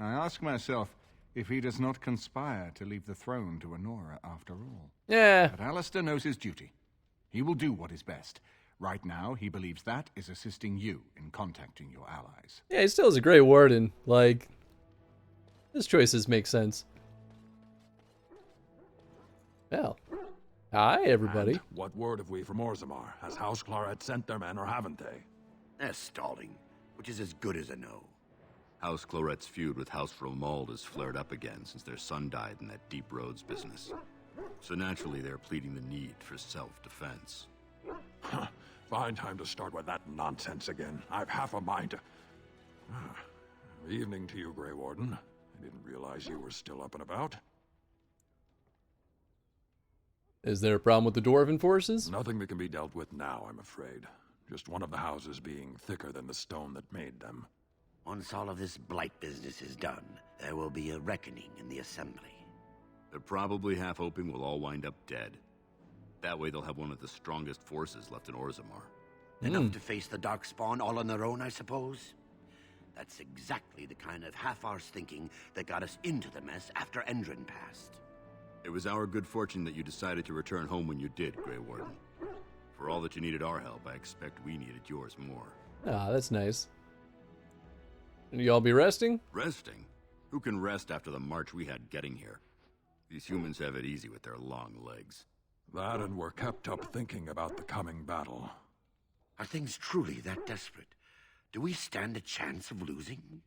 I ask myself if he does not conspire to leave the throne to Honora after all. Yeah. But Alistair knows his duty. He will do what is best. Right now, he believes that is assisting you in contacting your allies. Yeah, he still is a great warden. Like, his choices make sense. Well, hi, everybody. And what word have we from Orzammar? Has House Claret sent their men, or haven't they? They're stalling, which is as good as a no. House Claret's feud with House Romald has flared up again since their son died in that Deep Roads business. So naturally, they're pleading the need for self-defense. Fine time to start with that nonsense again. I've half a mind to... Evening to you, Grey Warden. I didn't realize you were still up and about. Is there a problem with the Dwarven forces? Nothing that can be dealt with now, I'm afraid. Just one of the houses being thicker than the stone that made them. Once all of this blight business is done, there will be a reckoning in the Assembly. They're probably half hoping we'll all wind up dead. That way they'll have one of the strongest forces left in Orzammar. Enough to face the Darkspawn all on their own, I suppose? That's exactly the kind of half-arsed thinking that got us into the mess after Endrin passed. It was our good fortune that you decided to return home when you did, Grey Warden. For all that you needed our help, I expect we needed yours more. Ah, that's nice. And you all be resting? Resting? Who can rest after the march we had getting here? These humans have it easy with their long legs. That and we're kept up thinking about the coming battle. Are things truly that desperate? Do we stand a chance of losing?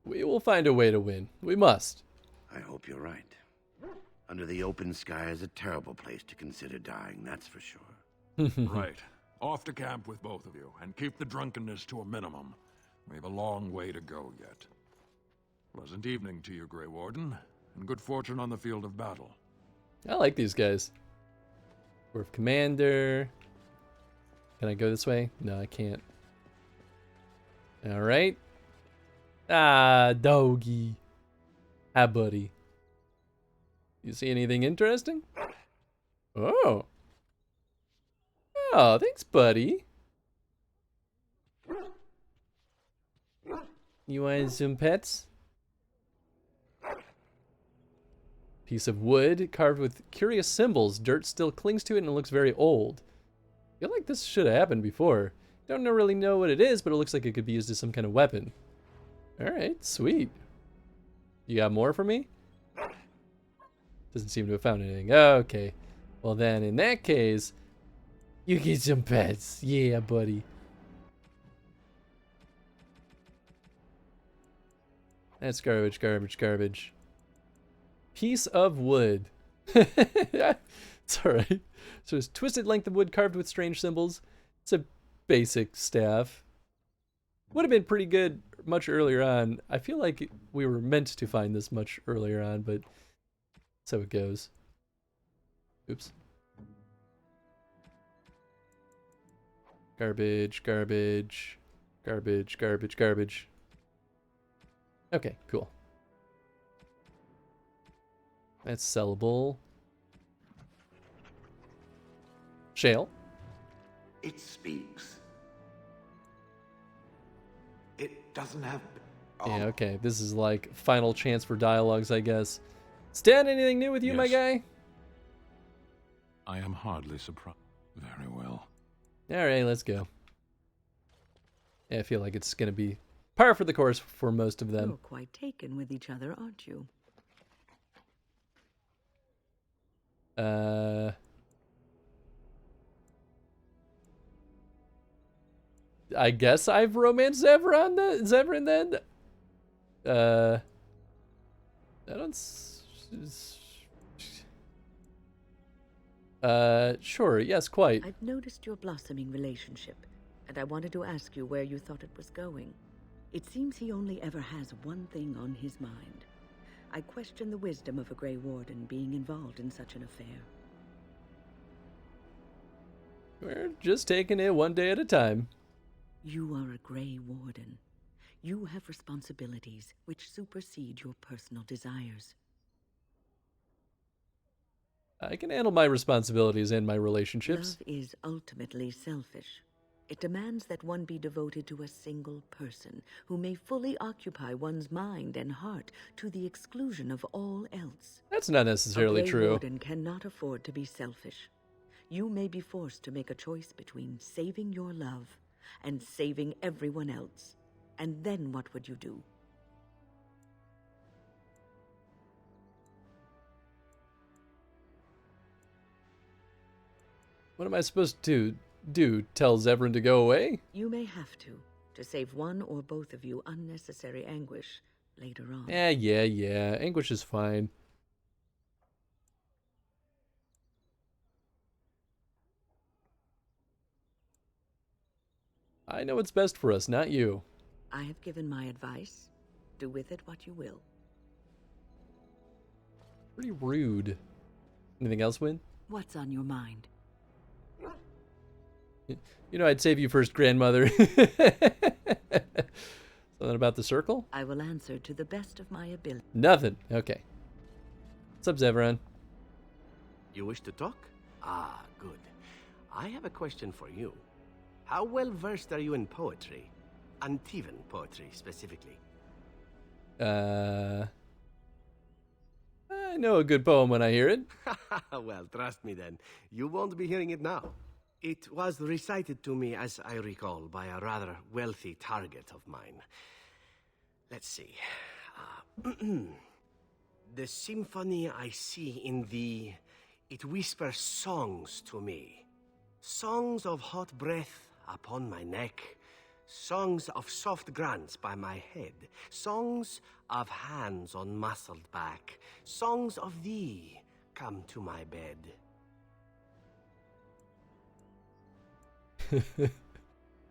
We will find a way to win. We must. I hope you're right. Under the open sky is a terrible place to consider dying, that's for sure. Right. Off to camp with both of you, and keep the drunkenness to a minimum. We have a long way to go yet. Pleasant evening to you, Grey Warden, and good fortune on the field of battle. I like these guys. Dwarf Commander. Can I go this way? No, I can't. Alright. Ah, doggy. Hi, buddy. You see anything interesting? Oh. Oh, thanks, buddy. You want some pets? Piece of wood carved with curious symbols. Dirt still clings to it and it looks very old. I feel like this should have happened before. Don't really know what it is, but it looks like it could be used as some kind of weapon. Alright, sweet. You got more for me? Doesn't seem to have found anything. Okay. Well then, in that case, you get some pets. Yeah, buddy. That's garbage, garbage, garbage. Piece of wood. It's alright. So it's twisted length of wood carved with strange symbols. It's a basic staff. Would have been pretty good much earlier on. I feel like we were meant to find this much earlier on, but so it goes. Oops. Garbage, garbage, garbage, garbage, garbage. Okay, cool. That's sellable. Shale. It speaks. It doesn't have... Yeah, okay. This is like final chance for dialogues, I guess. Stan, anything new with you, my guy? I am hardly surprised. Very well. Alright, let's go. Yeah, I feel like it's gonna be par for the course for most of them. You're quite taken with each other, aren't you? I guess I've romanced Zevran then? I don't... Sure, yes, quite. I've noticed your blossoming relationship, and I wanted to ask you where you thought it was going. It seems he only ever has one thing on his mind. I question the wisdom of a Grey Warden being involved in such an affair. We're just taking it one day at a time. You are a Grey Warden. You have responsibilities which supersede your personal desires. I can handle my responsibilities and my relationships. Love is ultimately selfish. It demands that one be devoted to a single person who may fully occupy one's mind and heart to the exclusion of all else. That's not necessarily true. A Grey Warden cannot afford to be selfish. You may be forced to make a choice between saving your love and saving everyone else. And then what would you do? What am I supposed to do? Tell Zevran to go away? You may have to save one or both of you unnecessary anguish later on. Yeah. Anguish is fine. I know what's best for us, not you. I have given my advice. Do with it what you will. Pretty rude. Anything else, Win? What's on your mind? You know, I'd save you first, grandmother. Something about the circle? I will answer to the best of my ability. Nothing. Okay. What's up, Zevran? You wish to talk? Ah, good. I have a question for you. How well versed are you in poetry? Antivan poetry, specifically. I know a good poem when I hear it. Well, trust me then. You won't be hearing it now. It was recited to me, as I recall, by a rather wealthy target of mine. Let's see. The symphony I see in thee, it whispers songs to me. Songs of hot breath upon my neck. Songs of soft grants by my head. Songs of hands on muscled back. Songs of thee come to my bed.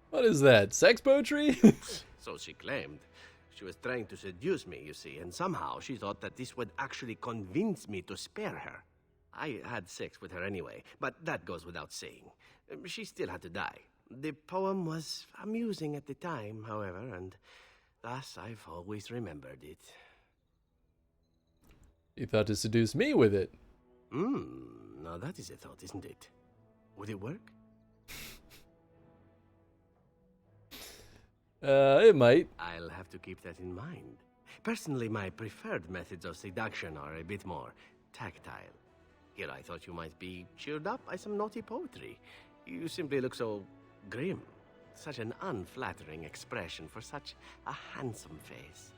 What is that, sex poetry? So she claimed. She was trying to seduce me, you see, and somehow she thought that this would actually convince me to spare her. I had sex with her anyway, but that goes without saying. She still had to die. The poem was amusing at the time, however, and thus I've always remembered it. You thought to seduce me with it. Now that is a thought, isn't it? Would it work? It might. I'll have to keep that in mind. Personally, my preferred methods of seduction are a bit more tactile. Here I thought you might be cheered up by some naughty poetry. You simply look so grim. Such an unflattering expression for such a handsome face.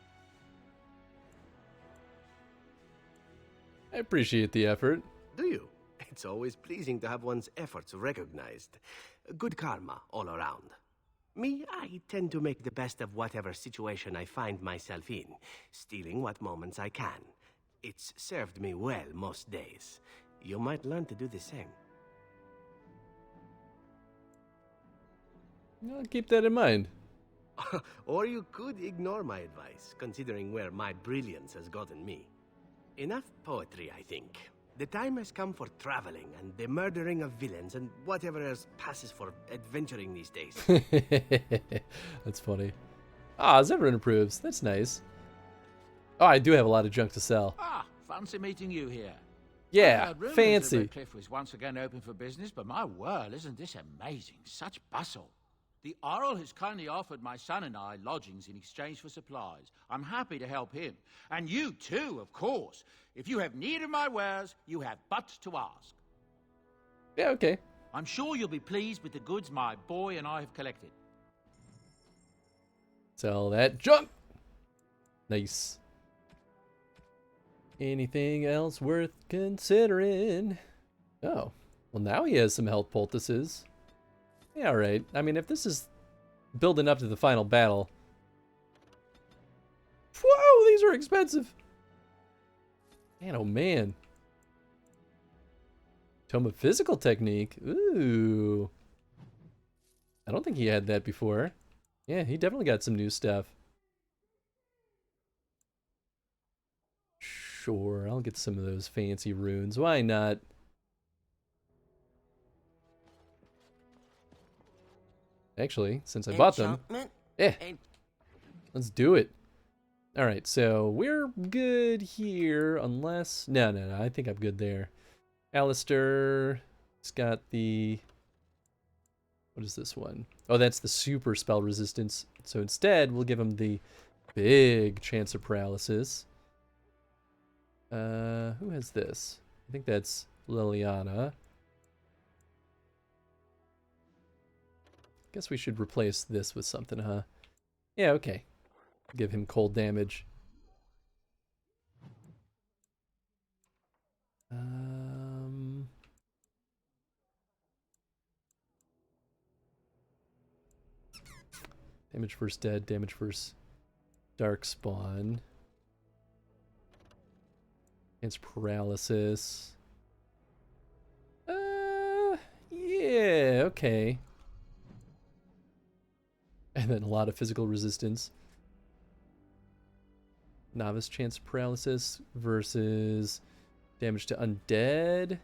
I appreciate the effort. Do you? It's always pleasing to have one's efforts recognized. Good karma all around. Me, I tend to make the best of whatever situation I find myself in, stealing what moments I can. It's served me well most days. You might learn to do the same. I'll keep that in mind. Or you could ignore my advice, considering where my brilliance has gotten me. Enough poetry, I think. The time has come for traveling and the murdering of villains and whatever else passes for adventuring these days. That's funny. Zevran approves. That's nice. Oh, I do have a lot of junk to sell. Fancy meeting you here. Yeah, I've heard rumors fancy. that Redcliffe was once again open for business, but my word, isn't this amazing? Such bustle. The Earl has kindly offered my son and I lodgings in exchange for supplies. I'm happy to help him. And you too, of course. If you have need of my wares, you have but to ask. Yeah, okay. I'm sure you'll be pleased with the goods my boy and I have collected. Sell that junk. Nice. Anything else worth considering? Oh, well now he has some health poultices. Yeah, alright. I mean, if this is building up to the final battle... Whoa, these are expensive! Man, oh man. Tome of Physical Technique. Ooh. I don't think he had that before. Yeah, he definitely got some new stuff. Sure, I'll get some of those fancy runes. Why not? Actually, since I bought them, let's do it. All right, so we're good here, unless... No, I think I'm good there. Alistair has got the... What is this one? Oh, that's the super spell resistance. So instead, we'll give him the big chance of paralysis. Who has this? I think that's Liliana. Guess we should replace this with something, huh? Yeah, okay. Give him cold damage. Damage versus dead, damage versus darkspawn. Against paralysis. Yeah, okay. And then a lot of physical resistance. Novice chance paralysis versus damage to undead.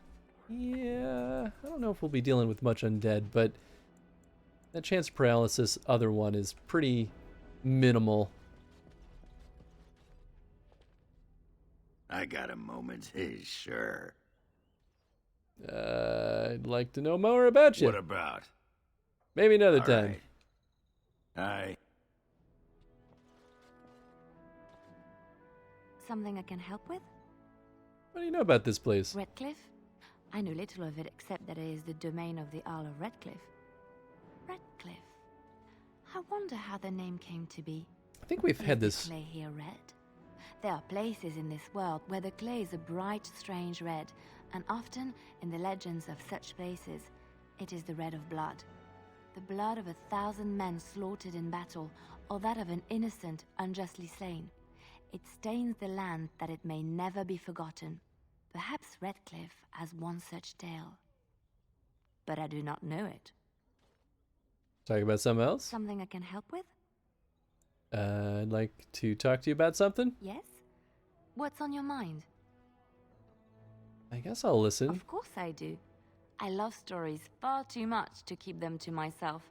Yeah, I don't know if we'll be dealing with much undead, but that chance paralysis other one is pretty minimal. I got a moment, sure. I'd like to know more about you. What about? Maybe another All time. right. Aye. Something I can help with? What do you know about this place? Redcliffe? I know little of it except that it is the domain of the Earl of Redcliffe. Redcliffe. I wonder how the name came to be. I think we've had Is this. the clay here red? There are places in this world where the clay is a bright, strange red, and often, in the legends of such places, it is the red of blood. The blood of 1,000 men slaughtered in battle, or that of an innocent, unjustly slain. It stains the land that it may never be forgotten. Perhaps Redcliffe has one such tale. But I do not know it. Talk about something else? Something I can help with? I'd like to talk to you about something. Yes? What's on your mind? I guess I'll listen. Of course I do. I love stories far too much to keep them to myself.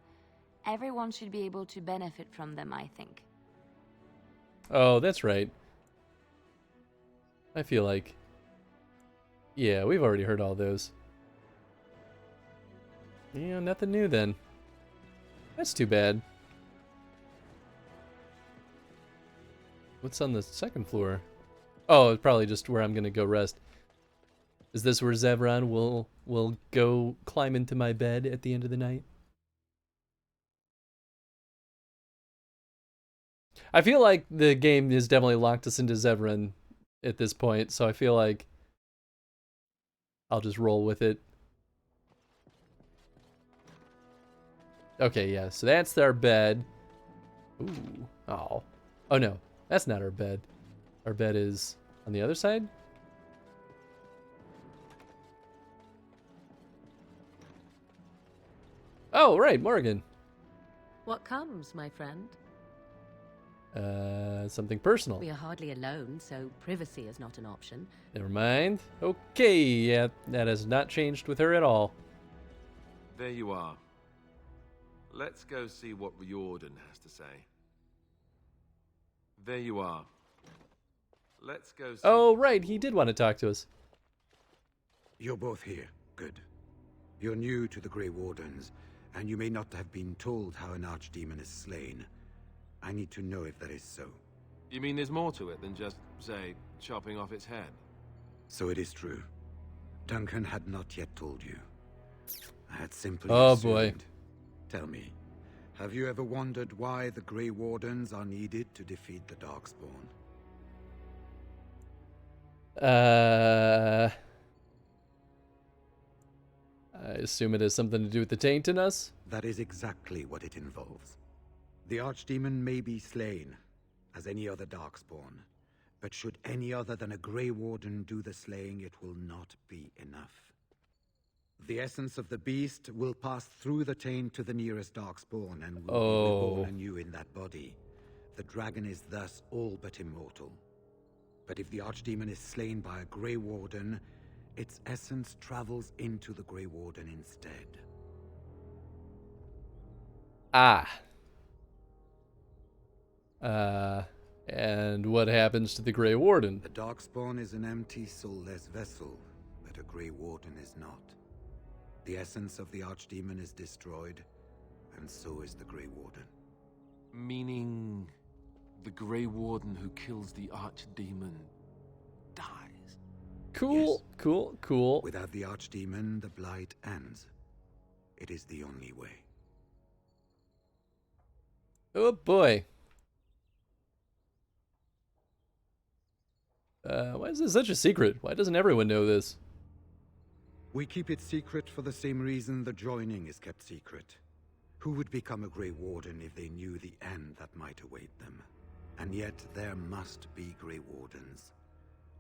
Everyone should be able to benefit from them, I think. Oh, that's right. I feel like... Yeah, we've already heard all those. Yeah, nothing new then. That's too bad. What's on the second floor? Oh, it's probably just where I'm gonna go rest. Is this where Zevran will go climb into my bed at the end of the night? I feel like the game has definitely locked us into Zevran at this point, so I feel like I'll just roll with it. Okay, yeah, so that's our bed. Ooh, oh. Oh no, that's not our bed. Our bed is on the other side? Oh, right, Morgan. What comes, my friend? Something personal. We are hardly alone, so privacy is not an option. Never mind. Okay, yeah, that has not changed with her at all. There you are. Let's go see what Riordan has to say. There you are. Let's go see... Oh, right, he did want to talk to us. You're both here. Good. You're new to the Grey Wardens, and you may not have been told how an archdemon is slain. I need to know if that is so. You mean there's more to it than just, say, chopping off its head? So it is true. Duncan had not yet told you. I had simply Oh boy. assumed. Tell me, have you ever wondered why the Grey Wardens are needed to defeat the Darkspawn? I assume it has something to do with the taint in us? That is exactly what it involves. The Archdemon may be slain, as any other Darkspawn, but should any other than a Grey Warden do the slaying, it will not be enough. The essence of the beast will pass through the taint to the nearest Darkspawn and will be reborn anew in that body. The dragon is thus all but immortal. But if the Archdemon is slain by a Grey Warden, its essence travels into the Grey Warden instead. Ah. And what happens to the Grey Warden? The Darkspawn is an empty, soulless vessel, but a Grey Warden is not. The essence of the Archdemon is destroyed, and so is the Grey Warden. Meaning the Grey Warden who kills the Archdemon dies? Cool, Yes. cool. Without the Archdemon, the blight ends. It is the only way. Oh boy. Why is this such a secret? Why doesn't everyone know this? We keep it secret for the same reason the joining is kept secret. Who would become a Grey Warden if they knew the end that might await them? And yet there must be Grey Wardens.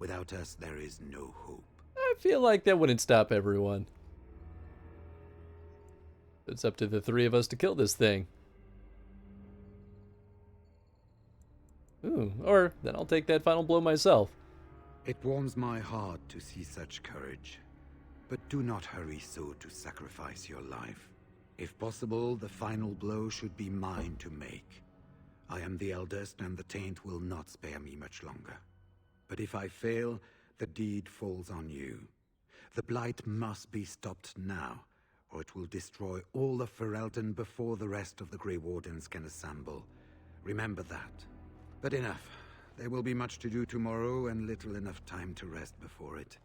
Without us, there is no hope. I feel like that wouldn't stop everyone. It's up to the three of us to kill this thing. Ooh, or then I'll take that final blow myself. It warms my heart to see such courage. But do not hurry so to sacrifice your life. If possible, the final blow should be mine to make. I am the eldest, and the taint will not spare me much longer. But if I fail, the deed falls on you. The blight must be stopped now, or it will destroy all of Ferelden before the rest of the Grey Wardens can assemble. Remember that. But enough. There will be much to do tomorrow and little enough time to rest before it.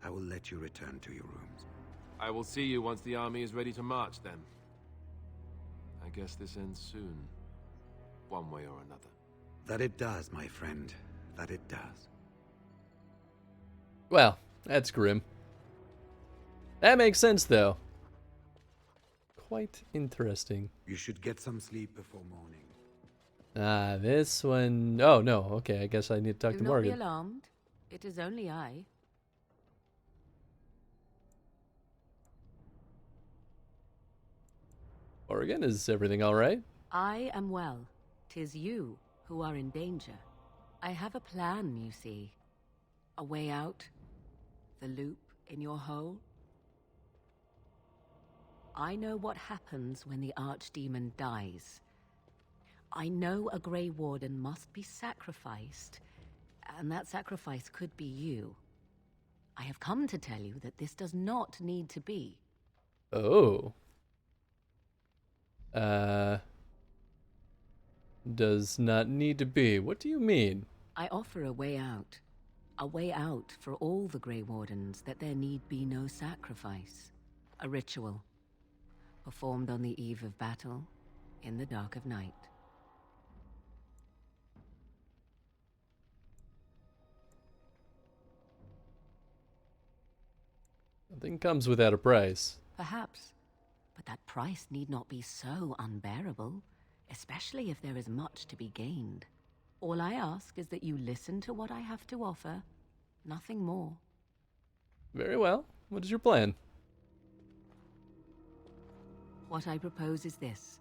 I will let you return to your rooms. I will see you once the army is ready to march, then. I guess this ends soon. One way or another. That it does, my friend. That it does. Well, that's grim. That makes sense, though. Quite interesting. You should get some sleep before morning. This one... Oh, no. Okay, I guess I need to talk to Morgan. Do not be alarmed. It is only I. Morgan, is everything all right? I am well. 'Tis you who are in danger. I have a plan, you see. A way out. The loop in your hole. I know what happens when the Archdemon dies. I know a Grey Warden must be sacrificed, and that sacrifice could be you. I have come to tell you that this does not need to be. Oh. Does not need to be. What do you mean? I offer a way out. A way out for all the Grey Wardens, that there need be no sacrifice. A ritual. Performed on the eve of battle, in the dark of night. Nothing comes without a price. Perhaps. But that price need not be so unbearable, especially if there is much to be gained. All I ask is that you listen to what I have to offer, nothing more. Very well. What is your plan? What I propose is this.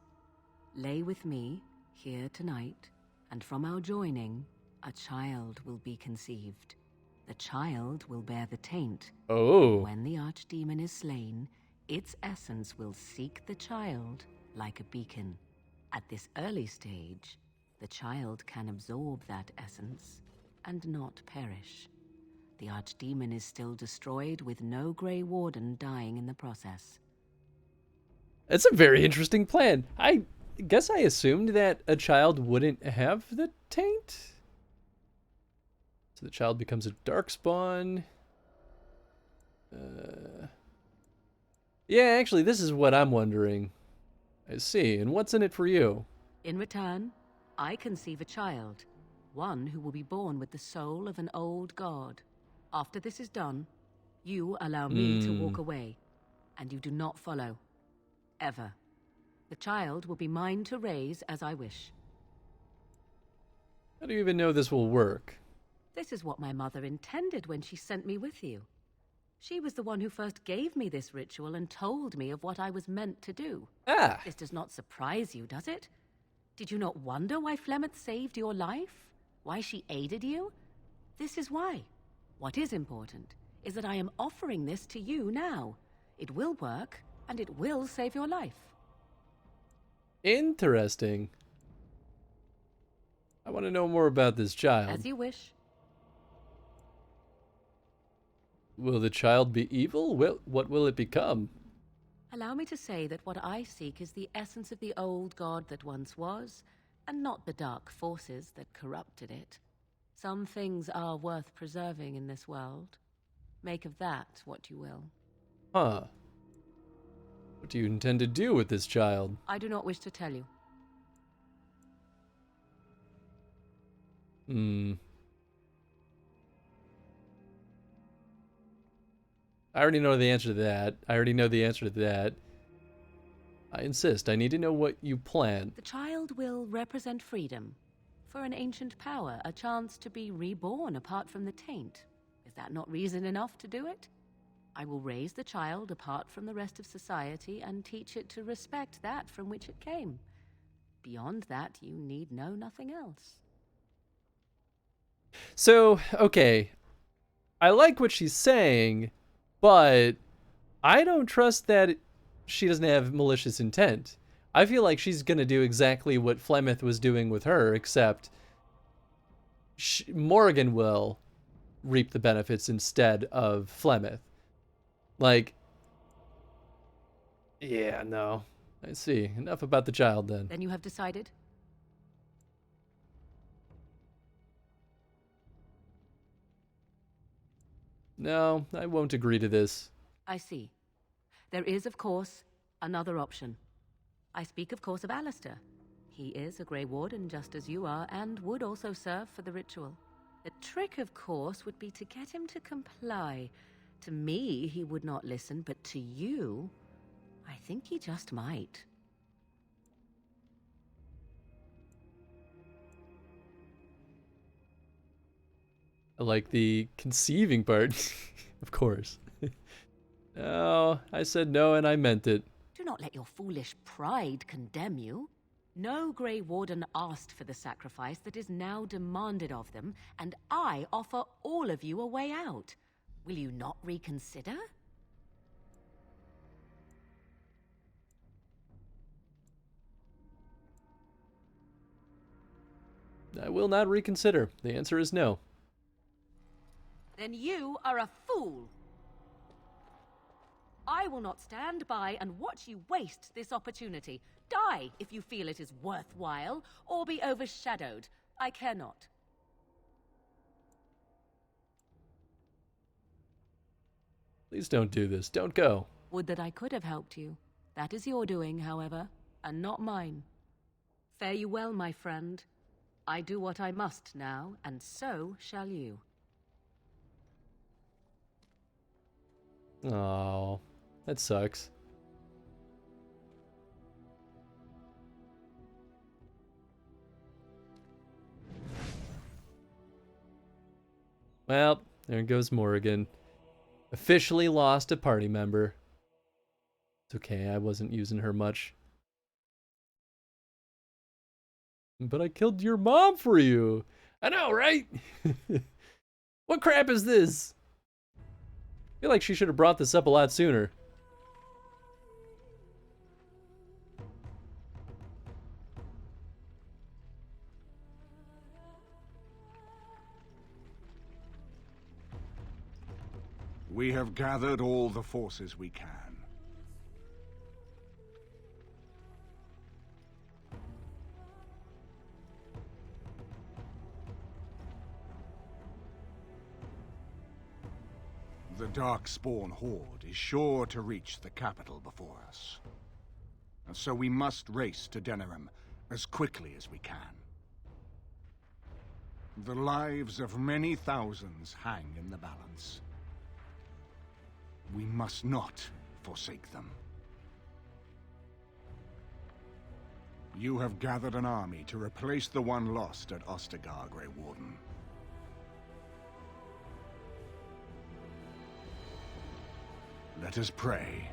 Lay with me, here tonight, and from our joining, a child will be conceived. The child will bear the taint. Oh. When the Archdemon is slain, its essence will seek the child like a beacon. At this early stage, the child can absorb that essence and not perish. The Archdemon is still destroyed with no Grey Warden dying in the process. It's a very interesting plan. I guess I assumed that a child wouldn't have the taint. So the child becomes a darkspawn. Yeah, actually, this is what I'm wondering. I see. And what's in it for you? In return, I conceive a child, one who will be born with the soul of an old god. After this is done, you allow me to walk away, and you do not follow. Ever. The child will be mine to raise as I wish. How do you even know this will work? This is what my mother intended when she sent me with you. She was the one who first gave me this ritual and told me of what I was meant to do. Ah. This does not surprise you, does it? Did you not wonder why Flemeth saved your life? Why she aided you? This is why. What is important is that I am offering this to you now. It will work, and it will save your life. Interesting. I want to know more about this child. As you wish. Will the child be evil? What will it become? Allow me to say that what I seek is the essence of the old god that once was, and not the dark forces that corrupted it. Some things are worth preserving in this world. Make of that what you will. Huh. What do you intend to do with this child? I do not wish to tell you. I already know the answer to that. I insist. I need to know what you plan. The child will represent freedom. For an ancient power, a chance to be reborn apart from the taint. Is that not reason enough to do it? I will raise the child apart from the rest of society and teach it to respect that from which it came. Beyond that, you need know nothing else. So, okay. I like what she's saying, but I don't trust that she doesn't have malicious intent. I feel like she's going to do exactly what Flemeth was doing with her, except Morgan will reap the benefits instead of Flemeth. Like, Yeah, no. I see. Enough about the child, then. Then you have decided? No, I won't agree to this. I see. There is, of course, another option. I speak, of course, of Alistair. He is a Grey Warden, just as you are, and would also serve for the ritual. The trick, of course, would be to get him to comply. To me, he would not listen, but to you, I think he just might. I like the conceiving part, of course. No, I said no and I meant it. Do not let your foolish pride condemn you. No Grey Warden asked for the sacrifice that is now demanded of them, and I offer all of you a way out. Will you not reconsider? I will not reconsider. The answer is no. Then you are a fool. I will not stand by and watch you waste this opportunity. Die if you feel it is worthwhile, or be overshadowed. I care not. Please don't do this. Don't go. Would that I could have helped you. That is your doing, however, and not mine. Fare you well, my friend. I do what I must now, and so shall you. Oh, that sucks. Well, there goes Morrigan. Officially lost a party member. It's okay, I wasn't using her much. But I killed your mom for you. I know, right? What crap is this? I feel like she should have brought this up a lot sooner. We have gathered all the forces we can. The Darkspawn Horde is sure to reach the capital before us. And so we must race to Denerim as quickly as we can. The lives of many thousands hang in the balance. We must not forsake them. You have gathered an army to replace the one lost at Ostagar, Grey Warden. Let us pray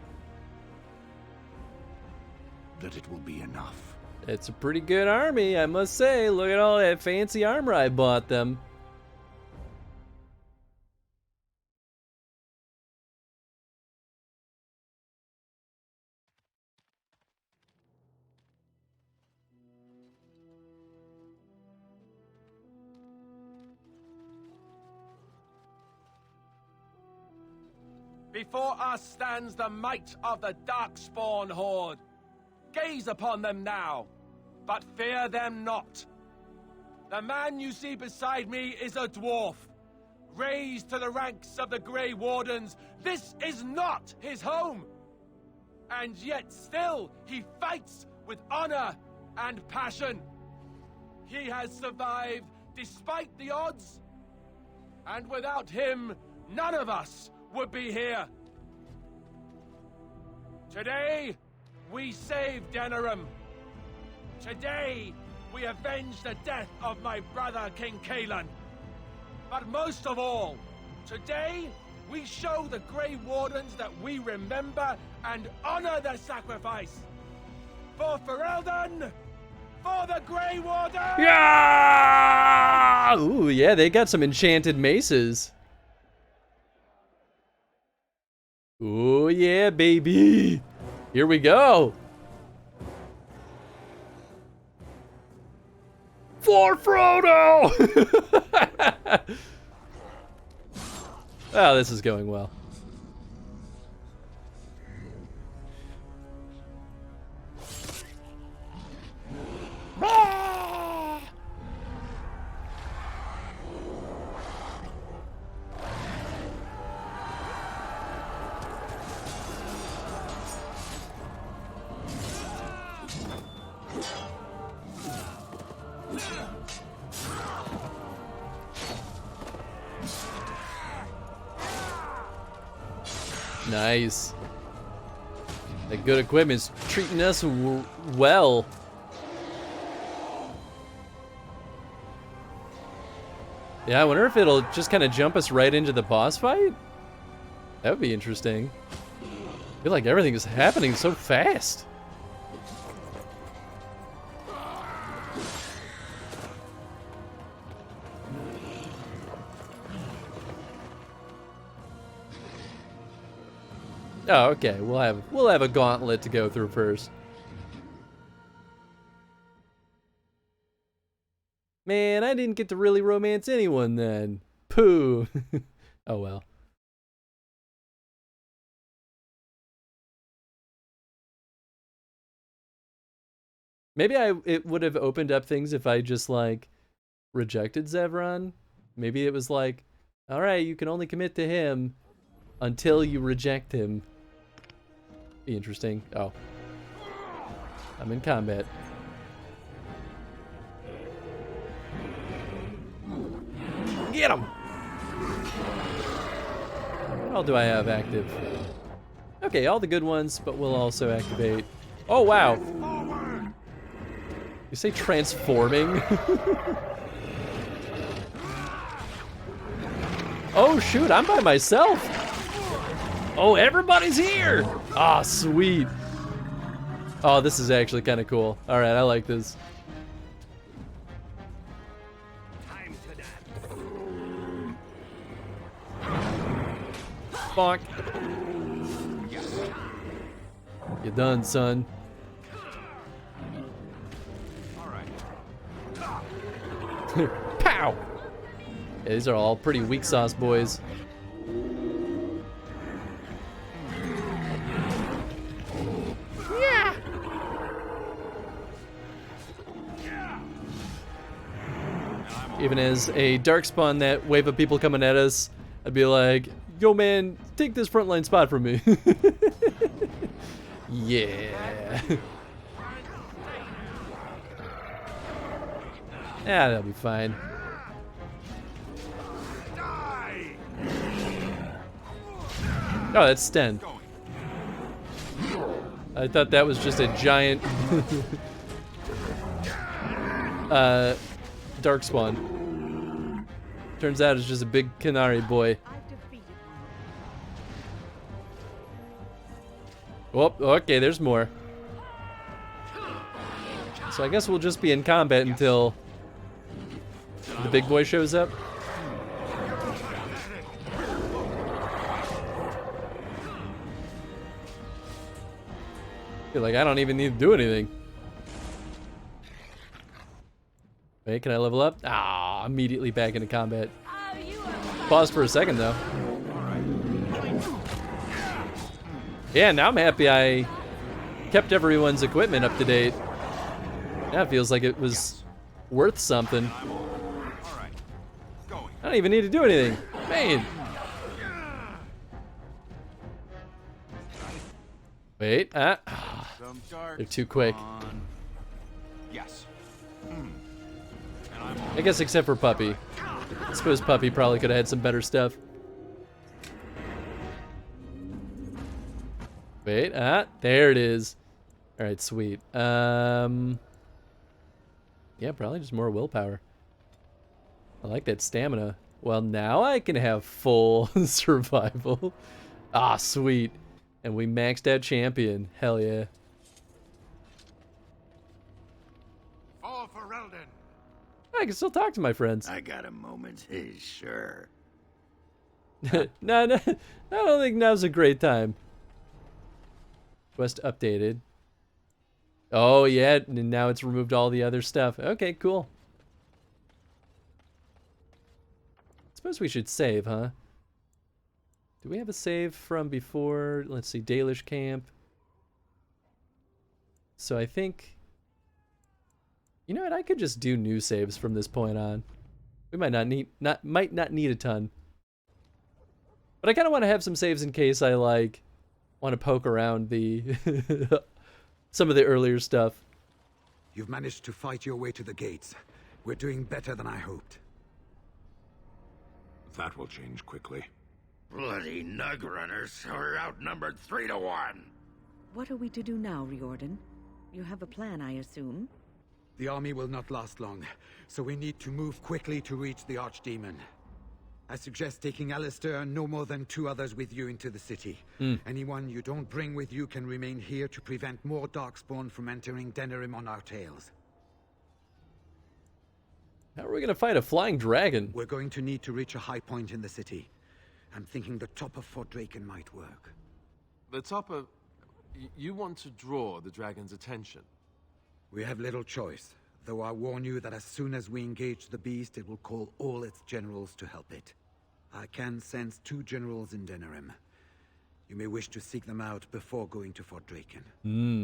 that it will be enough. It's a pretty good army, I must say. Look at all that fancy armor I bought them. Before us stands the might of the Darkspawn Horde. Gaze upon them now, but fear them not. The man you see beside me is a dwarf. Raised to the ranks of the Grey Wardens, this is not his home. And yet still he fights with honor and passion. He has survived despite the odds. And without him, none of us would be here. Today, we saved Denerim. Today, we avenge the death of my brother, King Kaelan. But most of all, today, we show the Grey Wardens that we remember and honor their sacrifice. For Ferelden, for the Grey Warden! Yeah! Ooh, yeah, they got some enchanted maces. Ooh, yeah, baby. Here we go. For Frodo! Oh, this is going well. Nice. That good equipment's treating us well. Yeah, I wonder if it'll just kind of jump us right into the boss fight? That would be interesting. I feel like everything is happening so fast. Oh, okay. We'll have a gauntlet to go through first. Man, I didn't get to really romance anyone then. Pooh. Oh well. Maybe it would have opened up things if I just like rejected Zevran. Maybe it was like, all right, you can only commit to him until you reject him. Be interesting. Oh. I'm in combat. Get him! What all do I have active? Okay, all the good ones, but we'll also activate... Oh, wow! You say transforming? Oh, shoot, I'm by myself! Oh, everybody's here! Ah, sweet. Oh, this is actually kind of cool. Alright, I like this. Bonk. You done, son. Pow! Yeah, these are all pretty weak sauce boys. Yeah. Even as a darkspawn that wave of people coming at us, I'd be like, yo man, take this frontline spot from me. Yeah. Yeah, that'll be fine. Oh, that's Sten. I thought that was just a giant darkspawn. Turns out it's just a big Canary boy. Oh, okay, there's more. So I guess we'll just be in combat until the big boy shows up. Feel like I don't even need to do anything. Wait, can I level up? Ah, immediately back into combat. Pause for a second though. Yeah, now I'm happy I kept everyone's equipment up to date. Now it feels like it was worth something. I don't even need to do anything. Man. Wait, they're too quick. Yes. I guess except for Puppy. I suppose Puppy probably could have had some better stuff. Wait, there it is. All right, sweet. Yeah, probably just more willpower. I like that stamina. Well, now I can have full survival. Ah, sweet. And we maxed out champion. Hell yeah. Fall for Reldon. I can still talk to my friends. I got a moment, sure. No, I don't think now's a great time. Quest updated. Oh, yeah, and now it's removed all the other stuff. Okay, cool. Suppose we should save, huh? Do we have a save from before? Let's see, Dalish Camp. So I think You know what? I could just do new saves from this point on. We might not need a ton. But I kind of want to have some saves in case I like want to poke around the some of the earlier stuff. You've managed to fight your way to the gates. We're doing better than I hoped. That will change quickly. Bloody nug runners are outnumbered 3 to 1. What are we to do now, Riordan? You have a plan, I assume? The army will not last long, so we need to move quickly to reach the Archdemon. I suggest taking Alistair and no more than 2 others with you into the city. Anyone you don't bring with you can remain here to prevent more Darkspawn from entering Denerim on our tails. How are we going to fight a flying dragon? We're going to need to reach a high point in the city. I'm thinking the top of Fort Draken might work. The top of... You want to draw the dragon's attention? We have little choice, though I warn you that as soon as we engage the beast, it will call all its generals to help it. I can sense 2 generals in Denerim. You may wish to seek them out before going to Fort Draken.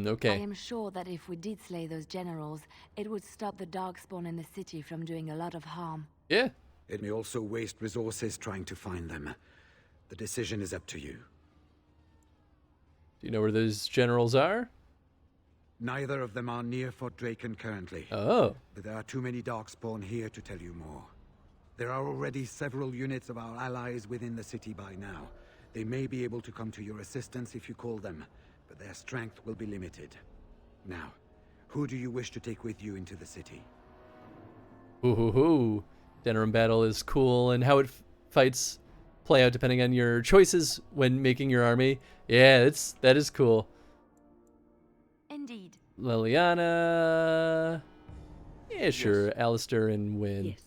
Okay. I am sure that if we did slay those generals, it would stop the Darkspawn in the city from doing a lot of harm. Yeah. It may also waste resources trying to find them. The decision is up to you. Do you know where those generals are? Neither of them are near Fort Draken currently. Oh. But there are too many Darkspawn here to tell you more. There are already several units of our allies within the city by now. They may be able to come to your assistance if you call them, but their strength will be limited. Now, who do you wish to take with you into the city? Ooh. Denerim battle is cool, and how it fights play out depending on your choices when making your army. Yeah, that is cool. Indeed. Liliana. Yeah, sure. Yes. Alistair and Wynn. Yes.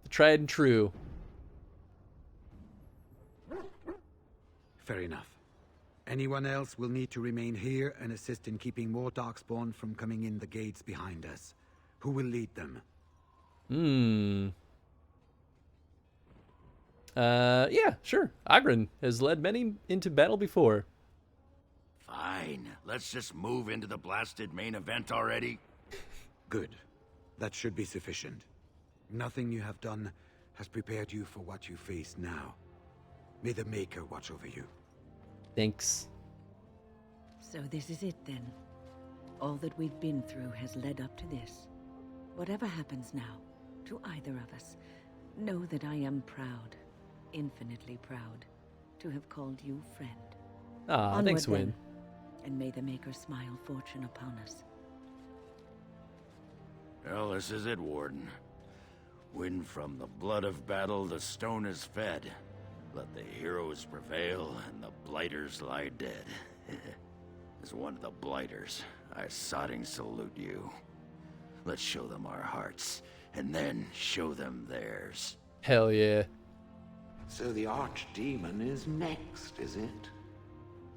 The tried and true. Fair enough. Anyone else will need to remain here and assist in keeping more Darkspawn from coming in the gates behind us. Who will lead them? Yeah, sure. Oghren has led many into battle before. Fine. Let's just move into the blasted main event already. Good. That should be sufficient. Nothing you have done has prepared you for what you face now. May the Maker watch over you. Thanks. So this is it then. All that we've been through has led up to this. Whatever happens now, to either of us, know that I am proud, infinitely proud, to have called you friend. Ah, thanks, Wynn. And may the Maker smile fortune upon us. Well, this is it, Warden. When from the blood of battle the stone is fed, let the heroes prevail and the blighters lie dead. As one of the blighters, I sodding salute you. Let's show them our hearts, and then show them theirs. Hell yeah. So the Archdemon is next, is it?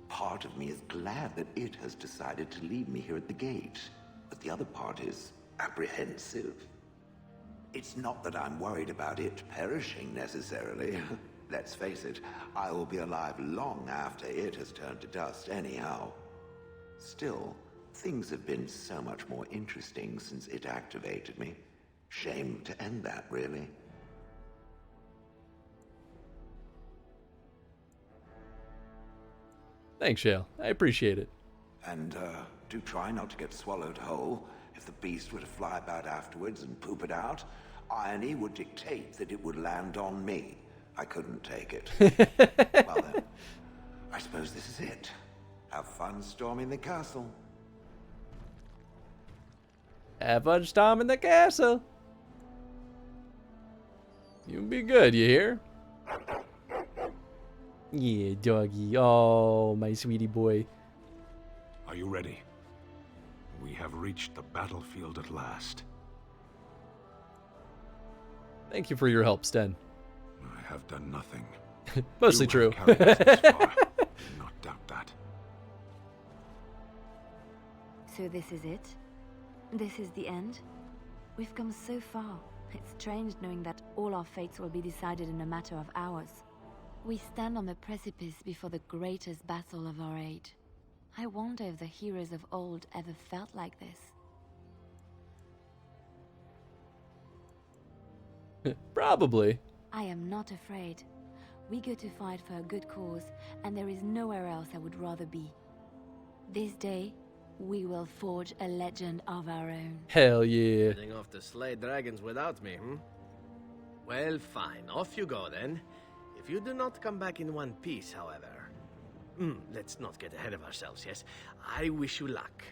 Part of me is glad that it has decided to leave me here at the gate, but the other part is apprehensive. It's not that I'm worried about it perishing necessarily. Let's face it, I will be alive long after it has turned to dust anyhow. Still, things have been so much more interesting since it activated me. Shame to end that, really. Thanks, Shale. I appreciate it. And, do try not to get swallowed whole. If the beast were to fly about afterwards and poop it out, irony would dictate that it would land on me. I couldn't take it. Well then, I suppose this is it. Have fun storming the castle. Have fun storming the castle. You'll be good, you hear? Yeah, doggy. Oh, my sweetie boy. Are you ready? We have reached the battlefield at last. Thank you for your help, Sten. I have done nothing. Mostly true. Do not doubt that. So this is it? This is the end? We've come so far. It's strange knowing that all our fates will be decided in a matter of hours. We stand on the precipice before the greatest battle of our age. I wonder if the heroes of old ever felt like this. Probably. I am not afraid. We go to fight for a good cause, and there is nowhere else I would rather be. This day, we will forge a legend of our own. Hell yeah. Heading off to slay dragons without me, Well, fine. Off you go, then. If you do not come back in one piece, however... let's not get ahead of ourselves, yes? I wish you luck.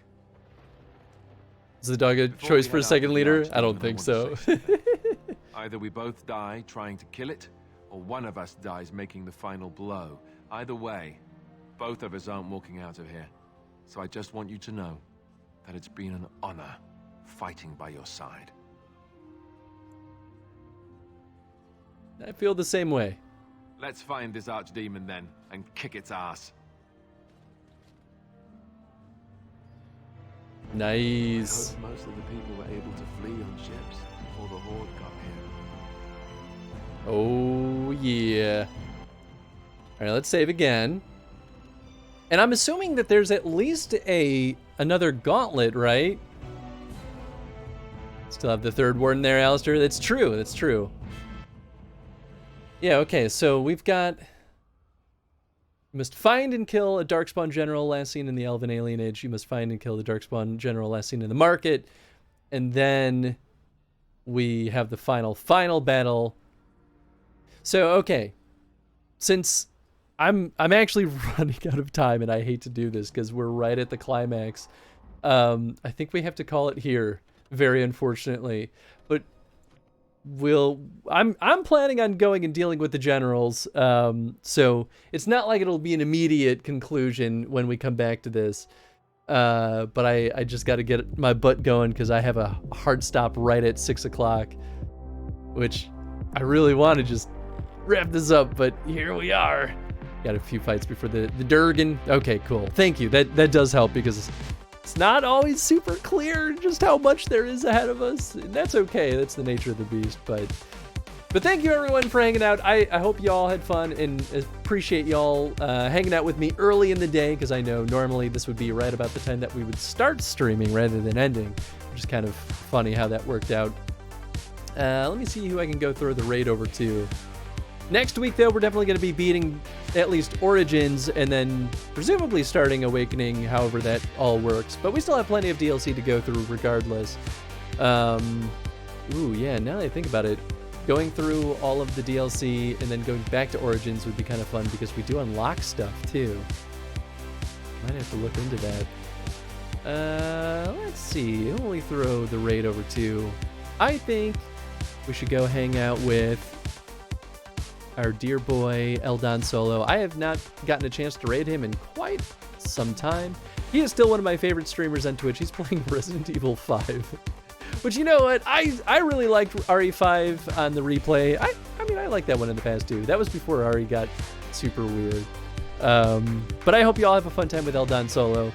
Is the dog a choice for a second leader? I don't think so. Either we both die trying to kill it, or one of us dies making the final blow. Either way, both of us aren't walking out of here. So I just want you to know that it's been an honor fighting by your side. I feel the same way. Let's find this archdemon then, and kick its ass. Nice. I hope most of the people were able to flee on ships before the Horde got here. Oh, yeah. Alright, let's save again. And I'm assuming that there's at least another gauntlet, right? Still have the third warden there, Alistair. That's true, that's true. Yeah, okay, so we've got... You must find and kill a Darkspawn general last seen in the Elven Alienage. You must find and kill the Darkspawn general last seen in the market. And then we have the final battle. So, okay. Since I'm actually running out of time, and I hate to do this because we're right at the climax. I think we have to call it here, very unfortunately. But I'm planning on going and dealing with the generals, so it's not like it'll be an immediate conclusion when we come back to this, but I just got to get my butt going because I have a hard stop right at 6 o'clock, which I really want to just wrap this up, but here we are. Got a few fights before the Durgan. Okay, cool. Thank you. That does help because it's not always super clear just how much there is ahead of us. And that's okay. That's the nature of the beast. But thank you everyone for hanging out. I hope y'all had fun and appreciate y'all hanging out with me early in the day because I know normally this would be right about the time that we would start streaming rather than ending, which is kind of funny how that worked out. Let me see who I can go throw the raid over to. Next week, though, we're definitely going to be beating at least Origins and then presumably starting Awakening, however that all works. But we still have plenty of DLC to go through regardless. Ooh, yeah, now that I think about it, going through all of the DLC and then going back to Origins would be kind of fun because we do unlock stuff, too. Might have to look into that. Let's see. Who will we throw the raid over to? I think we should go hang out with our dear boy Eldon Solo. I have not gotten a chance to raid him in quite some time. He is still one of my favorite streamers on Twitch. He's playing Resident Evil 5. Which, you know what? I really liked RE5 on the replay. I mean, I liked that one in the past too. That was before RE got super weird. But I hope you all have a fun time with Eldon Solo.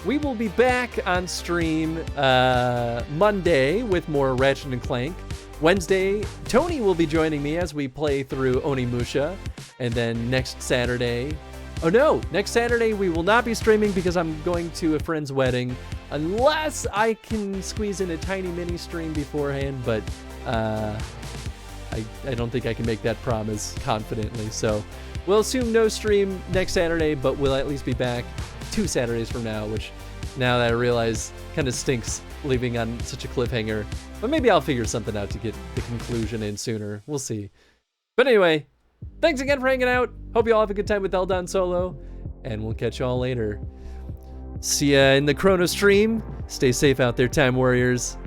We will be back on stream Monday with more Ratchet & Clank. Wednesday, Tony will be joining me as we play through Onimusha. And then next Saturday... Oh no! Next Saturday we will not be streaming because I'm going to a friend's wedding. Unless I can squeeze in a tiny mini stream beforehand. But I don't think I can make that promise confidently. So we'll assume no stream next Saturday, but we'll at least be back 2 Saturdays from now. Which, now that I realize, kind of stinks leaving on such a cliffhanger. But maybe I'll figure something out to get the conclusion in sooner. We'll see. But anyway, thanks again for hanging out. Hope you all have a good time with Eldon Solo. And we'll catch y'all later. See ya in the Chrono stream. Stay safe out there, Time Warriors.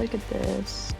Look at this.